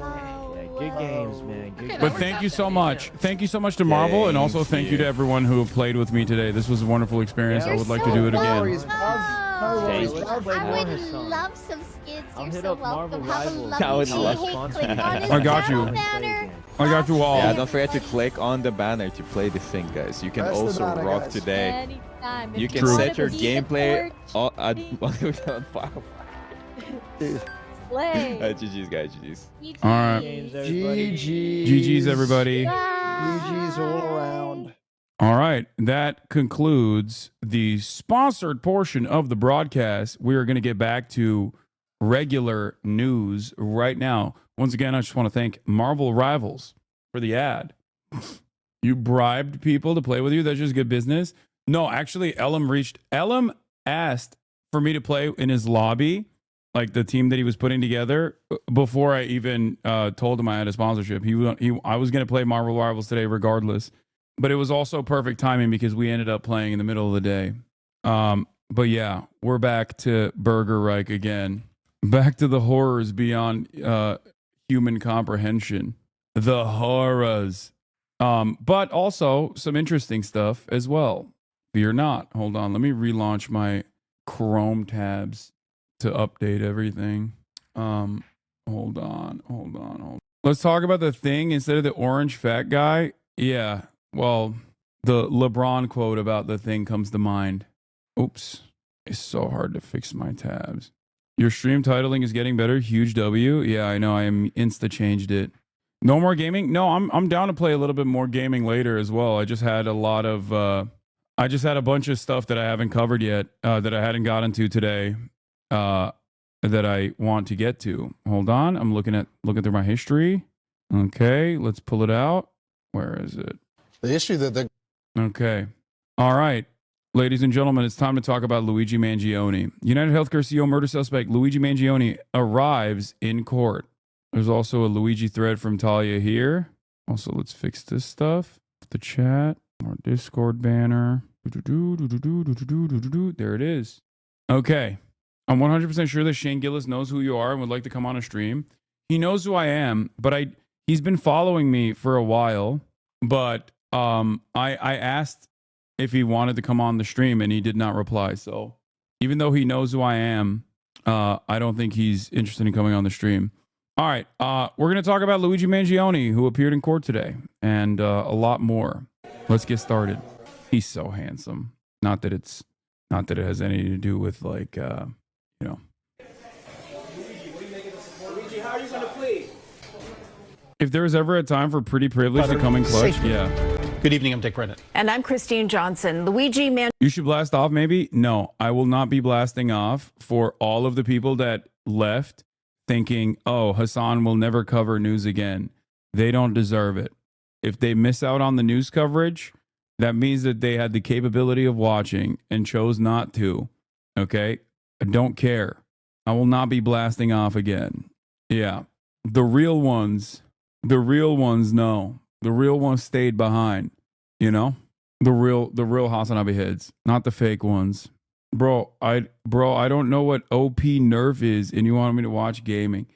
Good games, man. Good games. But thank you so much. Thank you so much to Marvel, and also thank you to everyone who played with me today. This was a wonderful experience. I would like to do it again. No worries. I would love some skins. You're so welcome. Have a I would lovely love- day. Click on his I got you. banner. I got you all. Yeah, don't forget to click on the banner to play the thing, guys. You can Press the also banner, rock guys. today. Anytime. If You can wanna set your be gameplay support, on fire. play. GG's, guys. GG's. All right. GG's, everybody. GG's all around. All right. That concludes the sponsored portion of the broadcast. We are going to get back to regular news right now. Once again, I just want to thank Marvel Rivals for the ad. You bribed people to play with you. That's just good business. No, actually, Elam asked for me to play in his lobby, like the team that he was putting together, before I even told him I had a sponsorship. I was going to play Marvel Rivals today regardless, but it was also perfect timing because we ended up playing in the middle of the day. But yeah, we're back to Burger Reich again. Back to the horrors beyond human comprehension. The horrors. But also some interesting stuff as well. Fear not. Hold on. Let me relaunch my Chrome tabs to update everything. Hold on. Let's talk about the thing instead of the orange fat guy. Yeah. Well, the LeBron quote about the thing comes to mind. Oops. It's so hard to fix my tabs. Your stream titling is getting better. Huge W. Yeah, I know. I am insta changed it. No more gaming? No, I'm down to play a little bit more gaming later as well. I just had a lot of I just had a bunch of stuff that I haven't covered yet, that I hadn't gotten to today, that I want to get to. Hold on. I'm looking through my history. Okay, let's pull it out. Where is it? The issue that they Okay. All right. Ladies and gentlemen, it's time to talk about Luigi Mangione. United Healthcare CEO murder suspect Luigi Mangione arrives in court. There's also a Luigi thread from Talia here. Also, let's fix this stuff. The chat. More Discord banner. There it is. Okay. I'm 100% sure that Shane Gillis knows who you are and would like to come on a stream. He knows who I am, but he's been following me for a while. But I asked if he wanted to come on the stream and he did not reply. So even though he knows who I am, I don't think he's interested in coming on the stream. All right, we're going to talk about Luigi Mangione, who appeared in court today, and a lot more. Let's get started. He's so handsome. Not that it has anything to do with like, you know. Luigi, how are you going to plead? If there was ever a time for pretty privilege to come in clutch, yeah. Good evening, I'm Dick Brennan. And I'm Christine Johnson. Luigi Man. You should blast off, maybe? No, I will not be blasting off for all of the people that left thinking, oh, Hassan will never cover news again. They don't deserve it. If they miss out on the news coverage, that means that they had the capability of watching and chose not to. Okay? I don't care. I will not be blasting off again. Yeah. The real ones know. The real ones stayed behind. You know? The real Hassan Abi heads, not the fake ones. Bro, I don't know what OP Nerf is, and you want me to watch gaming.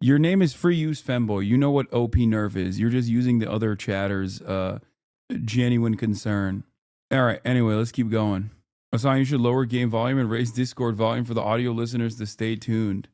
your name is Free Use Femboy. You know what OP Nerf is. You're just using the other chatter's genuine concern. All right, anyway, let's keep going. Assign, you should lower game volume and raise Discord volume for the audio listeners to stay tuned.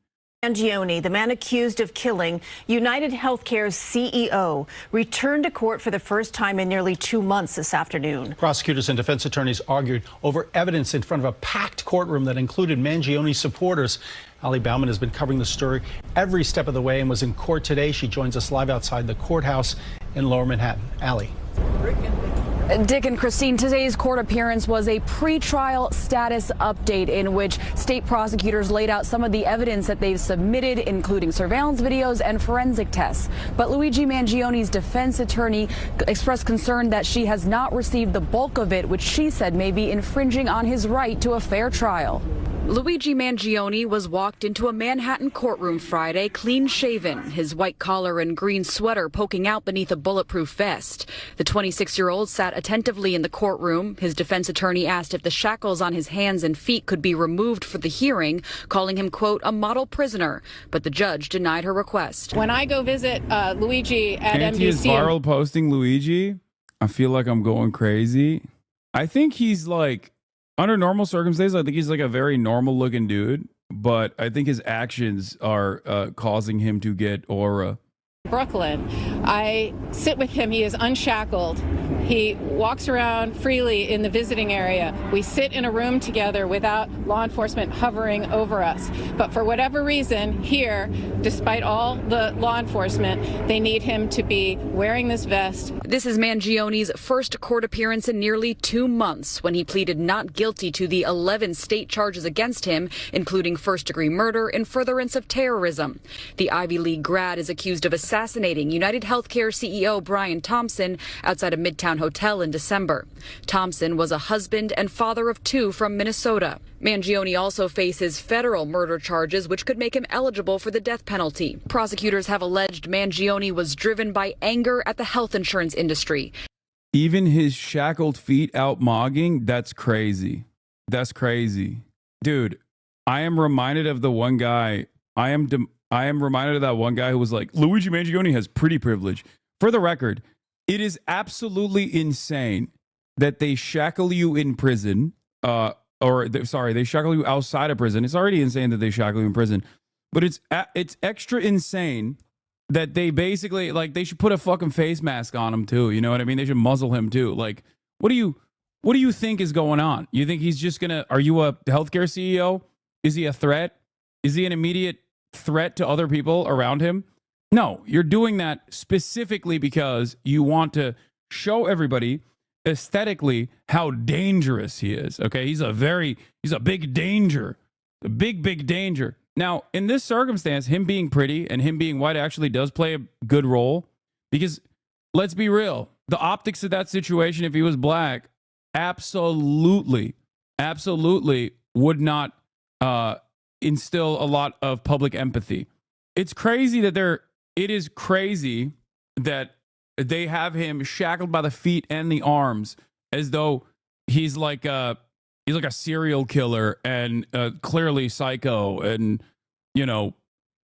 Mangione, the man accused of killing United Healthcare's CEO, returned to court for the first time in nearly 2 months this afternoon. Prosecutors and defense attorneys argued over evidence in front of a packed courtroom that included Mangione supporters. Ali Bauman has been covering the story every step of the way and was in court today. She joins us live outside the courthouse in Lower Manhattan. Ali. Dick and Christine, today's court appearance was a pretrial status update in which state prosecutors laid out some of the evidence that they've submitted, including surveillance videos and forensic tests. But Luigi Mangione's defense attorney expressed concern that she has not received the bulk of it, which she said may be infringing on his right to a fair trial. Luigi Mangione was walked into a Manhattan courtroom Friday, clean-shaven, his white collar and green sweater poking out beneath a bulletproof vest. The 26-year-old sat attentively in the courtroom. His defense attorney asked if the shackles on his hands and feet could be removed for the hearing, calling him, quote, a model prisoner. But the judge denied her request. When I go visit Luigi at Anti is NBC... viral posting Luigi. I feel like I'm going crazy. I think he's like... Under normal circumstances, I think he's like a very normal looking dude, but I think his actions are causing him to get aura. Brooklyn. I sit with him. He is unshackled. He walks around freely in the visiting area. We sit in a room together without law enforcement hovering over us. But for whatever reason, here, despite all the law enforcement, they need him to be wearing this vest. This is Mangione's first court appearance in nearly 2 months when he pleaded not guilty to the 11 state charges against him, including first-degree murder and furtherance of terrorism. The Ivy League grad is accused of assassinating United Healthcare CEO Brian Thompson outside a Midtown hotel in December. Thompson was a husband and father of 2 from Minnesota. Mangione also faces federal murder charges, which could make him eligible for the death penalty. Prosecutors have alleged Mangione was driven by anger at the health insurance industry. Even his shackled feet out mogging, that's crazy. That's crazy. Dude, I am reminded of the one guy. I am reminded of that one guy who was like, Luigi Mangione has pretty privilege. For the record, it is absolutely insane that they shackle you in prison, they shackle you outside of prison. It's already insane that they shackle you in prison, but it's extra insane that they basically, like, they should put a fucking face mask on him too. You know what I mean? They should muzzle him too. Like, what do you think is going on? You think he's just gonna, are you a healthcare CEO? Is he a threat? Is he an immediate threat to other people around him? No, you're doing that specifically because you want to show everybody aesthetically how dangerous he is. Okay, he's a big danger, a big danger. Now, in this circumstance, him being pretty and him being white actually does play a good role, because let's be real, the optics of that situation, if he was black, absolutely would not instill a lot of public empathy. It's crazy that it is crazy that they have him shackled by the feet and the arms as though he's like a serial killer and clearly psycho, and you know,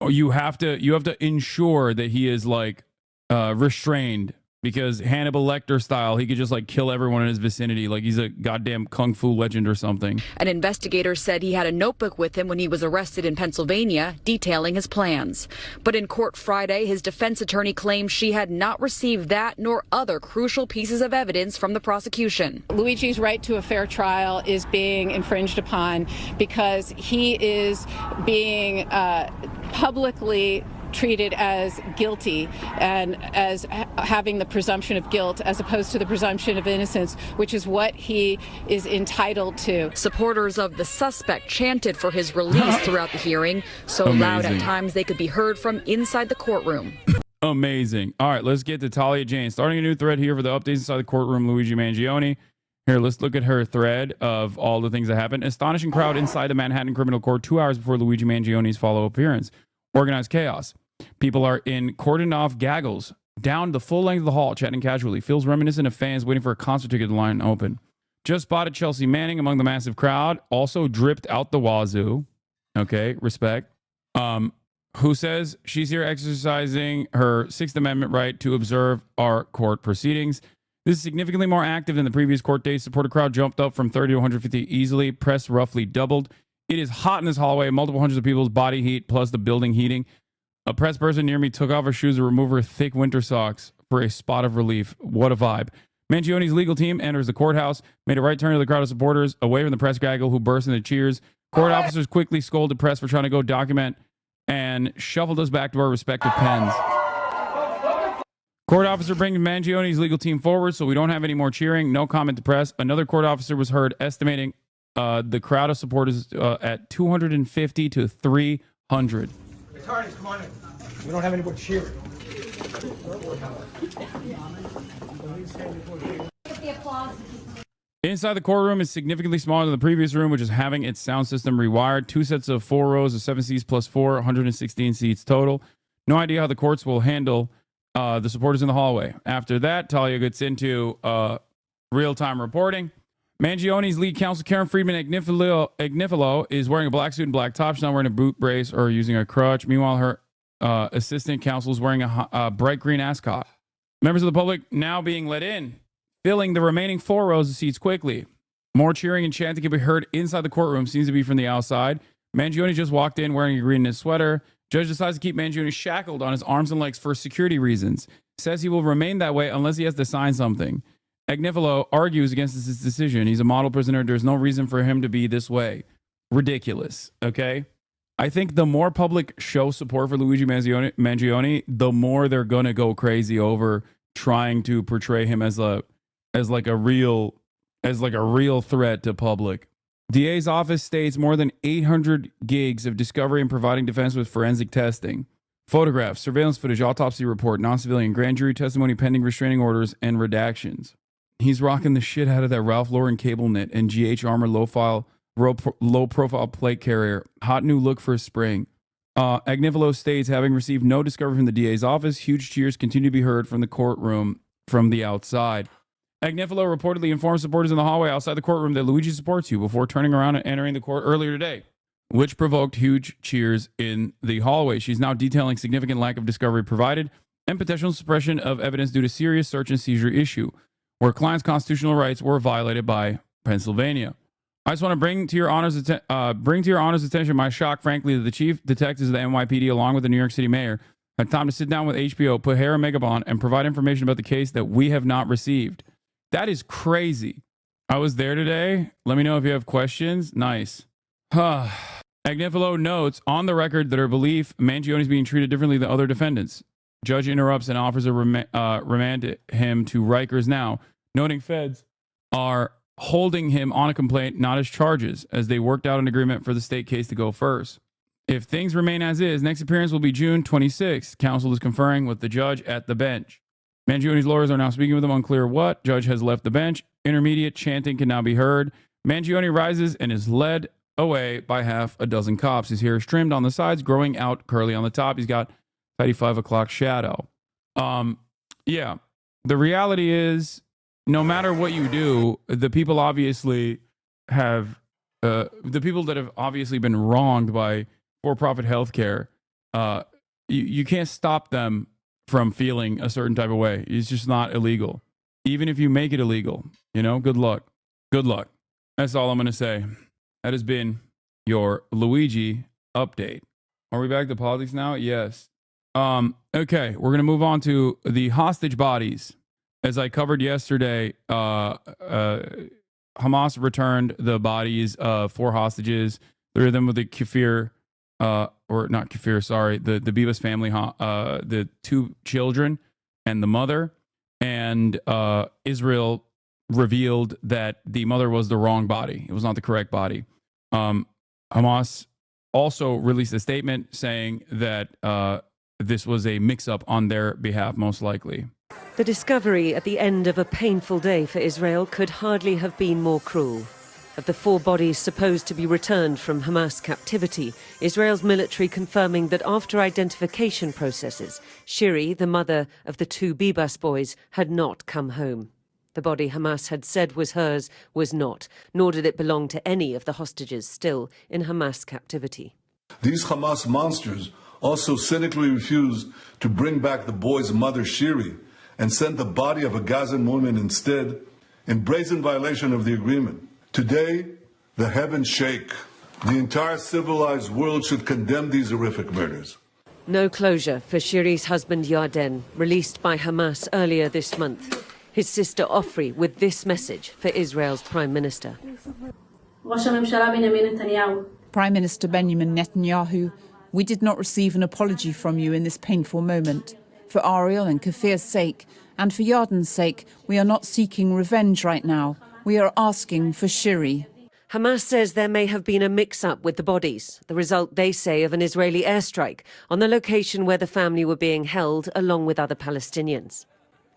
you have to ensure that he is like restrained, because Hannibal Lecter style, he could just like kill everyone in his vicinity like he's a goddamn kung fu legend or something. An investigator said he had a notebook with him when he was arrested in Pennsylvania, detailing his plans. But in court Friday, his defense attorney claimed she had not received that nor other crucial pieces of evidence from the prosecution. Luigi's right to a fair trial is being infringed upon because he is being publicly treated as guilty and as having the presumption of guilt as opposed to the presumption of innocence, which is what he is entitled to. Supporters of the suspect chanted for his release throughout the hearing, so loud at times they could be heard from inside the courtroom. Amazing. All right, let's get to Talia Jane. Starting a new thread here for the updates inside the courtroom, Luigi Mangione. Here, let's look at her thread of all the things that happened. Astonishing crowd inside the Manhattan Criminal Court 2 hours before Luigi Mangione's follow-up appearance. Organized chaos. People are in cordoned off gaggles down the full length of the hall, chatting casually. Feels reminiscent of fans waiting for a concert ticket line open. Just spotted Chelsea Manning among the massive crowd. Also dripped out the wazoo. Okay, respect. who says she's here exercising her Sixth Amendment right to observe our court proceedings. This is significantly more active than the previous court days. Supporter crowd jumped up from 30 to 150 easily. Press roughly doubled. It is hot in this hallway. Multiple hundreds of people's body heat plus the building heating. A press person near me took off her shoes to remove her thick winter socks for a spot of relief. What a vibe. Mangioni's legal team enters the courthouse, made a right turn to the crowd of supporters, away from the press gaggle who burst into cheers. Court officers quickly scolded press for trying to go document and shuffled us back to our respective pens. Court officer brings Mangioni's legal team forward, so we don't have any more cheering. No comment to press. Another court officer was heard estimating the crowd of supporters at 250 to 300. Attorneys, come on in. We don't have any more cheering. Inside the courtroom is significantly smaller than the previous room, which is having its sound system rewired. 2 sets of 4 rows of 7 seats plus 4, 116 seats total. No idea how the courts will handle the supporters in the hallway. After that, Talia gets into real-time reporting. Mangioni's lead counsel, Karen Friedman Agnifilo, is wearing a black suit and black top. She's not wearing a boot brace or using a crutch. Meanwhile, her assistant counsel is wearing a bright green ascot. Members of the public now being let in, filling the remaining 4 rows of seats quickly. More cheering and chanting can be heard inside the courtroom. Seems to be from the outside. Mangioni just walked in wearing a green knit sweater. Judge decides to keep Mangioni shackled on his arms and legs for security reasons. Says he will remain that way unless he has to sign something. Agnifilo argues against this decision. He's a model prisoner. There's no reason for him to be this way. Ridiculous. Okay? I think the more public show support for Luigi Mangioni, the more they're going to go crazy over trying to portray him as a real threat to public. DA's office states more than 800 gigs of discovery and providing defense with forensic testing. Photographs, surveillance footage, autopsy report, non-civilian grand jury testimony pending restraining orders, and redactions. He's rocking the shit out of that Ralph Lauren cable knit and GH Armor low-profile plate carrier. Hot new look for spring. Agnifilo states, having received no discovery from the DA's office, huge cheers continue to be heard from the courtroom from the outside. Agnifilo reportedly informed supporters in the hallway outside the courtroom that Luigi supports you before turning around and entering the court earlier today, which provoked huge cheers in the hallway. She's now detailing significant lack of discovery provided and potential suppression of evidence due to serious search and seizure issue, where clients' constitutional rights were violated by Pennsylvania. I just want to bring to your honor's attention my shock, frankly, that the chief detectives of the NYPD, along with the New York City mayor, had time to sit down with HBO, put hair on Megabon, and provide information about the case that we have not received. That is crazy. I was there today. Let me know if you have questions. Nice. Agnifilo notes on the record that her belief Mangioni is being treated differently than other defendants. Judge interrupts and offers a remand him to Rikers now, noting feds are holding him on a complaint, not as charges, as they worked out an agreement for the state case to go first. If things remain as is, next appearance will be June 26th. Counsel is conferring with the judge at the bench. Mangioni's lawyers are now speaking with him, unclear what. Judge has left the bench. Intermediate chanting can now be heard. Mangioni rises and is led away by half a dozen cops. His hair is trimmed on the sides, growing out curly on the top. He's got 5 o'clock shadow. Yeah. The reality is, no matter what you do, the people obviously have, the people that have obviously been wronged by for-profit healthcare, you can't stop them from feeling a certain type of way. It's just not illegal. Even if you make it illegal, good luck. Good luck. That's all I'm going to say. That has been your Luigi update. Are we back to politics now? Yes. Okay, we're going to move on to the hostage bodies. As I covered yesterday, Hamas returned the bodies of 4 hostages, 3 of them with the Kfir, or not Kfir, sorry, the Bibas family, the 2 children and the mother. And Israel revealed that the mother was the wrong body. It was not the correct body. Hamas also released a statement saying that this was a mix-up on their behalf, most likely. The discovery at the end of a painful day for Israel could hardly have been more cruel. Of the 4 bodies supposed to be returned from Hamas captivity, Israel's military confirming that after identification processes, Shiri, the mother of the 2 Bibas boys, had not come home. The body Hamas had said was hers was not, nor did it belong to any of the hostages still in Hamas captivity. These Hamas monsters also cynically refused to bring back the boy's mother, Shiri, and sent the body of a Gazan woman instead, in brazen violation of the agreement. Today, the heavens shake. The entire civilized world should condemn these horrific murders. No closure for Shiri's husband Yarden, released by Hamas earlier this month. His sister Ofri with this message for Israel's Prime Minister. Prime Minister Benjamin Netanyahu, we did not receive an apology from you in this painful moment. For Ariel and Kafir's sake, and for Yarden's sake, we are not seeking revenge right now. We are asking for Shiri. Hamas says there may have been a mix-up with the bodies, the result, they say, of an Israeli airstrike on the location where the family were being held along with other Palestinians.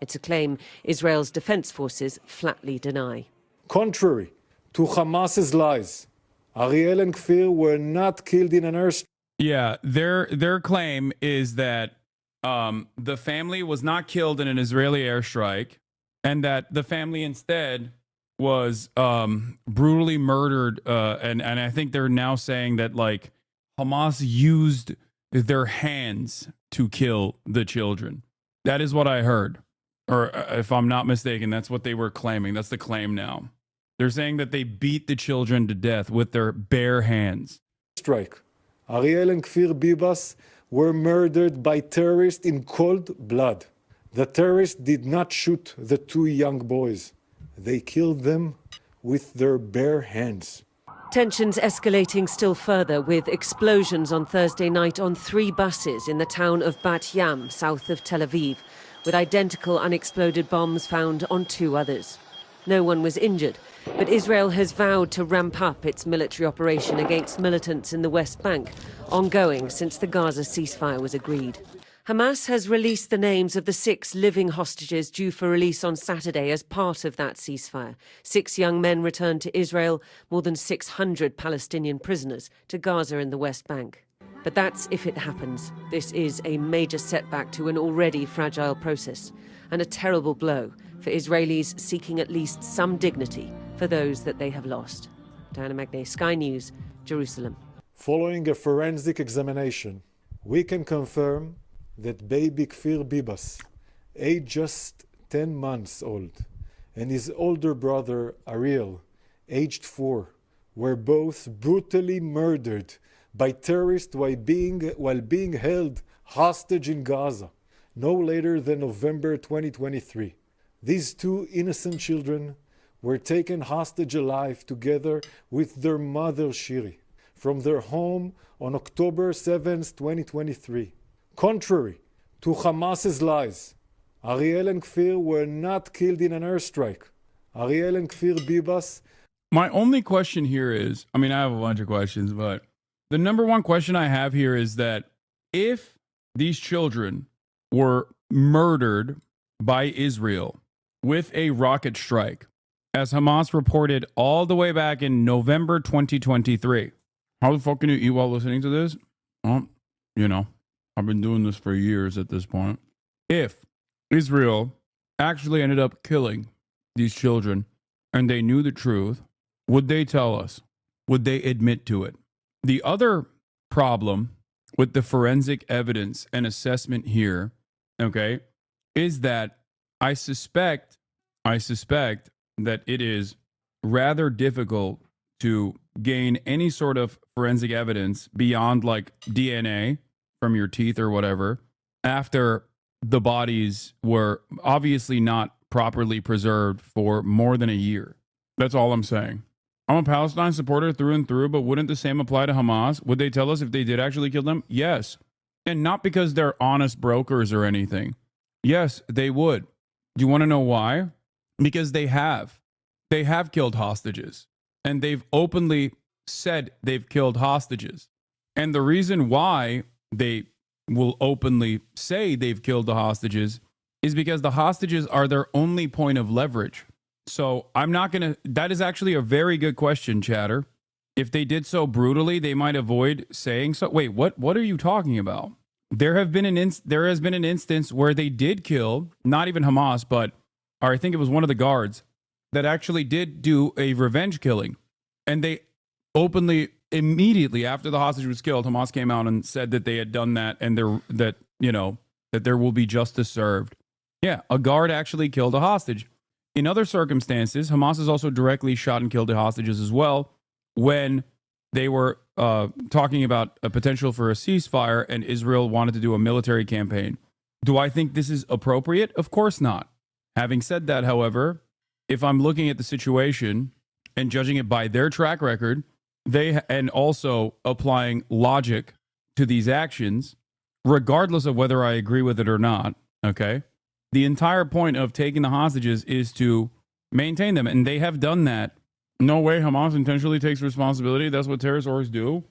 It's a claim Israel's defense forces flatly deny. Contrary to Hamas's lies, Ariel and Kfir were not killed in an airstrike. Yeah, their claim is that the family was not killed in an Israeli airstrike, and that the family instead was brutally murdered. And I think they're now saying that like Hamas used their hands to kill the children. That is what I heard. Or if I'm not mistaken, that's what they were claiming. That's the claim now. They're saying that they beat the children to death with their bare hands. Strike. Ariel and Kfir Bibas were murdered by terrorists in cold blood. The terrorists did not shoot the two young boys. They killed them with their bare hands. Tensions escalating still further with explosions on Thursday night on 3 buses in the town of Bat Yam, south of Tel Aviv, with identical unexploded bombs found on 2 others. No one was injured, but Israel has vowed to ramp up its military operation against militants in the West Bank, ongoing since the Gaza ceasefire was agreed. Hamas has released the names of the 6 living hostages due for release on Saturday as part of that ceasefire. 6 young men returned to Israel, more than 600 Palestinian prisoners to Gaza in the West Bank. But that's if it happens. This is a major setback to an already fragile process, and a terrible blow for Israelis seeking at least some dignity for those that they have lost. Diana Magnay, Sky News, Jerusalem. Following a forensic examination, we can confirm that baby Kfir Bibas, aged just 10 months old, and his older brother Ariel, aged 4, were both brutally murdered by terrorists while being held hostage in Gaza, no later than November 2023. These 2 innocent children were taken hostage alive together with their mother Shiri from their home on October 7, 2023. Contrary to Hamas's lies, Ariel and Kfir were not killed in an airstrike. Ariel and Kfir Bibas. My only question here is, I mean, I have a bunch of questions, but the number one question I have here is that if these children were murdered by Israel with a rocket strike, as Hamas reported all the way back in November 2023, how the fuck can you eat while listening to this? Well, you know, I've been doing this for years at this point. If Israel actually ended up killing these children and they knew the truth, would they tell us? Would they admit to it? The other problem with the forensic evidence and assessment here, okay, is that I suspect that it is rather difficult to gain any sort of forensic evidence beyond like DNA from your teeth or whatever after the bodies were obviously not properly preserved for more than a year. That's all I'm saying. I'm a Palestine supporter through and through, but wouldn't the same apply to Hamas? Would they tell us if they did actually kill them? Yes. And not because they're honest brokers or anything. Yes, they would. Do you want to know why? Because they have. They have killed hostages. And they've openly said they've killed hostages. And the reason why they will openly say they've killed the hostages is because the hostages are their only point of leverage. So I'm not going to, that is actually a very good question, chatter. If they did so brutally, they might avoid saying so. Wait, what are you talking about? There has been an instance where they did kill, not even Hamas, but, or I think it was one of the guards that actually did do a revenge killing. And they openly immediately after the hostage was killed, Hamas came out and said that they had done that and that there will be justice served. Yeah, a guard actually killed a hostage. In other circumstances, Hamas has also directly shot and killed the hostages as well when they were talking about a potential for a ceasefire and Israel wanted to do a military campaign. Do I think this is appropriate? Of course not. Having said that, however, if I'm looking at the situation and judging it by their track record, and also applying logic to these actions, regardless of whether I agree with it or not, okay? The entire point of taking the hostages is to maintain them, and they have done that. No way Hamas intentionally takes responsibility. That's what terrorist orgs do.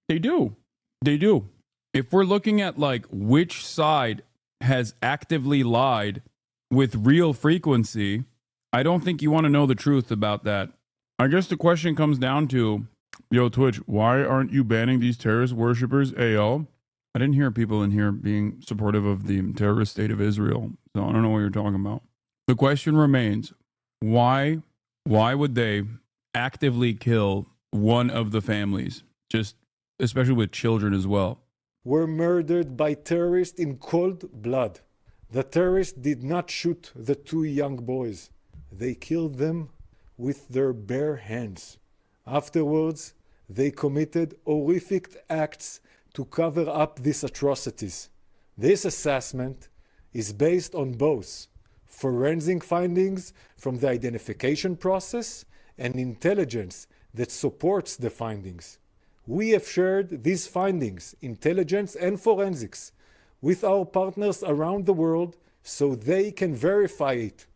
They do. They do. If we're looking at like which side has actively lied with real frequency, I don't think you want to know the truth about that. I guess the question comes down to, yo, Twitch, why aren't you banning these terrorist worshippers AO? I didn't hear people in here being supportive of the terrorist state of Israel, so I don't know what you're talking about. The question remains, why would they actively kill one of the families, just especially with children as well? Were murdered by terrorists in cold blood. The terrorists did not shoot the two young boys. They killed them with their bare hands. Afterwards, they committed horrific acts to cover up these atrocities. This assessment is based on both forensic findings from the identification process and intelligence that supports the findings. We have shared these findings, intelligence and forensics, with our partners around the world so they can verify it,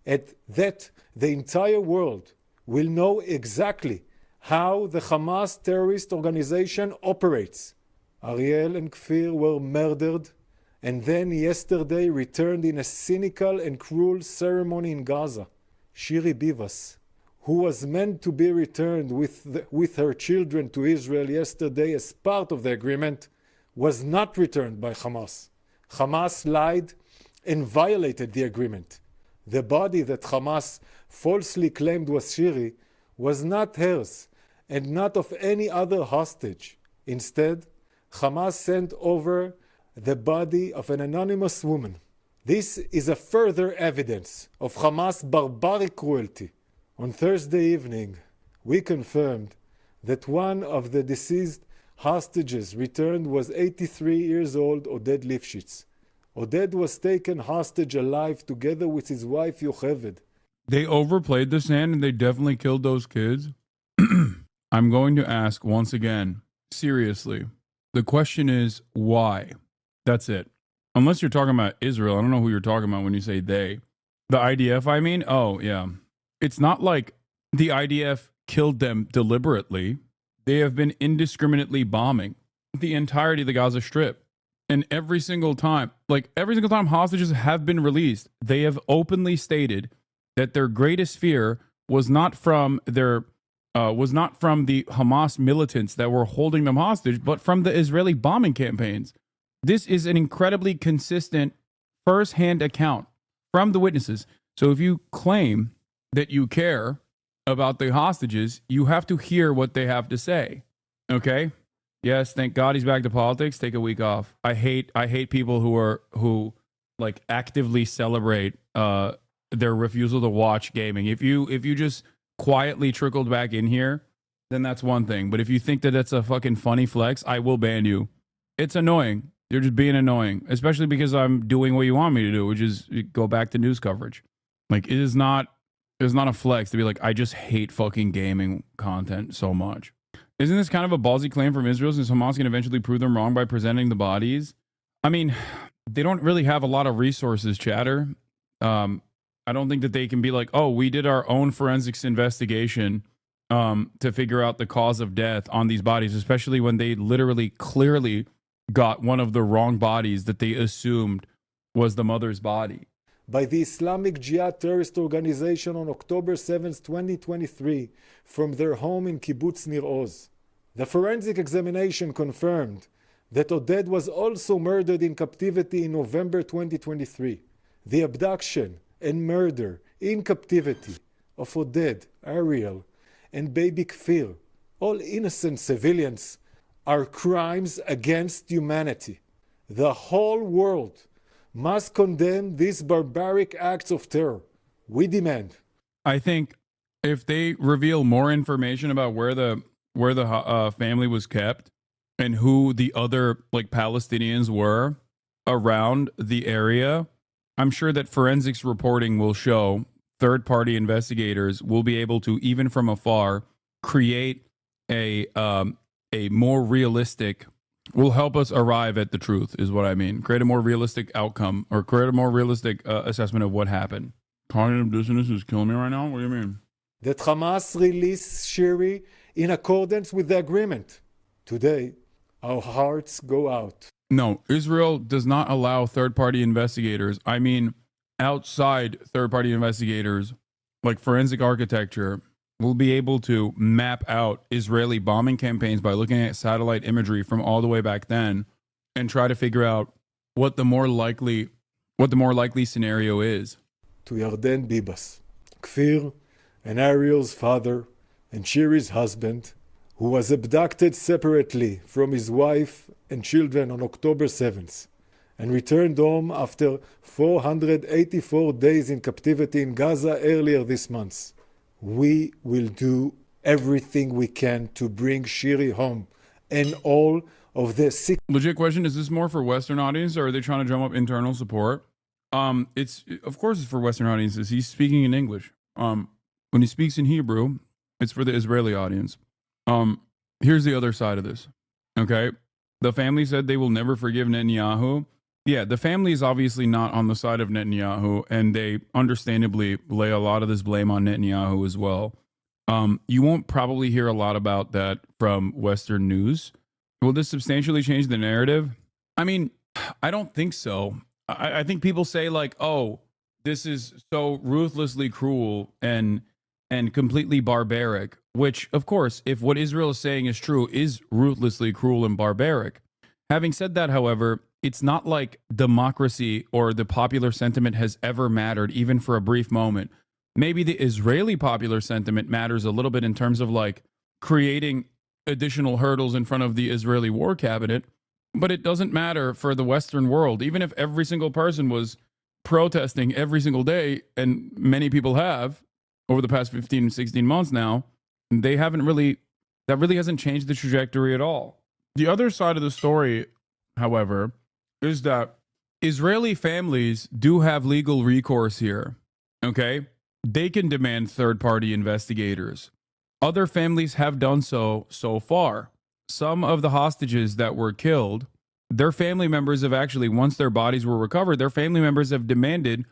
and that the entire world will know exactly how the Hamas terrorist organization operates. Ariel and Kfir were murdered and then yesterday returned in a cynical and cruel ceremony in Gaza. Shiri Bibas, who was meant to be returned with her children to Israel yesterday as part of the agreement, was not returned by Hamas. Hamas lied and violated the agreement. The body that Hamas falsely claimed was Shiri was not hers and not of any other hostage. Instead, Hamas sent over the body of an anonymous woman. This is a further evidence of Hamas' barbaric cruelty. On Thursday evening, we confirmed that one of the deceased hostages returned was 83 years old Oded Lifshitz. Oded was taken hostage alive together with his wife Yocheved. They overplayed the sand and they definitely killed those kids. I'm going to ask once again, seriously, the question is why? That's it. Unless you're talking about Israel, I don't know who you're talking about when you say they. The IDF, I mean? Oh, yeah. It's not like the IDF killed them deliberately. They have been indiscriminately bombing the entirety of the Gaza Strip. And every single time hostages have been released, they have openly stated that their greatest fear was not from the Hamas militants that were holding them hostage, but from the Israeli bombing campaigns. This is an incredibly consistent first-hand account from the witnesses. So if you claim that you care about the hostages, you have to hear what they have to say. Okay? Yes, thank God he's back to politics. Take a week off. I hate people who like actively celebrate their refusal to watch gaming. If you just quietly trickled back in here, then that's one thing. But if you think that that's a fucking funny flex, I will ban you. It's annoying. You're just being annoying, especially because I'm doing what you want me to do, which is go back to news coverage. Like it's not a flex to be like, I just hate fucking gaming content so much. Isn't this kind of a ballsy claim from Israel since Hamas can eventually prove them wrong by presenting the bodies? I mean, they don't really have a lot of resources, chatter. I don't think that they can be like, oh, we did our own forensics investigation to figure out the cause of death on these bodies, especially when they literally clearly got one of the wrong bodies that they assumed was the mother's body. By the Islamic Jihad terrorist organization on October 7, 2023, from their home in Kibbutz Nir Oz. The forensic examination confirmed that Oded was also murdered in captivity in November 2023. The abduction and murder in captivity of Oded, Ariel, and baby Kfir all innocent civilians, are crimes against humanity. The whole world must condemn these barbaric acts of terror. We demand. I think if they reveal more information about where the family was kept and who the other like Palestinians were around the area, I'm sure that forensics reporting will show third-party investigators will be able to, even from afar, create a more realistic, will help us arrive at the truth, is what I mean. Create a more realistic outcome, or create a more realistic assessment of what happened. Cognitive dissonance is killing me right now? What do you mean? That Hamas release Shiri in accordance with the agreement. Today, our hearts go out. No, Israel does not allow third-party investigators, I mean outside third-party investigators, like forensic architecture, will be able to map out Israeli bombing campaigns by looking at satellite imagery from all the way back then and try to figure out what the more likely scenario is. To Yarden Bibas, Kfir and Ariel's father and Shiri's husband, who was abducted separately from his wife and children on October 7th and returned home after 484 days in captivity in Gaza earlier this month. We will do everything we can to bring Shiri home and all of the sick. Legit question, is this more for Western audience or are they trying to drum up internal support? It's of course it's for Western audiences. He's speaking in English. When he speaks in Hebrew, it's for the Israeli audience. Here's the other side of this. Okay? The family said they will never forgive Netanyahu. Yeah, the family is obviously not on the side of Netanyahu, and they understandably lay a lot of this blame on Netanyahu as well. You won't probably hear a lot about that from Western news. Will this substantially change the narrative? I mean, I don't think so. I think people say like, oh, this is so ruthlessly cruel and completely barbaric, which, of course, if what Israel is saying is true, is ruthlessly cruel and barbaric. Having said that, however, it's not like democracy or the popular sentiment has ever mattered, even for a brief moment. Maybe the Israeli popular sentiment matters a little bit in terms of like creating additional hurdles in front of the Israeli war cabinet, but it doesn't matter for the Western world. Even if every single person was protesting every single day, and many people have over the past 15, 16 months now, that really hasn't changed the trajectory at all. The other side of the story, however, is that Israeli families do have legal recourse here, okay? They can demand third-party investigators. Other families have done so far. Some of the hostages that were killed, their family members have actually, once their bodies were recovered, their family members have demanded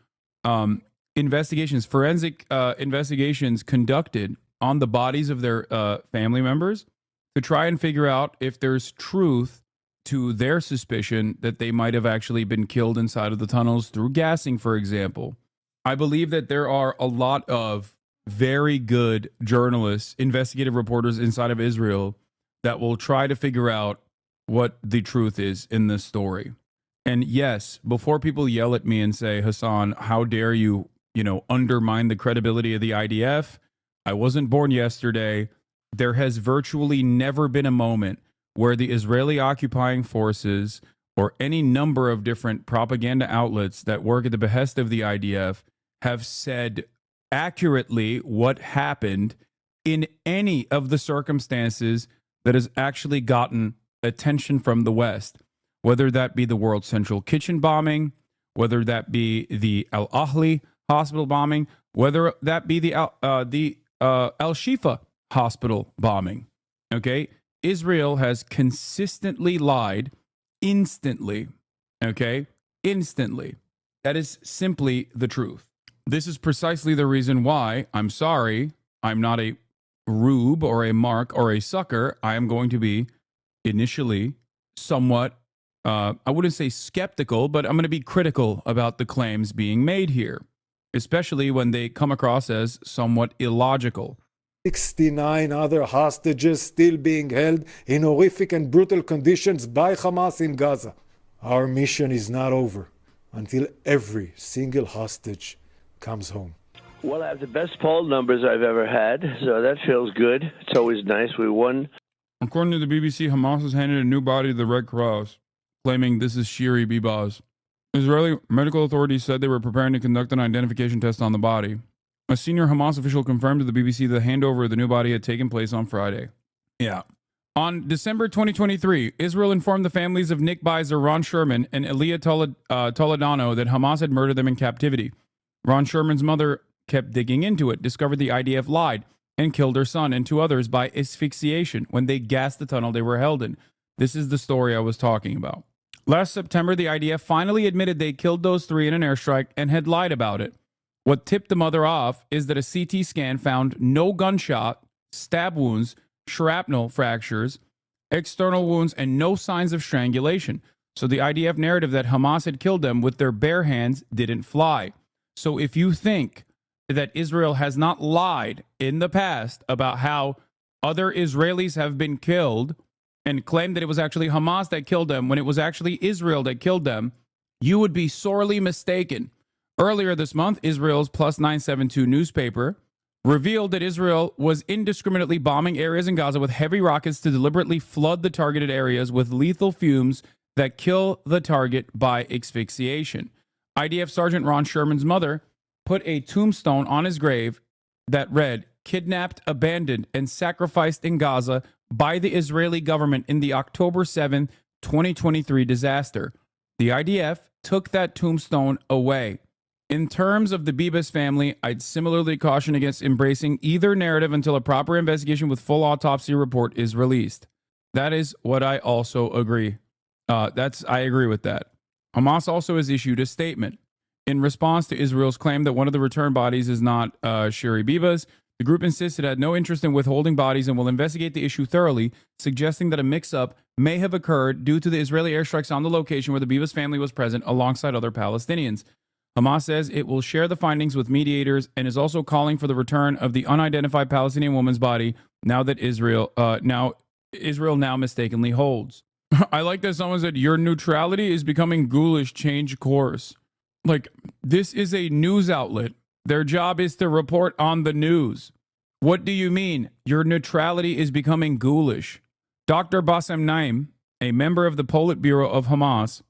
investigations, forensic investigations conducted on the bodies of their family members to try and figure out if there's truth to their suspicion that they might have actually been killed inside of the tunnels through gassing, for example. I believe that there are a lot of very good journalists, investigative reporters inside of Israel that will try to figure out what the truth is in this story. And yes, before people yell at me and say, Hassan, how dare you, undermine the credibility of the IDF? I wasn't born yesterday. There has virtually never been a moment where the Israeli occupying forces or any number of different propaganda outlets that work at the behest of the IDF have said accurately what happened in any of the circumstances that has actually gotten attention from the West, whether that be the World Central Kitchen bombing, whether that be the Al Ahli hospital bombing, whether that be the Al Shifa hospital bombing. Okay? Israel has consistently lied instantly. Okay? Instantly. That is simply the truth. This is precisely the reason why, I'm sorry, I'm not a rube or a mark or a sucker. I am going to be initially somewhat, I wouldn't say skeptical, but I'm going to be critical about the claims being made here, especially when they come across as somewhat illogical. 69 other hostages still being held in horrific and brutal conditions by Hamas in Gaza. Our mission is not over until every single hostage comes home. Well, I have the best poll numbers I've ever had, so that feels good. It's always nice. We won. According to the BBC, Hamas has handed a new body to the Red Cross, claiming this is Shiri Bibas. Israeli medical authorities said they were preparing to conduct an identification test on the body. A senior Hamas official confirmed to the BBC the handover of the new body had taken place on Friday. Yeah. On December 2023, Israel informed the families of Nick Beiser, Ron Sherman, and Elia Toledano that Hamas had murdered them in captivity. Ron Sherman's mother kept digging into it, discovered the IDF lied, and killed her son and 2 others by asphyxiation when they gassed the tunnel they were held in. This is the story I was talking about. Last September, the IDF finally admitted they killed those 3 in an airstrike and had lied about it. What tipped the mother off is that a CT scan found no gunshot, stab wounds, shrapnel fractures, external wounds, and no signs of strangulation. So the IDF narrative that Hamas had killed them with their bare hands didn't fly. So if you think that Israel has not lied in the past about how other Israelis have been killed and claimed that it was actually Hamas that killed them when it was actually Israel that killed them, you would be sorely mistaken. Earlier this month, Israel's Plus 972 newspaper revealed that Israel was indiscriminately bombing areas in Gaza with heavy rockets to deliberately flood the targeted areas with lethal fumes that kill the target by asphyxiation. IDF Sergeant Ron Sherman's mother put a tombstone on his grave that read, "Kidnapped, abandoned, and sacrificed in Gaza by the Israeli government in the October 7, 2023 disaster." The IDF took that tombstone away. In terms of the Bibas family, I'd similarly caution against embracing either narrative until a proper investigation with full autopsy report is released. That is what I also agree. I agree with that. Hamas also has issued a statement. In response to Israel's claim that one of the returned bodies is not Shiri Bibas, the group insists it had no interest in withholding bodies and will investigate the issue thoroughly, suggesting that a mix-up may have occurred due to the Israeli airstrikes on the location where the Bibas family was present alongside other Palestinians. Hamas says it will share the findings with mediators and is also calling for the return of the unidentified Palestinian woman's body now that Israel now mistakenly holds. I like that someone said, your neutrality is becoming ghoulish, change course. Like, this is a news outlet. Their job is to report on the news. What do you mean? Your neutrality is becoming ghoulish. Dr. Bassem Naim, a member of the Politburo of Hamas,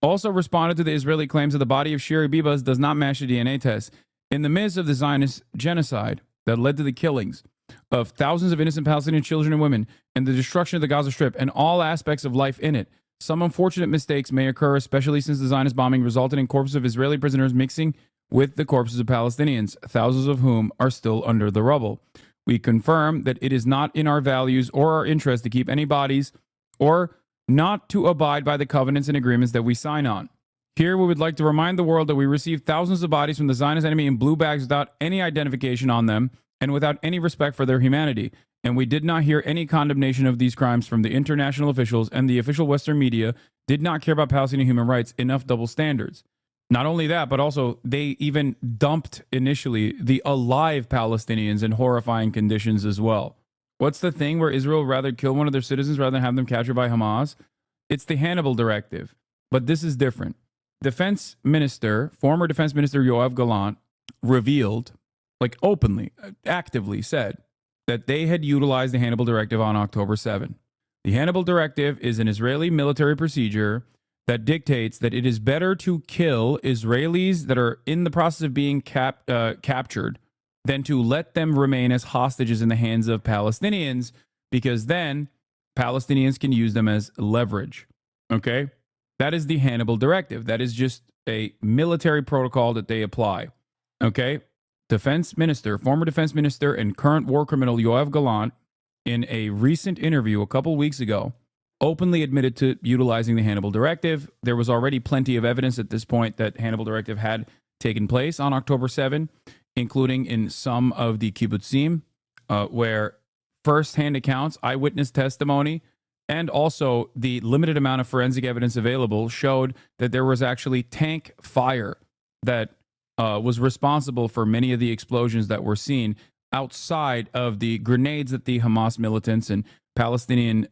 also responded to the Israeli claims that the body of Shiri Bibas does not match the DNA test. In the midst of the Zionist genocide that led to the killings of thousands of innocent Palestinian children and women and the destruction of the Gaza Strip and all aspects of life in it, some unfortunate mistakes may occur, especially since the Zionist bombing resulted in corpses of Israeli prisoners mixing with the corpses of Palestinians, thousands of whom are still under the rubble. We confirm that it is not in our values or our interest to keep any bodies or not to abide by the covenants and agreements that we sign on. Here, we would like to remind the world that we received thousands of bodies from the Zionist enemy in blue bags without any identification on them and without any respect for their humanity. And we did not hear any condemnation of these crimes from the international officials, and the official Western media did not care about Palestinian human rights. Enough double standards. Not only that, but also they even dumped initially the alive Palestinians in horrifying conditions as well. What's the thing where Israel would rather kill one of their citizens rather than have them captured by Hamas? It's the Hannibal Directive. But this is different. Defense Minister, former Defense Minister Yoav Gallant, revealed, like openly, actively said, that they had utilized the Hannibal Directive on October 7. The Hannibal Directive is an Israeli military procedure that dictates that it is better to kill Israelis that are in the process of being captured than to let them remain as hostages in the hands of Palestinians, because then Palestinians can use them as leverage. Okay? That is the Hannibal Directive. That is just a military protocol that they apply. Okay? Defense Minister, former Defense Minister, and current war criminal Yoav Gallant, in a recent interview a couple weeks ago, openly admitted to utilizing the Hannibal Directive. There was already plenty of evidence at this point that Hannibal Directive had taken place on October 7, including in some of the kibbutzim, where first-hand accounts, eyewitness testimony, and also the limited amount of forensic evidence available showed that there was actually tank fire that was responsible for many of the explosions that were seen outside of the grenades that the Hamas militants and Palestinian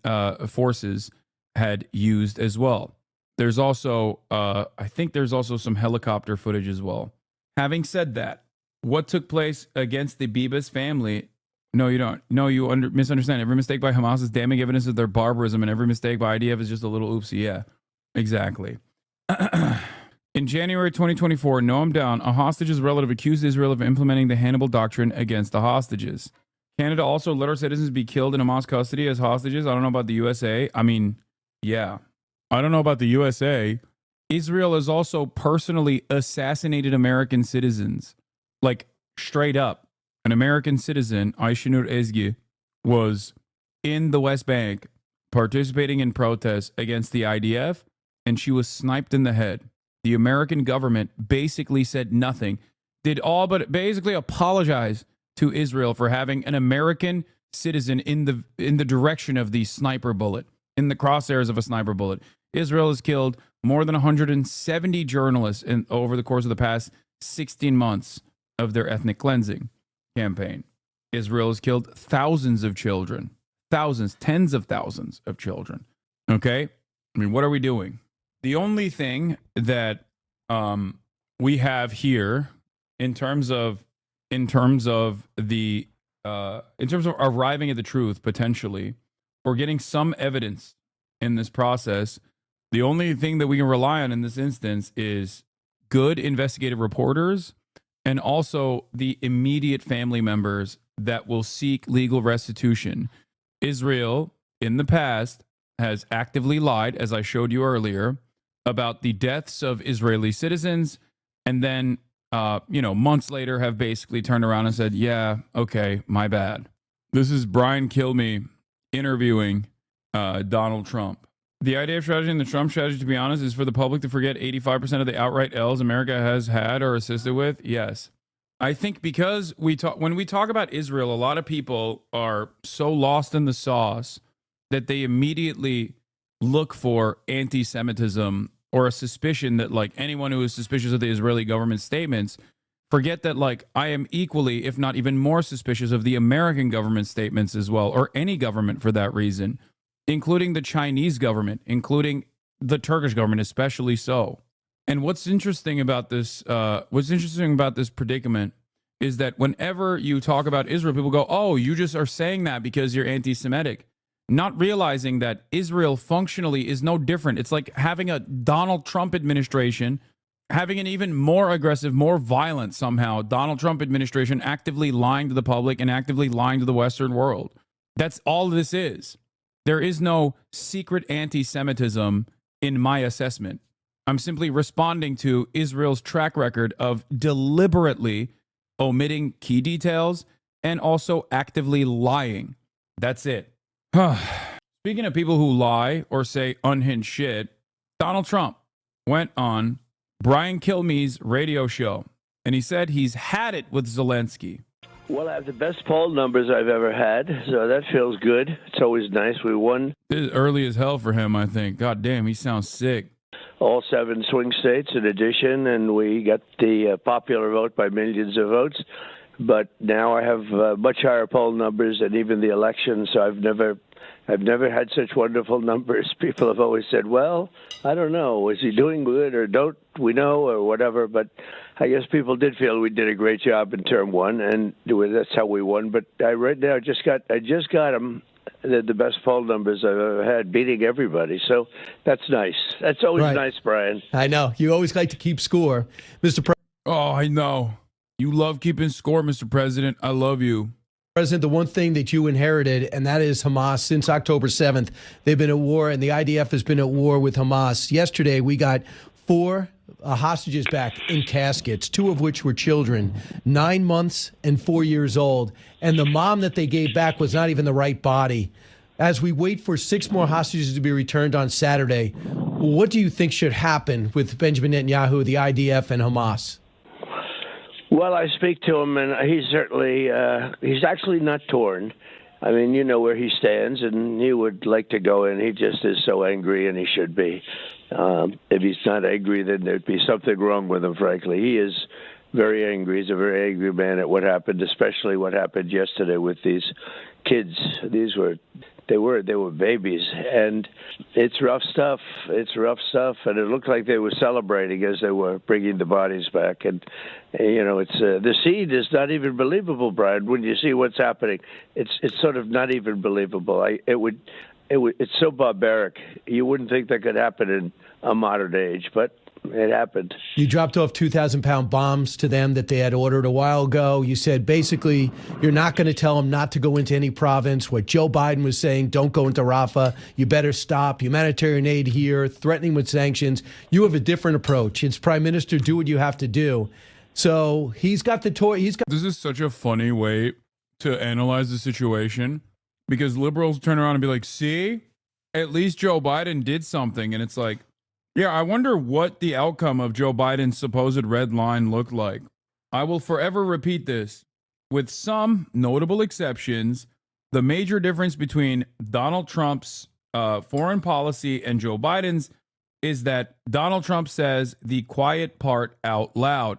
forces had used as well. There's also, I think there's also some helicopter footage as well. Having said that, what took place against the Bibas family. No, you don't. No, you misunderstand. Every mistake by Hamas is damning evidence of their barbarism, and every mistake by IDF is just a little oopsie. Yeah, exactly. In January 2024, Noam Down, a hostage's relative, accused Israel of implementing the Hannibal Doctrine against the hostages. Canada also let our citizens be killed in Hamas custody as hostages. I don't know about the USA. I mean, yeah. I don't know about the USA. Israel has also personally assassinated American citizens. Like, straight up. An American citizen, Aishinur Ezgi, was in the West Bank participating in protests against the IDF, and she was sniped in the head. The American government basically said nothing, did all but basically apologize to Israel for having an American citizen in the direction of the sniper bullet, in the crosshairs of a sniper bullet. Israel has killed more than 170 journalists over the course of the past 16 months of their ethnic cleansing campaign. Israel has killed thousands of children, thousands, tens of thousands of children. Okay? I mean, what are we doing? The only thing that we have here in terms of arriving at the truth, potentially, or getting some evidence in this process, the only thing that we can rely on in this instance is good investigative reporters and also the immediate family members that will seek legal restitution. Israel, in the past, has actively lied, as I showed you earlier, about the deaths of Israeli citizens, and then, months later have basically turned around and said, yeah, okay, my bad. This is Brian Kilmeade interviewing Donald Trump. The IDF strategy and the Trump strategy, to be honest, is for the public to forget 85% of the outright L's America has had or assisted with. Yes. I think because when we talk about Israel, a lot of people are so lost in the sauce that they immediately look for anti-Semitism or a suspicion that, like, anyone who is suspicious of the Israeli government statements, forget that, like, I am equally, if not even more suspicious of the American government statements as well, or any government for that reason, including the Chinese government, including the Turkish government, especially so. And what's interesting about this predicament is that whenever you talk about Israel, people go, oh, you just are saying that because you're anti-Semitic. Not realizing that Israel functionally is no different. It's like having a Donald Trump administration, having an even more aggressive, more violent somehow Donald Trump administration actively lying to the public and actively lying to the Western world. That's all this is. There is no secret anti-Semitism in my assessment. I'm simply responding to Israel's track record of deliberately omitting key details and also actively lying. That's it. Speaking of people who lie or say unhinged shit, Donald Trump went on Brian Kilmeade's radio show, and he said he's had it with Zelensky. Well, I have the best poll numbers I've ever had, so that feels good. It's always nice. We won. This is early as hell for him, I think. God damn, he sounds sick. All 7 swing states in addition, and we got the popular vote by millions of votes. But now I have much higher poll numbers than even the election, so I've never had such wonderful numbers. People have always said, well, I don't know, is he doing good or don't we know or whatever, but I guess people did feel we did a great job in term 1, and that's how we won. But right now I just got them the best poll numbers I've ever had, beating everybody. So that's nice. That's always nice, Brian. I know. You always like to keep score, Mr. President. Oh, I know. You love keeping score, Mr. President. I love you. President, the one thing that you inherited, and that is Hamas. Since October 7th, they've been at war, and the IDF has been at war with Hamas. Yesterday, we got 4 hostages back in caskets, 2 of which were children, 9 months and 4 years old. And the mom that they gave back was not even the right body. As we wait for 6 more hostages to be returned on Saturday, what do you think should happen with Benjamin Netanyahu, the IDF, and Hamas? Well, I speak to him, and he's actually not torn. I mean, you know where he stands, and he would like to go in. He just is so angry, and he should be. If he's not angry, then there'd be something wrong with him, frankly. He is very angry. He's a very angry man at what happened, especially what happened yesterday with these kids. These were They were babies, and it's rough stuff. It's rough stuff, and it looked like they were celebrating as they were bringing the bodies back. And it's the scene is not even believable, Brian. When you see what's happening, it's sort of not even believable. It's so barbaric. You wouldn't think that could happen in a modern age, but it happened. You dropped off 2,000-pound bombs to them that they had ordered a while ago. You said basically you're not going to tell them not to go into any province. What Joe Biden was saying, don't go into Rafah. You better stop. Humanitarian aid here, threatening with sanctions. You have a different approach. It's Prime Minister, do what you have to do. So he's got the toy. This is such a funny way to analyze the situation, because liberals turn around and be like, see, at least Joe Biden did something. And it's like, yeah, I wonder what the outcome of Joe Biden's supposed red line looked like. I will forever repeat this. With some notable exceptions, the major difference between Donald Trump's foreign policy and Joe Biden's is that Donald Trump says the quiet part out loud.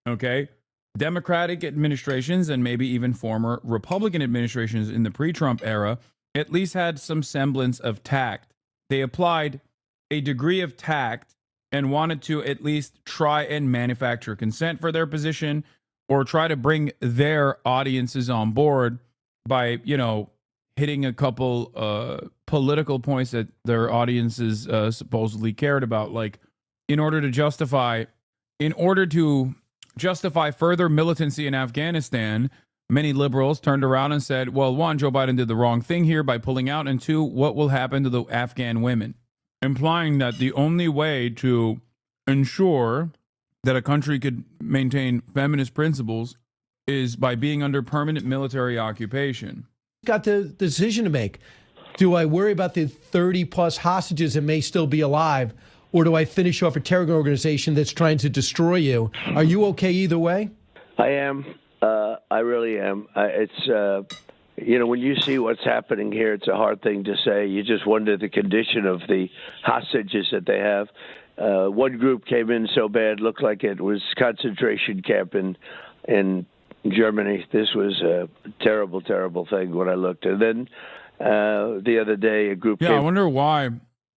Okay? Democratic administrations and maybe even former Republican administrations in the pre-Trump era at least had some semblance of tact. They applied a degree of tact and wanted to at least try and manufacture consent for their position, or try to bring their audiences on board by, hitting a couple political points that their audiences supposedly cared about. Like, in order to justify further militancy in Afghanistan, many liberals turned around and said, well, one, Joe Biden did the wrong thing here by pulling out, and two, what will happen to the Afghan women? Implying that the only way to ensure that a country could maintain feminist principles is by being under permanent military occupation. Got the decision to make. Do I worry about the 30-plus hostages that may still be alive, or do I finish off a terror organization that's trying to destroy you? Are you okay either way? I am. I really am. When you see what's happening here, it's a hard thing to say. You just wonder the condition of the hostages that they have. One group came in so bad, looked like it was concentration camp in Germany. This was a terrible, terrible thing when I looked. And then the other day, a group came. I wonder why.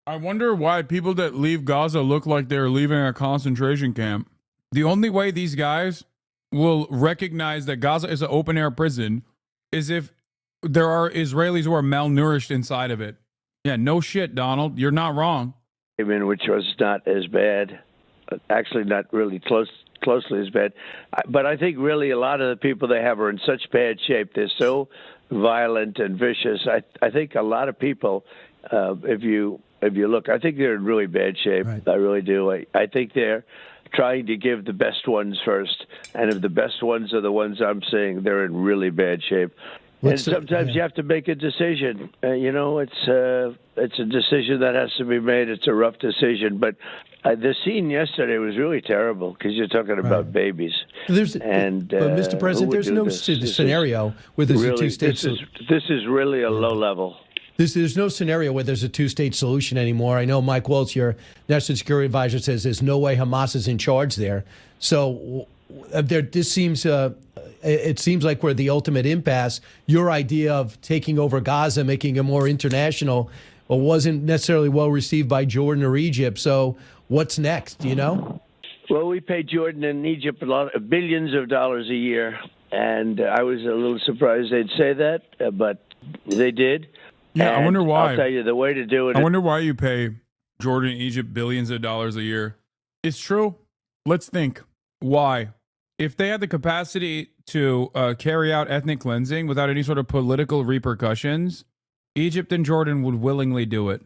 I wonder why people that leave Gaza look like they're leaving a concentration camp. The only way these guys will recognize that Gaza is an open-air prison is if there are Israelis who are malnourished inside of it. Yeah, no shit, Donald. You're not wrong. Which was not as bad. Actually, not really closely as bad. But I think really a lot of the people they have are in such bad shape. They're so violent and vicious. I think a lot of people, if you look, I think they're in really bad shape. Right. I really do. I think they're trying to give the best ones first. And if the best ones are the ones I'm seeing, they're in really bad shape. And sometimes you have to make a decision. It's a decision that has to be made. It's a rough decision. But the scene yesterday was really terrible because you're talking about babies. But Mr. President, there's no scenario where there's a two-state solution. This is really a low level. There's no scenario where there's a two-state solution anymore. I know Mike Waltz, your national security advisor, says there's no way Hamas is in charge there. So it seems like we're at the ultimate impasse. Your idea of taking over Gaza, making it more international, wasn't necessarily well received by Jordan or Egypt. So what's next, do you know? Well, we pay Jordan and Egypt billions of dollars a year, and I was a little surprised they'd say that, but they did. Yeah, and I wonder why. I'll tell you the way to do it. I wonder why you pay Jordan and Egypt billions of dollars a year. It's true. Let's think. Why? If they had the capacity to carry out ethnic cleansing without any sort of political repercussions, Egypt and Jordan would willingly do it.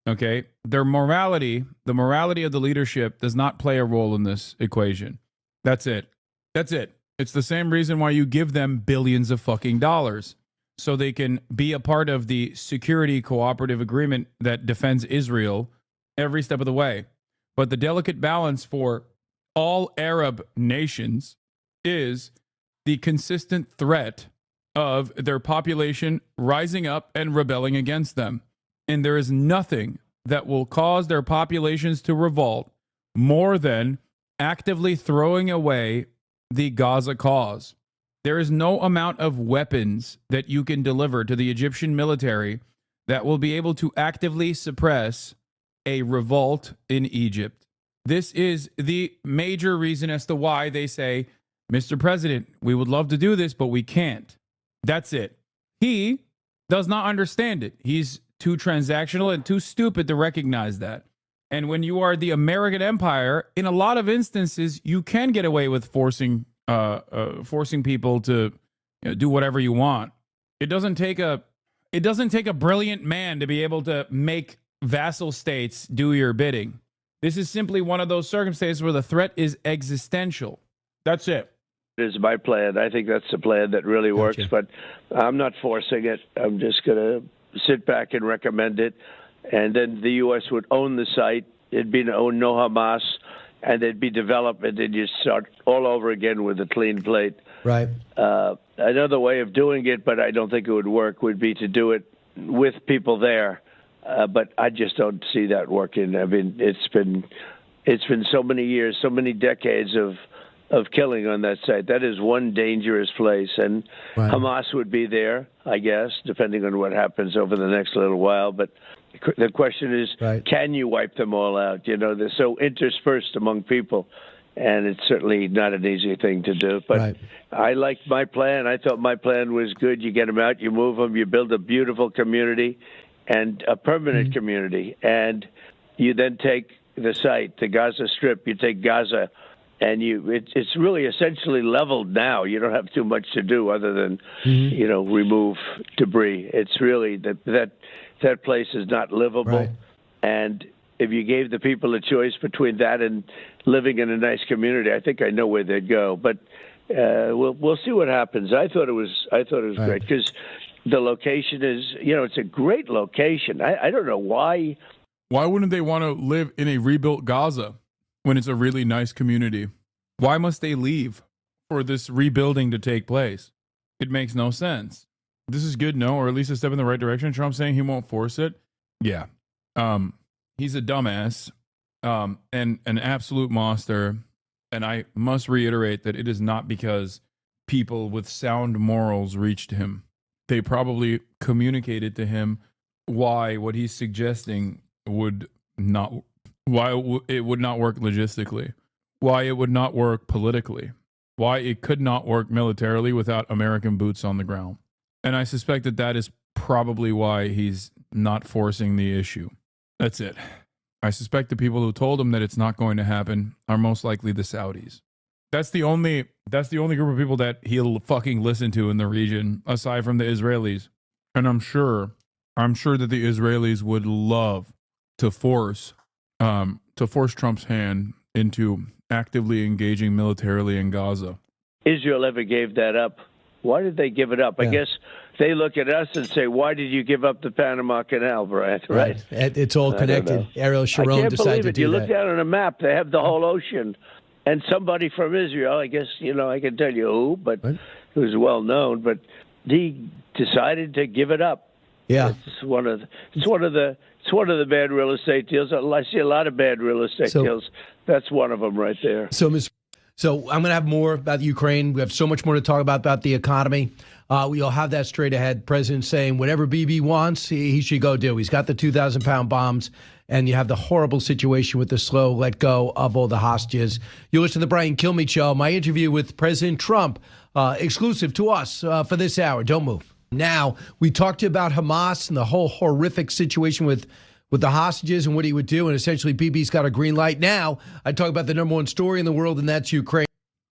Okay? Their morality, the morality of the leadership, does not play a role in this equation. That's it. That's it. It's the same reason why you give them billions of fucking dollars, so they can be a part of the security cooperative agreement that defends Israel every step of the way. But the delicate balance for all Arab nations is the consistent threat of their population rising up and rebelling against them. And there is nothing that will cause their populations to revolt more than actively throwing away the Gaza cause. There is no amount of weapons that you can deliver to the Egyptian military that will be able to actively suppress a revolt in Egypt. This is the major reason as to why they say, Mr. President, we would love to do this, but we can't. That's it. He does not understand it. He's too transactional and too stupid to recognize that. And when you are the American empire, in a lot of instances, you can get away with forcing people to do whatever you want. It doesn't take a brilliant man to be able to make vassal states do your bidding. This is simply one of those circumstances where the threat is existential. That's it. It is my plan. I think that's the plan that really works, but I'm not forcing it. I'm just going to sit back and recommend it. And then the U.S. would own the site. It'd be no Hamas, and it'd be development, and you start all over again with a clean plate. Right. Another way of doing it, but I don't think it would work, would be to do it with people there. But I just don't see that working. I mean, it's been so many years, so many decades of killing on that site. That is one dangerous place, and Hamas would be there, I guess, depending on what happens over the next little while. But the question is, can you wipe them all out? You know, they're so interspersed among people, and it's certainly not an easy thing to do. But I liked my plan. I thought my plan was good. You get them out, you move them, you build a beautiful community and a permanent community, and you then take the site, the Gaza Strip, you take Gaza, and it's really essentially leveled now. You don't have too much to do other than, remove debris. It's really that place is not livable. And if you gave the people a choice between that and living in a nice community, I think I know where they'd go. But we'll see what happens. I thought it was great because the location is, it's a great location. I don't know why. Why wouldn't they want to live in a rebuilt Gaza when it's a really nice community? Why must they leave for this rebuilding to take place? It makes no sense. This is good, no, or at least a step in the right direction. Trump saying he won't force it. Yeah. He's a dumbass and an absolute monster. And I must reiterate that it is not because people with sound morals reached him. They probably communicated to him why what he's suggesting would not, it would not work logistically, why it would not work politically, why it could not work militarily without American boots on the ground. And I suspect that is probably why he's not forcing the issue. That's it. I suspect the people who told him that it's not going to happen are most likely the Saudis. That's the only group of people that he'll fucking listen to in the region, aside from the Israelis. And I'm sure that the Israelis would love to force Trump's hand into actively engaging militarily in Gaza. Israel ever gave that up? Why did they give it up? I guess they look at us and say, why did you give up the Panama Canal, Brian? Right? It's all connected. Ariel Sharon decided to do you that. Look down on a map, they have the whole ocean. And somebody from Israel, I guess, I can tell you who, but who's well known, but he decided to give it up. Yeah. It's one of the bad real estate deals. I see a lot of bad real estate deals. That's one of them right there. So I'm going to have more about Ukraine. We have so much more to talk about the economy. We'll have that straight ahead. President saying whatever Bibi wants, he should go do. He's got the 2,000-pound bombs, and you have the horrible situation with the slow let go of all the hostages. You listen to the Brian Kilmeade Show, my interview with President Trump, exclusive to us for this hour. Don't move. Now, we talked to you about Hamas and the whole horrific situation with the hostages and what he would do, and essentially Bibi's got a green light. Now, I talk about the number one story in the world, and that's Ukraine.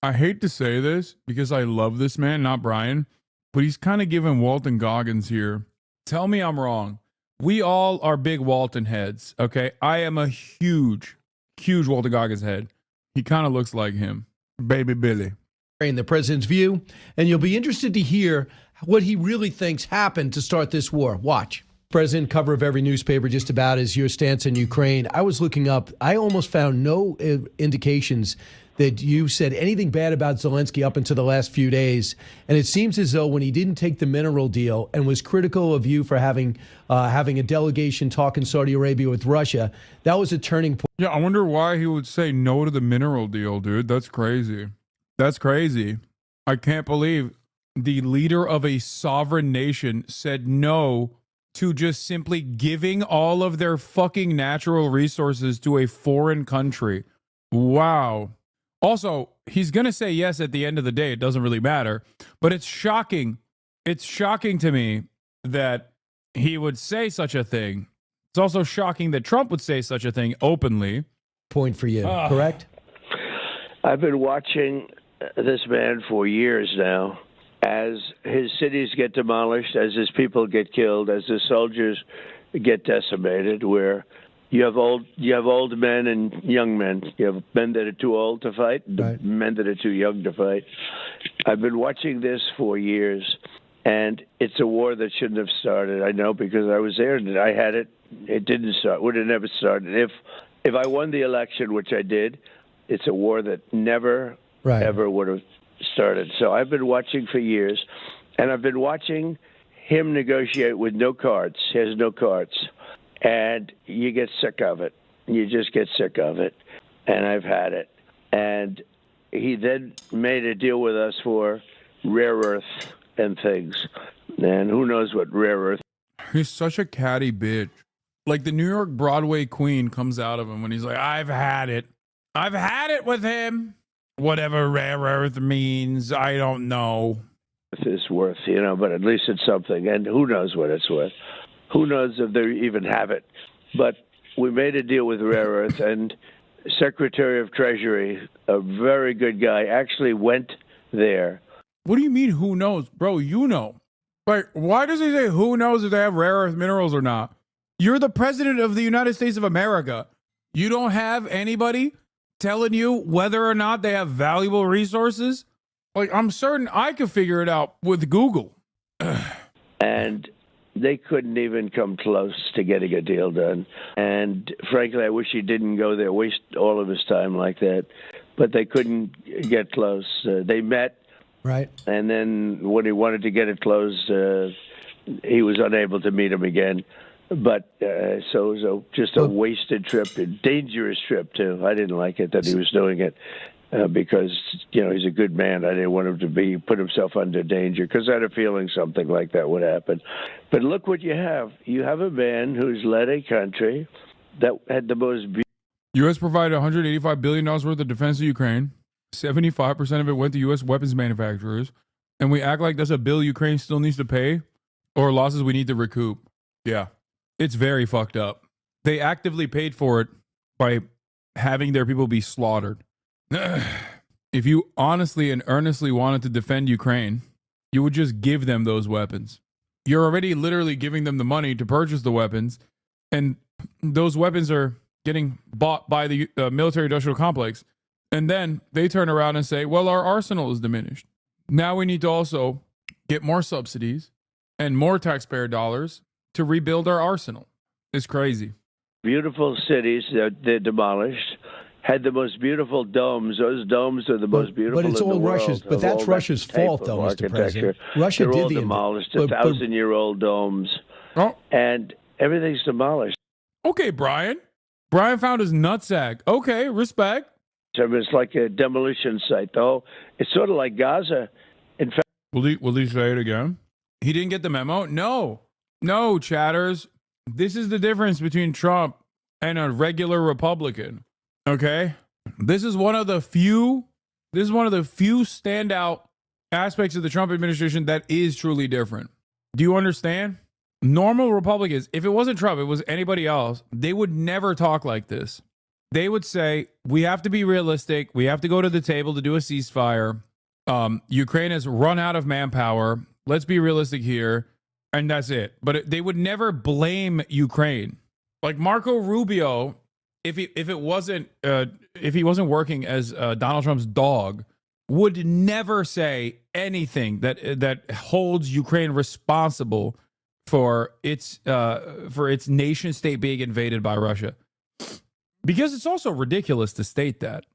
I hate to say this because I love this man, not Brian, but he's kind of giving Walton Goggins here. Tell me I'm wrong. We all are big Walton heads, okay? I am a huge Walton Goggins head. He kind of looks like him. Baby Billy. In the president's view, and you'll be interested to hear what he really thinks happened to start this war. Watch. President, cover of every newspaper just about is your stance in Ukraine. I was looking up. I almost found no indications that you said anything bad about Zelensky up until the last few days. And it seems as though when he didn't take the mineral deal and was critical of you for having a delegation talk in Saudi Arabia with Russia, that was a turning point. Yeah, I wonder why he would say no to the mineral deal, dude. That's crazy. That's crazy. I can't believe the leader of a sovereign nation said no to just simply giving all of their fucking natural resources to a foreign country. Wow. Also, he's going to say yes at the end of the day. It doesn't really matter. But it's shocking. It's shocking to me that he would say such a thing. It's also shocking that Trump would say such a thing openly. Point for you, correct? I've been watching this man for years now. As his cities get demolished, as his people get killed, as his soldiers get decimated, where you have old men and young men. You have men that are too old to fight, and men that are too young to fight. I've been watching this for years, and it's a war that shouldn't have started. I know because I was there and I had it. It didn't start. Would have never started. If I won the election, which I did, it's a war that never ever would have started. So I've been watching for years, and I've been watching him negotiate with no cards. He has no cards. And you get sick of it. You just get sick of it. And I've had it. And he then made a deal with us for rare earth and things. And who knows what rare earth. He's such a catty bitch. Like the New York Broadway queen comes out of him when he's like, I've had it. I've had it with him. Whatever rare earth means, I don't know. It's worth, but at least it's something. And who knows what it's worth. Who knows if they even have it. But we made a deal with rare earth, and Secretary of Treasury, a very good guy, actually went there. What do you mean, who knows? Bro, you know. Like, why does he say who knows if they have rare earth minerals or not? You're the president of the United States of America. You don't have anybody telling you whether or not they have valuable resources? Like, I'm certain I could figure it out with Google. And they couldn't even come close to getting a deal done. And frankly, I wish he didn't go there, waste all of his time like that. But they couldn't get close. They met. Right. And then when he wanted to get it closed, he was unable to meet him again. But so it was just a wasted trip, a dangerous trip, too. I didn't like it that he was doing it because, he's a good man. I didn't want him to put himself under danger because I had a feeling something like that would happen. But look what you have. You have a man who's led a country that had the most U.S. provided $185 billion worth of defense to Ukraine. 75% of it went to U.S. weapons manufacturers. And we act like that's a bill Ukraine still needs to pay or losses we need to recoup. Yeah. It's very fucked up. They actively paid for it by having their people be slaughtered. If you honestly and earnestly wanted to defend Ukraine, you would just give them those weapons. You're already literally giving them the money to purchase the weapons, and those weapons are getting bought by the military-industrial complex. And then they turn around and say, well, our arsenal is diminished. Now we need to also get more subsidies and more taxpayer dollars to rebuild our arsenal. It's crazy. Beautiful cities that they're demolished had the most beautiful domes. Those domes are the most beautiful but it's in all the world. Russia's. But that's Russia's fault, though, Mr. President. Russia They're did all the demolished. but 1,000-year-old domes, and everything's demolished. Okay, Brian. Brian found his nutsack. Okay, respect. So it's like a demolition site, though. It's sort of like Gaza. In fact, will he say it again? He didn't get the memo? No, chatters. This is the difference between Trump and a regular Republican. Okay? This is one of the few standout aspects of the Trump administration that is truly different. Do you understand? Normal Republicans, if it wasn't Trump, it was anybody else, they would never talk like this. They would say, we have to be realistic. We have to go to the table to do a ceasefire. Ukraine has run out of manpower. Let's be realistic here. And that's it. But they would never blame Ukraine. Like Marco Rubio, if he wasn't working as Donald Trump's dog, would never say anything that holds Ukraine responsible for its nation state being invaded by Russia. Because it's also ridiculous to state that.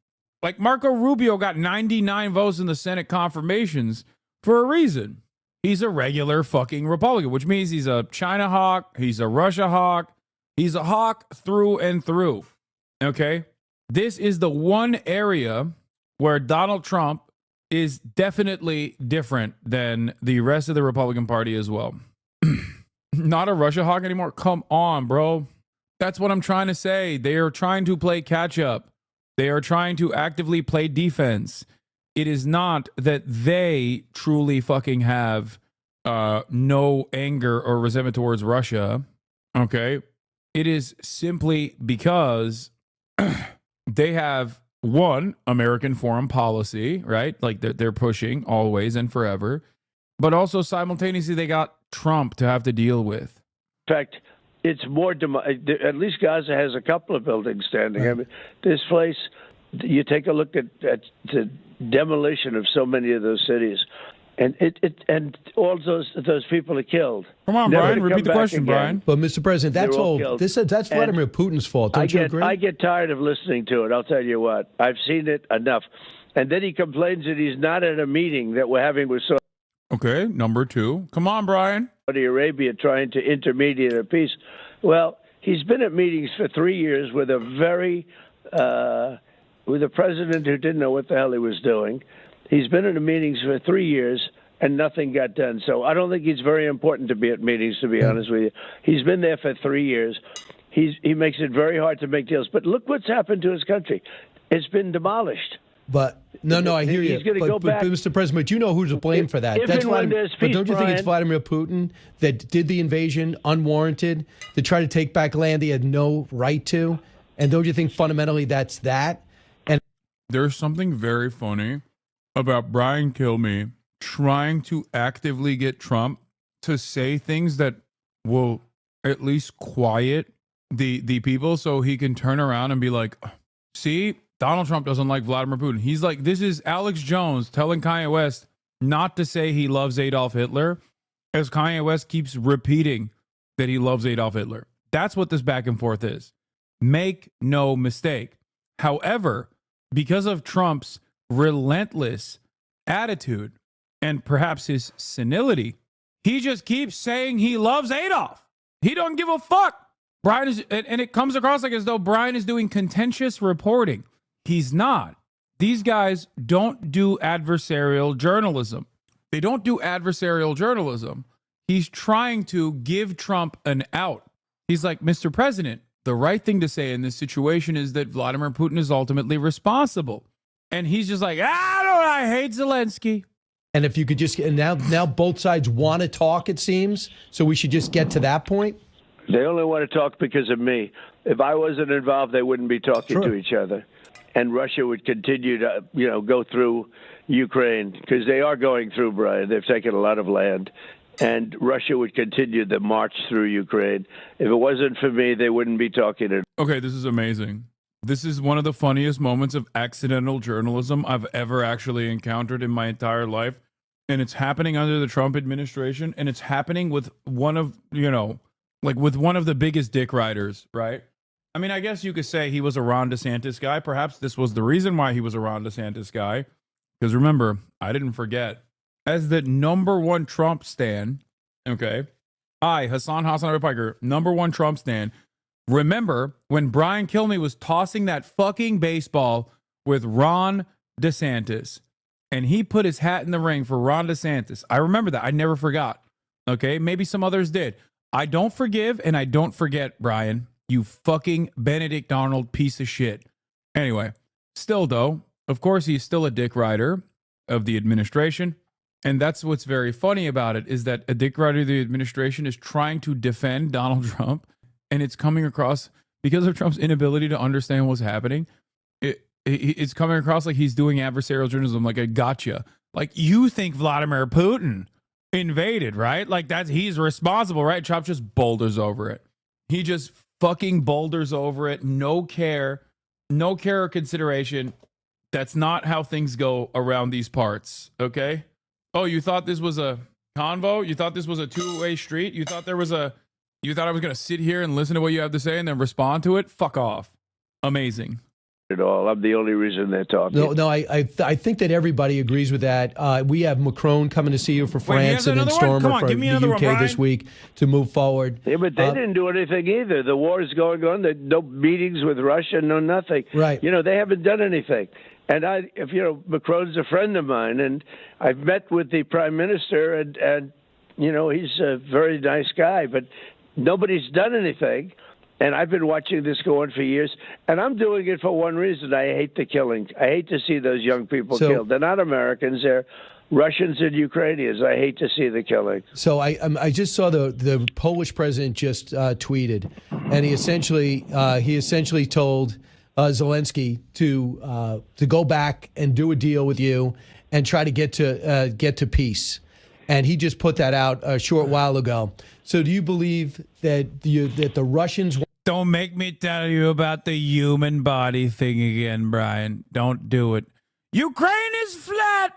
Like Marco Rubio got 99 votes in the Senate confirmations for a reason. He's a regular fucking Republican, which means he's a China hawk, he's a Russia hawk, he's a hawk through and through. Okay? This is the one area where Donald Trump is definitely different than the rest of the Republican Party as well. not a Russia hawk anymore? Come on, bro. That's what I'm trying to say. They are trying to play catch up. They are trying to actively play defense. It is not that they truly fucking have no anger or resentment towards Russia. Okay. It is simply because they have one American foreign policy, right? Like they're pushing always and forever, but also simultaneously they got Trump to have to deal with. In fact, it's more, at least Gaza has a couple of buildings standing. I mean, this place, you take a look at the demolition of so many of those cities, and and all those people are killed. Come on, Never Brian, to repeat come the back question, again. Brian. But Mr. President, that's They're all all. killed. That's Vladimir Putin's fault. Don't you agree? I get tired of listening to it. I'll tell you what. I've seen it enough. And then he complains that he's not at a meeting that we're having with Okay, number two. Come on, Brian. Saudi Arabia trying to intermediate a peace. Well, he's been at meetings for 3 years with with a president who didn't know what the hell he was doing. He's been in the meetings for 3 years and nothing got done. So I don't think it's very important to be at meetings, to be honest with you. He's been there for 3 years. He makes it very hard to make deals. But look what's happened to his country. It's been demolished. But no, I hear you. He's going to go but, back. Mr. President, you know who's to blame for that. If and when there's but peace, don't you think it's Brian, Vladimir Putin that did the invasion unwarranted, to try to take back land he had no right to? And don't you think fundamentally that's that? And there's something very funny about Brian Kilmeade trying to actively get Trump to say things that will at least quiet the people so he can turn around and be like, see, Donald Trump doesn't like Vladimir Putin. He's like, this is Alex Jones telling Kanye West not to say he loves Adolf Hitler, as Kanye West keeps repeating that he loves Adolf Hitler. That's what this back and forth is. Make no mistake. However, because of Trump's relentless attitude and perhaps his senility, he just keeps saying he loves Adolf. He don't give a fuck. Brian is, and it comes across like as though Brian is doing contentious reporting. He's not. These guys don't do adversarial journalism. They don't do adversarial journalism. He's trying to give Trump an out. He's like, Mr. President, the right thing to say in this situation is that Vladimir Putin is ultimately responsible. And he's just like, I hate Zelensky. And if you could just, and now both sides want to talk, it seems, so we should just get to that point? They only want to talk because of me. If I wasn't involved, they wouldn't be talking to each other. And Russia would continue to, go through Ukraine, because they are going through, Brian. They've taken a lot of land. And Russia would continue the march through Ukraine. If it wasn't for me, they wouldn't be talking. Okay, this is amazing. This is one of the funniest moments of accidental journalism I've ever actually encountered in my entire life. And it's happening under the Trump administration. And it's happening with one of, with one of the biggest dick riders, right? I mean, I guess you could say he was a Ron DeSantis guy. Perhaps this was the reason why he was a Ron DeSantis guy. Because remember, I didn't forget, as the number one Trump stan, okay, Hassan Piker, number one Trump stan, remember when Brian Kilmeade was tossing that fucking baseball with Ron DeSantis, and he put his hat in the ring for Ron DeSantis. I remember that. I never forgot. Okay, maybe some others did. I don't forgive and I don't forget, Brian. You fucking Benedict Arnold piece of shit. Anyway, still though, of course he's still a dick rider of the administration. And that's what's very funny about it, is that a dick rider of the administration is trying to defend Donald Trump. And it's coming across, because of Trump's inability to understand what's happening, it's coming across like he's doing adversarial journalism, like a gotcha. Like, you think Vladimir Putin invaded, right? Like, he's responsible, right? Trump just boulders over it. He just fucking boulders over it. No care or consideration. That's not how things go around these parts, okay? Oh, you thought this was a convo? You thought this was a two-way street? You thought I was going to sit here and listen to what you have to say and then respond to it? Fuck off. Amazing. At all. I'm the only reason they're talking. No, I think that everybody agrees with that. We have Macron coming to see you for France, and then Stormer for the UK this week to move forward. Yeah, but they didn't do anything either. The war is going on. There's no meetings with Russia, no nothing. Right. They haven't done anything. And Macron's a friend of mine, and I've met with the prime minister, and he's a very nice guy, but nobody's done anything. And I've been watching this go on for years, and I'm doing it for one reason. I hate the killing. I hate to see those young people killed. They're not Americans. They're Russians and Ukrainians. I hate to see the killing. So I just saw the Polish president just tweeted, and he essentially told Zelensky to go back and do a deal with you and try to get to peace. And he just put that out a short while ago. So do you believe that the Russians? Don't make me tell you about the human body thing again, Brian. Don't do it. Ukraine is flat.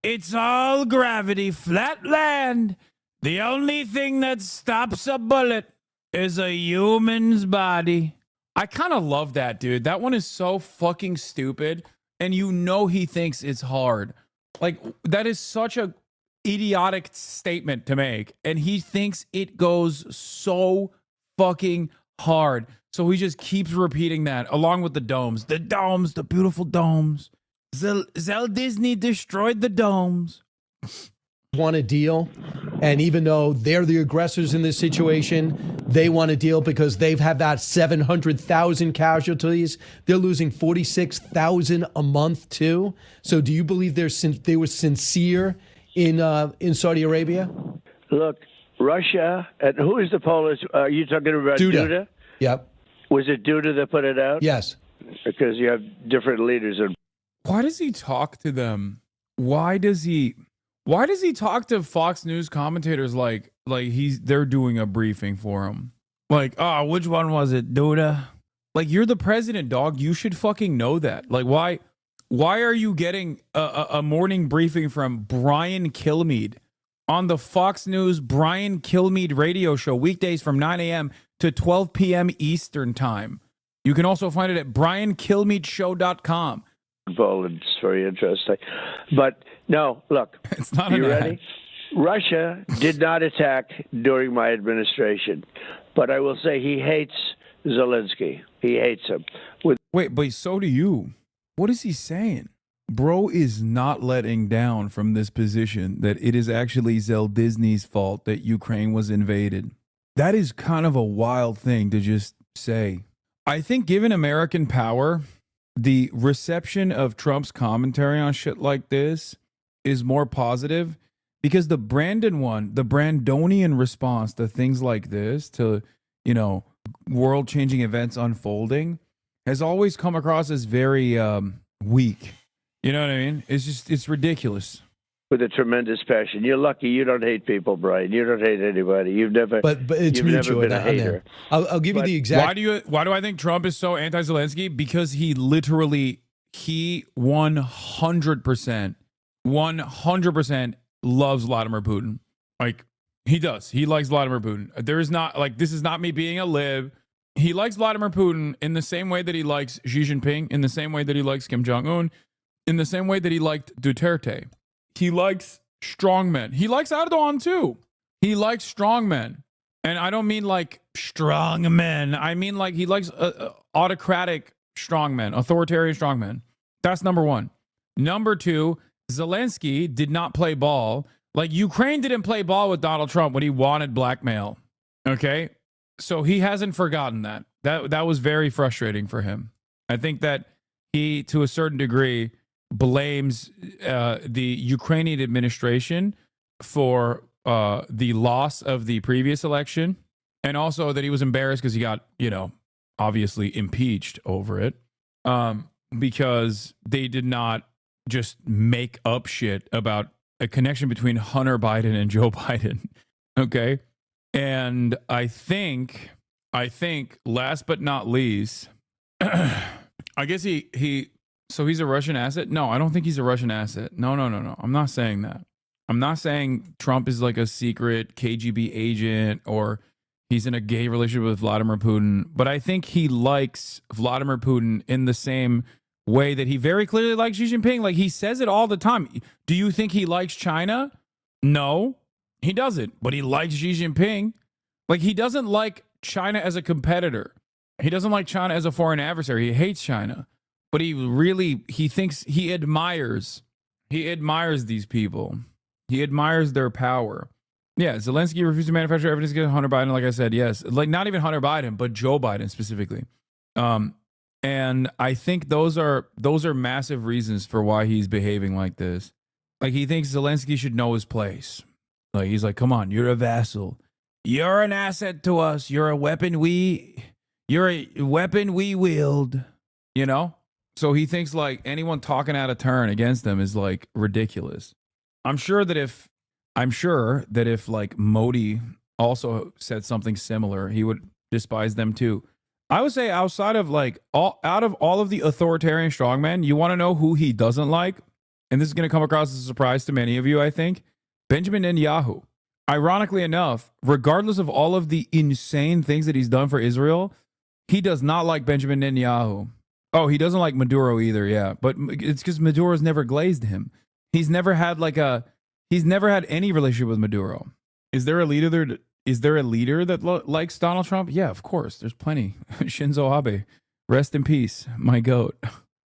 It's all gravity, flat land. The only thing that stops a bullet is a human's body. I kind of love that, dude. That one is so fucking stupid. And he thinks it's hard. Like, that is such a idiotic statement to make. And he thinks it goes so fucking hard. So he just keeps repeating that along with the domes. The domes, the beautiful domes. Zell Disney destroyed the domes. Want a deal, and even though they're the aggressors in this situation, they want a deal because they've had that 700,000 casualties. They're losing 46,000 a month too. So do you believe they were sincere in Saudi Arabia? Look, Russia, and who is the Polish? Are you talking about Duda? Yep. Was it Duda that put it out? Yes. Because you have different leaders. Why does he talk to them? Why does he talk to Fox News commentators like they're doing a briefing for him? Like, which one was it, Duda? Like, you're the president, dog. You should fucking know that. Like, why are you getting a morning briefing from Brian Kilmeade on the Fox News Brian Kilmeade radio show weekdays from 9 a.m. to 12 p.m. Eastern time? You can also find it at briankilmeadshow.com. It's very interesting. But no, look, it's not you ready? Russia did not attack during my administration, but I will say he hates Zelensky. He hates him. Wait, but so do you. What is he saying? Bro is not letting down from this position that it is actually Zell Disney's fault that Ukraine was invaded. That is kind of a wild thing to just say. I think given American power, the reception of Trump's commentary on shit like this is more positive because the Brandonian response to things like this, to, world-changing events unfolding, has always come across as very weak. You know what I mean? It's ridiculous. With a tremendous passion. You're lucky you don't hate people, Brian. You don't hate anybody. You've never. But it's you've mutual never been a on there. hater. I'll give you the exact. Why do I think Trump is so anti-Zelensky? Because he 100% loves Vladimir Putin. Like, he does. He likes Vladimir Putin. There is not, this is not me being a lib. He likes Vladimir Putin in the same way that he likes Xi Jinping, in the same way that he likes Kim Jong-un, in the same way that he liked Duterte. He likes strongmen. He likes Erdogan too. He likes strongmen. And I don't mean like strong men. I mean like he likes autocratic strongmen, authoritarian strongmen. That's number one. Number two, Zelensky did not play ball. Like, Ukraine didn't play ball with Donald Trump when he wanted blackmail. Okay? So he hasn't forgotten that. That was very frustrating for him. I think that he, to a certain degree, blames the Ukrainian administration for the loss of the previous election, and also that he was embarrassed because he got, obviously impeached over it, because they did not just make up shit about a connection between Hunter Biden and Joe Biden. Okay? And I think last but not least, I guess so he's a Russian asset? No, I don't think he's a Russian asset. No. I'm not saying that. I'm not saying Trump is like a secret KGB agent or he's in a gay relationship with Vladimir Putin. But I think he likes Vladimir Putin in the same way that he very clearly likes Xi Jinping. Like, he says it all the time. Do you think he likes China? No, he doesn't. But he likes Xi Jinping. Like, he doesn't like China as a competitor. He doesn't like China as a foreign adversary. He hates China. But he admires these people. He admires their power. Yeah, Zelensky refused to manufacture evidence against Hunter Biden. Like I said, yes, like not even Hunter Biden, but Joe Biden specifically. And I think those are massive reasons for why he's behaving like this. Like he thinks Zelensky should know his place. Like he's like, come on, you're a vassal. You're an asset to us. You're a weapon we wield. You know? So he thinks like anyone talking out of turn against them is like ridiculous. I'm sure that if like Modi also said something similar, he would despise them too. I would say outside of like out of all of the authoritarian strongmen, you want to know who he doesn't like? And this is going to come across as a surprise to many of you, I think. Benjamin Netanyahu. Ironically enough, regardless of all of the insane things that he's done for Israel, he does not like Benjamin Netanyahu. Oh, he doesn't like Maduro either, yeah. But it's because Maduro's never glazed him. He's never had any relationship with Maduro. Is there a leader that likes Donald Trump? Yeah, of course. There's plenty. Shinzo Abe, rest in peace, my goat.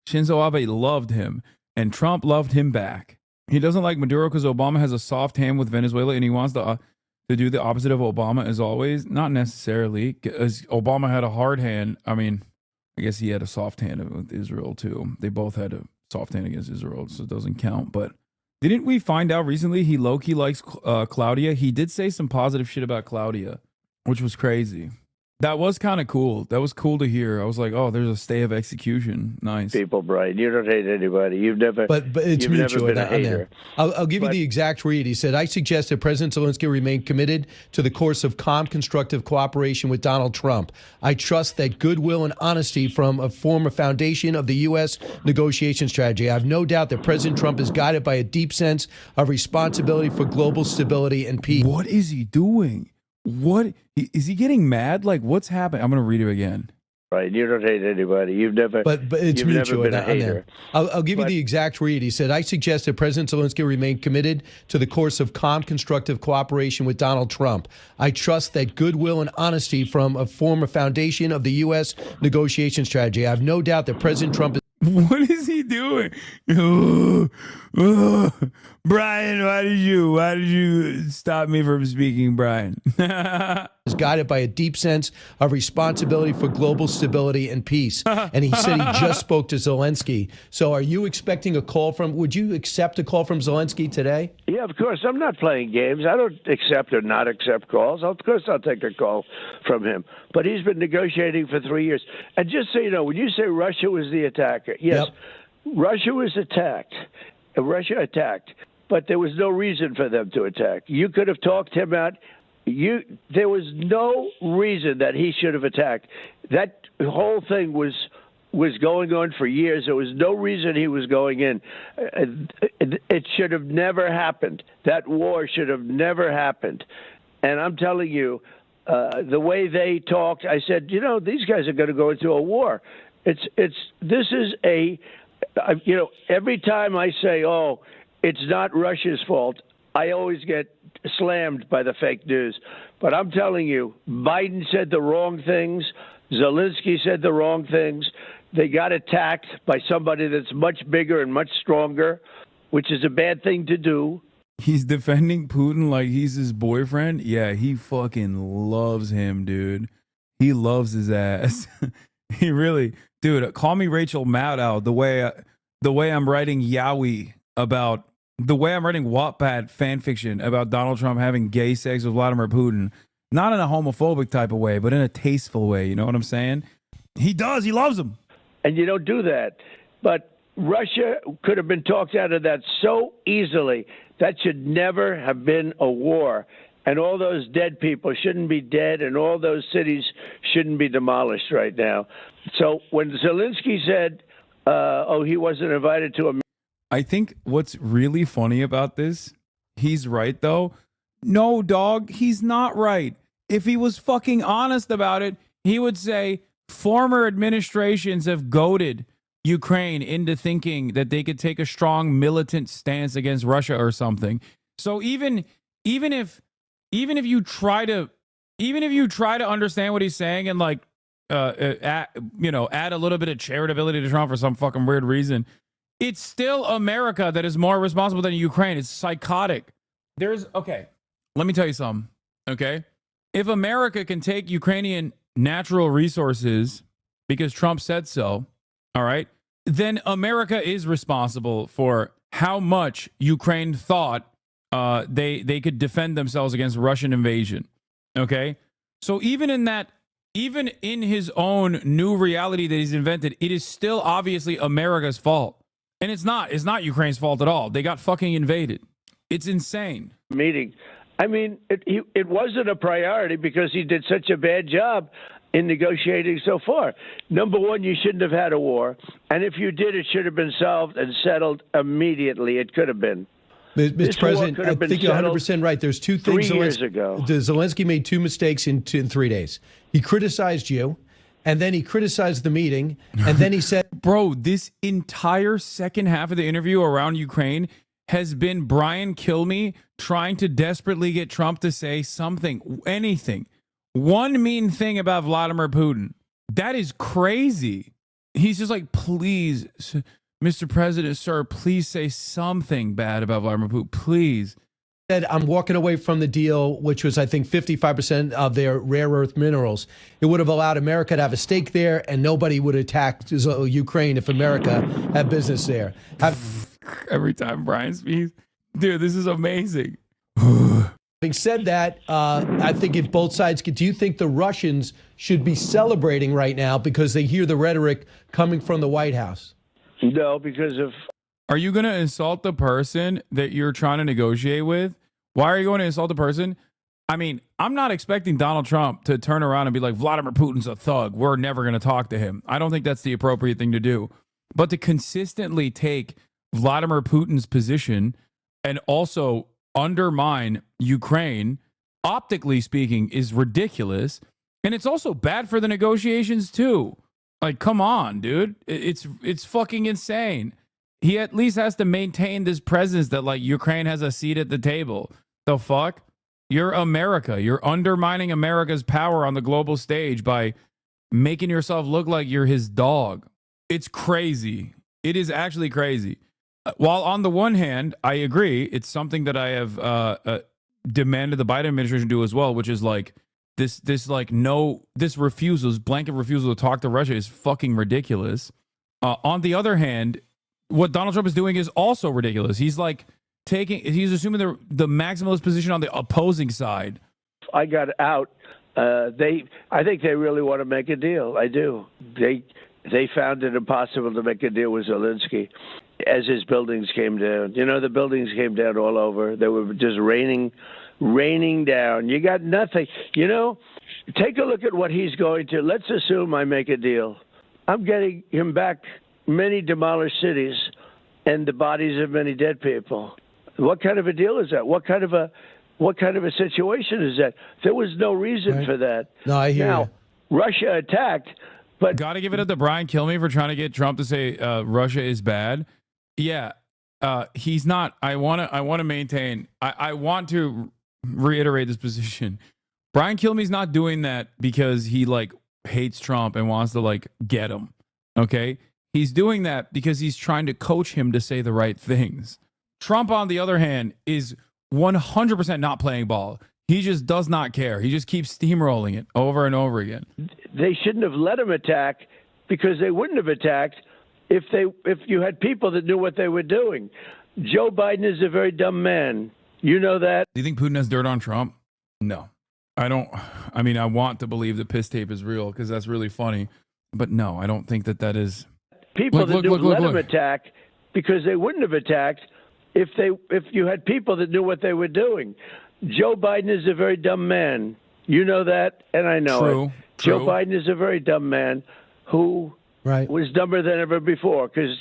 Shinzo Abe loved him, and Trump loved him back. He doesn't like Maduro because Obama has a soft hand with Venezuela, and he wants to do the opposite of Obama as always. Not necessarily, because Obama had a hard hand. I mean, I guess he had a soft hand with Israel too. They both had a soft hand against Israel, so it doesn't count. But didn't we find out recently he low-key likes Claudia? He did say some positive shit about Claudia, which was crazy. That was kind of cool. That was cool to hear. I was like, oh, there's a stay of execution. Nice. People, Brian, you don't hate anybody. You've never. But it's you've mutual. Never been a hater. I'll give you the exact read. He said, I suggest that President Zelensky remain committed to the course of calm, constructive cooperation with Donald Trump. I trust that goodwill and honesty form a foundation of the U.S. negotiation strategy. I have no doubt that President Trump is guided by a deep sense of responsibility for global stability and peace. What is he doing? What is he getting mad? Like, what's happening? I'm going to read it again. Right, you don't hate anybody. You've never. But it's you've mutual. Never been a hater. I'll give you the exact read. He said, I suggest that President Zelensky remain committed to the course of calm, constructive cooperation with Donald Trump. I trust that goodwill and honesty form a foundation of the U.S. negotiation strategy. I have no doubt that President Trump is. What is he doing? Brian, why did you stop me from speaking, Brian? Is guided by a deep sense of responsibility for global stability and peace. And he said he just spoke to Zelensky. So are you expecting a call would you accept a call from Zelensky today? Yeah, of course. I'm not playing games. I don't accept or not accept calls. Of course I'll take a call from him. But he's been negotiating for 3 years. And just so you know, when you say Russia was the attacker, yes, Russia was attacked. Russia attacked. But there was no reason for them to attack. You could have talked him out. There was no reason that he should have attacked. That whole thing was going on for years. There was no reason he was going in. It should have never happened. That war should have never happened. And I'm telling you, the way they talked, I said, these guys are going to go into a war. Every time I say, oh, it's not Russia's fault, I always get slammed by the fake news. But I'm telling you, Biden said the wrong things. Zelensky said the wrong things. They got attacked by somebody that's much bigger and much stronger, which is a bad thing to do. He's defending Putin like he's his boyfriend. Yeah, he fucking loves him, dude. He loves his ass. He really, dude, call me Rachel Maddow the way I'm writing Yowie about the way I'm writing Wattpad fan fiction about Donald Trump having gay sex with Vladimir Putin. Not in a homophobic type of way, but in a tasteful way. You know what I'm saying? He does. He loves him. And you don't do that. But Russia could have been talked out of that so easily. That should never have been a war. And all those dead people shouldn't be dead, and all those cities shouldn't be demolished right now. So when Zelensky said, he wasn't invited to a... I think what's really funny about this, he's right, though. No, dog, he's not right. If he was fucking honest about it, he would say former administrations have goaded Ukraine into thinking that they could take a strong militant stance against Russia or something. So even if you try to understand what he's saying and like add a little bit of charitability to Trump for some fucking weird reason, it's still America that is more responsible than Ukraine. It's psychotic. let me tell you something, okay? If America can take Ukrainian natural resources because Trump said so, all right, then America is responsible for how much Ukraine thought they could defend themselves against Russian invasion, okay? So even in his own new reality that he's invented, it is still obviously America's fault. And it's not Ukraine's fault at all. They got fucking invaded. It's insane. Meeting. I mean, it wasn't a priority because he did such a bad job in negotiating so far. Number one, you shouldn't have had a war. And if you did, it should have been solved and settled immediately. It could have been. Mr. President, I think you're 100% right. There's two things. 3 years ago. Zelensky made two mistakes in 3 days. He criticized you, and then he criticized the meeting, and then he said... Bro, this entire second half of the interview around Ukraine has been Brian Kilmeade trying to desperately get Trump to say something, anything. One mean thing about Vladimir Putin. That is crazy. He's just like, please, Mr. President, sir, please say something bad about Vladimir Putin, please. Said, I'm walking away from the deal, which was, I think, 55% of their rare earth minerals. It would have allowed America to have a stake there, and nobody would attack Ukraine if America had business there. Every time Brian speaks, dude, this is amazing. Having said that, I think if both sides do you think the Russians should be celebrating right now because they hear the rhetoric coming from the White House? No, because of... Are you going to insult the person that you're trying to negotiate with? Why are you going to insult the person? I mean, I'm not expecting Donald Trump to turn around and be like, Vladimir Putin's a thug. We're never going to talk to him. I don't think that's the appropriate thing to do. But to consistently take Vladimir Putin's position and also undermine Ukraine, optically speaking, is ridiculous. And it's also bad for the negotiations, too. Like, come on, dude. It's fucking insane. He at least has to maintain this presence that, like, Ukraine has a seat at the table. The fuck? You're America. You're undermining America's power on the global stage by making yourself look like you're his dog. It's crazy. It is actually crazy. While on the one hand, I agree, it's something that I have demanded the Biden administration do as well, which is like this refusal, this blanket refusal to talk to Russia is fucking ridiculous. On the other hand, what Donald Trump is doing is also ridiculous. He's like he's assuming the maximalist position on the opposing side. I got out. I think they really want to make a deal. I do. They found it impossible to make a deal with Zelensky as his buildings came down. You know, the buildings came down all over. They were just raining down. You got nothing. You know, take a look at what he's going to. Let's assume I make a deal. I'm getting him back many demolished cities and the bodies of many dead people. What kind of a deal is that? What kind of a situation is that? There was no reason for that. No, I hear you. Russia attacked, but got to give it up to Brian Kilmeade for trying to get Trump to say Russia is bad. Yeah, he's not. I want to maintain. I want to reiterate this position. Brian Kilmeade's not doing that because he like hates Trump and wants to like get him. Okay, he's doing that because he's trying to coach him to say the right things. Trump, on the other hand, is 100% not playing ball. He just does not care. He just keeps steamrolling it over and over again. They shouldn't have let him attack because they wouldn't have attacked if you had people that knew what they were doing. Joe Biden is a very dumb man. You know that. Do you think Putin has dirt on Trump? No. I don't. I mean, I want to believe the piss tape is real because that's really funny. But no, I don't think that is. People that knew let him attack because they wouldn't have attacked if you had people that knew what they were doing. Joe Biden is a very dumb man. You know that, and I know it. Joe Biden is a very dumb man who was dumber than ever before because,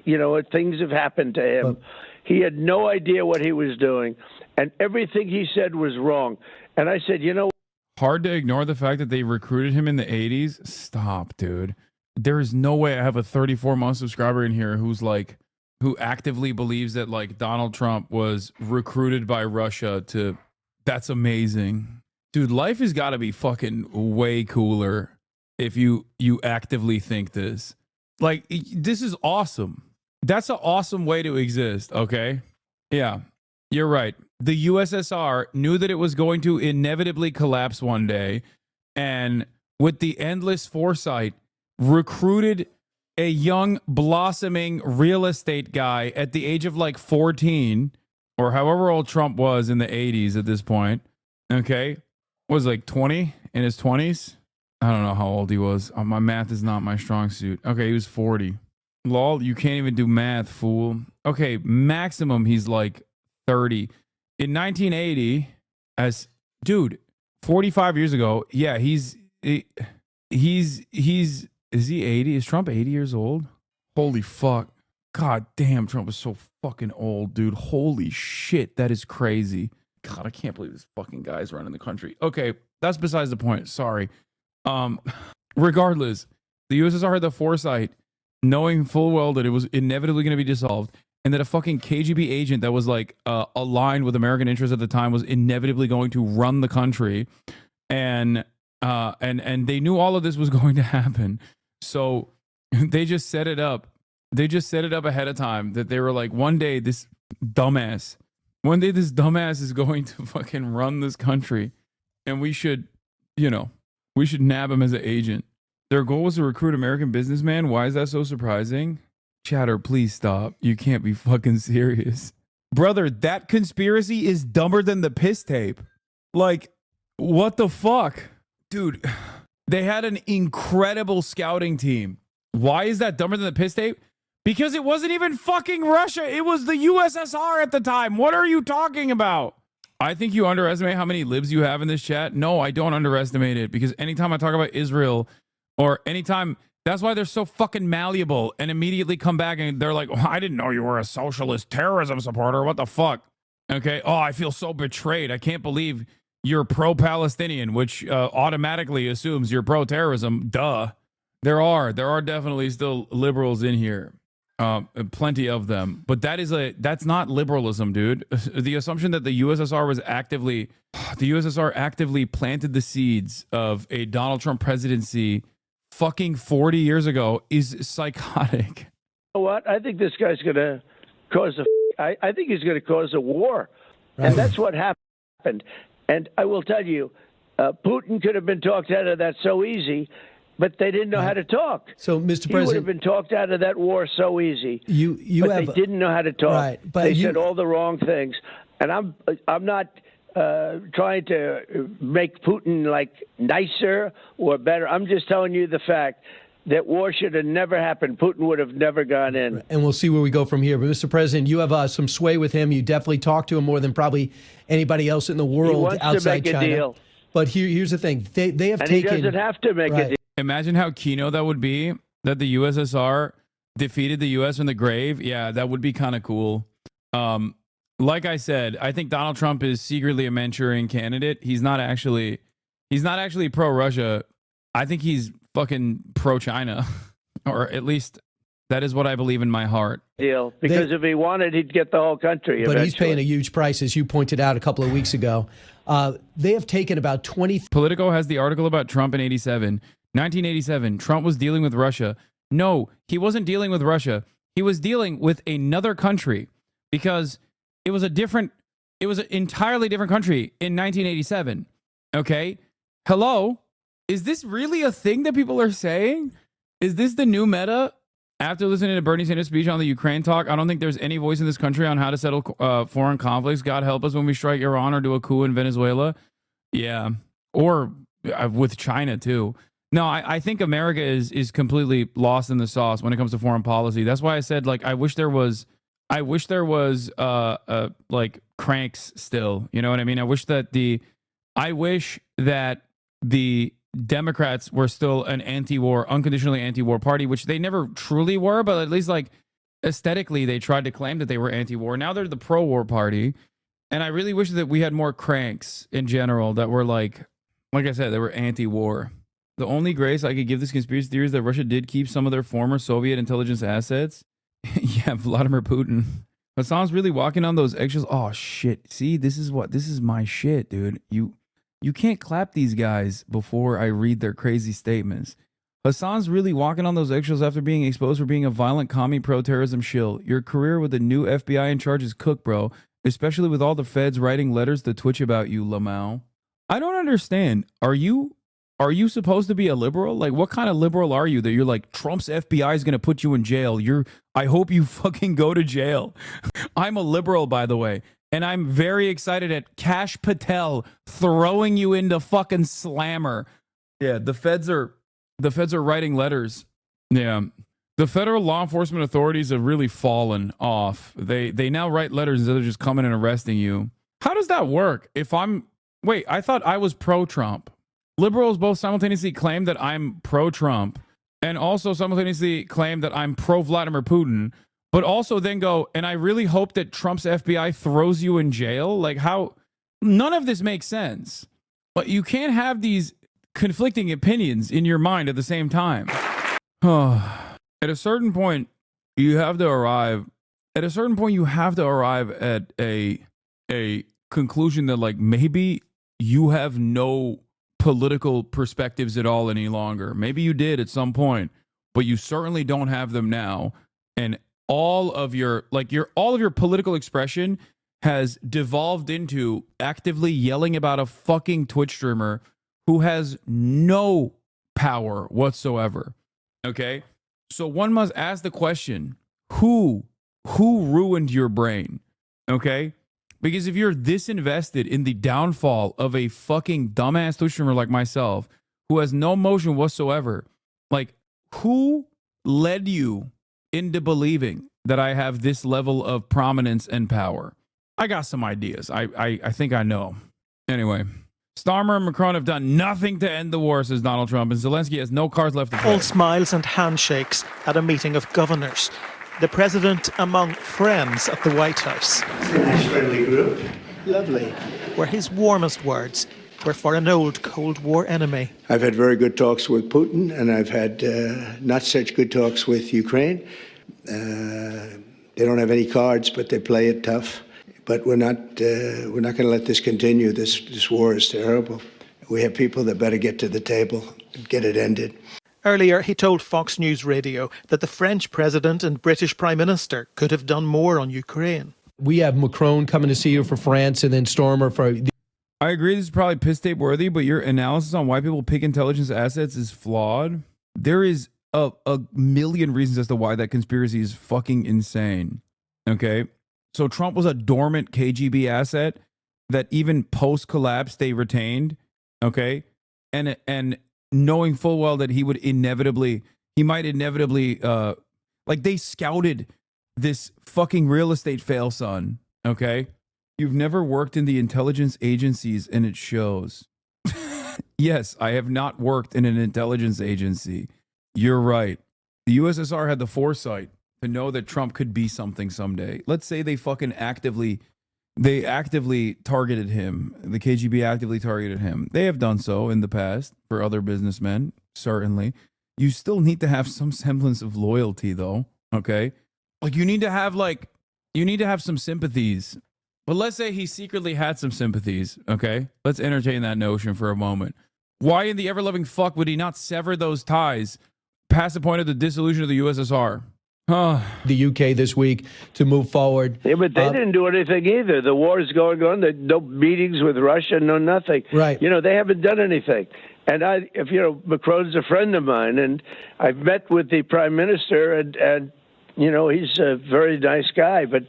you know, things have happened to him. He had no idea what he was doing, and everything he said was wrong. And I said, you know. Hard to ignore the fact that they recruited him in the 80s. Stop, dude. There is no way I have a 34-month subscriber in here who actively believes that like Donald Trump was recruited by Russia to. That's amazing. Dude, life has got to be fucking way cooler if you actively think this. Like, this is awesome. That's an awesome way to exist, okay? Yeah. You're right. The USSR knew that it was going to inevitably collapse one day, and with the endless foresight, recruited a young, blossoming real estate guy at the age of like 14, or however old Trump was in the 80s at this point. Okay. Was like 20 in his 20s. I don't know how old he was. My math is not my strong suit. Okay, he was 40. Lol, you can't even do math, fool. Okay, maximum he's like 30. In 1980, as dude, 45 years ago, yeah, is he 80? Is Trump 80 years old? Holy fuck. God damn, Trump is so fucking old, dude. Holy shit, that is crazy. God, I can't believe this fucking guy's running the country. Okay, that's besides the point. Sorry. Regardless, the USSR had the foresight, knowing full well that it was inevitably going to be dissolved, and that a fucking KGB agent that was like aligned with American interests at the time was inevitably going to run the country, and they knew all of this was going to happen, so they just set it up. They just set it up ahead of time that they were like, one day this dumbass is going to fucking run this country, and we should nab him as an agent. Their goal was to recruit American businessmen. Why is that so surprising? Chatter, please stop. You can't be fucking serious. Brother, that conspiracy is dumber than the piss tape. Like, what the fuck? Dude, they had an incredible scouting team. Why is that dumber than the piss tape? Because it wasn't even fucking Russia. It was the USSR at the time. What are you talking about? I think you underestimate how many libs you have in this chat. No, I don't underestimate it, because anytime I talk about Israel, or anytime, that's why they're so fucking malleable and immediately come back and they're like, oh, I didn't know you were a socialist terrorism supporter. What the fuck? Okay. Oh, I feel so betrayed. I can't believe you're pro-Palestinian, which automatically assumes you're pro-terrorism. Duh. There are definitely still liberals in here. Plenty of them, but that's not liberalism, dude. The assumption that the USSR actively planted the seeds of a Donald Trump presidency fucking 40 years ago is psychotic. You know what? I think this guy's going to cause I think he's going to cause a war, right. And that's what happened. And I will tell you, Putin could have been talked out of that so easy. But they didn't know how to talk. So, Mr. President, he would have been talked out of that war so easy. They didn't know how to talk. Right, but they said all the wrong things. And I'm not trying to make Putin like nicer or better. I'm just telling you the fact that war should have never happened. Putin would have never gone in. And we'll see where we go from here. But, Mr. President, you have some sway with him. You definitely talk to him more than probably anybody else in the world outside China. Deal. But here's the thing. They have and taken. He doesn't have to make a deal. Imagine how keynote that would be, that the USSR defeated the US from the grave. Yeah, that would be kind of cool. Like I said, I think Donald Trump is secretly a Manchurian candidate. He's not actually pro-Russia. I think he's fucking pro-China, or at least that is what I believe in my heart. Deal, because if he wanted, he'd get the whole country. But eventually. He's paying a huge price, as you pointed out a couple of weeks ago. They have taken about 20. Politico has the article about Trump in 1987, Trump was dealing with Russia. No, he wasn't dealing with Russia. He was dealing with another country, because it was an entirely different country in 1987. Okay? Hello? Is this really a thing that people are saying? Is this the new meta? After listening to Bernie Sanders' speech on the Ukraine talk, I don't think there's any voice in this country on how to settle foreign conflicts. God help us when we strike Iran or do a coup in Venezuela. Yeah. Or with China, too. No, I think America is completely lost in the sauce when it comes to foreign policy. That's why I said, like, I wish there was like cranks still. You know what I mean? I wish that the Democrats were still an anti-war, unconditionally anti-war party, which they never truly were, but at least like aesthetically they tried to claim that they were anti-war. Now they're the pro-war party, and I really wish that we had more cranks in general that were like I said, they were anti-war. The only grace I could give this conspiracy theory is that Russia did keep some of their former Soviet intelligence assets. Yeah, Vladimir Putin. Hassan's really walking on those eggshells. Oh shit! See, this is my shit, dude. You can't clap these guys before I read their crazy statements. Hassan's really walking on those eggshells after being exposed for being a violent commie pro-terrorism shill. Your career with the new FBI in charge is cooked, bro. especially with all the feds writing letters to Twitch about you, Lamau. I don't understand. Are you supposed to be a liberal? Like, what kind of liberal are you that you're like, Trump's FBI is going to put you in jail? I hope you fucking go to jail. I'm a liberal, by the way. And I'm very excited at Kash Patel throwing you into fucking slammer. Yeah, the feds are writing letters. Yeah. The federal law enforcement authorities have really fallen off. They now write letters instead of just coming and arresting you. How does that work? Wait, I thought I was pro-Trump. Liberals both simultaneously claim that I'm pro-Trump and also simultaneously claim that I'm pro-Vladimir Putin, but also then go, and I really hope that Trump's FBI throws you in jail? Like, how? None of this makes sense. But you can't have these conflicting opinions in your mind at the same time. At a certain point, you have to arrive at a conclusion that, like, maybe you have no political perspectives at all any longer. Maybe you did at some point, but you certainly don't have them now. And all of your political expression has devolved into actively yelling about a fucking Twitch streamer who has no power whatsoever. Okay? So one must ask the question, who ruined your brain? Okay? Because if you're this invested in the downfall of a fucking dumbass Twitch streamer like myself, who has no emotion whatsoever, like, who led you into believing that I have this level of prominence and power? I got some ideas. I think I know. Anyway, Starmer and Macron have done nothing to end the war, says Donald Trump, and Zelensky has no cards left to play. All smiles and handshakes at a meeting of governors. The president among friends at the White House. It's a nice friendly group. Lovely. Where his warmest words were for an old Cold War enemy. I've had very good talks with Putin, and I've had not such good talks with Ukraine. They don't have any cards, but they play it tough. But we're not going to let this continue. This war is terrible. We have people that better get to the table and get it ended. Earlier, he told Fox News Radio that the French president and British prime minister could have done more on Ukraine. We have Macron coming to see you for France and then Stormer for... I agree this is probably piss tape worthy, but your analysis on why people pick intelligence assets is flawed. There is a million reasons as to why that conspiracy is fucking insane. Okay? So Trump was a dormant KGB asset that even post-collapse they retained. Okay? And knowing full well that he might inevitably, like, they scouted this fucking real estate fail son, okay? You've never worked in the intelligence agencies, and it shows. Yes, I have not worked in an intelligence agency. You're right. The USSR had the foresight to know that Trump could be something someday. Let's say they fucking actively targeted him. The KGB actively targeted him. They have done so in the past for other businessmen, certainly. You still need to have some semblance of loyalty, though, okay? Like, you need to have some sympathies. But let's say he secretly had some sympathies, okay? Let's entertain that notion for a moment. Why in the ever-loving fuck would he not sever those ties past the point of the dissolution of the USSR? The UK this week to move forward. Yeah, but they didn't do anything either. The war is going on. There's no meetings with Russia, no nothing. Right. You know, they haven't done anything. And Macron's a friend of mine, and I've met with the prime minister, and you know, he's a very nice guy, but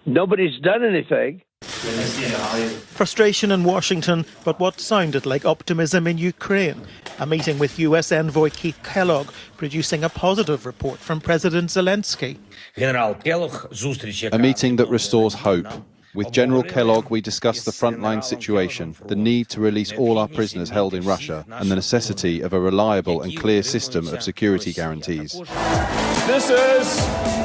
nobody's done anything. Frustration in Washington, but what sounded like optimism in Ukraine. A meeting with US envoy Keith Kellogg producing a positive report from President Zelensky. A meeting that restores hope. With General Kellogg, we discussed the frontline situation, the need to release all our prisoners held in Russia, and the necessity of a reliable and clear system of security guarantees. This is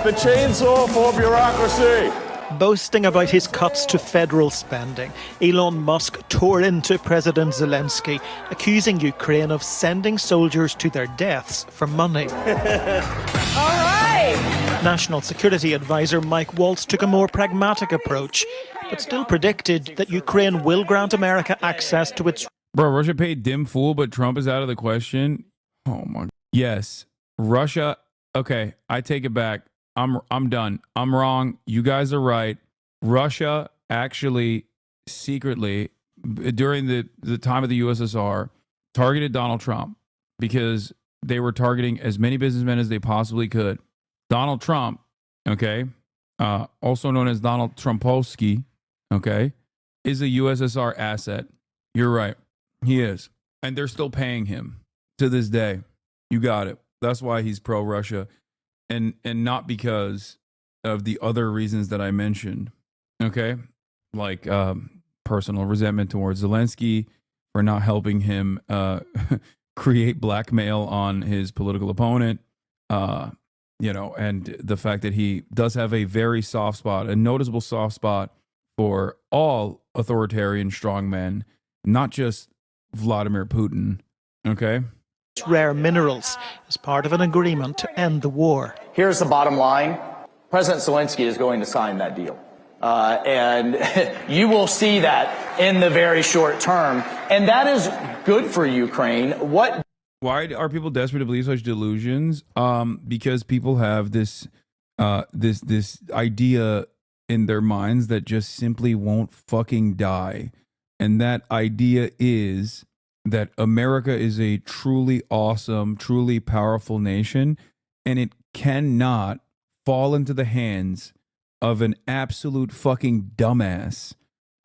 the chainsaw for bureaucracy. Boasting about his cuts to federal spending, Elon Musk tore into President Zelensky, accusing Ukraine of sending soldiers to their deaths for money. All right! National Security Advisor Mike Waltz took a more pragmatic approach, but still predicted that Ukraine will grant America access to its... Bro, Russia paid dim fool, but Trump is out of the question. Oh my... Yes, Russia... Okay, I take it back. I'm done. I'm wrong. You guys are right. Russia actually secretly, during the time of the USSR, targeted Donald Trump because they were targeting as many businessmen as they possibly could. Donald Trump, okay, also known as Donald Trumpowski, okay, is a USSR asset. You're right. He is. And they're still paying him to this day. You got it. That's why he's pro-Russia. And not because of the other reasons that I mentioned, okay? Like personal resentment towards Zelensky for not helping him create blackmail on his political opponent, you know, and the fact that he does have a very soft spot, a noticeable soft spot for all authoritarian strongmen, not just Vladimir Putin, okay? Rare minerals as part of an agreement to end the war. Here's the bottom line. President Zelensky is going to sign that deal. And you will see that in the very short term. And that is good for Ukraine. Why are people desperate to believe such delusions? Because people have this idea in their minds that just simply won't fucking die. And that idea is that America is a truly awesome, truly powerful nation, and it cannot fall into the hands of an absolute fucking dumbass.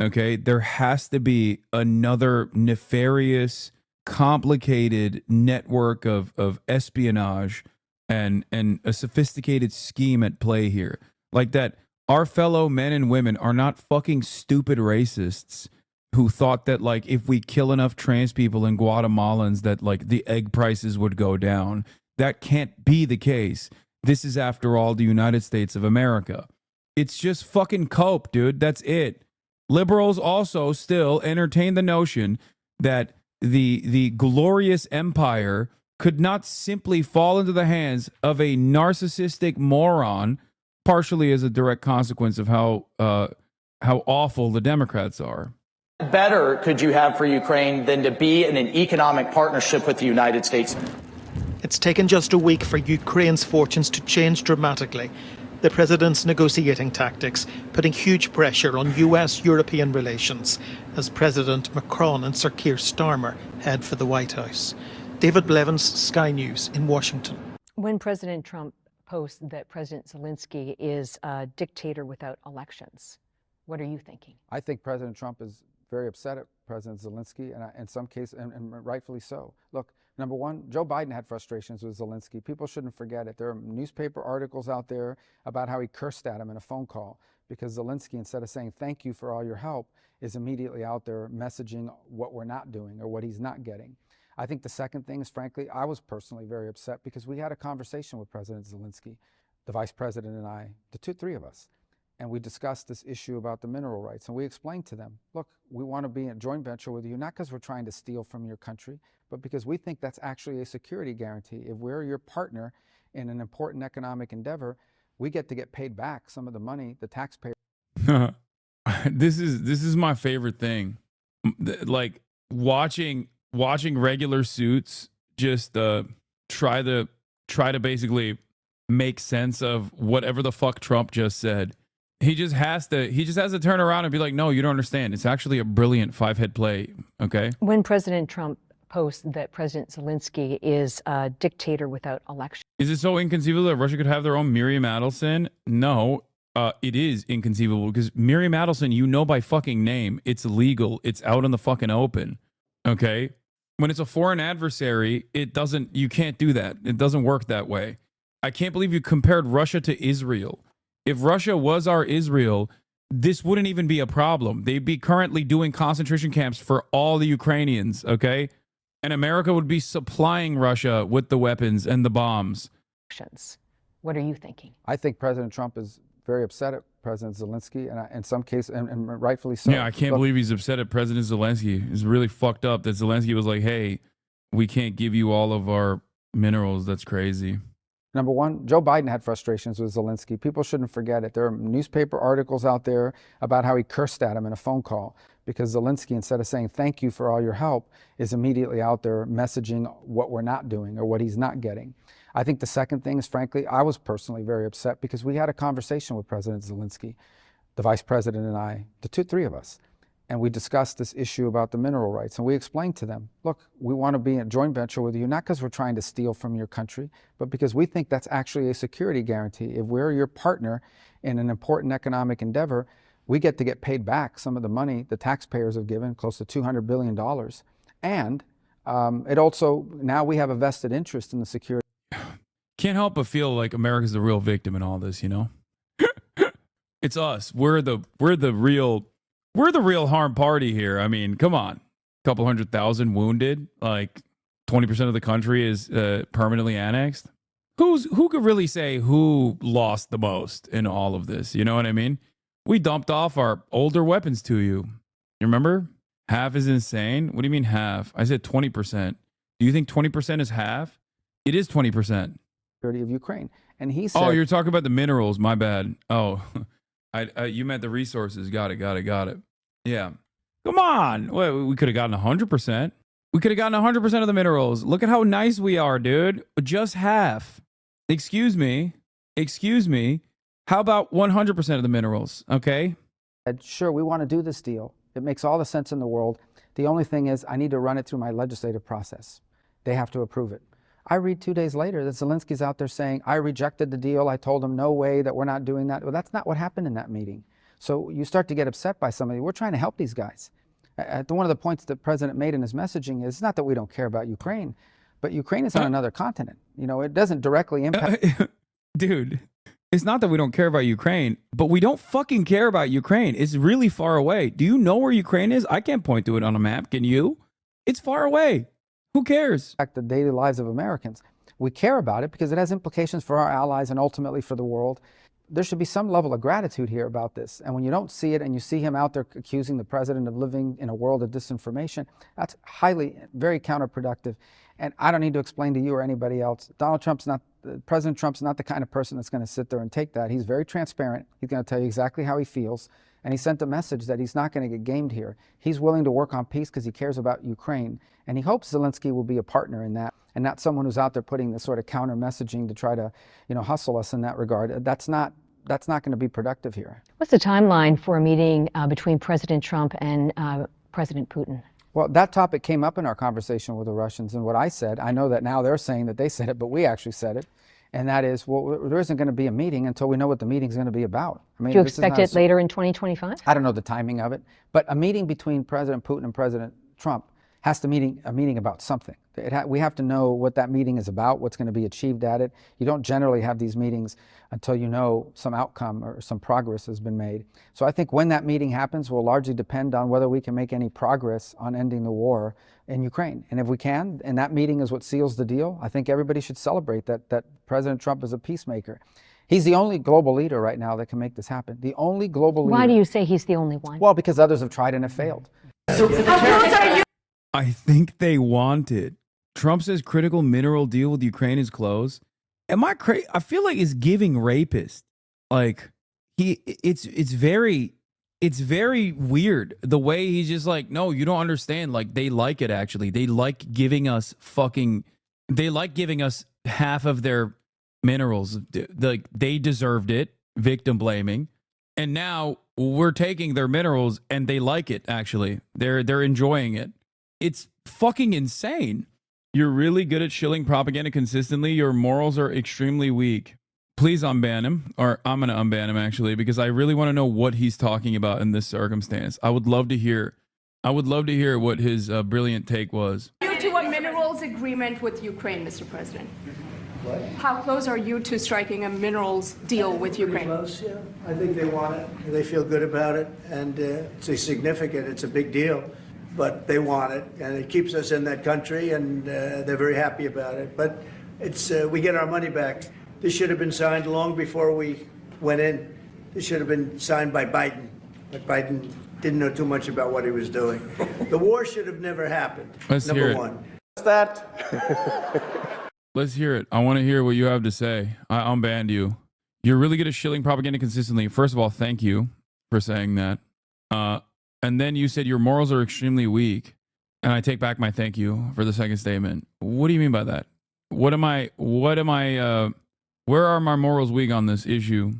Okay? There has to be another nefarious, complicated network of espionage and a sophisticated scheme at play here. Like that our fellow men and women are not fucking stupid racists who thought that, like, if we kill enough trans people and Guatemalans that, like, the egg prices would go down. That can't be the case. This is, after all, the United States of America. It's just fucking cope, dude. That's it. Liberals also still entertain the notion that the glorious empire could not simply fall into the hands of a narcissistic moron, partially as a direct consequence of how awful the Democrats are. Better could you have for Ukraine than to be in an economic partnership with the United States? It's taken just a week for Ukraine's fortunes to change dramatically. The president's negotiating tactics putting huge pressure on US-European relations as President Macron and Sir Keir Starmer head for the White House. David Blevins, Sky News in Washington. When President Trump posts that President Zelensky is a dictator without elections, what are you thinking? I think President Trump is very upset at President Zelensky, and in some cases, and rightfully so. Look, number one, Joe Biden had frustrations with Zelensky. People shouldn't forget it. There are newspaper articles out there about how he cursed at him in a phone call because Zelensky, instead of saying thank you for all your help, is immediately out there messaging what we're not doing or what he's not getting. I think the second thing is, frankly, I was personally very upset because we had a conversation with President Zelensky, the vice president and I, the three of us. And we discussed this issue about the mineral rights. And we explained to them, look, we want to be in a joint venture with you, not because we're trying to steal from your country, but because we think that's actually a security guarantee. If we're your partner in an important economic endeavor, we get to get paid back some of the money the taxpayer. This is my favorite thing. Like watching regular suits just try to basically make sense of whatever the fuck Trump just said. He just has to turn around and be like, no, you don't understand. It's actually a brilliant five-head play, okay? When President Trump posts that President Zelensky is a dictator without elections. Is it so inconceivable that Russia could have their own Miriam Adelson? No, it is inconceivable because Miriam Adelson, you know by fucking name, it's legal. It's out in the fucking open, okay? When it's a foreign adversary, you can't do that. It doesn't work that way. I can't believe you compared Russia to Israel. If Russia was our Israel, this wouldn't even be a problem. They'd be currently doing concentration camps for all the Ukrainians, okay? And America would be supplying Russia with the weapons and the bombs. What are you thinking? I think President Trump is very upset at President Zelensky, and in some cases, and rightfully so. Yeah, I can't believe he's upset at President Zelensky. It's really fucked up that Zelensky was like, hey, we can't give you all of our minerals. That's crazy. Number one, Joe Biden had frustrations with Zelensky. People shouldn't forget it. There are newspaper articles out there about how he cursed at him in a phone call because Zelensky, instead of saying thank you for all your help, is immediately out there messaging what we're not doing or what he's not getting. I think the second thing is, frankly, I was personally very upset because we had a conversation with President Zelensky, the vice president and I, three of us, and we discussed this issue about the mineral rights. And we explained to them, look, we want to be in a joint venture with you, not because we're trying to steal from your country, but because we think that's actually a security guarantee. If we're your partner in an important economic endeavor, we get to get paid back some of the money the taxpayers have given, close to $200 billion. And it also, now we have a vested interest in the security. Can't help but feel like America's the real victim in all this, you know? It's us. We're the real harm party here. I mean, come on. A couple 100,000 wounded, like 20% of the country is permanently annexed. Who could really say who lost the most in all of this? You know what I mean? We dumped off our older weapons to you. You remember? Half is insane. What do you mean half? I said 20%. Do you think 20% is half? It is 20%. Of Ukraine. And he said, oh, you're talking about the minerals. My bad. Oh, you meant the resources. Got it. Yeah. Come on. Well, we could have gotten 100%. We could have gotten 100% of the minerals. Look at how nice we are, dude. Just half. Excuse me. How about 100% of the minerals? Okay. Sure, we want to do this deal. It makes all the sense in the world. The only thing is I need to run it through my legislative process. They have to approve it. I read 2 days later that Zelensky's out there saying, I rejected the deal. I told him, no way, that we're not doing that. Well, that's not what happened in that meeting. So you start to get upset by somebody. We're trying to help these guys. One of the points that the president made in his messaging is not that we don't care about Ukraine, but Ukraine is on another continent. You know, it doesn't directly impact. Dude, it's not that we don't care about Ukraine, but we don't fucking care about Ukraine. It's really far away. Do you know where Ukraine is? I can't point to it on a map. Can you? It's far away. Who cares? The daily lives of Americans. We care about it because it has implications for our allies and ultimately for the world. There should be some level of gratitude here about this. And when you don't see it and you see him out there accusing the president of living in a world of disinformation, that's very counterproductive. And I don't need to explain to you or anybody else. President Trump's not the kind of person that's going to sit there and take that. He's very transparent. He's going to tell you exactly how he feels. And he sent a message that he's not going to get gamed here. He's willing to work on peace because he cares about Ukraine. And he hopes Zelensky will be a partner in that and not someone who's out there putting this sort of counter messaging to try to, hustle us in that regard. That's not going to be productive here. What's the timeline for a meeting between President Trump and President Putin? Well, that topic came up in our conversation with the Russians. And what I said, I know that now they're saying that they said it, but we actually said it. And that is, well, there isn't going to be a meeting until we know what the meeting's going to be about. I mean, do you expect it later in 2025? I don't know the timing of it, but a meeting between President Putin and President Trump has to be a meeting about something. We have to know what that meeting is about, what's going to be achieved at it. You don't generally have these meetings until you know some outcome or some progress has been made. So I think when that meeting happens will largely depend on whether we can make any progress on ending the war in Ukraine. And if we can, and that meeting is what seals the deal, I think everybody should celebrate that President Trump is a peacemaker. He's the only global leader right now that can make this happen. The only global leader. Why do you say he's the only one? Well, because others have tried and have failed. I think they want it. Trump says critical mineral deal with Ukraine is closed. Am I crazy? I feel like it's giving rapist. Like it's very weird the way he's just like, no, you don't understand. Like they like it actually. They like giving us half of their minerals. Like they deserved it. Victim blaming. And now we're taking their minerals and they like it actually. They're enjoying it. It's fucking insane. You're really good at shilling propaganda consistently. Your morals are extremely weak. Please unban him, or I'm going to unban him actually, because I really want to know what he's talking about in this circumstance. I would love to hear what his brilliant take was. You to a minerals agreement with Ukraine, Mr. President. What? How close are you to striking a minerals deal with Ukraine? Close, yeah. I think they want it. They feel good about it, and it's a big deal. But they want it, and it keeps us in that country, and they're very happy about it. But we get our money back. This should have been signed long before we went in. This should have been signed by Biden, but Biden didn't know too much about what he was doing. The war should have never happened. Let's hear it. Number one. What's that? Let's hear it. I want to hear what you have to say. I unbanned you. You're really good at shilling propaganda consistently. First of all, thank you for saying that. And then you said your morals are extremely weak. And I take back my thank you for the second statement. What do you mean by that? Where are my morals weak on this issue?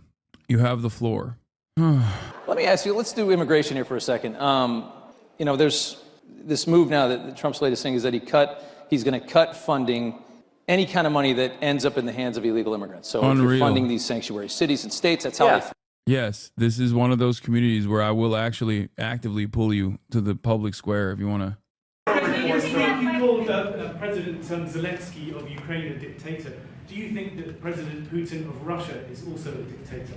You have the floor. Let Let me ask you, let's do immigration here for a second. You know, there's this move now that Trump's latest thing is that he's going to cut funding, any kind of money that ends up in the hands of illegal immigrants. So if you're funding these sanctuary cities and states, that's how they. Yes, this is one of those communities where I will actually actively pull you to the public square if you want to. You called President Zelensky of Ukraine a dictator. Do you think that President Putin of Russia is also a dictator?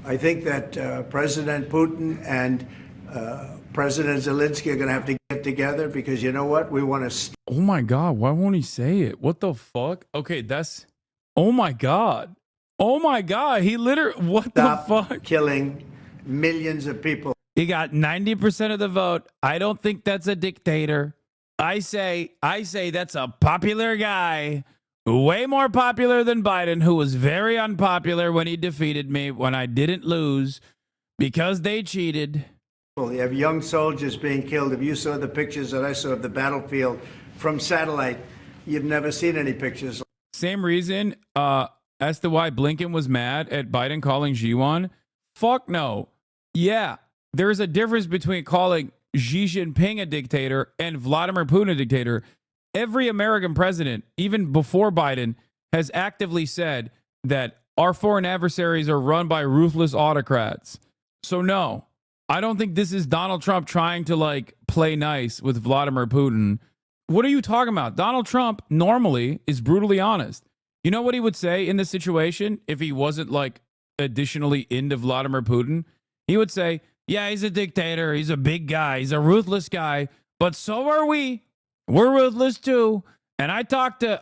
I think that President Putin and President Zelensky are going to have to get together because you know what? We want to. Oh my God, why won't he say it? What the fuck? Okay, that's. Oh my God. Oh my God, he literally. What the fuck? Killing millions of people. He got 90% of the vote. I don't think that's a dictator. I say that's a popular guy. Way more popular than Biden, who was very unpopular when he defeated me, when I didn't lose, because they cheated. You have young soldiers being killed. If you saw the pictures that I saw of the battlefield from satellite, you've never seen any pictures. Same reason as to why Blinken was mad at Biden calling Xi Fuck no. Yeah, there's a difference between calling Xi Jinping a dictator and Vladimir Putin a dictator. Every American president, even before Biden, has actively said that our foreign adversaries are run by ruthless autocrats. So no, I don't think this is Donald Trump trying to like play nice with Vladimir Putin. What are you talking about? Donald Trump normally is brutally honest. You know what he would say in this situation if he wasn't like additionally into Vladimir Putin? He would say, yeah, he's a dictator. He's a big guy. He's a ruthless guy. But so are we. We're ruthless too. And I talk to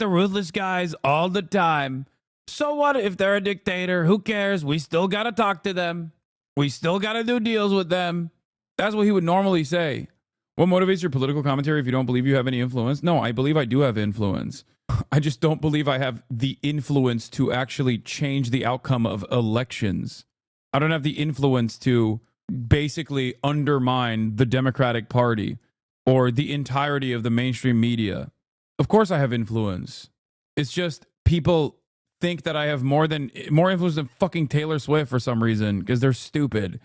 ruthless guys all the time. So what if they're a dictator? Who cares? We still got to talk to them. We still got to do deals with them. That's what he would normally say. What motivates your political commentary if you don't believe you have any influence? No, I believe I do have influence. I just don't believe I have the influence to actually change the outcome of elections. I don't have the influence to basically undermine the Democratic Party or the entirety of the mainstream media. Of course I have influence. It's just people think that I have more influence than fucking Taylor Swift for some reason because they're stupid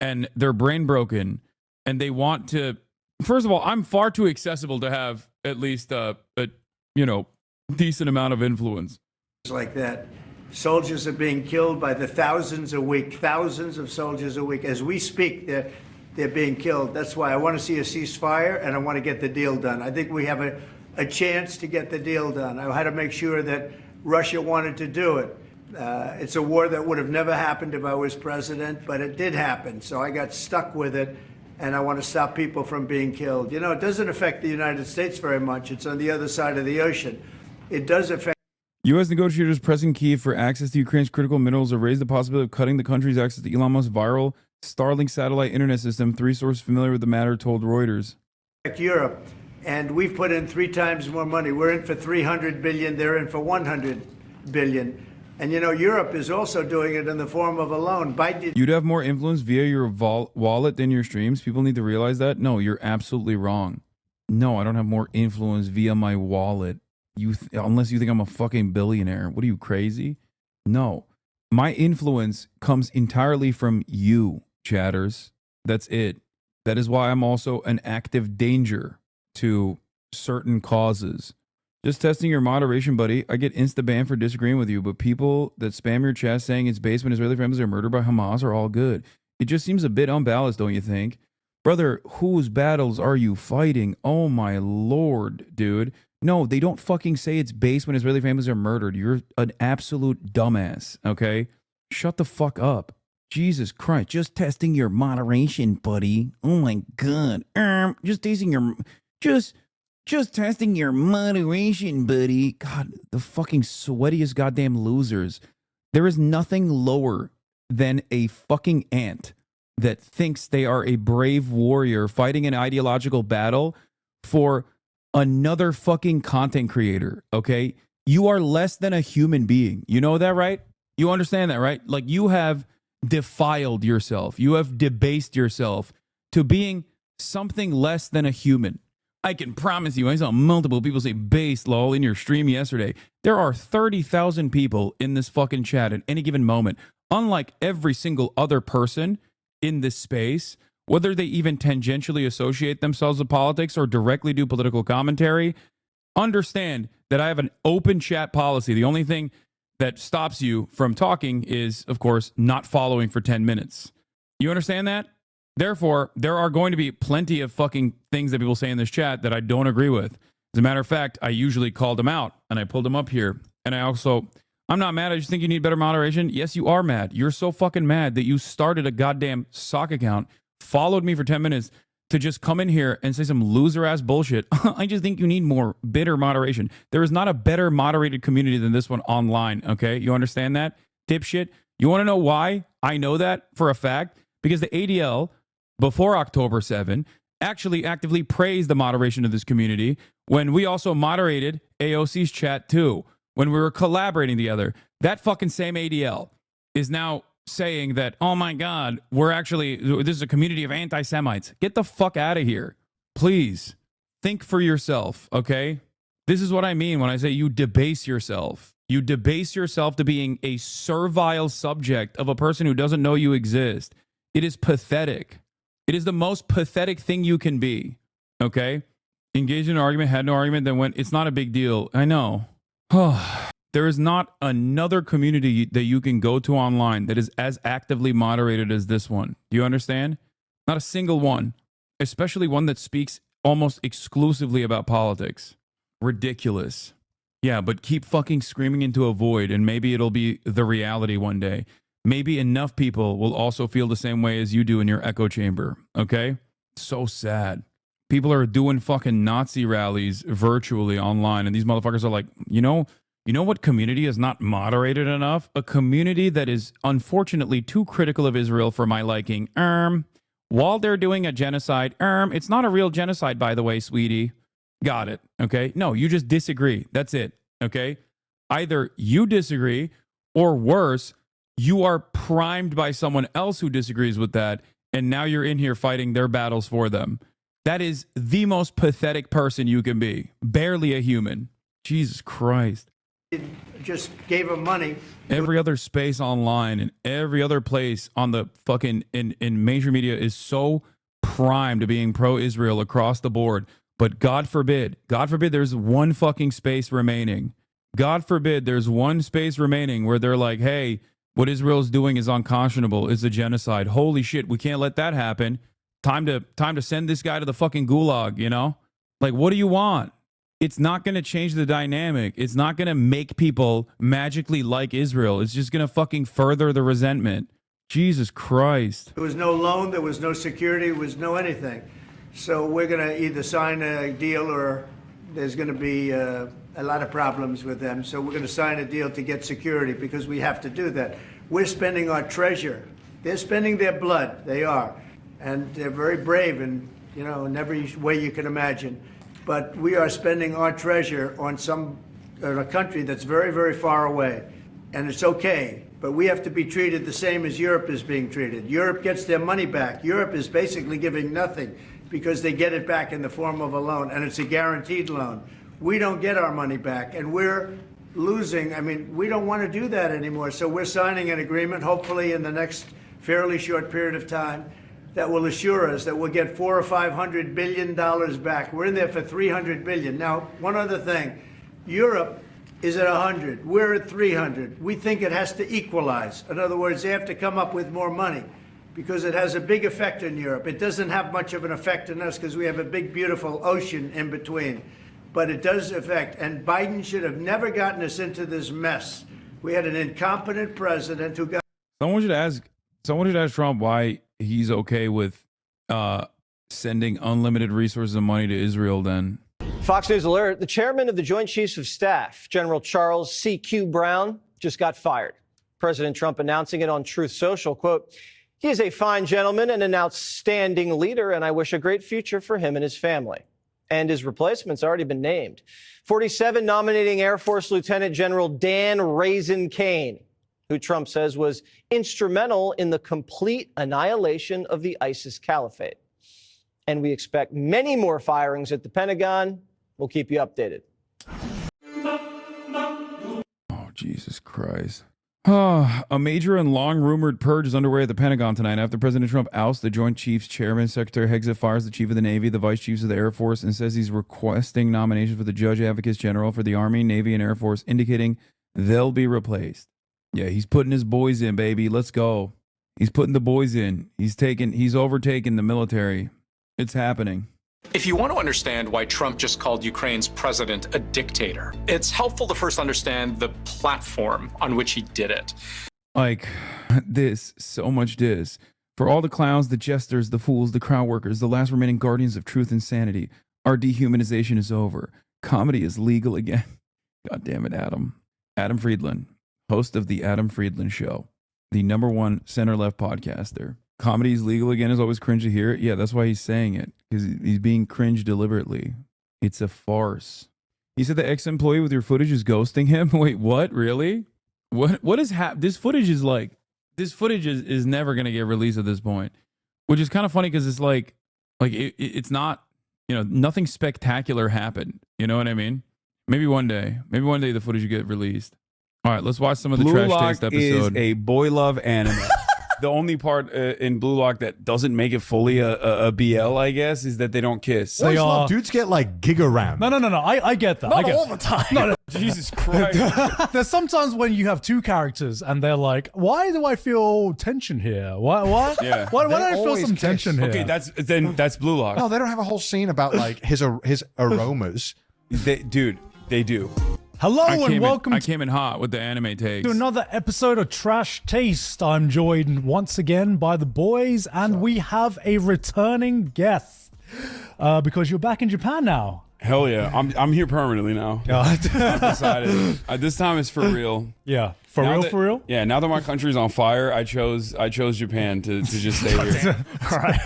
and they're brain broken and they want to. First of all, I'm far too accessible to have at least a decent amount of influence. Like that. Soldiers are being killed by the thousands a week, thousands of soldiers a week. As we speak, they're being killed. That's why I want to see a ceasefire and I want to get the deal done. I think we have a chance to get the deal done. I had to make sure that Russia wanted to do it. It's a war that would have never happened if I was president, but it did happen. So I got stuck with it. And I want to stop people from being killed. You know, it doesn't affect the United States very much. It's on the other side of the ocean. It does affect. U.S. negotiators pressing Kyiv for access to Ukraine's critical minerals have raised the possibility of cutting the country's access to Elon Musk's viral Starlink satellite internet system. Three sources familiar with the matter told Reuters. Europe, and we've put in 3 times more money. We're in for 300 billion. They're in for 100 billion. And, you know, Europe is also doing it in the form of a loan. You'd have more influence via your wallet than your streams. People need to realize that. No, you're absolutely wrong. No, I don't have more influence via my wallet. Unless you think I'm a fucking billionaire. What are you, crazy? No. My influence comes entirely from you, chatters. That's it. That is why I'm also an active danger to certain causes. Just testing your moderation, buddy. I get insta-banned for disagreeing with you, but people that spam your chat saying it's based when Israeli families are murdered by Hamas are all good. It just seems a bit unbalanced, don't you think? Brother, whose battles are you fighting? Oh my lord, dude. No, they don't fucking say it's based when Israeli families are murdered. You're an absolute dumbass, okay? Shut the fuck up. Jesus Christ. Just testing your moderation, buddy. Oh my god. Just testing your... Just testing your moderation, buddy. God, the fucking sweatiest goddamn losers. There is nothing lower than a fucking ant that thinks they are a brave warrior fighting an ideological battle for another fucking content creator, okay? You are less than a human being. You know that, right? You understand that, right? Like, you have defiled yourself. You have debased yourself to being something less than a human. I can promise you, I saw multiple people say base, lol, in your stream yesterday. There are 30,000 people in this fucking chat at any given moment. Unlike every single other person in this space, whether they even tangentially associate themselves with politics or directly do political commentary, understand that I have an open chat policy. The only thing that stops you from talking is, of course, not following for 10 minutes. You understand that? Therefore, there are going to be plenty of fucking things that people say in this chat that I don't agree with. As a matter of fact, I usually called them out and I pulled them up here. And I'm not mad. I just think you need better moderation. Yes, you are mad. You're so fucking mad that you started a goddamn sock account, followed me for 10 minutes to just come in here and say some loser ass bullshit. I just think you need more bitter moderation. There is not a better moderated community than this one online. Okay. You understand that? Dipshit. You want to know why I know that for a fact? Because the ADL before October 7 actually actively praised the moderation of this community when we also moderated AOC's chat too, when we were collaborating together. That fucking same ADL is now saying that, oh my God, this is a community of anti-Semites. Get the fuck out of here. Please think for yourself, okay? This is what I mean when I say you debase yourself. You debase yourself to being a servile subject of a person who doesn't know you exist. It is pathetic. It is the most pathetic thing you can be, okay? Engaged in an argument, had no argument, then went, it's not a big deal. I know. There is not another community that you can go to online that is as actively moderated as this one. Do you understand? Not a single one, especially one that speaks almost exclusively about politics. Ridiculous. Yeah, but keep fucking screaming into a void and maybe it'll be the reality one day. Maybe enough people will also feel the same way as you do in your echo chamber, okay? So sad. People are doing fucking Nazi rallies virtually online, and these motherfuckers are like, you know what community is not moderated enough? A community that is unfortunately too critical of Israel for my liking. While they're doing a genocide, it's not a real genocide, by the way, sweetie. Got it, okay? No, you just disagree. That's it, okay? Either you disagree, or worse, you are primed by someone else who disagrees with that, and now you're in here fighting their battles for them. That is the most pathetic person you can be. Barely a human. Jesus Christ. Just gave him money. Every other space online and every other place on the fucking in major media is so primed to being pro-Israel across the board. But God forbid there's one fucking space remaining. God forbid there's one space remaining where they're like, hey, what Israel's doing is unconscionable. It's a genocide. Holy shit, we can't let that happen. Time to send this guy to the fucking gulag, you know? Like, what do you want? It's not going to change the dynamic. It's not going to make people magically like Israel. It's just going to fucking further the resentment. Jesus Christ. There was no loan, there was no security, there was no anything. So we're going to either sign a deal or there's going to be a lot of problems with them. So we're going to sign a deal to get security because we have to do that. We're spending our treasure. They're spending their blood. They are. And they're very brave in every way you can imagine. But we are spending our treasure on a country that's very, very far away. And it's okay. But we have to be treated the same as Europe is being treated. Europe gets their money back. Europe is basically giving nothing because they get it back in the form of a loan, and it's a guaranteed loan. We don't get our money back, and we're losing. I mean, we don't want to do that anymore. So we're signing an agreement, hopefully in the next fairly short period of time, that will assure us that we'll get $400 or $500 billion back. We're in there for $300 billion. Now, one other thing, Europe is at 100. We're at 300. We think it has to equalize. In other words, they have to come up with more money because it has a big effect in Europe. It doesn't have much of an effect on us because we have a big, beautiful ocean in between. But it does affect. And Biden should have never gotten us into this mess. We had an incompetent president who got... Someone should ask Trump why he's okay with sending unlimited resources and money to Israel then. Fox News alert, the chairman of the Joint Chiefs of Staff, General Charles C.Q. Brown, just got fired. President Trump announcing it on Truth Social, quote, he is a fine gentleman and an outstanding leader, and I wish a great future for him and his family. And his replacement's already been named. 47 nominating Air Force Lieutenant General Dan Raisin Kane, who Trump says was instrumental in the complete annihilation of the ISIS caliphate. And we expect many more firings at the Pentagon. We'll keep you updated. Oh, Jesus Christ. A major and long-rumored purge is underway at the Pentagon tonight after President Trump ousts the Joint Chiefs Chairman. Secretary Hegseth fires the Chief of the Navy, the Vice Chiefs of the Air Force, and says he's requesting nominations for the Judge Advocates General for the Army, Navy, and Air Force, indicating they'll be replaced. Yeah, he's putting his boys in, baby. Let's go. He's putting the boys in. He's overtaken the military. It's happening. If you want to understand why Trump just called Ukraine's president a dictator, it's helpful to first understand the platform on which he did it. Like this, so much this. For all the clowns, the jesters, the fools, the crowd workers, the last remaining guardians of truth and sanity, our dehumanization is over. Comedy is legal again. God damn it, Adam. Adam Friedland, host of The Adam Friedland Show, the #1 center-left podcaster. Comedy is legal again is always cringe to hear it. Yeah, that's why he's saying it, because he's being cringe deliberately. It's a farce. He said the ex-employee with your footage is ghosting him. Wait, what? Really? What is this footage is like? This footage is never going to get released at this point, which is kind of funny because it's like it's not, nothing spectacular happened. You know what I mean? Maybe one day the footage will get released. All right, let's watch some of the Trash Taste episode. Is a boy love anime. The only part in Blue Lock that doesn't make it fully a BL, I guess, is that they don't kiss. Boys love dudes get like giga ram. No. I get that. Not I get all the time. No. Jesus Christ. There's sometimes when you have two characters and they're like, why do I feel tension here? Why? Yeah. Why do I feel always some kiss. tension here? Okay, that's Blue Lock. No, they don't have a whole scene about like his aromas. They do. Hello and welcome I came in hot with the anime takes. to another episode of Trash Taste. I'm joined once again by the boys, and we have a returning guest because you're back in Japan now. Hell yeah, I'm here permanently now. I've decided. This time it's for real. Yeah, for real. Yeah, now that my country's on fire, I chose Japan to just stay here. All right.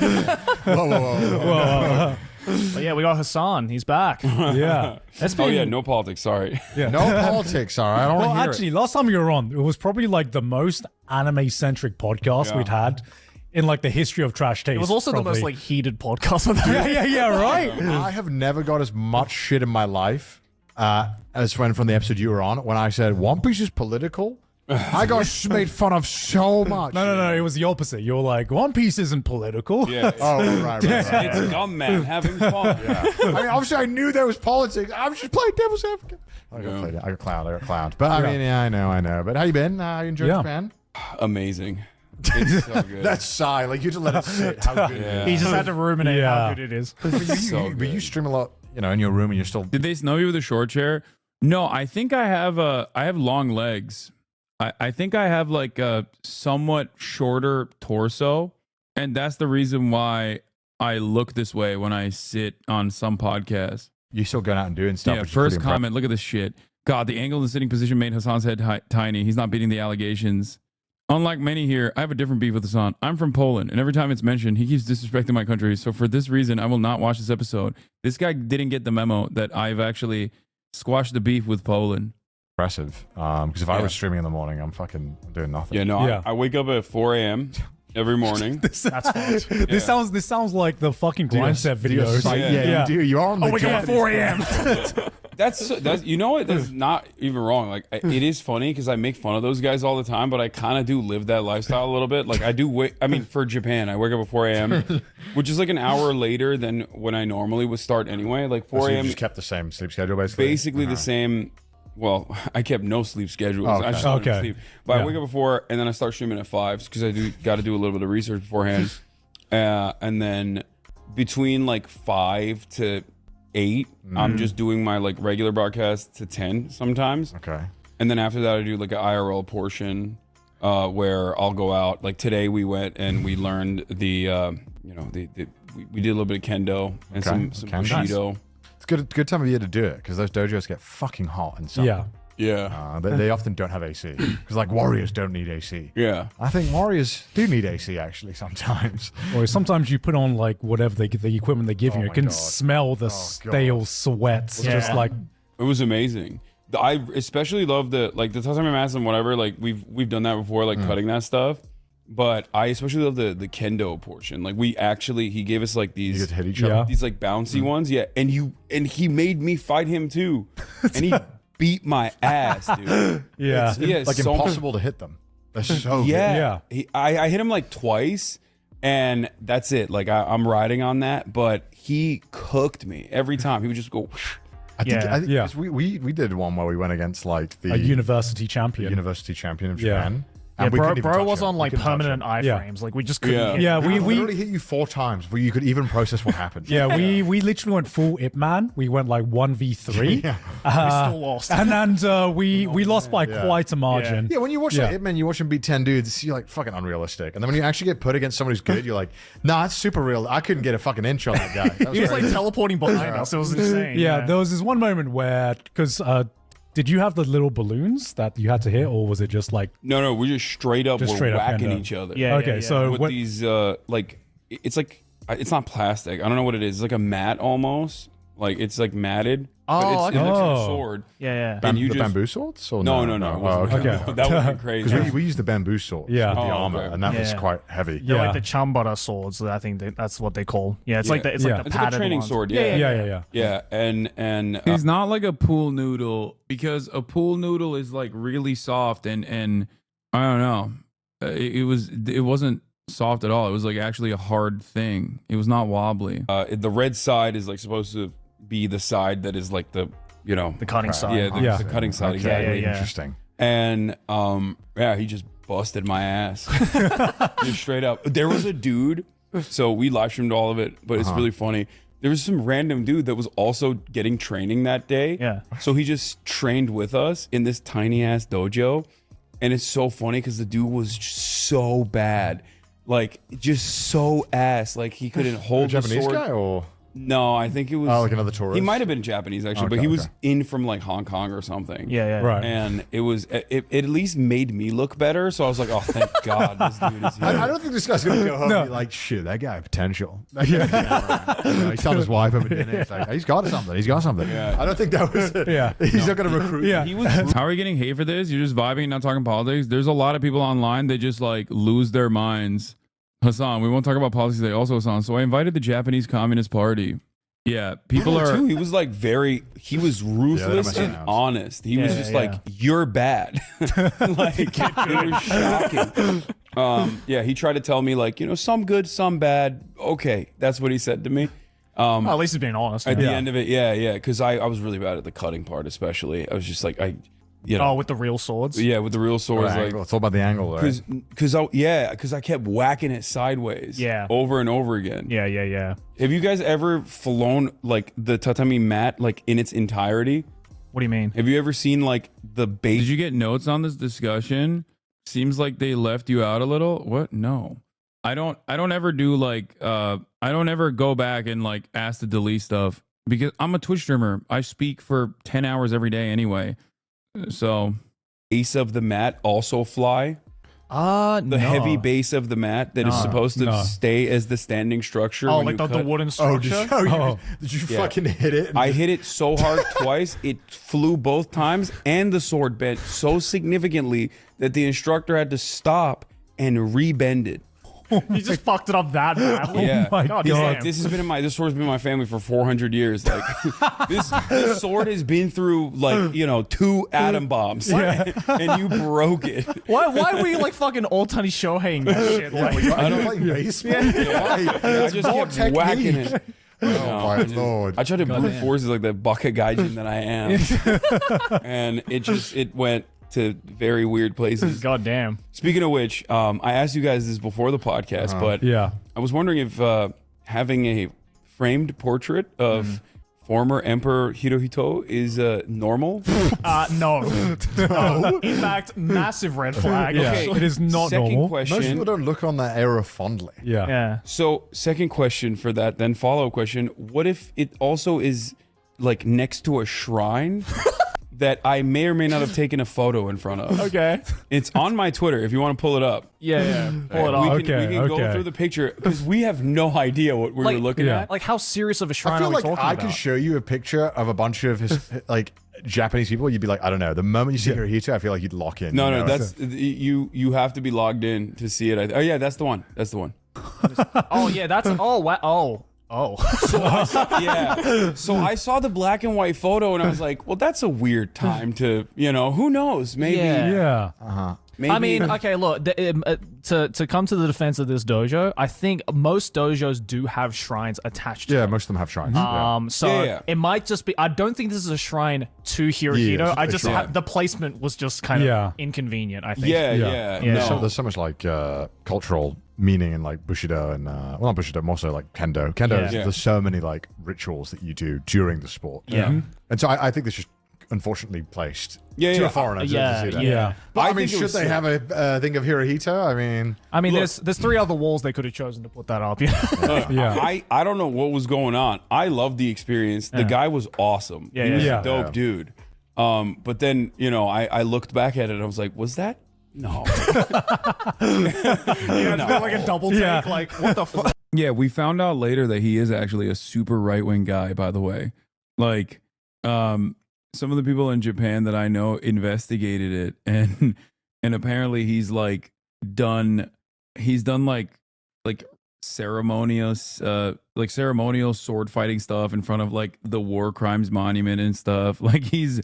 Whoa. But yeah, we got Hassan. He's back. Yeah. No politics. Sorry. Yeah. No politics. All right. I don't want to hear actually, last time you were on, it was probably like the most anime-centric podcast we'd had in like the history of Trash Taste. It was also the most like heated podcast with yeah, right. I have never got as much shit in my life as from the episode you were on when I said One Piece is political. I got made fun of so much. No. It was the opposite. You're like, One Piece isn't political. Yeah. Right. It's dumb, man. Having fun. Yeah. I mean, obviously, I knew there was politics. I was just playing devil's advocate. I got clowned. But I mean, yeah, I know. But how you been? You enjoyed Japan? Amazing. It's so good. That sigh, like you just let it sit. How good it is. He just had to ruminate how good it is. But you stream a lot, in your room, and you're still. Did they snow you with a short chair? No, I think I have long legs. I think I have like a somewhat shorter torso, and that's the reason why I look this way when I sit on some podcasts. You still going out and doing stuff. Yeah, first comment, look at this shit. God, the angle of the sitting position made Hassan's head tiny. He's not beating the allegations. Unlike many here, I have a different beef with Hassan. I'm from Poland, and every time it's mentioned, he keeps disrespecting my country. So for this reason, I will not watch this episode. This guy didn't get the memo that I've actually squashed the beef with Poland. Impressive. Because if I was streaming in the morning, I'm fucking doing nothing. Yeah, no, I wake up at 4 a.m. every morning. That's fun. This sounds like the fucking Grindset videos. Yeah, you do. You are on the wake up at 4 a.m. That's you know what? That's not even wrong. Like it is funny because I make fun of those guys all the time, but I kind of do live that lifestyle a little bit. Like I do. For Japan, I wake up at 4 a.m., which is like an hour later than when I normally would start anyway. Like 4 So a.m. you just kept the same sleep schedule, basically. Basically the same. Well, I kept no sleep schedules. I just wanted to sleep. But I wake up at 4, and then I start streaming at 5 because I got to do a little bit of research beforehand. And then between like 5 to 8, I'm just doing my like regular broadcast to 10 sometimes. Okay. And then after that, I do like an IRL portion where I'll go out. Like today, we went and we learned we did a little bit of kendo and some Bushido. Good time of year to do it because those dojos get fucking hot in summer. Yeah. They often don't have AC because like warriors don't need AC. Yeah. I think warriors do need AC actually sometimes. Or sometimes you put on like whatever the equipment they give you. You can smell the stale sweats. Yeah. Just like it was amazing. I especially love the Tatami mats and whatever. Like we've done that before, like cutting that stuff. But I especially love the kendo portion. Like he gave us like these, you get to hit each other? These like bouncy ones. Yeah, and he made me fight him too. And beat my ass, dude. Yeah. He has Like so much- impossible to hit them. They're so Yeah. good. I hit him like twice, and that's it. Like I'm riding on that, but he cooked me every time. He would just go. I think 'cause we did one where we went against like the A university champion. university champion of Yeah. Japan. Yeah, And we couldn't even bro touch was him. on We like couldn't touch permanent him. iframes. Like we just couldn't. Yeah, We we literally hit you 4 times before you could even process what happened. Yeah, we literally went full Ip Man. We went like 1v3. Yeah. We still lost. And we lost by quite a margin. Yeah, when you watch like Hitman, you watch him beat 10 dudes, you're like fucking unrealistic. And then when you actually get put against someone who's good, you're like, nah, it's super real. I couldn't get a fucking inch on that guy. That He was like crazy. teleporting behind us. It was insane. Yeah, there was this one moment where, because did you have the little balloons that you had to hit, or was it just like No, we just straight up Just were straight up whacking hand up. each other. Yeah, Okay, yeah. so with what- these like it's not plastic. I don't know what it is. It's like a mat almost. Like it's like matted. Oh, but it's okay. next to the Oh. sword. Yeah. And you the just bamboo swords? Or no. Oh, Okay. okay. That would be crazy. Because we used the bamboo swords Yeah. with the Oh, armor, okay. and that was Yeah. quite heavy. They're like the chambara swords. I think that's what they call. Yeah, it's like the Yeah. it's like the It's like a padded training ones. sword. Yeah. Yeah, and He's not like a pool noodle, because a pool noodle is like really soft and I don't know. It wasn't soft at all. It was like actually a hard thing. It was not wobbly. the red side is like supposed to be the side that is like the The cutting side. Yeah, the cutting side. Okay, Exactly. yeah. Interesting. And he just busted my ass. Just straight up. There was a dude, so we live streamed all of it, but it's really funny. There was some random dude that was also getting training that day. Yeah. So he just trained with us in this tiny ass dojo. And it's so funny because the dude was just so bad. Like just so ass. Like he couldn't hold A the Japanese sword. guy or No, I think it was like another tourist. He might have been Japanese actually, but Okay, he was okay. in from like Hong Kong or something. Yeah. Right. And it at least made me look better. So I was like, oh, thank God this dude is here. I don't think this guy's gonna go home and be like, shit, that guy had potential. He's telling his wife over dinner. It's like, he's got something. He's got something. Yeah. I don't think that was it. Yeah. He's not gonna recruit. Yeah. He was How are you getting hate for this? You're just vibing and not talking politics. There's a lot of people online that just like lose their minds. Hassan, we won't talk about politics today. Also, Hassan. So I invited the Japanese Communist Party. Yeah, people are. too. He was like he was ruthless must and be nice. honest. He was just yeah. like, you're bad. Like it was shocking. He tried to tell me like, some good, some bad. Okay, that's what he said to me. Well, at least he's being honest. At the end of it, because I was really bad at the cutting part, especially. I was just like, with the real swords. with the real swords, like, It's all about the angle, right? because I kept whacking it sideways, over and over again. Yeah. Have you guys ever flown like the tatami mat like in its entirety? What do you mean? Have you ever seen like the base? Did you get notes on this discussion? Seems like they left you out a little. What? No. I don't ever do like I don't ever go back and like ask to delete stuff because I'm a Twitch streamer. I speak for 10 hours every day anyway. So base of the mat also fly? The heavy base of the mat that is supposed to stay as the standing structure. Oh, when like you the cut. wooden structure? Did you fucking hit it? I hit it so hard twice, it flew both times, and the sword bent so significantly that the instructor had to stop and rebend it. He just fucked it up that badly. Yeah. my God He's damn. like, this sword's been in my family for 400 years. Like this sword has been through like 2 atom bombs, and you broke it. Why were you like fucking Ohtani Shohei that shit? Like, I don't like baseball. I just more kept whacking technique. it. Oh my lord! I tried to brute force it like the Baka Gaijin that I am, and it went to very weird places. God damn. Speaking of which, I asked you guys this before the podcast, but I was wondering if having a framed portrait of former Emperor Hirohito is normal. No. In fact, massive red flag. Yeah, Okay. it is not Most Second normal. question. people don't look on that era fondly. Yeah. So, second question for that, then follow-up question. What if it also is like next to a shrine that I may or may not have taken a photo in front of? Okay. It's on my Twitter if you want to pull it up. Yeah. Pull it We off. can go through the picture because we have no idea what we were looking at. Like, how serious of a I shrine feel are we like talking I about? could show you a picture of a bunch of his like Japanese people. You'd be like, I don't know. The moment you see Hirohito, I feel like you'd lock in. No, you know? that's you have to be logged in to see it. Oh yeah, that's the one. That's the one. Oh, yeah, that's... Oh, wow. Oh. Oh. So I saw the black and white photo and I was like, well, that's a weird time to, who knows? Maybe. Yeah. Maybe. I mean, okay, look, to come to the defense of this dojo, I think most dojos do have shrines attached to them. most of them have shrines. So it might just be, I don't think this is a shrine to Hirohito. Yeah, I just the placement was just kind of inconvenient, I think. There's so much like cultural meaning in like Bushido and well, not Bushido, more so like Kendo. There's so many like rituals that you do during the sport. And so I think this is unfortunately placed to a foreigner to see that. But I mean, should they have a thing of Hirohito? I mean, look, there's 3 other walls they could have chosen to put that up. I don't know what was going on. I loved the experience. The guy was awesome. He was a dope dude. But then, I looked back at it and I was like, was that? No. It's been like a double take. Like, what the fuck? Yeah, we found out later that he is actually a super right-wing guy, by the way. Like, some of the people in Japan that I know investigated it, and apparently he's done like ceremonial sword fighting stuff in front of like the war crimes monument and stuff. Like he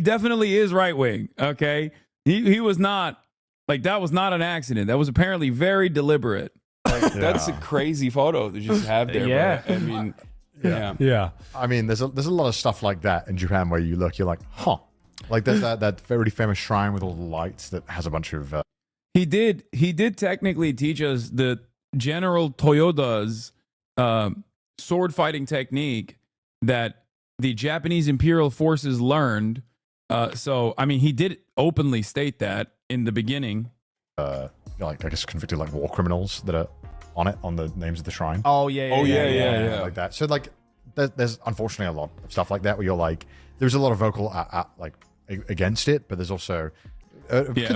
definitely is right wing. Okay, he was not like, that was not an accident. That was apparently very deliberate. Like, that's a crazy photo to just have there. Yeah, but, I mean. Yeah. I mean, there's a lot of stuff like that in Japan where you're like, huh. Like there's that very famous shrine with all the lights that has a bunch of. He did technically teach us the General Toyoda's sword fighting technique that the Japanese Imperial forces learned. So I mean, he did openly state that in the beginning. Like I guess convicted like war criminals that are on the names of the shrine. Oh yeah, like that. So like there's unfortunately a lot of stuff like that where you're like, there's a lot of vocal like against it, but there's also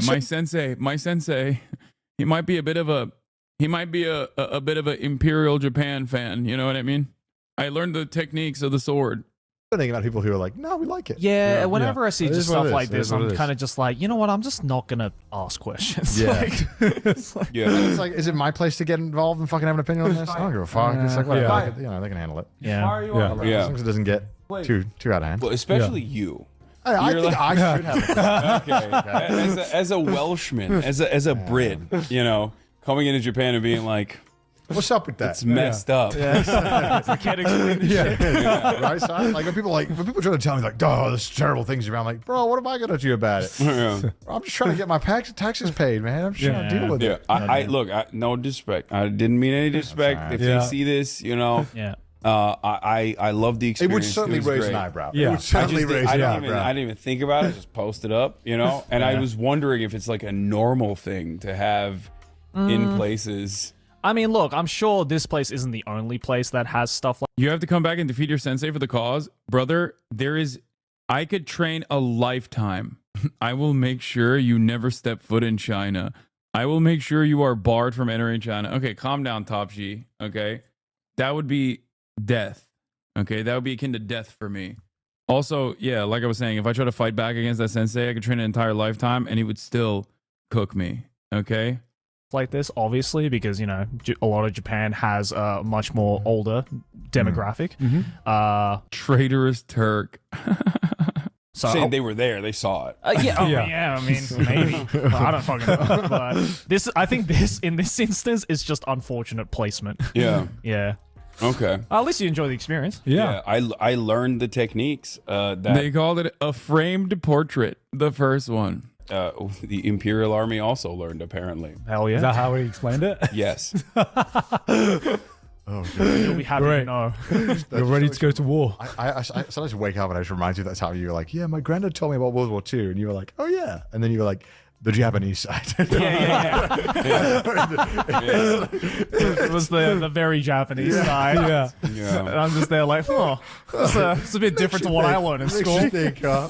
my sensei, he might be a bit of a bit of an Imperial Japan fan. You know what I mean? I learned the techniques of the sword. Think about people who are like, no, we like it. Yeah, whenever I see just stuff like this, I'm kind of just like, you know what? I'm just not gonna ask questions. Yeah, it's like, is it my place to get involved and fucking have an opinion on this? I don't give a fuck. It's like, whatever. They can handle it. Yeah. As long as it doesn't get too out of hand. Well, especially you. I think I should have. Okay. As a Welshman, as a Brit, coming into Japan and being like, what's up with that? It's messed up. I can't explain this shit. Right, son? Like when people try to tell me like, oh, there's terrible things around. I'm like, bro, what am I gonna do about it? I'm just trying to get my taxes paid, man. I'm just trying to deal with it. Look, no disrespect. I didn't mean any disrespect. If you see this, I love the experience. It would certainly raise an eyebrow. Yeah. It would certainly raise an eyebrow. I didn't even think about it. I just post it up, and I was wondering if it's like a normal thing to have in places. I mean, look, I'm sure this place isn't the only place that has stuff like. You have to come back and defeat your sensei for the cause, brother. I could train a lifetime. I will make sure you never step foot in China. I will make sure you are barred from entering China. Okay, calm down, Top G. Okay, that would be death. Okay, that would be akin to death for me. Also, yeah, like I was saying, if I try to fight back against that sensei, I could train an entire lifetime and he would still cook me. Okay. Like this, obviously, because a lot of Japan has a much more older demographic. Traitorous Turk. So saying they were there, they saw it. Yeah. I mean, maybe. Well, I don't fucking know. But I think in this instance is just unfortunate placement. Yeah. Yeah. Okay. At least you enjoy the experience. Yeah. I learned the techniques. They called it a framed portrait. The first one. The Imperial Army also learned, apparently. Hell yeah. Is that how he explained it? Yes. Oh, you'll be happy to know. You're ready to go to war. I sometimes wake up and I just remind you that's how you were like, yeah, my granddad told me about World War II. And you were like, oh, yeah. And then you were like, the Japanese side. Yeah. It was the very Japanese side. Yeah. And I'm just there like, it's a bit different to what I learned in school. Makes you think. All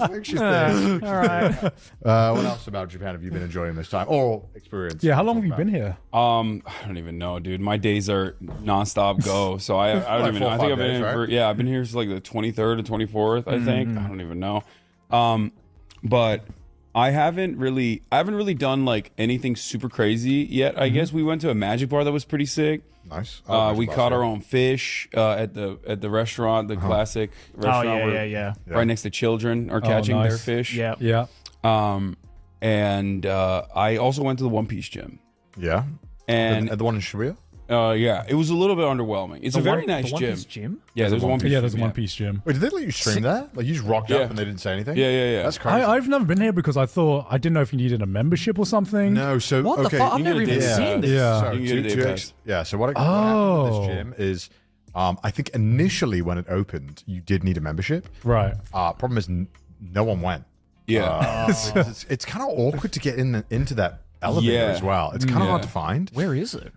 right. What else about Japan have you been enjoying this time? Or experience? Yeah, how long have you been here? I don't even know, dude. My days are nonstop go. So I don't even know. I think I've been I've been here since like the 23rd and 24th, I think. I don't even know. But I haven't really done like anything super crazy yet. I guess we went to a magic bar that was pretty sick. Nice. We caught our own fish at the restaurant, the classic restaurant. Right next to children are catching their fish. Yeah. And I also went to the One Piece gym. Yeah. And the one in Shibuya? Yeah, it was a little bit underwhelming. It's a very nice One gym. Piece gym? Yeah, there's a One Piece. Yeah, there's a One Piece gym. Wait, did they let you stream that? Like you just rocked up and they didn't say anything? Yeah. That's crazy. I've never been here because I didn't know if you needed a membership or something. No, so What the fuck? I've never even seen this. Yeah. So what happened with this gym is, I think initially when it opened, you did need a membership. Right. Problem is, no one went. Yeah. It's kind of awkward to get into that elevator as well. It's kind of hard to find. Where is it?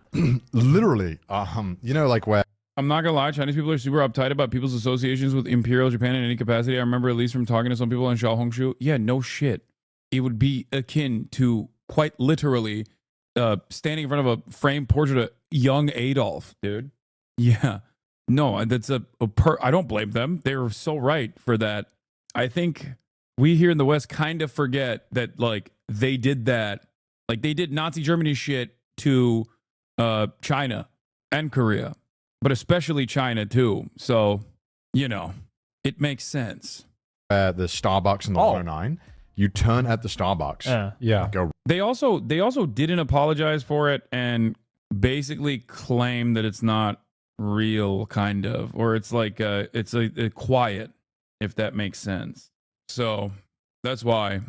Literally, like where. I'm not gonna lie, Chinese people are super uptight about people's associations with Imperial Japan in any capacity. I remember at least from talking to some people in Xiaohongshu. Yeah, no shit. It would be akin to quite literally standing in front of a framed portrait of young Adolf, dude. Yeah. No, that's I don't blame them. They're so right for that. I think we here in the West kind of forget that, like, they did that. Like, they did Nazi Germany shit to China and Korea, but especially China, too. So, it makes sense. The Starbucks and the 109, you turn at the Starbucks. Yeah. Go. They also didn't apologize for it and basically claim that it's not real, kind of, or it's like it's a quiet, if that makes sense. So that's why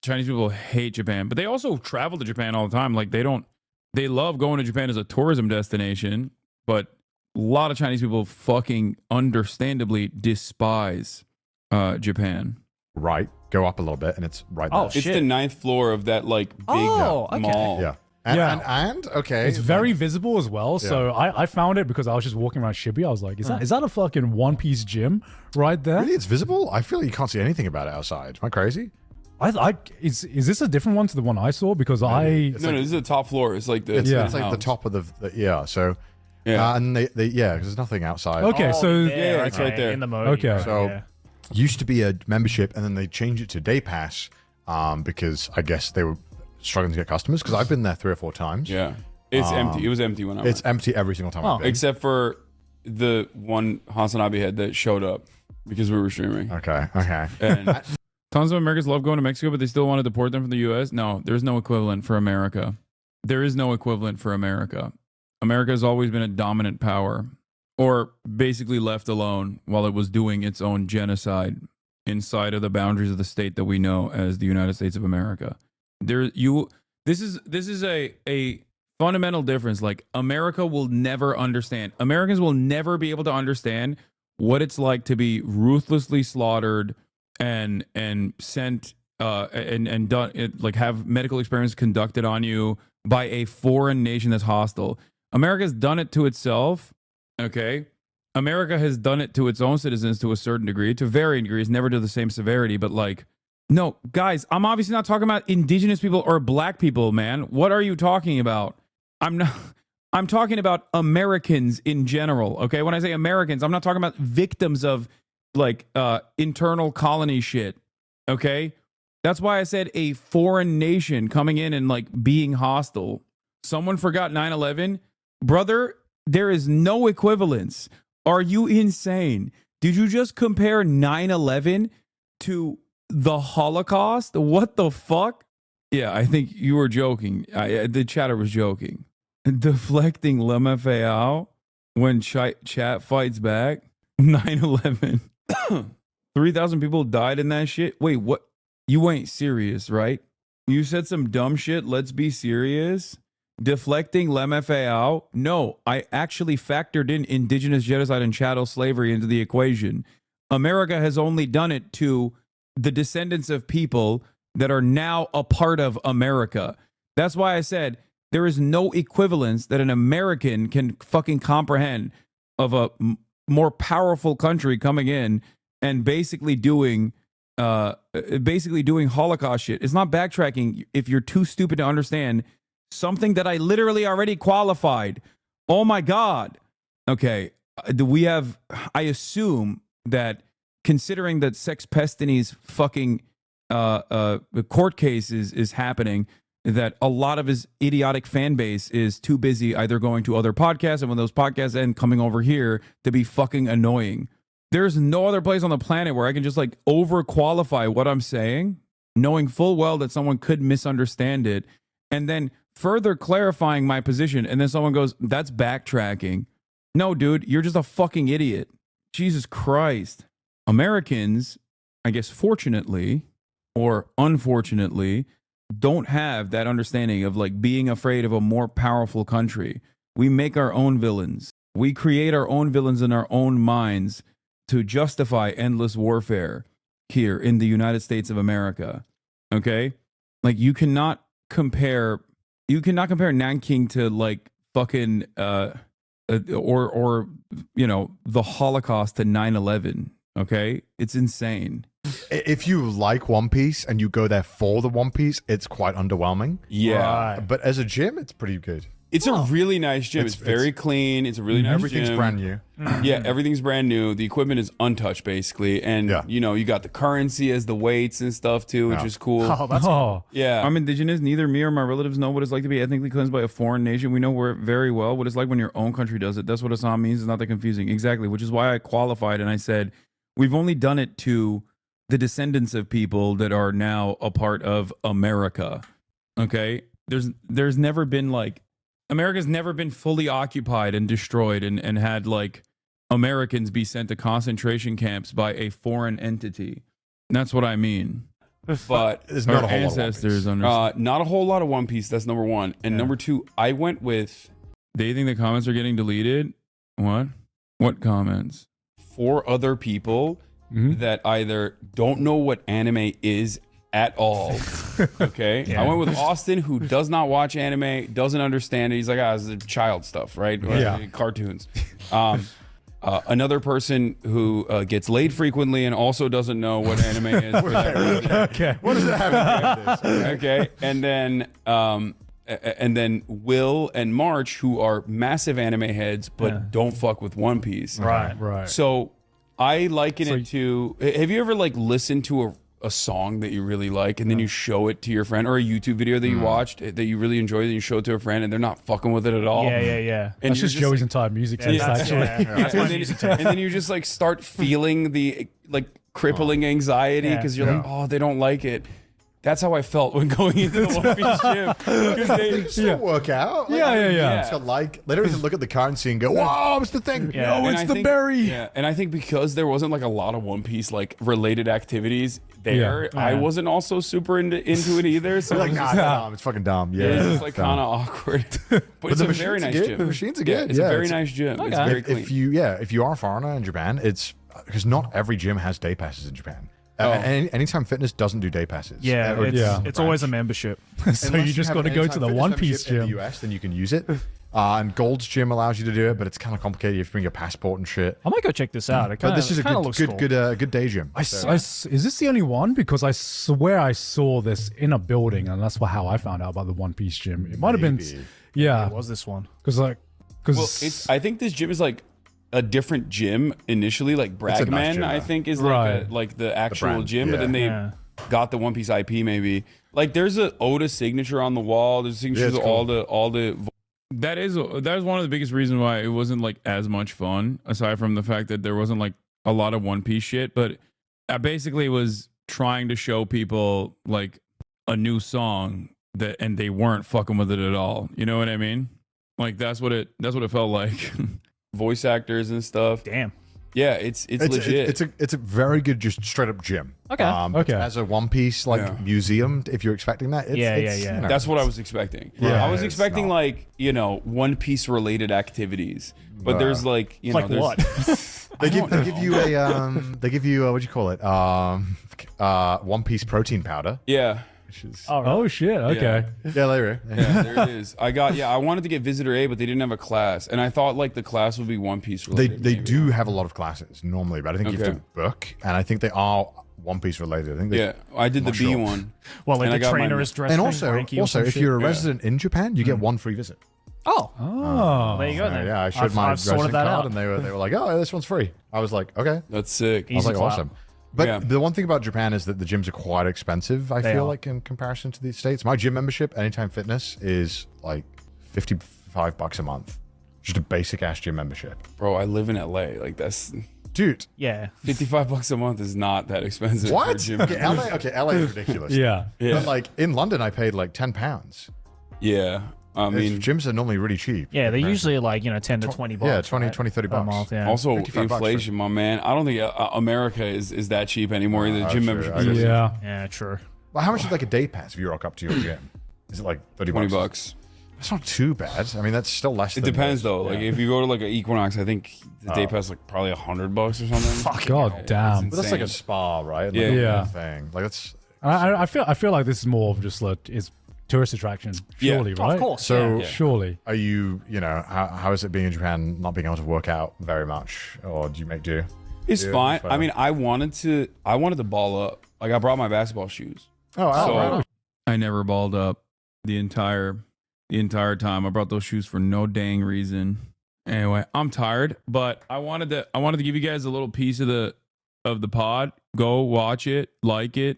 Chinese people hate Japan, but they also travel to Japan all the time. Like they love going to Japan as a tourism destination, but a lot of Chinese people fucking understandably despise Japan. Right. Go up a little bit and it's right there. It's the 9th floor of that like big mall. Yeah. And okay. It's very visible as well. So I found it because I was just walking around Shibuya. I was like, is that a fucking One Piece gym right there? Really, it's visible? I feel like you can't see anything about it outside. Am I crazy? Is this a different one to the one I saw? Because No, this is the top floor. It's like the it's like the top of the So and they because there's nothing outside. Okay, so it's right there in the mode. Okay, so used to be a membership, and then they changed it to day pass because I guess they were struggling to get customers. Because I've been there 3 or 4 times. Yeah, it's empty. It was empty when I went. It's empty every single time. I've been. Except for the one Hasanabe had that showed up because we were streaming. Okay. And Tons of Americans love going to Mexico, but they still want to deport them from the U.S. No, there's no equivalent for America. There is no equivalent for America. America has always been a dominant power, or basically left alone while it was doing its own genocide inside of the boundaries of the state that we know as the United States of America. This is a fundamental difference. Like, America will never understand. Americans will never be able to understand what it's like to be ruthlessly slaughtered and sent and done it, like have medical experiments conducted on you by a foreign nation that's hostile. America's done it to itself. Okay, America has done it to its own citizens to a certain degree, to varying degrees, never to the same severity. But like, no, guys, I'm obviously not talking about indigenous people or black people, man. What are you talking about? I'm talking about Americans in general. Okay, when I say Americans, I'm not talking about victims of like internal colony shit. Okay, that's why I said a foreign nation coming in and like being hostile. Someone forgot 9/11, brother. There is no equivalence. Are you insane? Did you just compare 9/11 to the Holocaust? What the fuck? Yeah, I think you were joking. The chatter was joking. Deflecting LMFAO when chat fights back. 9/11. 3,000 people died in that shit. Wait, what? You ain't serious, right? You said some dumb shit. Let's be serious. Deflecting LMFAO? No, I actually factored in indigenous genocide and chattel slavery into the equation. America has only done it to the descendants of people that are now a part of America. That's why I said there is no equivalence that an American can fucking comprehend of a more powerful country coming in and basically doing Holocaust shit. It's not backtracking if you're too stupid to understand something that I literally already qualified. Oh my God. Okay. I assume that considering that Sex Pestini's fucking court case is happening, that a lot of his idiotic fan base is too busy either going to other podcasts, and when those podcasts end, coming over here to be fucking annoying. There's no other place on the planet where I can just like overqualify what I'm saying, knowing full well that someone could misunderstand it, and then further clarifying my position, and then someone goes, that's backtracking. No, dude, you're just a fucking idiot. Jesus Christ. Americans, I guess fortunately or unfortunately, don't have that understanding of like being afraid of a more powerful country. We make our own villains. We create our own villains in our own minds to justify endless warfare here in the United States of America. Okay? Like you cannot compare Nanking to like fucking or you know, the Holocaust to 9/11. Okay? It's insane. If you like One Piece and you go there for the One Piece, it's quite underwhelming. Yeah. But as a gym, it's pretty good. It's a really nice gym. It's very clean. It's a really nice everything's gym. brand new. Yeah, everything's brand new. The equipment is untouched, basically. And, you know, you got the currency as the weights and stuff, too, which is cool. Oh, that's cool. Yeah. I'm indigenous. Neither me or my relatives know what it's like to be ethnically cleansed by a foreign nation. We know very well what it's like when your own country does it. That's what Assam means. It's not that confusing. Exactly, which is why I qualified and I said, we've only done it to the descendants of people that are now a part of America. Okay? There's never been like, America's never been fully occupied and destroyed and had like Americans be sent to concentration camps by a foreign entity. That's what I mean. But there's not a whole ancestors lot of not a whole lot of One Piece. That's number one. And number two, I went with. They think the comments are getting deleted? What comments? 4 other people that either don't know what anime is at all. Okay. Yeah. I went with Austin, who does not watch anime, doesn't understand it. He's like, it's child stuff, right? Or cartoons. Another person who gets laid frequently and also doesn't know what anime is. Okay. What does that have to do with this? Okay. And then Will and March, who are massive anime heads, but don't fuck with One Piece. Right. So I liken it to, have you ever like listened to a song that you really like and then you show it to your friend, or a YouTube video that you watched that you really enjoyed and you show it to a friend and they're not fucking with it at all? Yeah. And That's just Joey's entire music taste, actually. And then you just like start feeling the like crippling anxiety because you're like, oh, they don't like it. That's how I felt when going into the One Piece gym. Because they still work out. To like, they don't even look at the currency and go, "Whoa, it's the thing." Yeah. No, it's the berry. Yeah, and I think because there wasn't like a lot of One Piece like related activities there, I wasn't also super into it either. So like, it's fucking dumb. Yeah, it's just like kind of awkward. But it's a very nice gym. The machines are good. It's a very nice gym. It's very clean. If you are a foreigner in Japan, it's because not every gym has day passes in Japan. Anytime Fitness doesn't do day passes. It's always a membership. So you just got to go to the One Piece gym. In the US, then you can use it. And Gold's Gym allows you to do it, but it's kind of complicated. You have to bring your passport and shit. I might go check this out. But this is a good day gym. Is this the only one? Because I swear I saw this in a building, and that's how I found out about the One Piece gym. It might have been, It was this one? Because I think this gym is like a different gym initially. Like Bragman, I think is like the actual gym, but then they got the One Piece IP maybe. Like there's a Oda signature on the wall. There's signatures of all the. That is one of the biggest reasons why it wasn't like as much fun, aside from the fact that there wasn't like a lot of One Piece shit. But I basically was trying to show people like a new song and they weren't fucking with it at all. You know what I mean? Like that's what it felt like. Voice actors and stuff. Damn. Yeah, it's legit. It's a very good, just straight up gym. Okay. As a One Piece museum, if you're expecting that, yeah. That's what I was expecting. Yeah, I was expecting like One Piece related activities, but there's like like there's, what? They give you a what do you call it? One Piece protein powder. Yeah. Oh shit! Okay. Yeah, later. Yeah, there it is. I wanted to get Visitor A, but they didn't have a class, and I thought like the class would be One Piece related. They do have a lot of classes normally, but I think you have to book, and I think they are One Piece related. I think I did the B one. Well, like the trainer is dressed. And also, if you're a resident in Japan, you get one free visit. Oh, there you go. Then. Yeah, I showed my resident card, and they were like, "Oh, this one's free." I was like, "Okay, that's sick." I was like, "Awesome." But the one thing about Japan is that the gyms are quite expensive, I feel are. like, in comparison to the States. My gym membership, Anytime Fitness, is like $55 a month. Just a basic ass gym membership. Bro, I live in LA. Like, that's... Dude. Yeah. $55 a month is not that expensive for a What? gym Okay, membership. LA is ridiculous. Yeah. But like in London, I paid like £10. Yeah. I mean, gyms are normally really cheap. Yeah, they're usually like, 10 to 20 bucks. Yeah, 20, right? 20, 30 A bucks. month, yeah. Also, 55 bucks for- inflation, my man. I don't think America is that cheap anymore. The gym true. membership. I guess- Yeah. Yeah, true. Well, how much is like a day pass if you rock up to your gym? Is it like 30 $20 bucks? bucks. That's not too bad. I mean, that's still less It than depends this. though. Like Yeah. if you go to like an Equinox, I think the day pass like probably $100 or something. God damn. But that's like a insane. spa, right? Like Yeah. a Yeah. thing. Like that's I feel like this is more of just like it's tourist attraction, Yeah. surely, Of right? course. So- yeah. Surely. Are you know, how is it being in Japan, not being able to work out very much, or do you make do? It's Yeah, fine. it's fine. I mean, I wanted to ball up. Like I brought my basketball shoes. Oh, So right on. I never balled up the entire time. I brought those shoes for no dang reason. Anyway, I'm tired, but I wanted to give you guys a little piece of the pod. Go watch it, like it,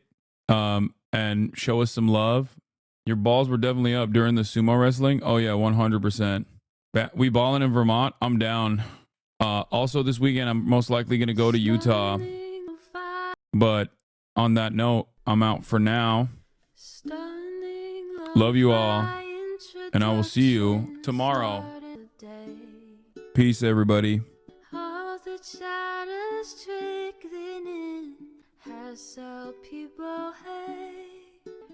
and show us some love. Your balls were definitely up during the sumo wrestling. Oh yeah, 100%. We balling in Vermont. I'm down. Also this weekend, I'm most likely going to go to Utah. But on that note, I'm out for now. Love you all. And I will see you tomorrow. Peace, everybody. All the shadows trickling in has helped people hate.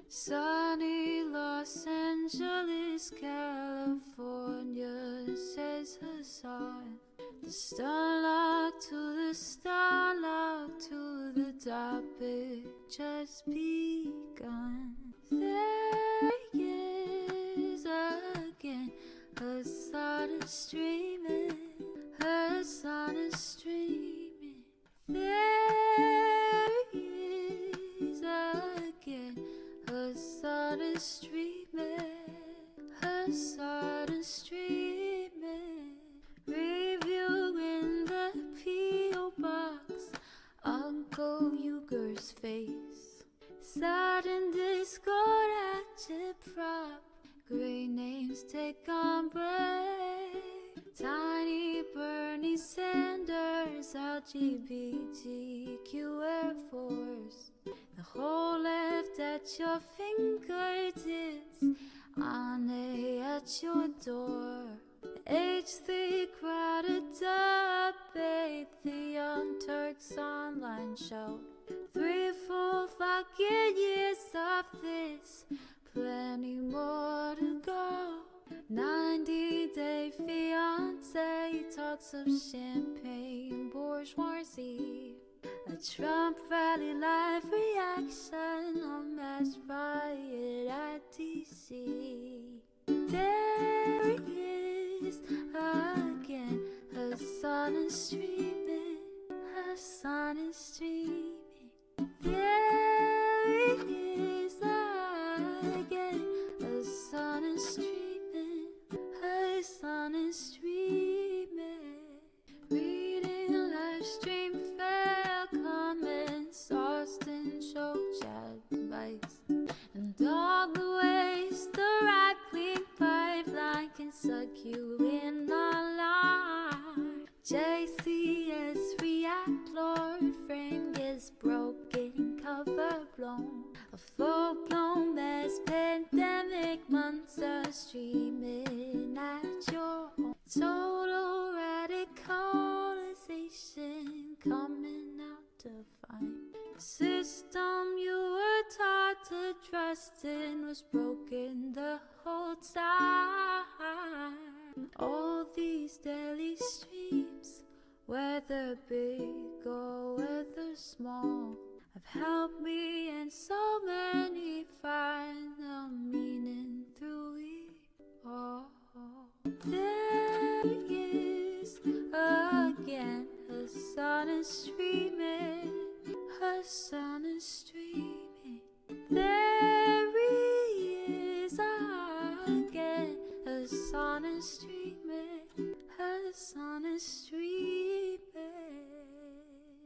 Sunny Los Angeles, California, says Hassan. The starlock to the starlock to the topic just begun. There he is again, Hassan is streaming, Hassan is streaming. There he is again, Hassan is streaming, Hassan is streaming. Review in the P.O. box, Uncle Uger's face. Sudden discord at your prop, great names take on break. Tiny Bernie Sanders, LGBTQ Air Force. The whole left at your fingertips, Ane at your door. H3 crowded debate, the Young Turks online show. 3 full fucking years of this, plenty more to go. 90-day fiance, talks of champagne, bourgeoisie. A Trump rally live reaction, a mass riot at DC. There he is again, Hassan is streaming, Hassan is streaming. There he is again, Hassan is streaming, Hassan is streaming. Reading live stream fair comments, Austin show chat advice, and all the ways the right-wing pipeline can suck you in online. JCS react, Lord frame gets broken, cover blown. A full-blown mass pandemic, monster streaming at your home. Total radicalization coming out to find. The system you were taught to trust in was broken the whole time. All these daily streams, whether big or whether small, have helped me and so many find the meaning through it all. There he is again, Hassan is streaming, Hassan is streaming.